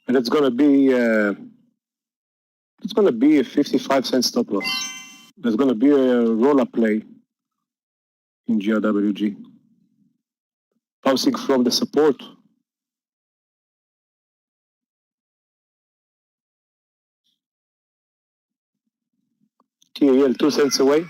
And it's going to be a 55-cent stop loss. There's going to be a roll-up play in GRWG. Bouncing from the support. TAL 2 cents away.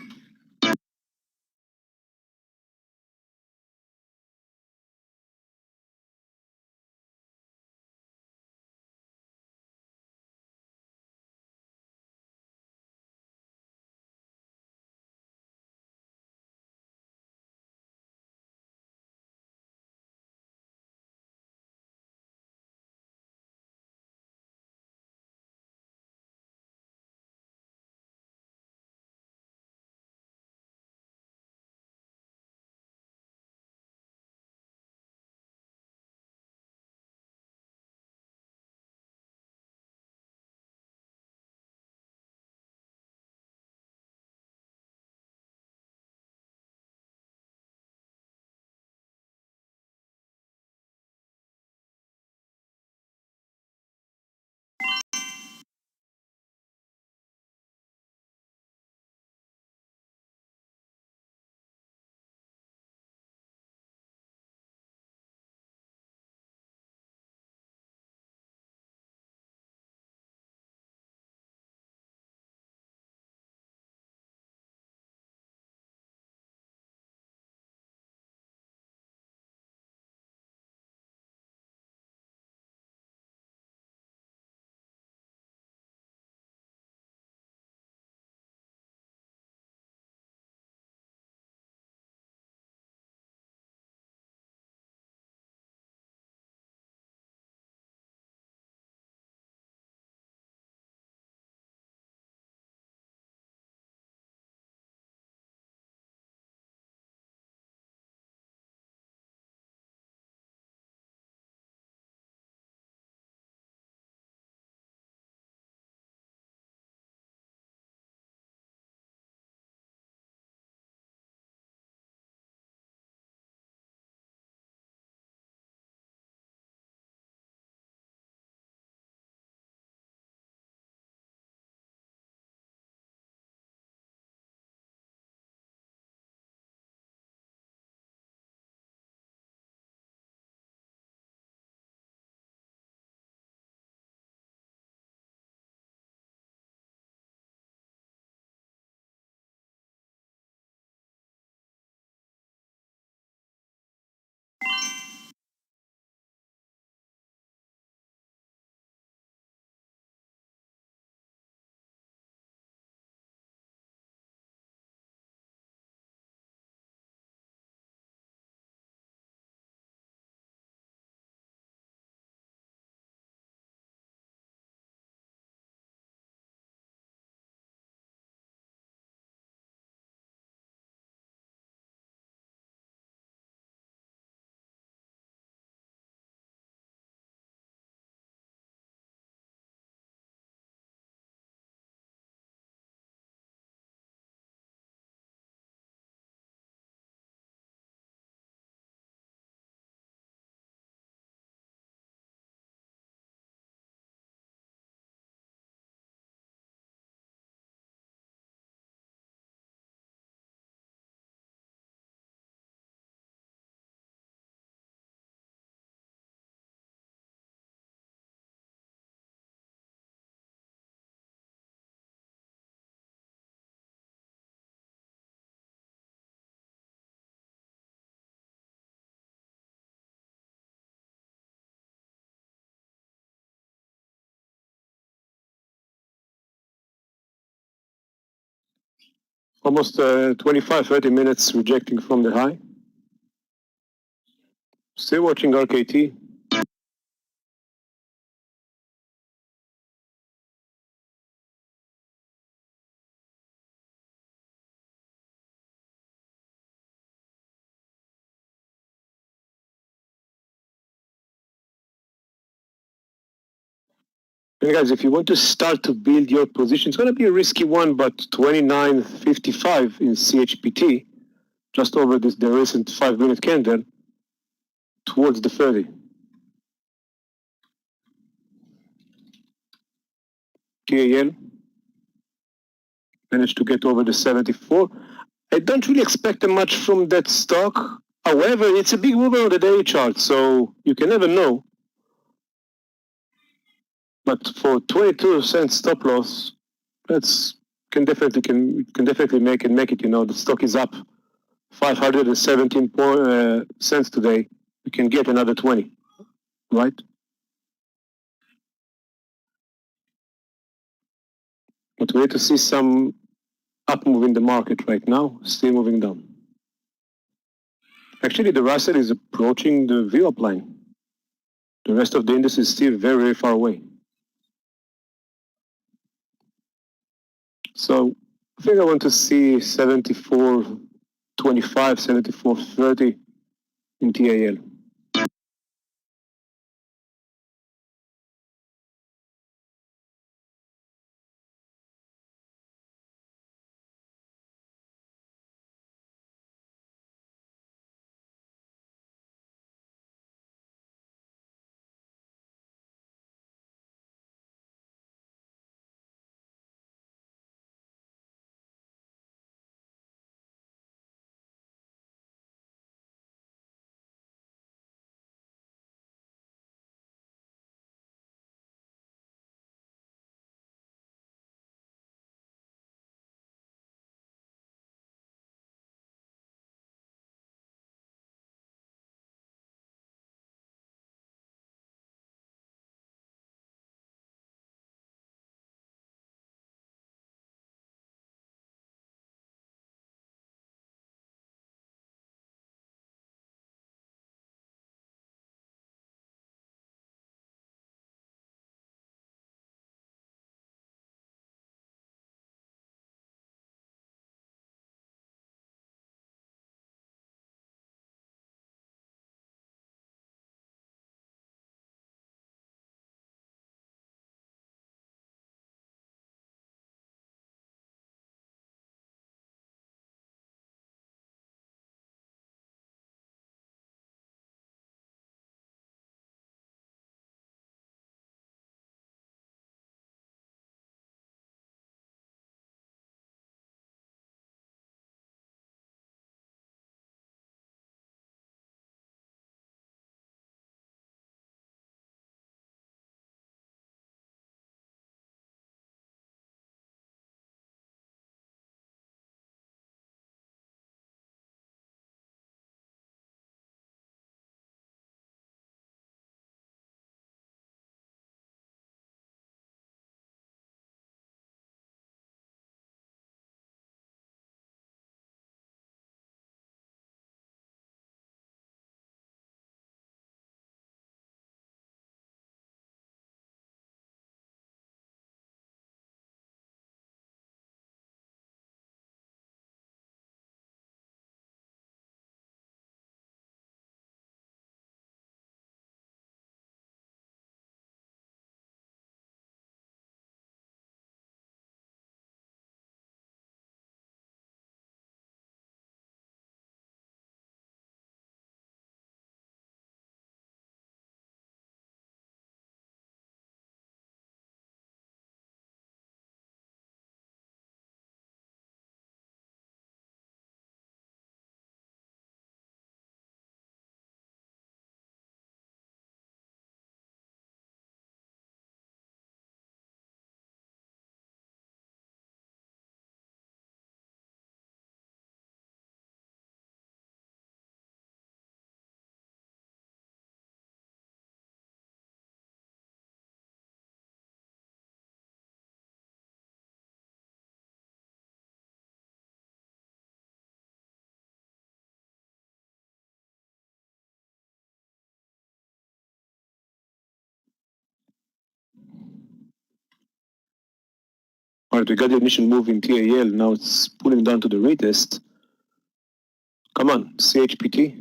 almost 25, 30 minutes rejecting from the high. Still watching RKT. And guys, if you want to start to build your position, it's going to be a risky one, but 29.55 in CHPT, just over the recent 5-minute candle, towards the 30. TAL managed to get over the 74. I don't really expect much from that stock. However, it's a big mover on the daily chart, so you can never know. But for 22 cents stop loss, that's can definitely make it. You know, the stock is up 517 cents today. You can get another 20, right? But we need to see some up move in the market right now. Still moving down. Actually, the Russell is approaching the VWAP line. The rest of the index is still very, very far away. So I think I want to see 74.25, 74.30 in TAL. Alright, we got the initial move in TAL, now it's pulling down to the retest. Come on, CHPT,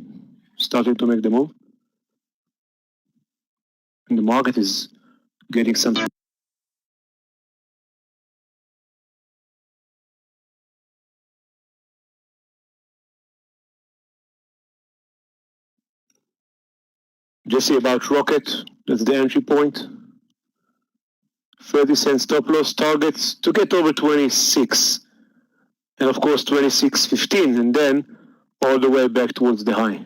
starting to make the move. And the market is getting some. Jesse, about Rocket, that's the entry point. 30-cent stop loss targets to get over 26. And of course 26.15, and then all the way back towards the high.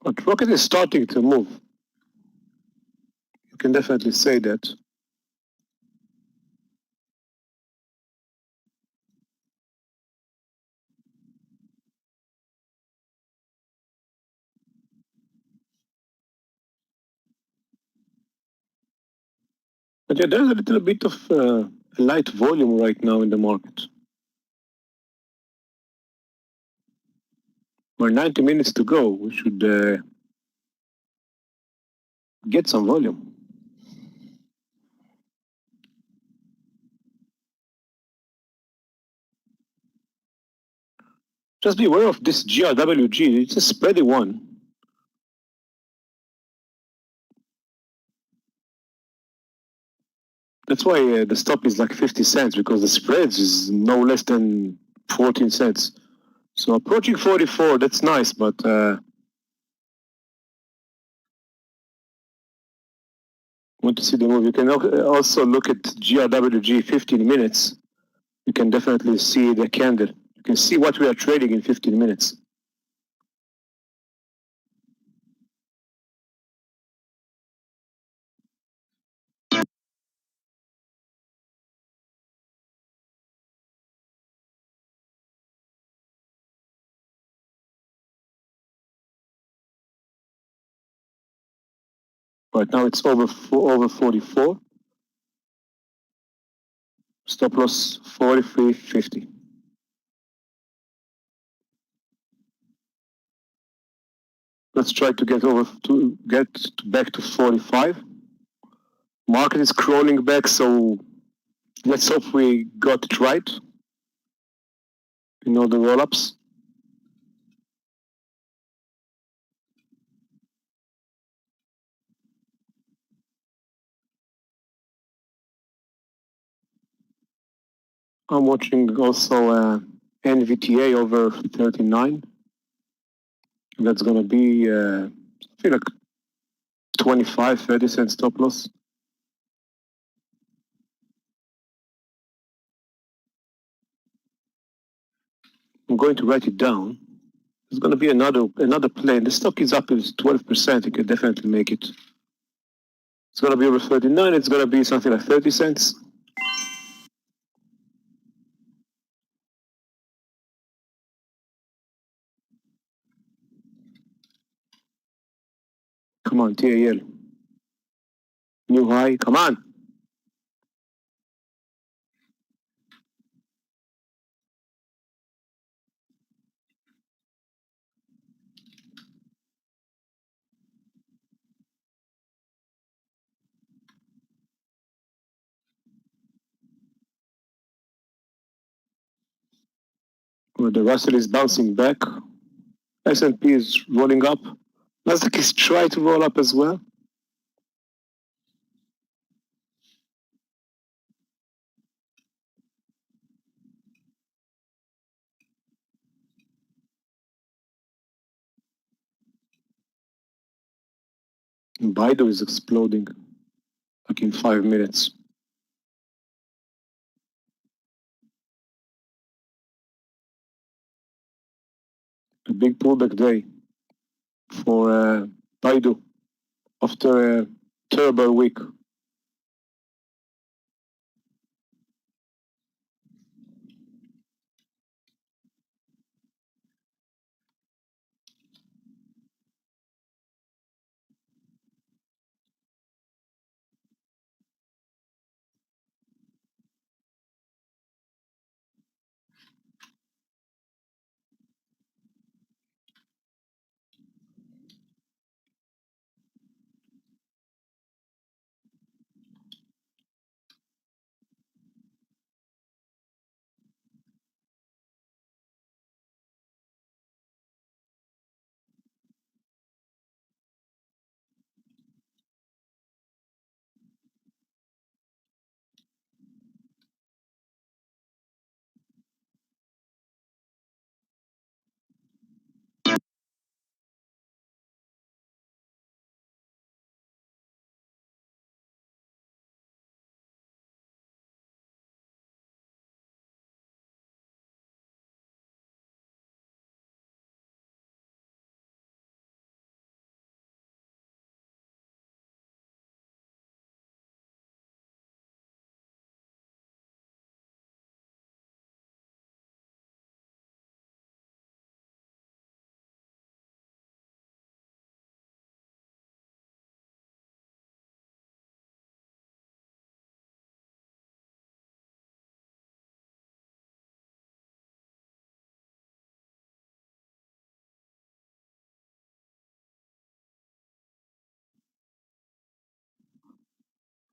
But Rocket is starting to move. You can definitely say that. But yeah, there's a little bit of light volume right now in the market. We're 90 minutes to go. We should get some volume. Just be aware of this GRWG. It's a spready one. That's why the stop is like 50 cents, because the spreads is no less than 14 cents. So approaching 44, that's nice, but want to see the move. You can also look at GRWG 15 minutes. You can definitely see the candle. You can see what we are trading in 15 minutes. Right now it's over 44. Stop loss 43.50. Let's try to get back to 45. Market is crawling back, so let's hope we got it right. You know, the roll-ups. I'm watching also NVTA over 39. That's gonna be I feel like 25, 30 cent stop loss. I'm going to write it down. There's gonna be another play. The stock is up is 12%. You can definitely make it. It's gonna be over 39. It's gonna be something like 30 cents. Come on, TAL. New high. Come on. where the Russell is bouncing back. S&P is rolling up. Nasdaq is trying to roll up as well. Baidu is exploding, like in 5 minutes. A big pullback day for Baidu after a terrible week.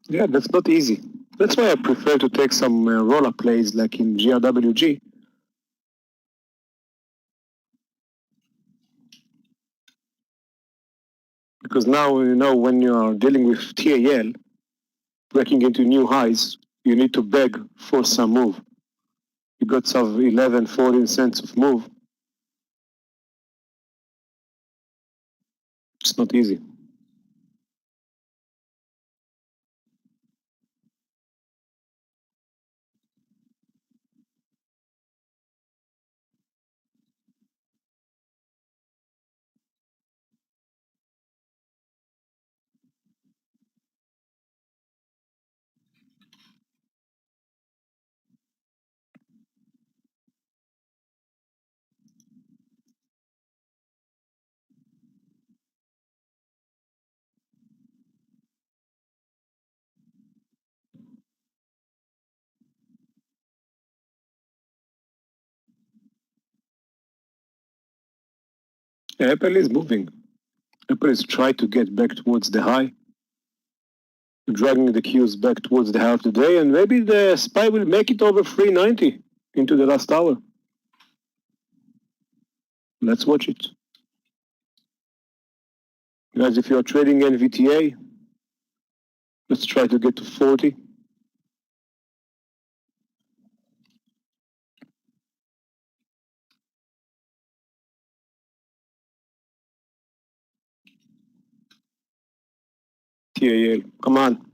Yeah, that's not easy. That's why I prefer to take some roll-up plays like in GRWG. Because now, when you are dealing with TAL, breaking into new highs, you need to beg for some move. You got some 11, 14 cents of move. It's not easy. Apple is moving. Apple is trying to get back towards the high, dragging the cues back towards the high of the day, and maybe the SPY will make it over 390 into the last hour. Let's watch it. Guys, if you are trading NVTA, let's try to get to 40. TAL, come on.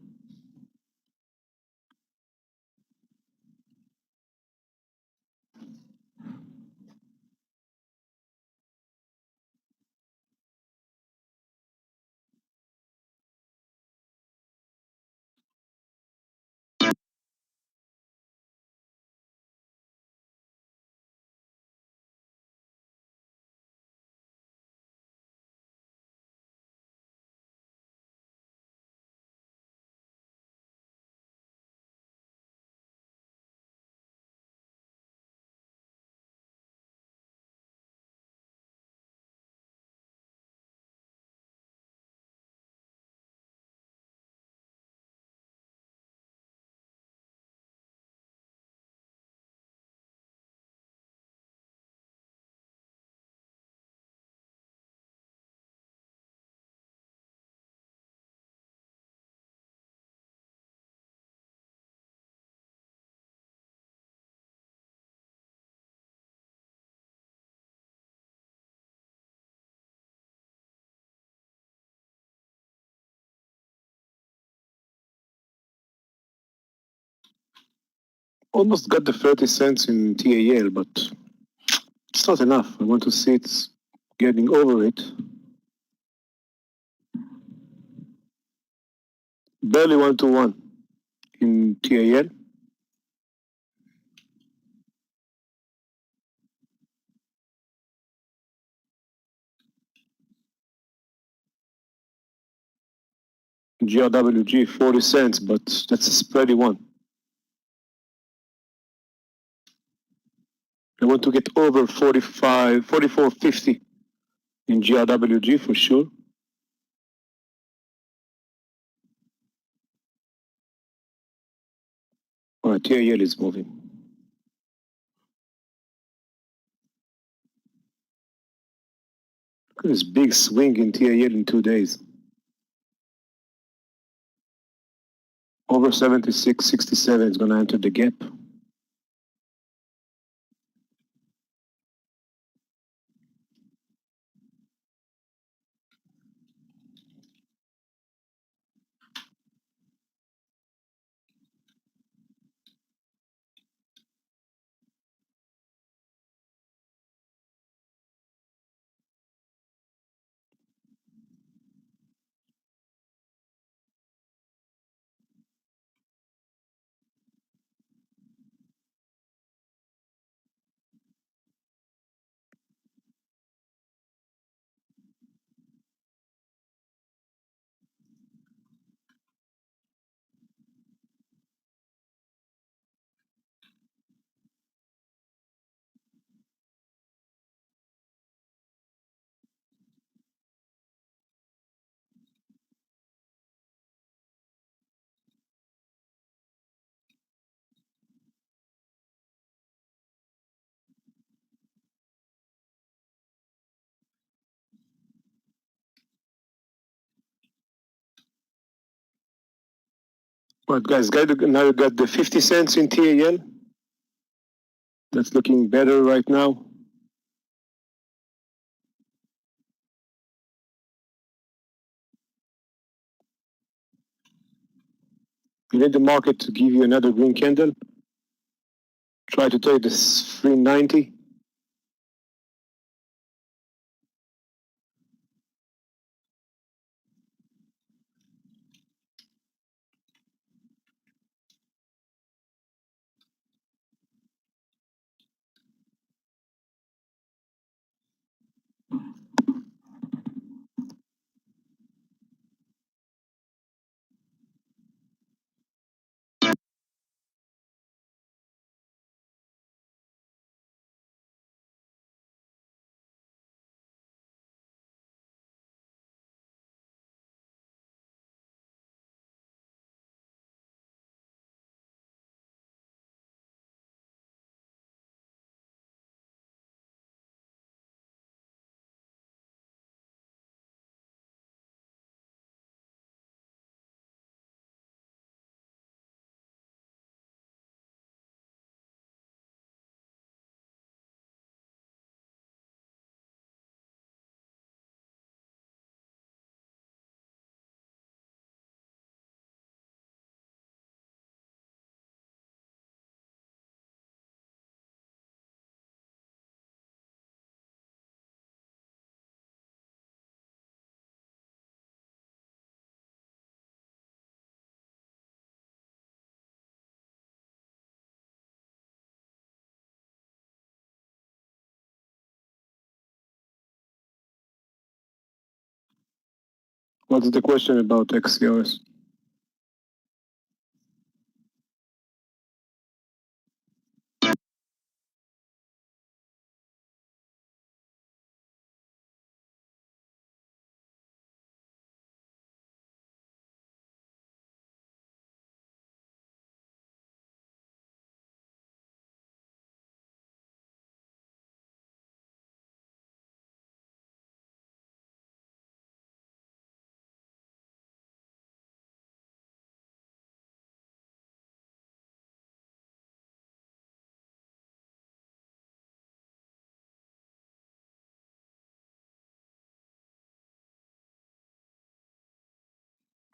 almost got the 30 cents in TAL, but it's not enough. I want to see it getting over it. Barely 1-to-1 in TAL. GRWG 40 cents, but that's a spready one. I want to get over 44.50 in GRWG for sure. All right, TAL is moving. Look at this big swing in TAL in 2 days. Over 76.67 is going to enter the gap. All right, guys, now you got the 50 cents in TAL. That's looking better right now. You need the market to give you another green candle. Try to take this 390. What's the question about XCRS?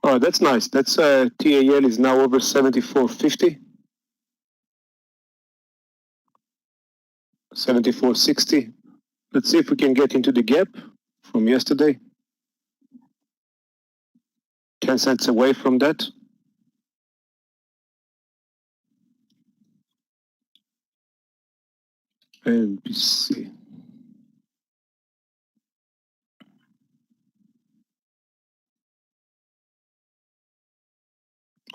Oh, that's nice. That's TAL is now over 74.50. 74.60. Let's see if we can get into the gap from yesterday. 10 cents away from that. NBC.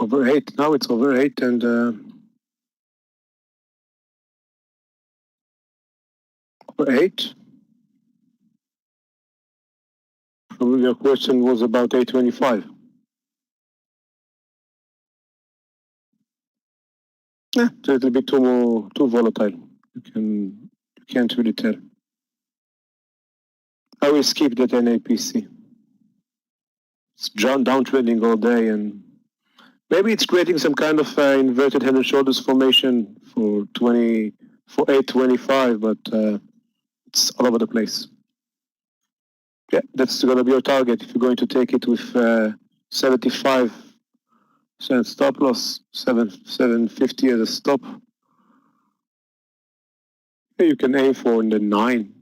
Over 8. Now it's over 8 and over 8. Probably your question was about 8.25. Yeah, it's a little bit too volatile. You can't really tell. I will skip that NAPC. It's downtrending all day, and maybe it's creating some kind of inverted head and shoulders formation for 8.25, but it's all over the place. Yeah, that's going to be your target if you're going to take it with 75 cent stop loss, 750 as a stop. Yeah, you can aim for in the 9.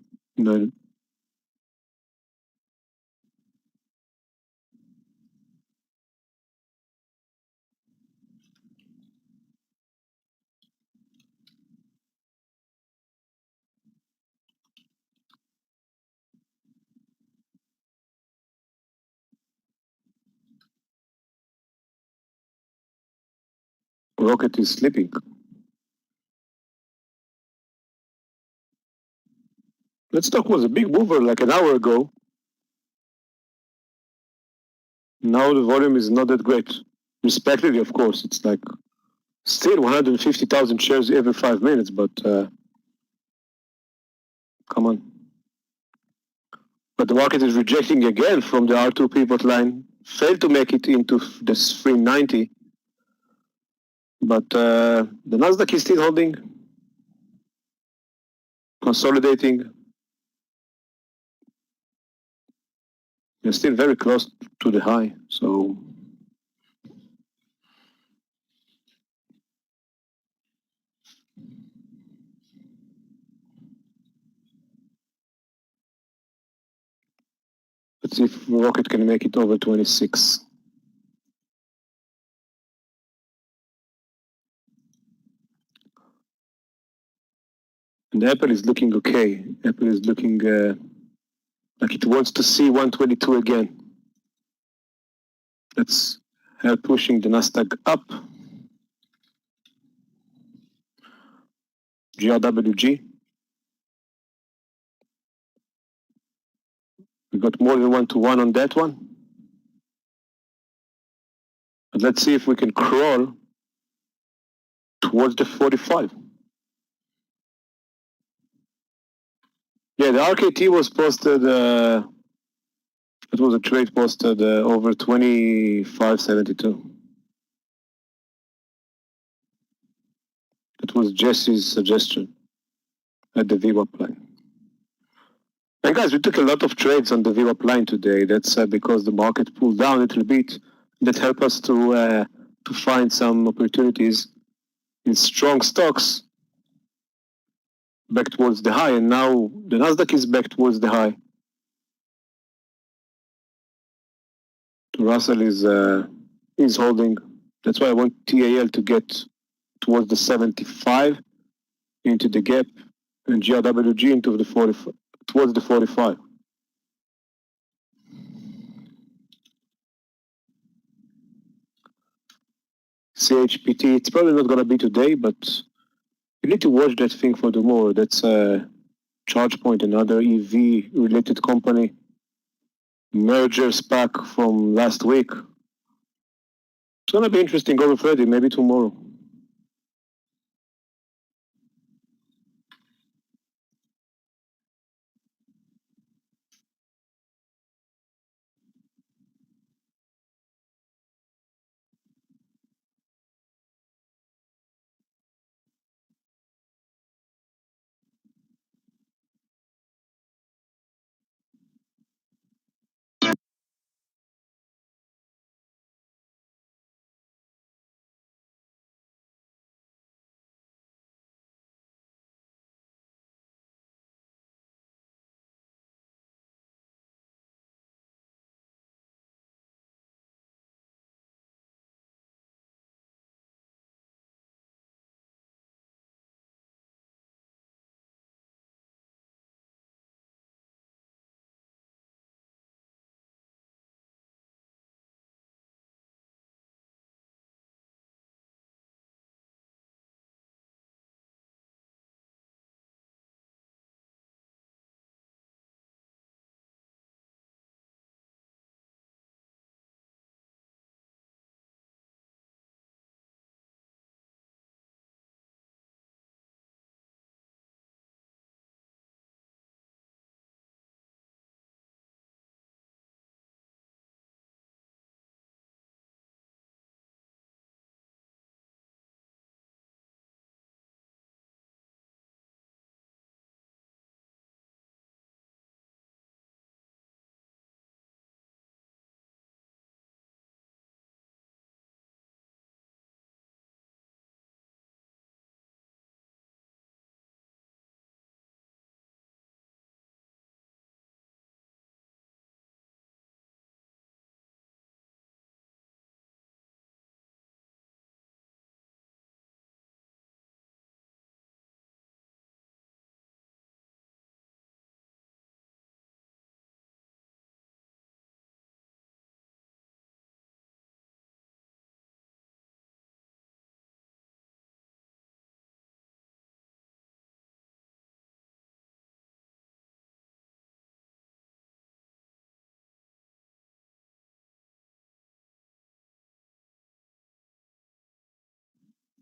Rocket is sleeping. That stock was a big mover like an hour ago. Now the volume is not that great. Respectively, of course, it's like still 150,000 shares every 5 minutes, but come on. But the market is rejecting again from the R2 pivot line. Failed to make it into this 390. But the Nasdaq is still holding, consolidating. They're still very close to the high, so let's see if Rocket can make it over 26. And Apple is looking okay. Apple is looking like it wants to see 122 again. That's help pushing the Nasdaq up. GRWG. We got more than 1-to-1 on that one. But let's see if we can crawl towards the 45. Yeah, the RKT was posted, it was a trade posted over 25.72. It was Jesse's suggestion at the VWAP line. And guys, we took a lot of trades on the VWAP line today. That's because the market pulled down a little bit. That helped us to find some opportunities in strong stocks back towards the high, and now the Nasdaq is back towards the high. The Russell is holding. That's why I want TAL to get towards the 75 into the gap, and GRWG into the 40 towards the 45. CHPT, it's probably not going to be today, but you need to watch that thing for tomorrow. That's ChargePoint, another EV related company. Merger SPAC from last week. It's going to be interesting over Friday, maybe tomorrow.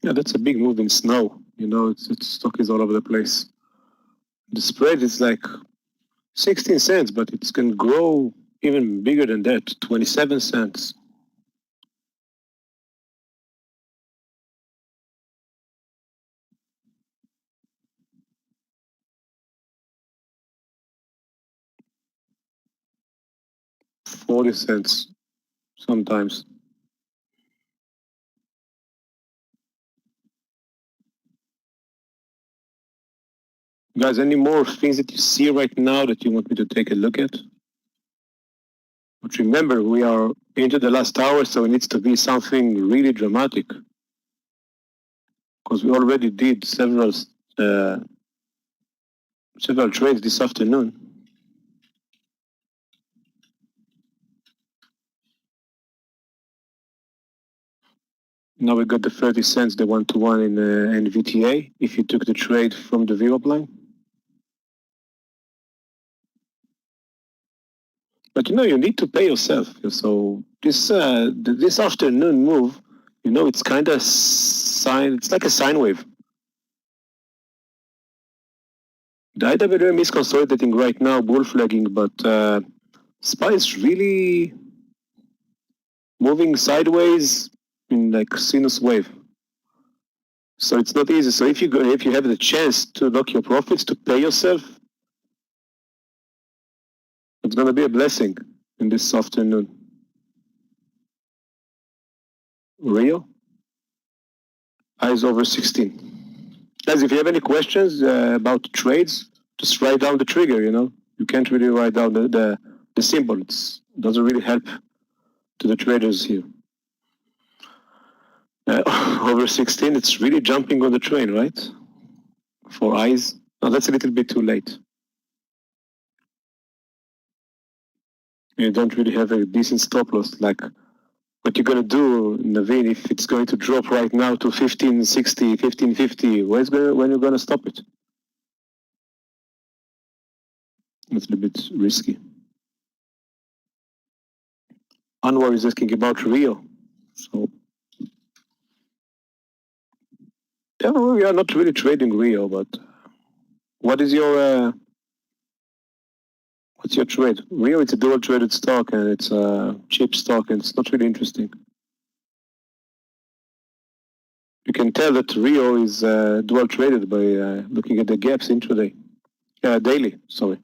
Yeah, that's a big move in snow. You know, it's stock is all over the place. The spread is like 16 cents, but it can grow even bigger than that, 27 cents. $0.40 sometimes. Guys, any more things that you see right now that you want me to take a look at? But remember, we are into the last hour, so it needs to be something really dramatic. Because we already did several trades this afternoon. Now we got the 30 cents, the 1-to-1 in NVTA, if you took the trade from the VWAP line. But you know, you need to pay yourself. So this afternoon move, you know, it's kind of it's like a sine wave. The IWM is consolidating right now, bull flagging, but SPY is really moving sideways in like sinus wave. So it's not easy. So if you have the chance to lock your profits, to pay yourself, it's going to be a blessing in this afternoon. Rio, eyes over 16. Guys, if you have any questions about trades, just write down the trigger, you know. You can't really write down the symbol. It doesn't really help to the traders here. Over 16, it's really jumping on the train, right? For eyes. No, that's a little bit too late. You don't really have a decent stop loss. Like, what you're going to do, Naveen, if it's going to drop right now to 1560, 1550, when you're going to stop it? It's a little bit risky. Anwar is asking about Rio. So, yeah, we are not really trading Rio, but what is your what's your trade? Rio, it's a dual traded stock and it's a cheap stock and it's not really interesting. You can tell that Rio is dual traded by looking at the gaps intraday, daily. Sorry.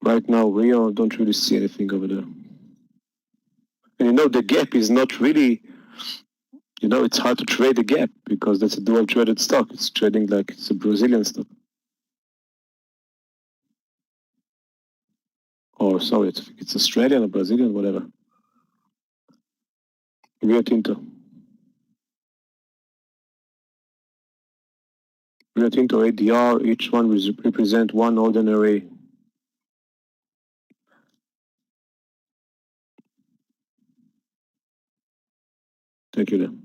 Right now, Rio, don't really see anything over there. And you know, the gap is not really, you know, it's hard to trade the gap because that's a dual traded stock. It's trading like it's a Brazilian stock. Or sorry, it's Australian or Brazilian, whatever. Rio Tinto. Rio Tinto ADR, each one will represent one ordinary. Thank you.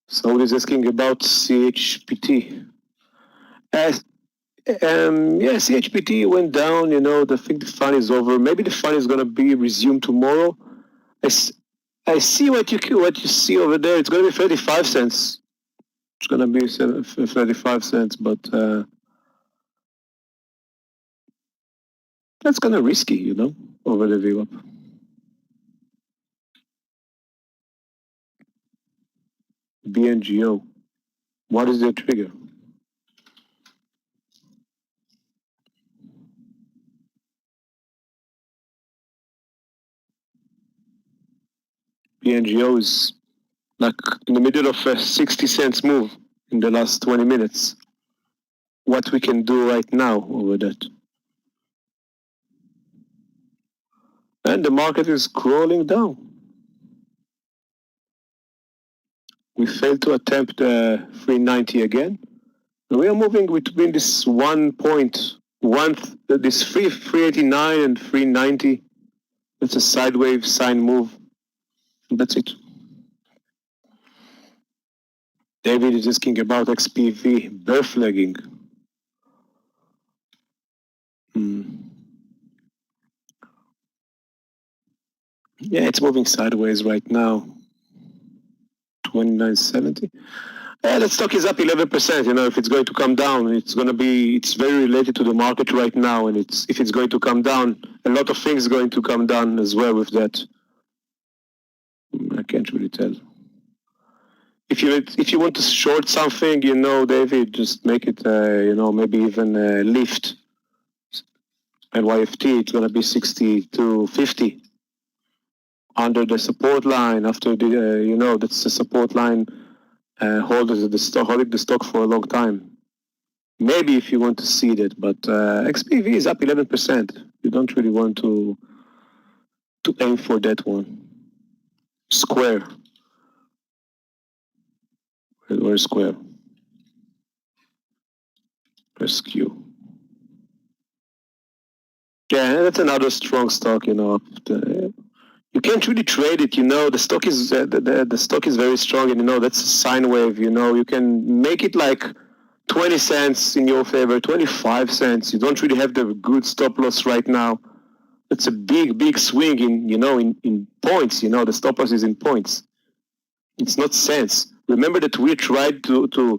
So he's asking about CHPT. Yeah, CHPT went down, you know, I think the fun is over. Maybe the fun is going to be resumed tomorrow. I see what you see over there. It's going to be 35 cents. It's going to be 35 cents, but that's kind of risky, you know, over the VWAP. BNGO. What is the trigger? BNGO is like in the middle of a 60 cents move in the last 20 minutes. What we can do right now over that. And the market is crawling down. We failed to attempt 390 again. We are moving between this 1.1, this 389 and 390. It's a sideways sine move. That's it. David is asking about XPV bear flagging. Yeah, it's moving sideways right now. 29.70. Yeah, that stock is up 11%. You know, if it's going to come down, it's very related to the market right now. And if it's going to come down, a lot of things are going to come down as well with that. I can't really tell. If you want to short something, you know, David, just make it, you know, maybe even lift. And YFT, it's going to be 60-50 under the support line. After the, you know, that's the support line. Holding the stock for a long time. Maybe if you want to see that, but XPV is up 11%. You don't really want to aim for that one. Square. Where's Square? SQ. Yeah, that's another strong stock. You know, you can't really trade it. You know, the stock is the stock is very strong, and you know that's a sine wave. You know, you can make it like 20 cents in your favor, 25 cents. You don't really have the good stop loss right now. It's a big swing in, you know, in points. You know, the stop loss is in points. It's not cents. Remember that we tried to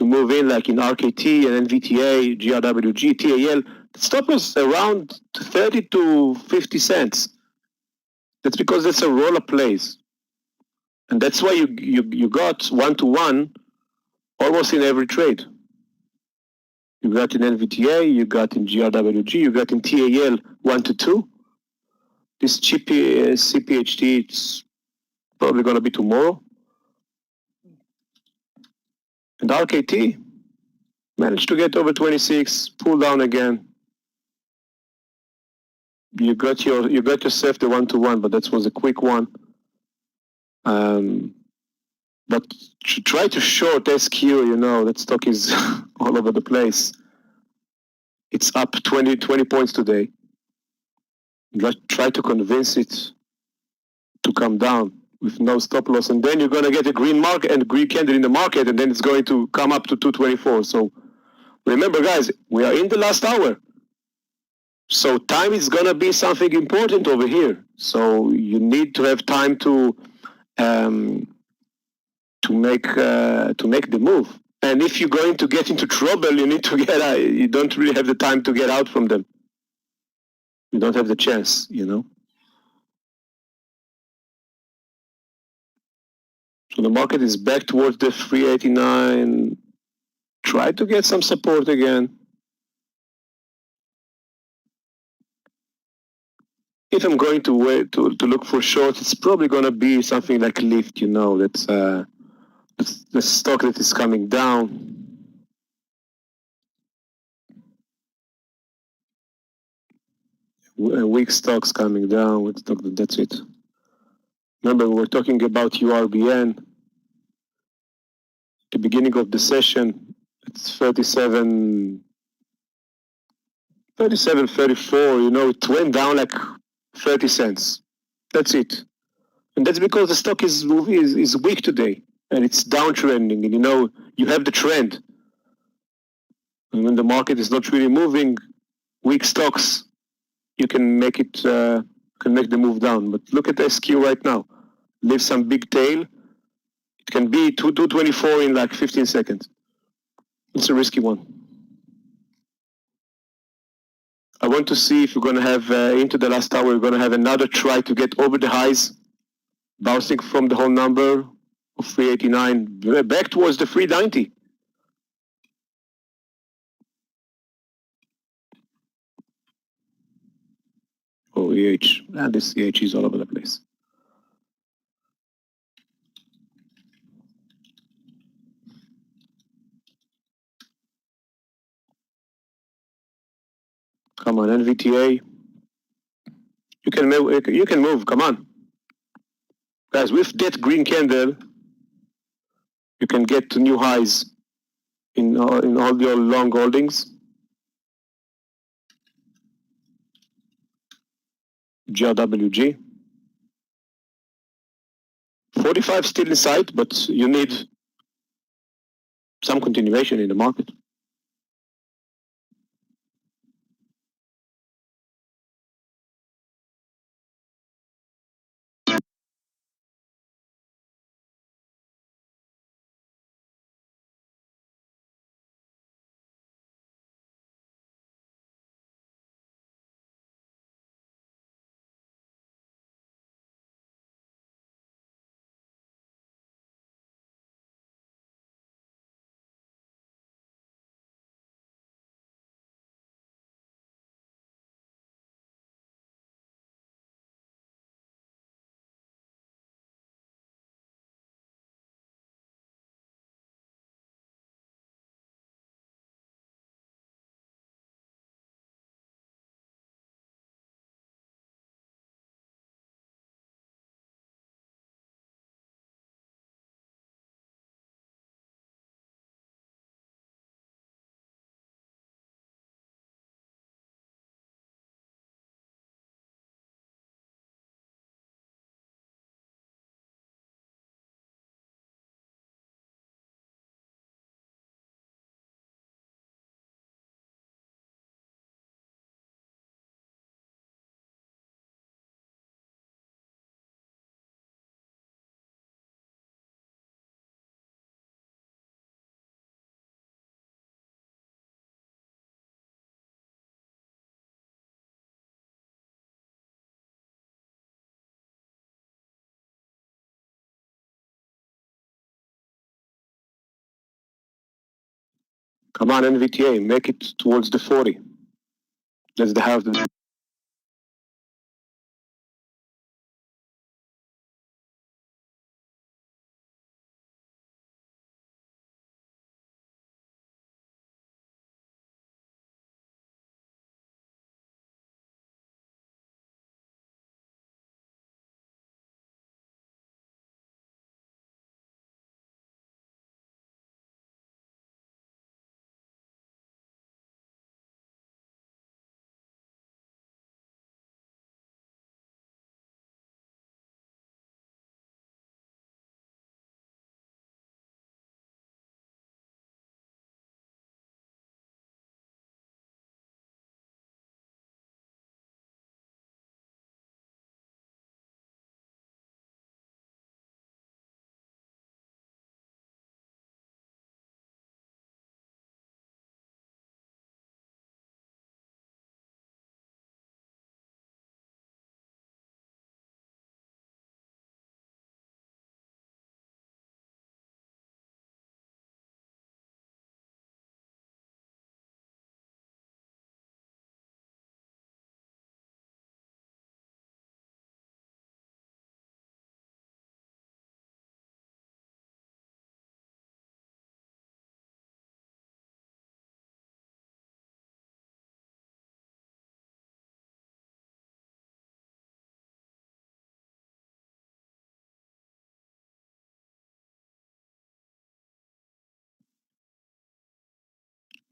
move in like in RKT and NVTA, GRWG, TAL. The stop loss around 30 to 50 cents. That's because it's a roll of plays. And that's why you got 1-to-1 almost in every trade. You got in NVTA, you got in GRWG, you got in TAL 1-to-2. This cheap CPHT, it's probably going to be tomorrow. And RKT managed to get over 26, pull down again. You got yourself the 1-to-1, but that was a quick one. But try to short SQ, you know, that stock is all over the place. It's up 20 points today. Try to convince it to come down with no stop loss, and then you're going to get a green market and green candle in the market, and then it's going to come up to 224. So remember, guys, we are in the last hour. So time is going to be something important over here. So you need to have time to make the move. And if you're going to get into trouble, you need to get out. You don't really have the time to get out from them. You don't have the chance, you know. So the market is back towards the 389. Try to get some support again. If I'm going to wait to look for shorts, it's probably going to be something like lift, you know. That's the stock that is coming down. Weak stocks coming down. That's it. Remember, we were talking about URBN. The beginning of the session, it's 37, 34. You know, it went down like 30 cents. That's it. And that's because the stock is weak today, and it's downtrending. And you know, you have the trend. And when the market is not really moving, weak stocks, you can make it make the move down. But look at SQ right now. Leave some big tail. It can be 224 in like 15 seconds. It's a risky one. I want to see if we're going to have into the last hour, we're going to have another try to get over the highs, bouncing from the whole number of 389 back towards the 390. Oh, EH. And this EH is all over the place. Come on, NVTA. You can move, come on. Guys, with that green candle, you can get to new highs in all your long holdings. GRWG. 45 still in sight, but you need some continuation in the market. Come on, NVTA, make it towards the 40. That's the half.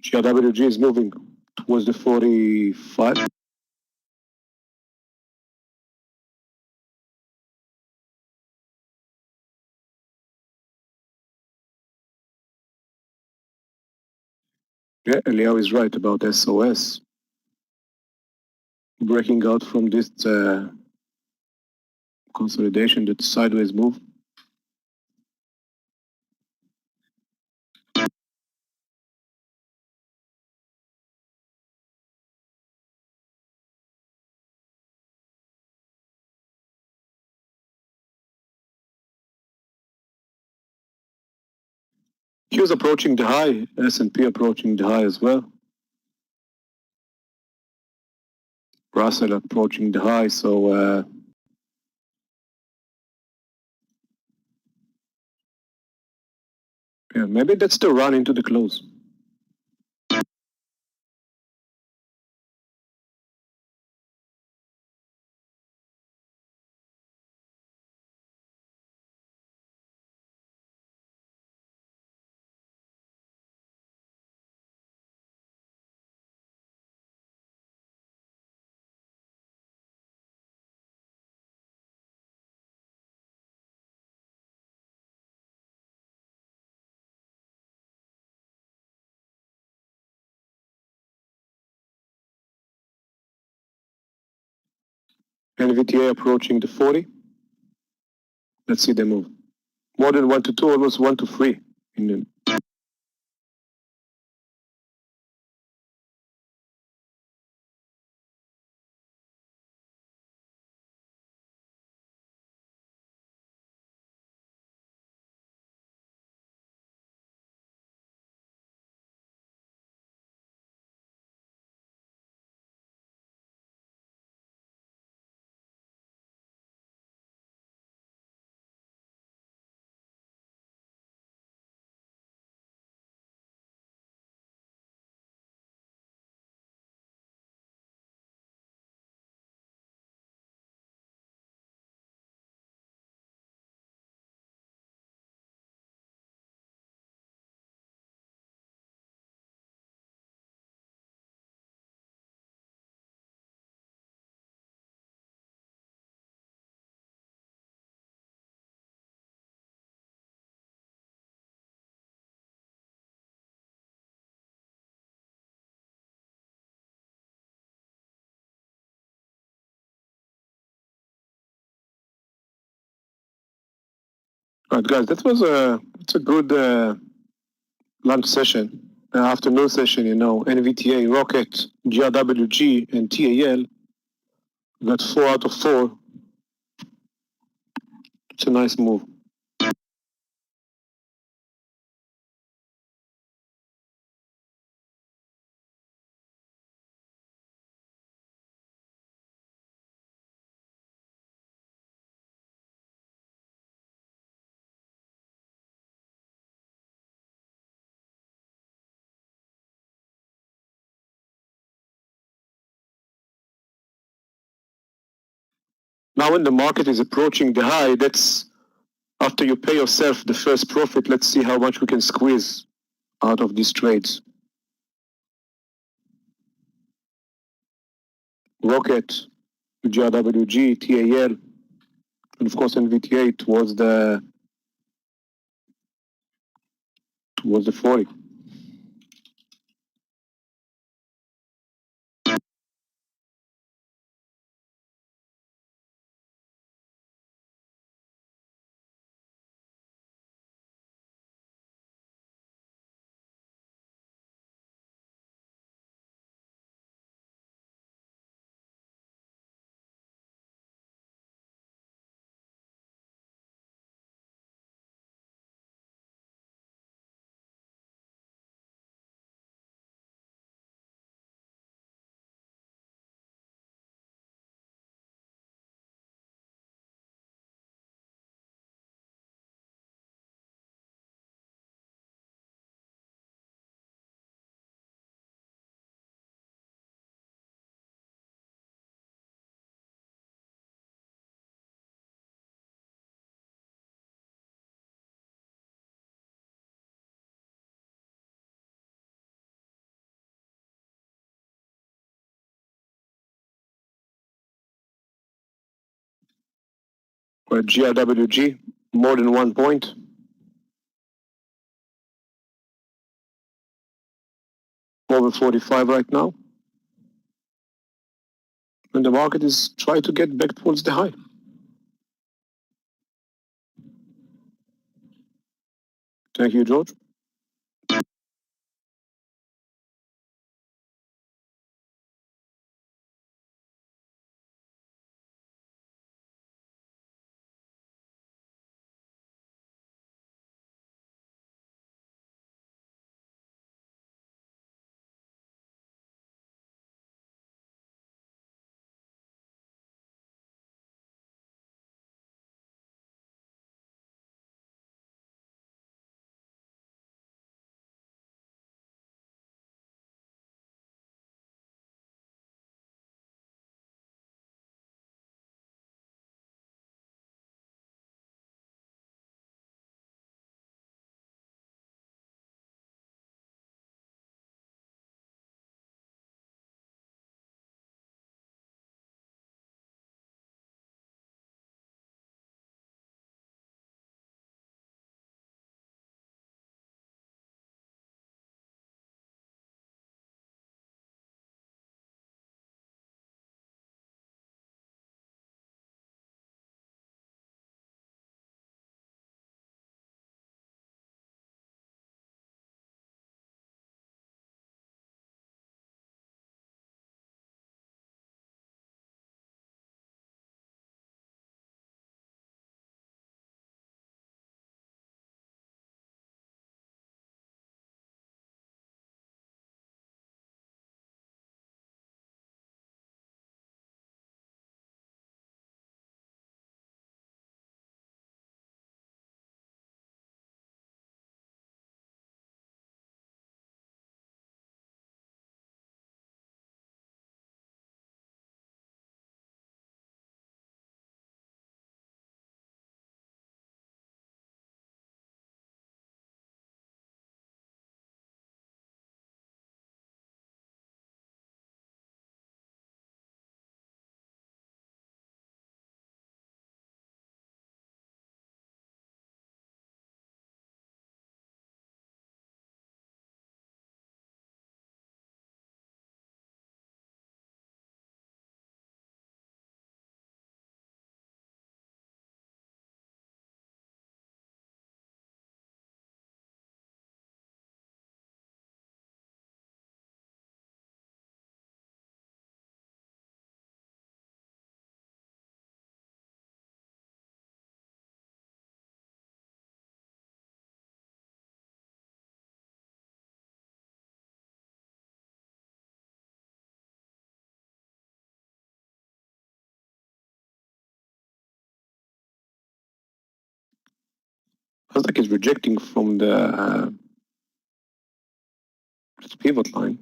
GRWG is moving towards the 45. Yeah, Eliyahu is right about SOS. Breaking out from this consolidation, that sideways move. Q's approaching the high, S&P approaching the high as well. Russell approaching the high, so yeah, maybe that's the run into the close. NVTA approaching the 40. Let's see the move. More than 1 to 2, almost 1 to 3. All right, guys, it's a good lunch session, afternoon session, NVTA, Rocket, GRWG, and TAL. Got 4 out of 4. It's a nice move. Now when the market is approaching the high, that's after you pay yourself the first profit. Let's see how much we can squeeze out of these trades. Rocket, GRWG, TAL, and of course NVTA towards the 40. Or GRWG, more than 1 point. Over 45 right now. And the market is trying to get back towards the high. Thank you, George. Nasdaq is rejecting from the pivot line,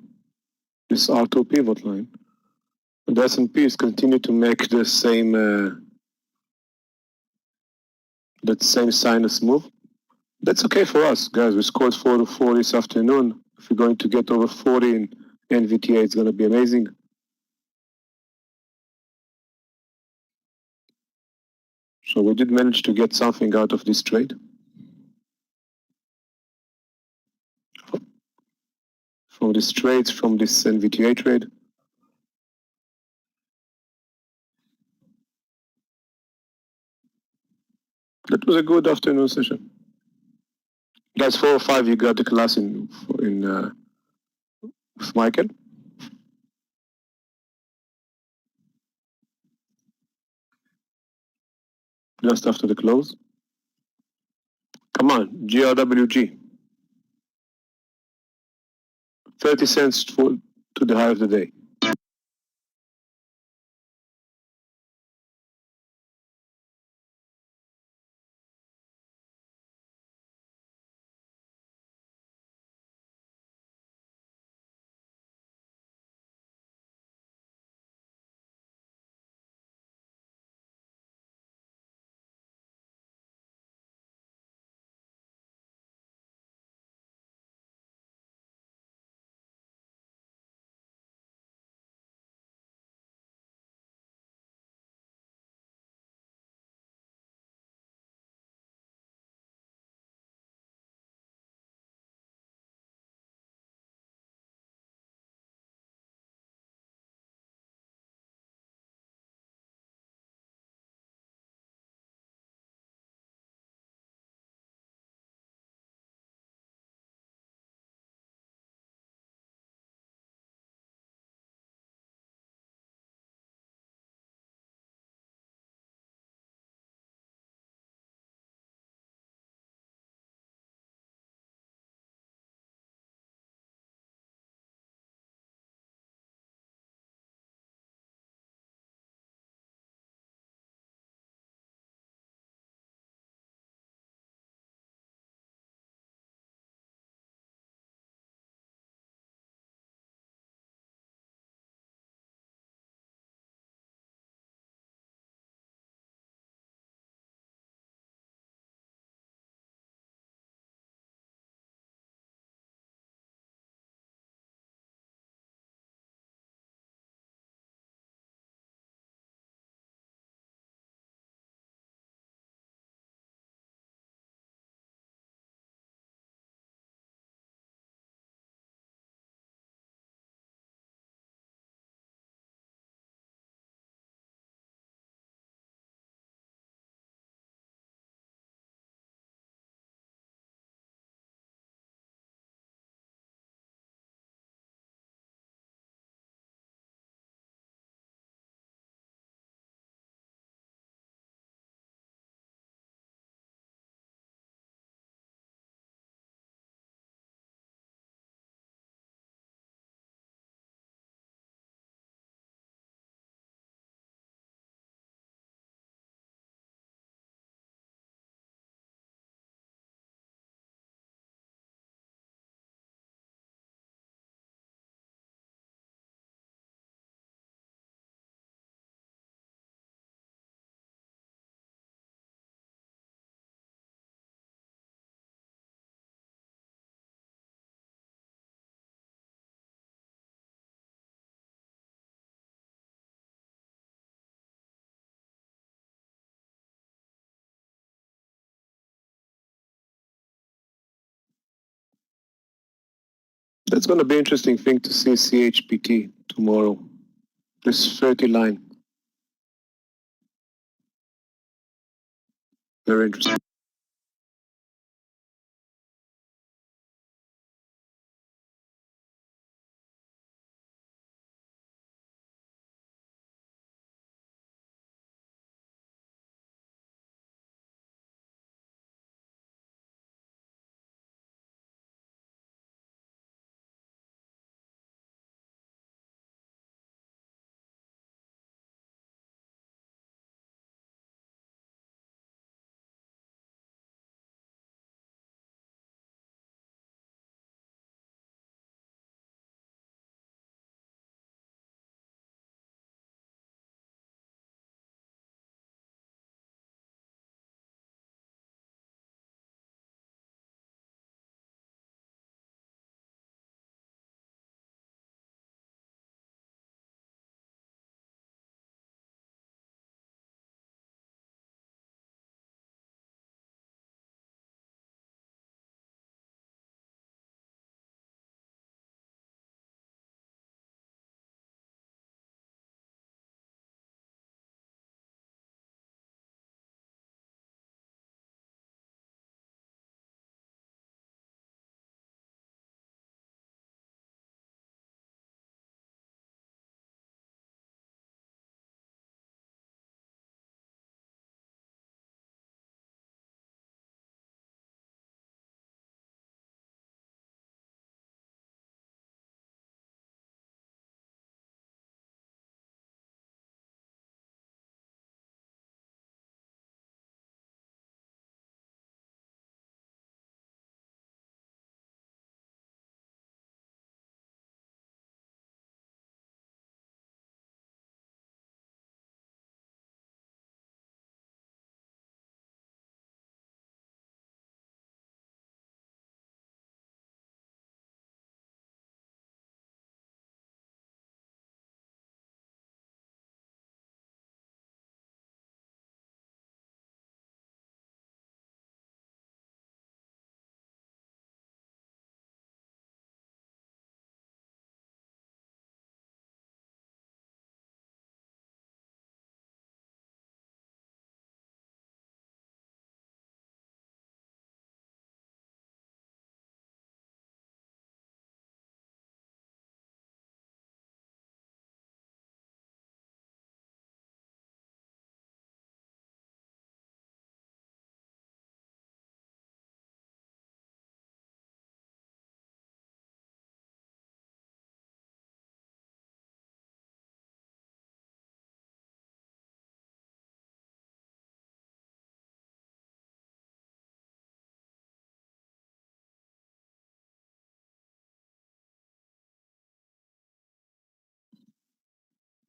this R2 pivot line. And the S&P is continue to make the same that same sinus move. That's okay for us, guys. We scored 4 to 4 this afternoon. If we're going to get over 40 in NVTA, it's going to be amazing. So we did manage to get something out of this trade. From this trade, from this NVTA trade. That was a good afternoon session. Guys, 4 or 5, you got the class in with Michael. Just after the close. Come on, GRWG. 30 cents to the high of the day. That's going to be interesting thing to see CHPT tomorrow. This 30 line. Very interesting.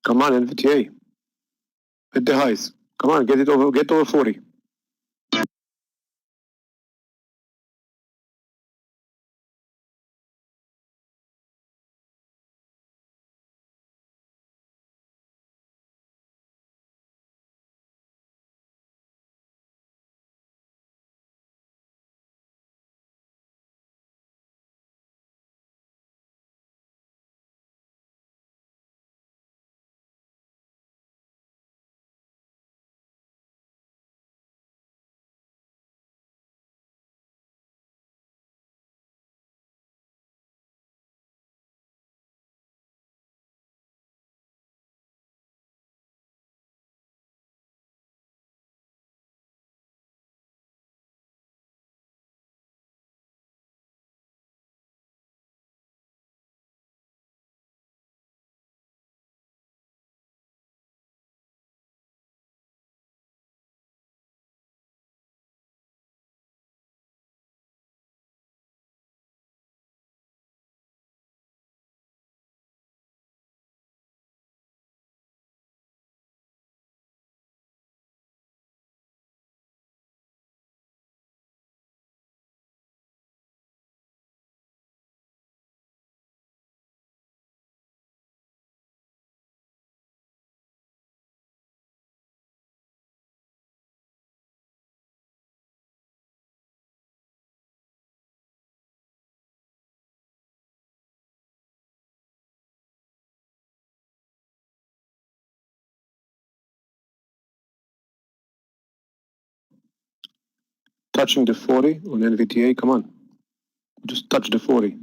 Come on, NVTA. Hit the highs. Come on, get over 40. Touching the 40 on NVTA, come on. Just touch the 40.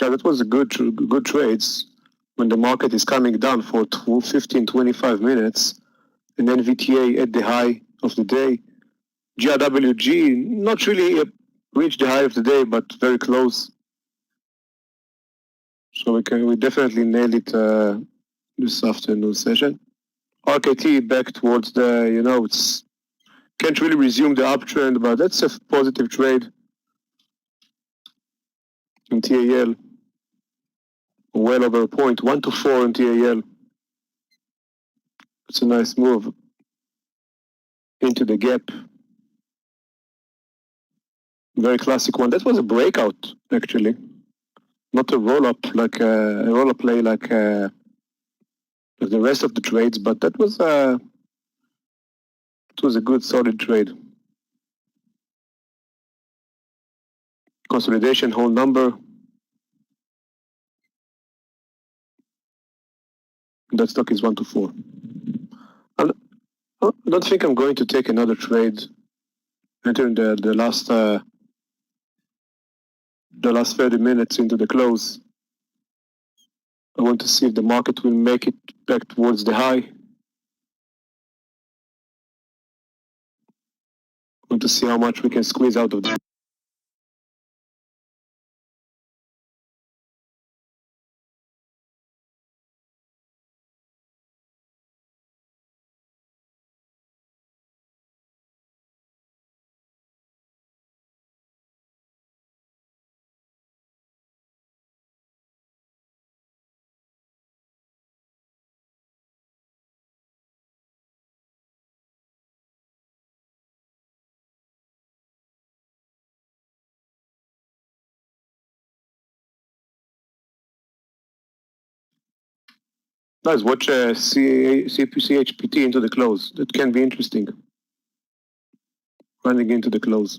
Yeah, that was a good trades when the market is coming down for 15, 25 minutes, and then VTA at the high of the day. GRWG not really reached the high of the day, but very close. So we definitely nailed it this afternoon session. RKT back towards the, it's can't really resume the uptrend, but that's a positive trade in TAL. Well over a point, 1 to 4 in TAL. It's a nice move into the gap. Very classic one. That was a breakout, actually. Not a roll-up, like a roll-up play like the rest of the trades, but it was a good, solid trade. Consolidation, whole number. That stock is 1 to 4. I don't think I'm going to take another trade entering the last 30 minutes into the close. I want to see if the market will make it back towards the high. I want to see how much we can squeeze out of it. Guys, watch CHPT into the close. That can be interesting. Running into the close.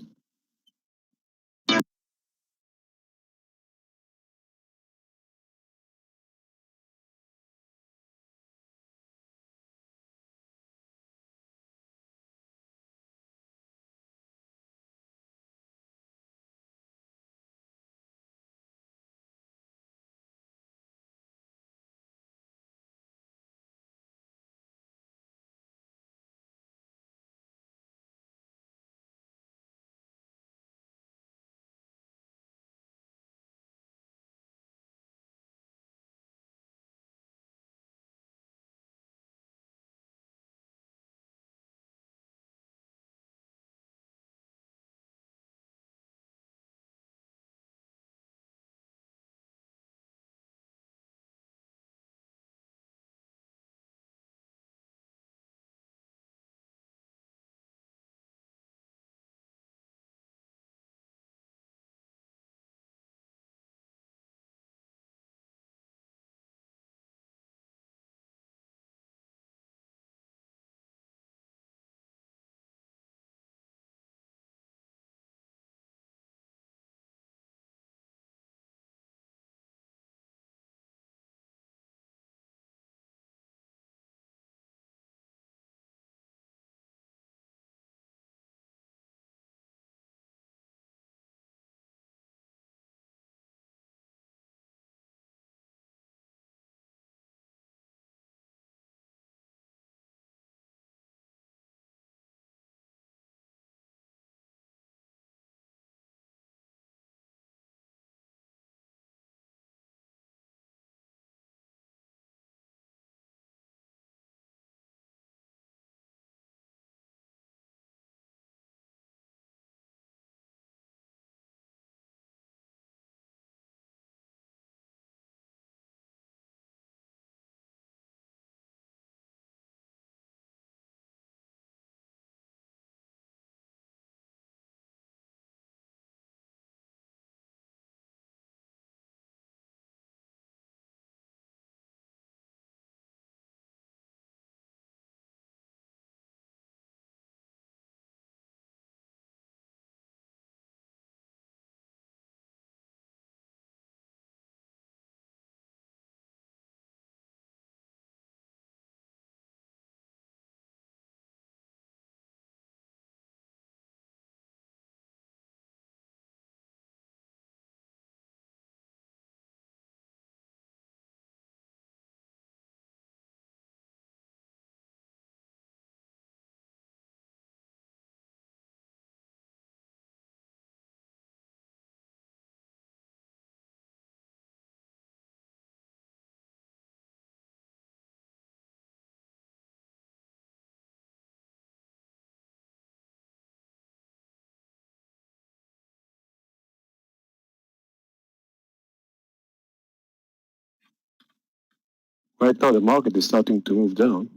Right now, the market is starting to move down.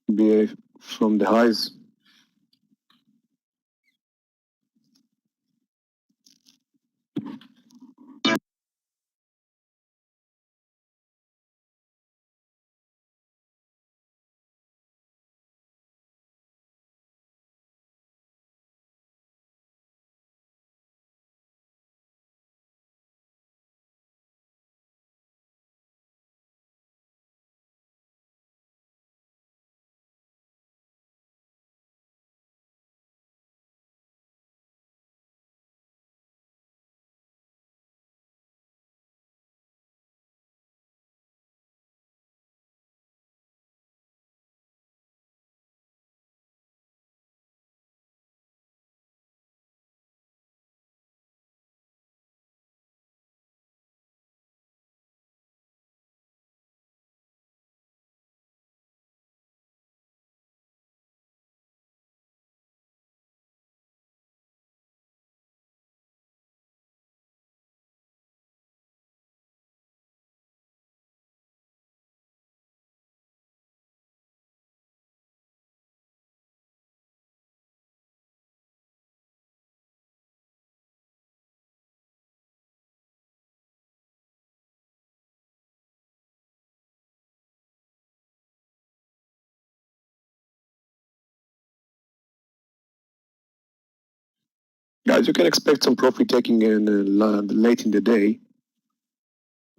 BA from the highs. Guys, you can expect some profit taking in late in the day.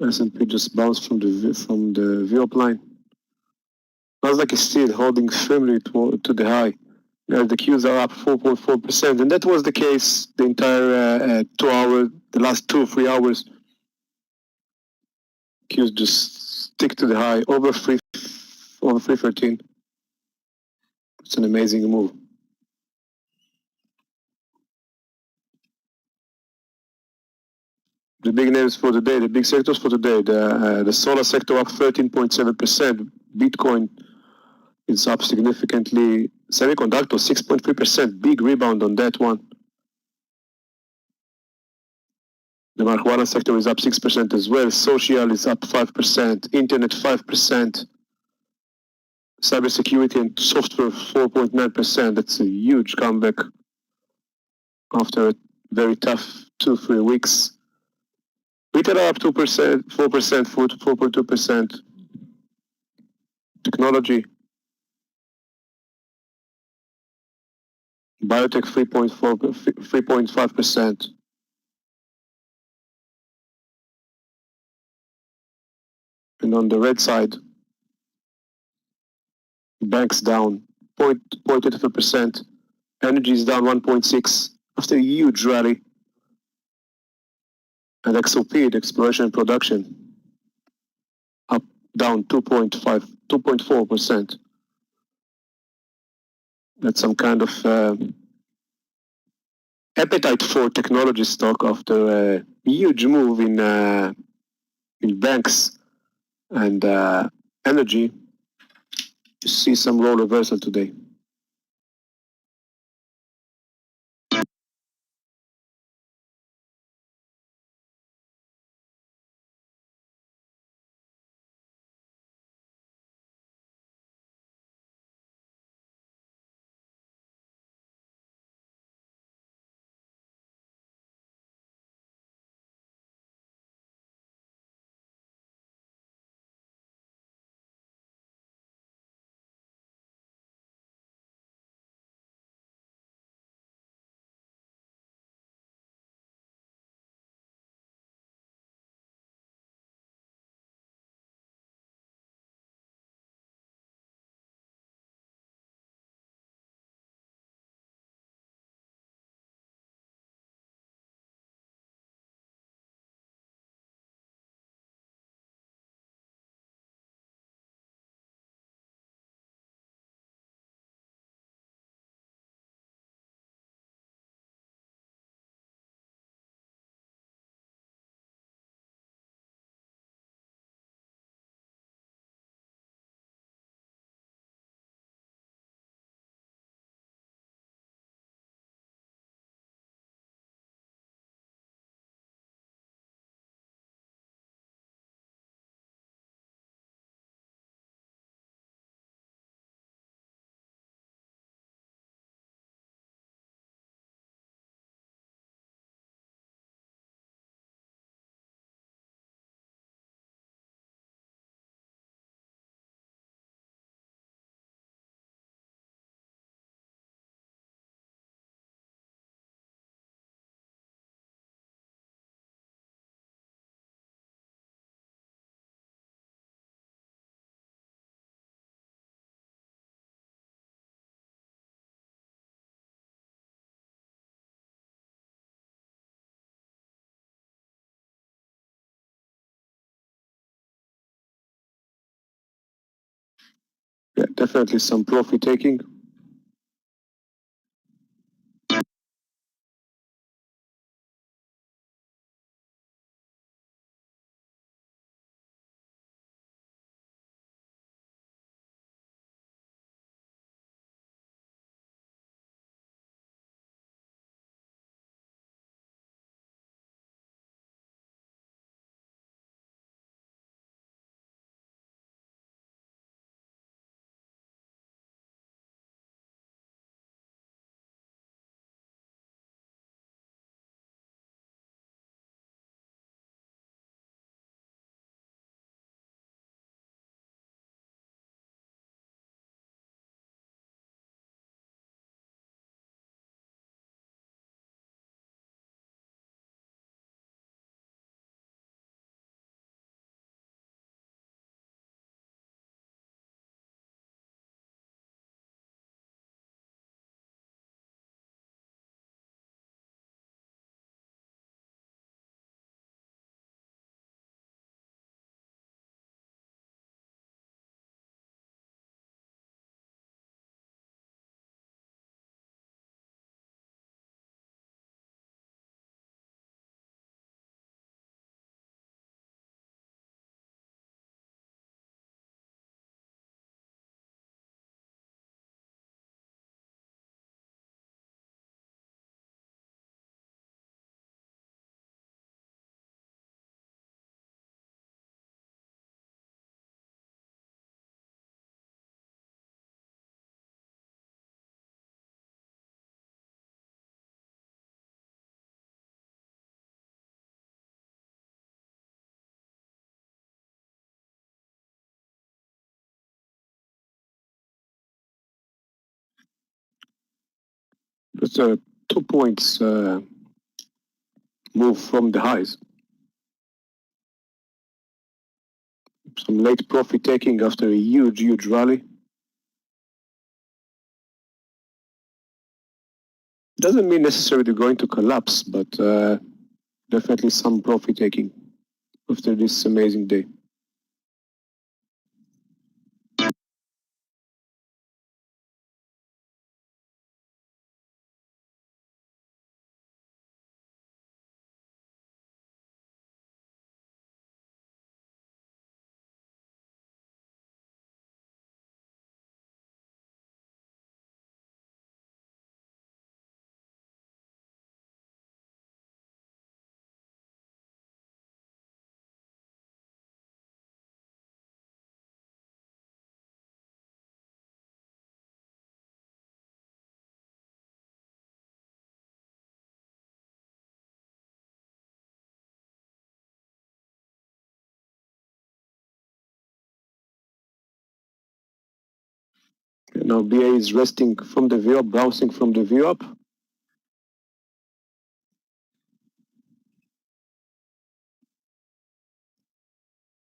S&P just bounced from the V-up line. Nasdaq is still holding firmly to the high. The Qs are up 4.4%, and that was the case the entire 2 hours, the last 2 or 3 hours. Qs just stick to the high over 313. It's an amazing move. The big names for today, the big sectors for today, the solar sector up 13.7%, Bitcoin is up significantly, semiconductor 6.3%, big rebound on that one. The marijuana sector is up 6% as well, social is up 5%, internet 5%, cybersecurity and software 4.9%, that's a huge comeback after a very tough 2-3 weeks. Retail up 2%, 4%, 4.2%. Technology, biotech 3.5%. And on the red side, banks down 0.85%. Energy is down 1.6% after a huge rally. And XOP, the exploration and production, up down 2.4%. That's some kind of appetite for technology stock after a huge move in banks and energy. You see some role reversal today. definitely some profit taking. Just 2 points move from the highs. Some late profit taking after a huge rally. Doesn't mean necessarily going to collapse, but definitely some profit taking after this amazing day. Now BA is resting from the view up, bouncing from the view up.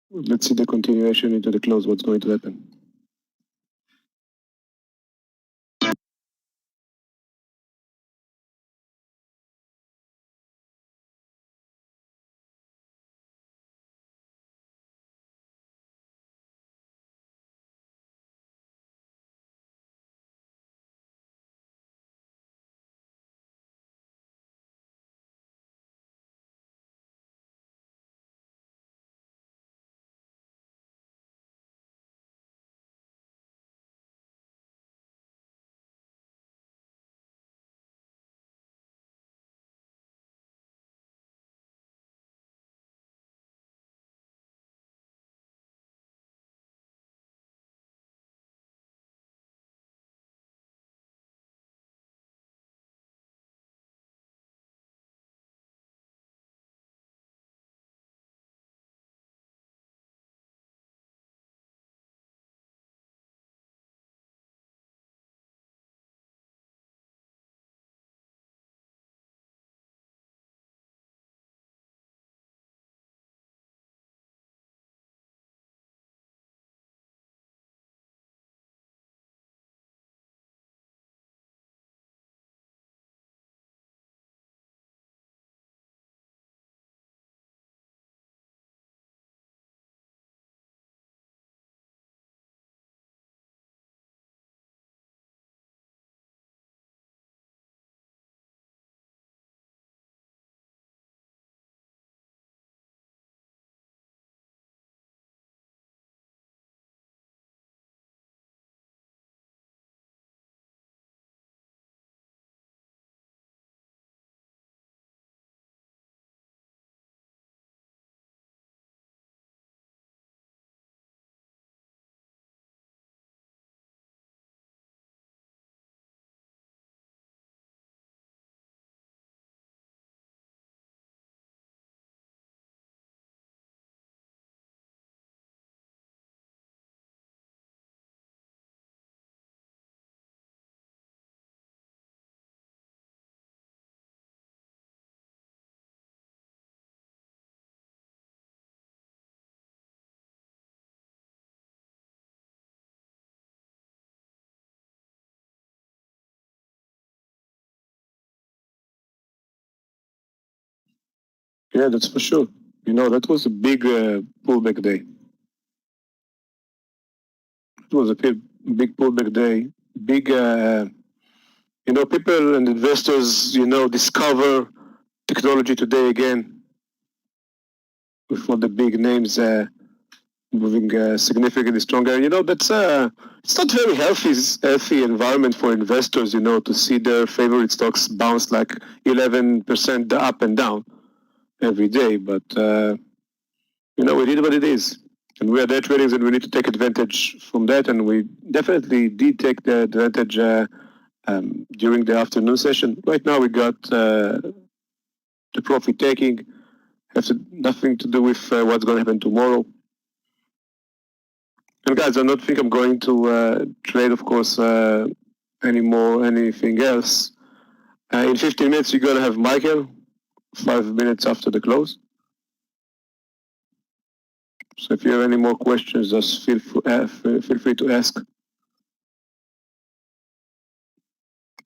Let's see the continuation into the close, what's going to happen. Yeah, that's for sure. That was a big pullback day. It was a big pullback day. Big, people and investors, discover technology today again with all the big names moving significantly stronger. That's it's not very healthy environment for investors. To see their favorite stocks bounce like 11% up and down every day. But it is what it is, and we are day traders, and we need to take advantage from that. And we definitely did take the advantage during the afternoon session. Right now, we got the profit taking. Has nothing to do with what's going to happen tomorrow. And guys, I don't think I'm going to trade, of course, anything else. In 15 minutes, you're going to have Michael, 5 minutes after the close. So if you have any more questions, just feel free to ask.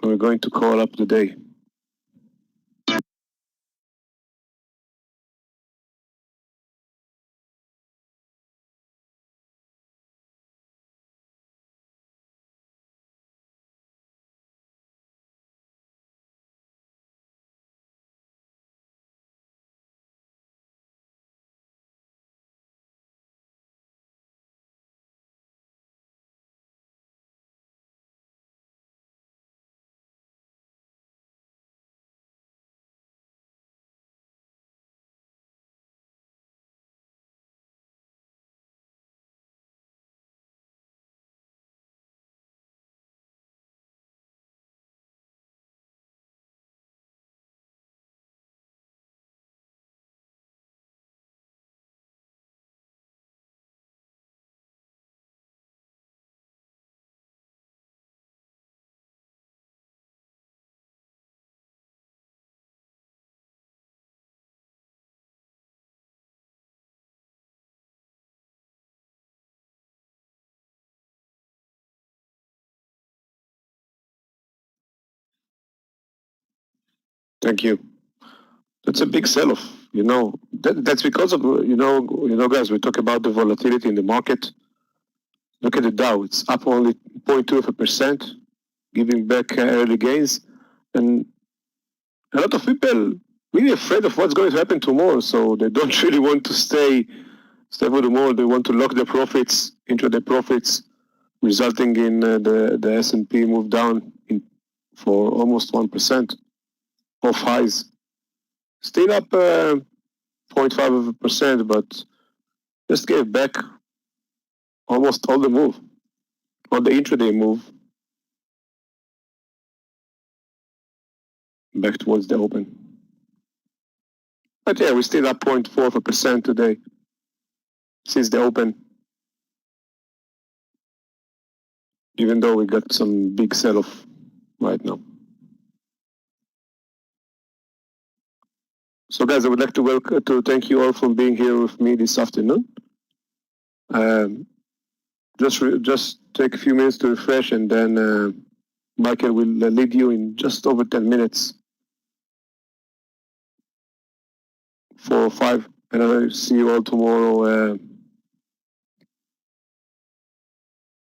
We're going to call up the day. Thank you. That's a big sell-off. That's because of guys. We talk about the volatility in the market. Look at the Dow; it's up only 0.2%, giving back early gains, and a lot of people really afraid of what's going to happen tomorrow. So they don't really want to stay for tomorrow. They want to lock their profits, into their profits, resulting in the S&P move down for almost 1% off highs. Still up 0.5%, but just gave back almost all the move, all the intraday move, back towards the open. But yeah, we're still up 0.4% today since the open, even though we got some big sell-off right now. So guys, I would like to thank you all for being here with me this afternoon. Just take a few minutes to refresh, and then Michael will lead you in just over 10 minutes for 5, and I'll see you all tomorrow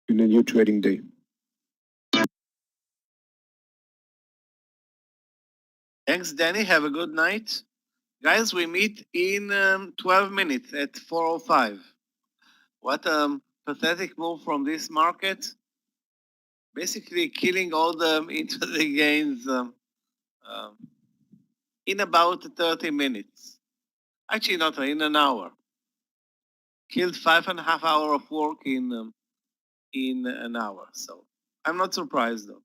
in a new trading day. Thanks, Danny. Have a good night. Guys, we meet in 12 minutes at 4:05. What a pathetic move from this market. Basically killing all the intraday gains in about 30 minutes. Actually, not in an hour. Killed 5.5 hours of work in an hour. So I'm not surprised though.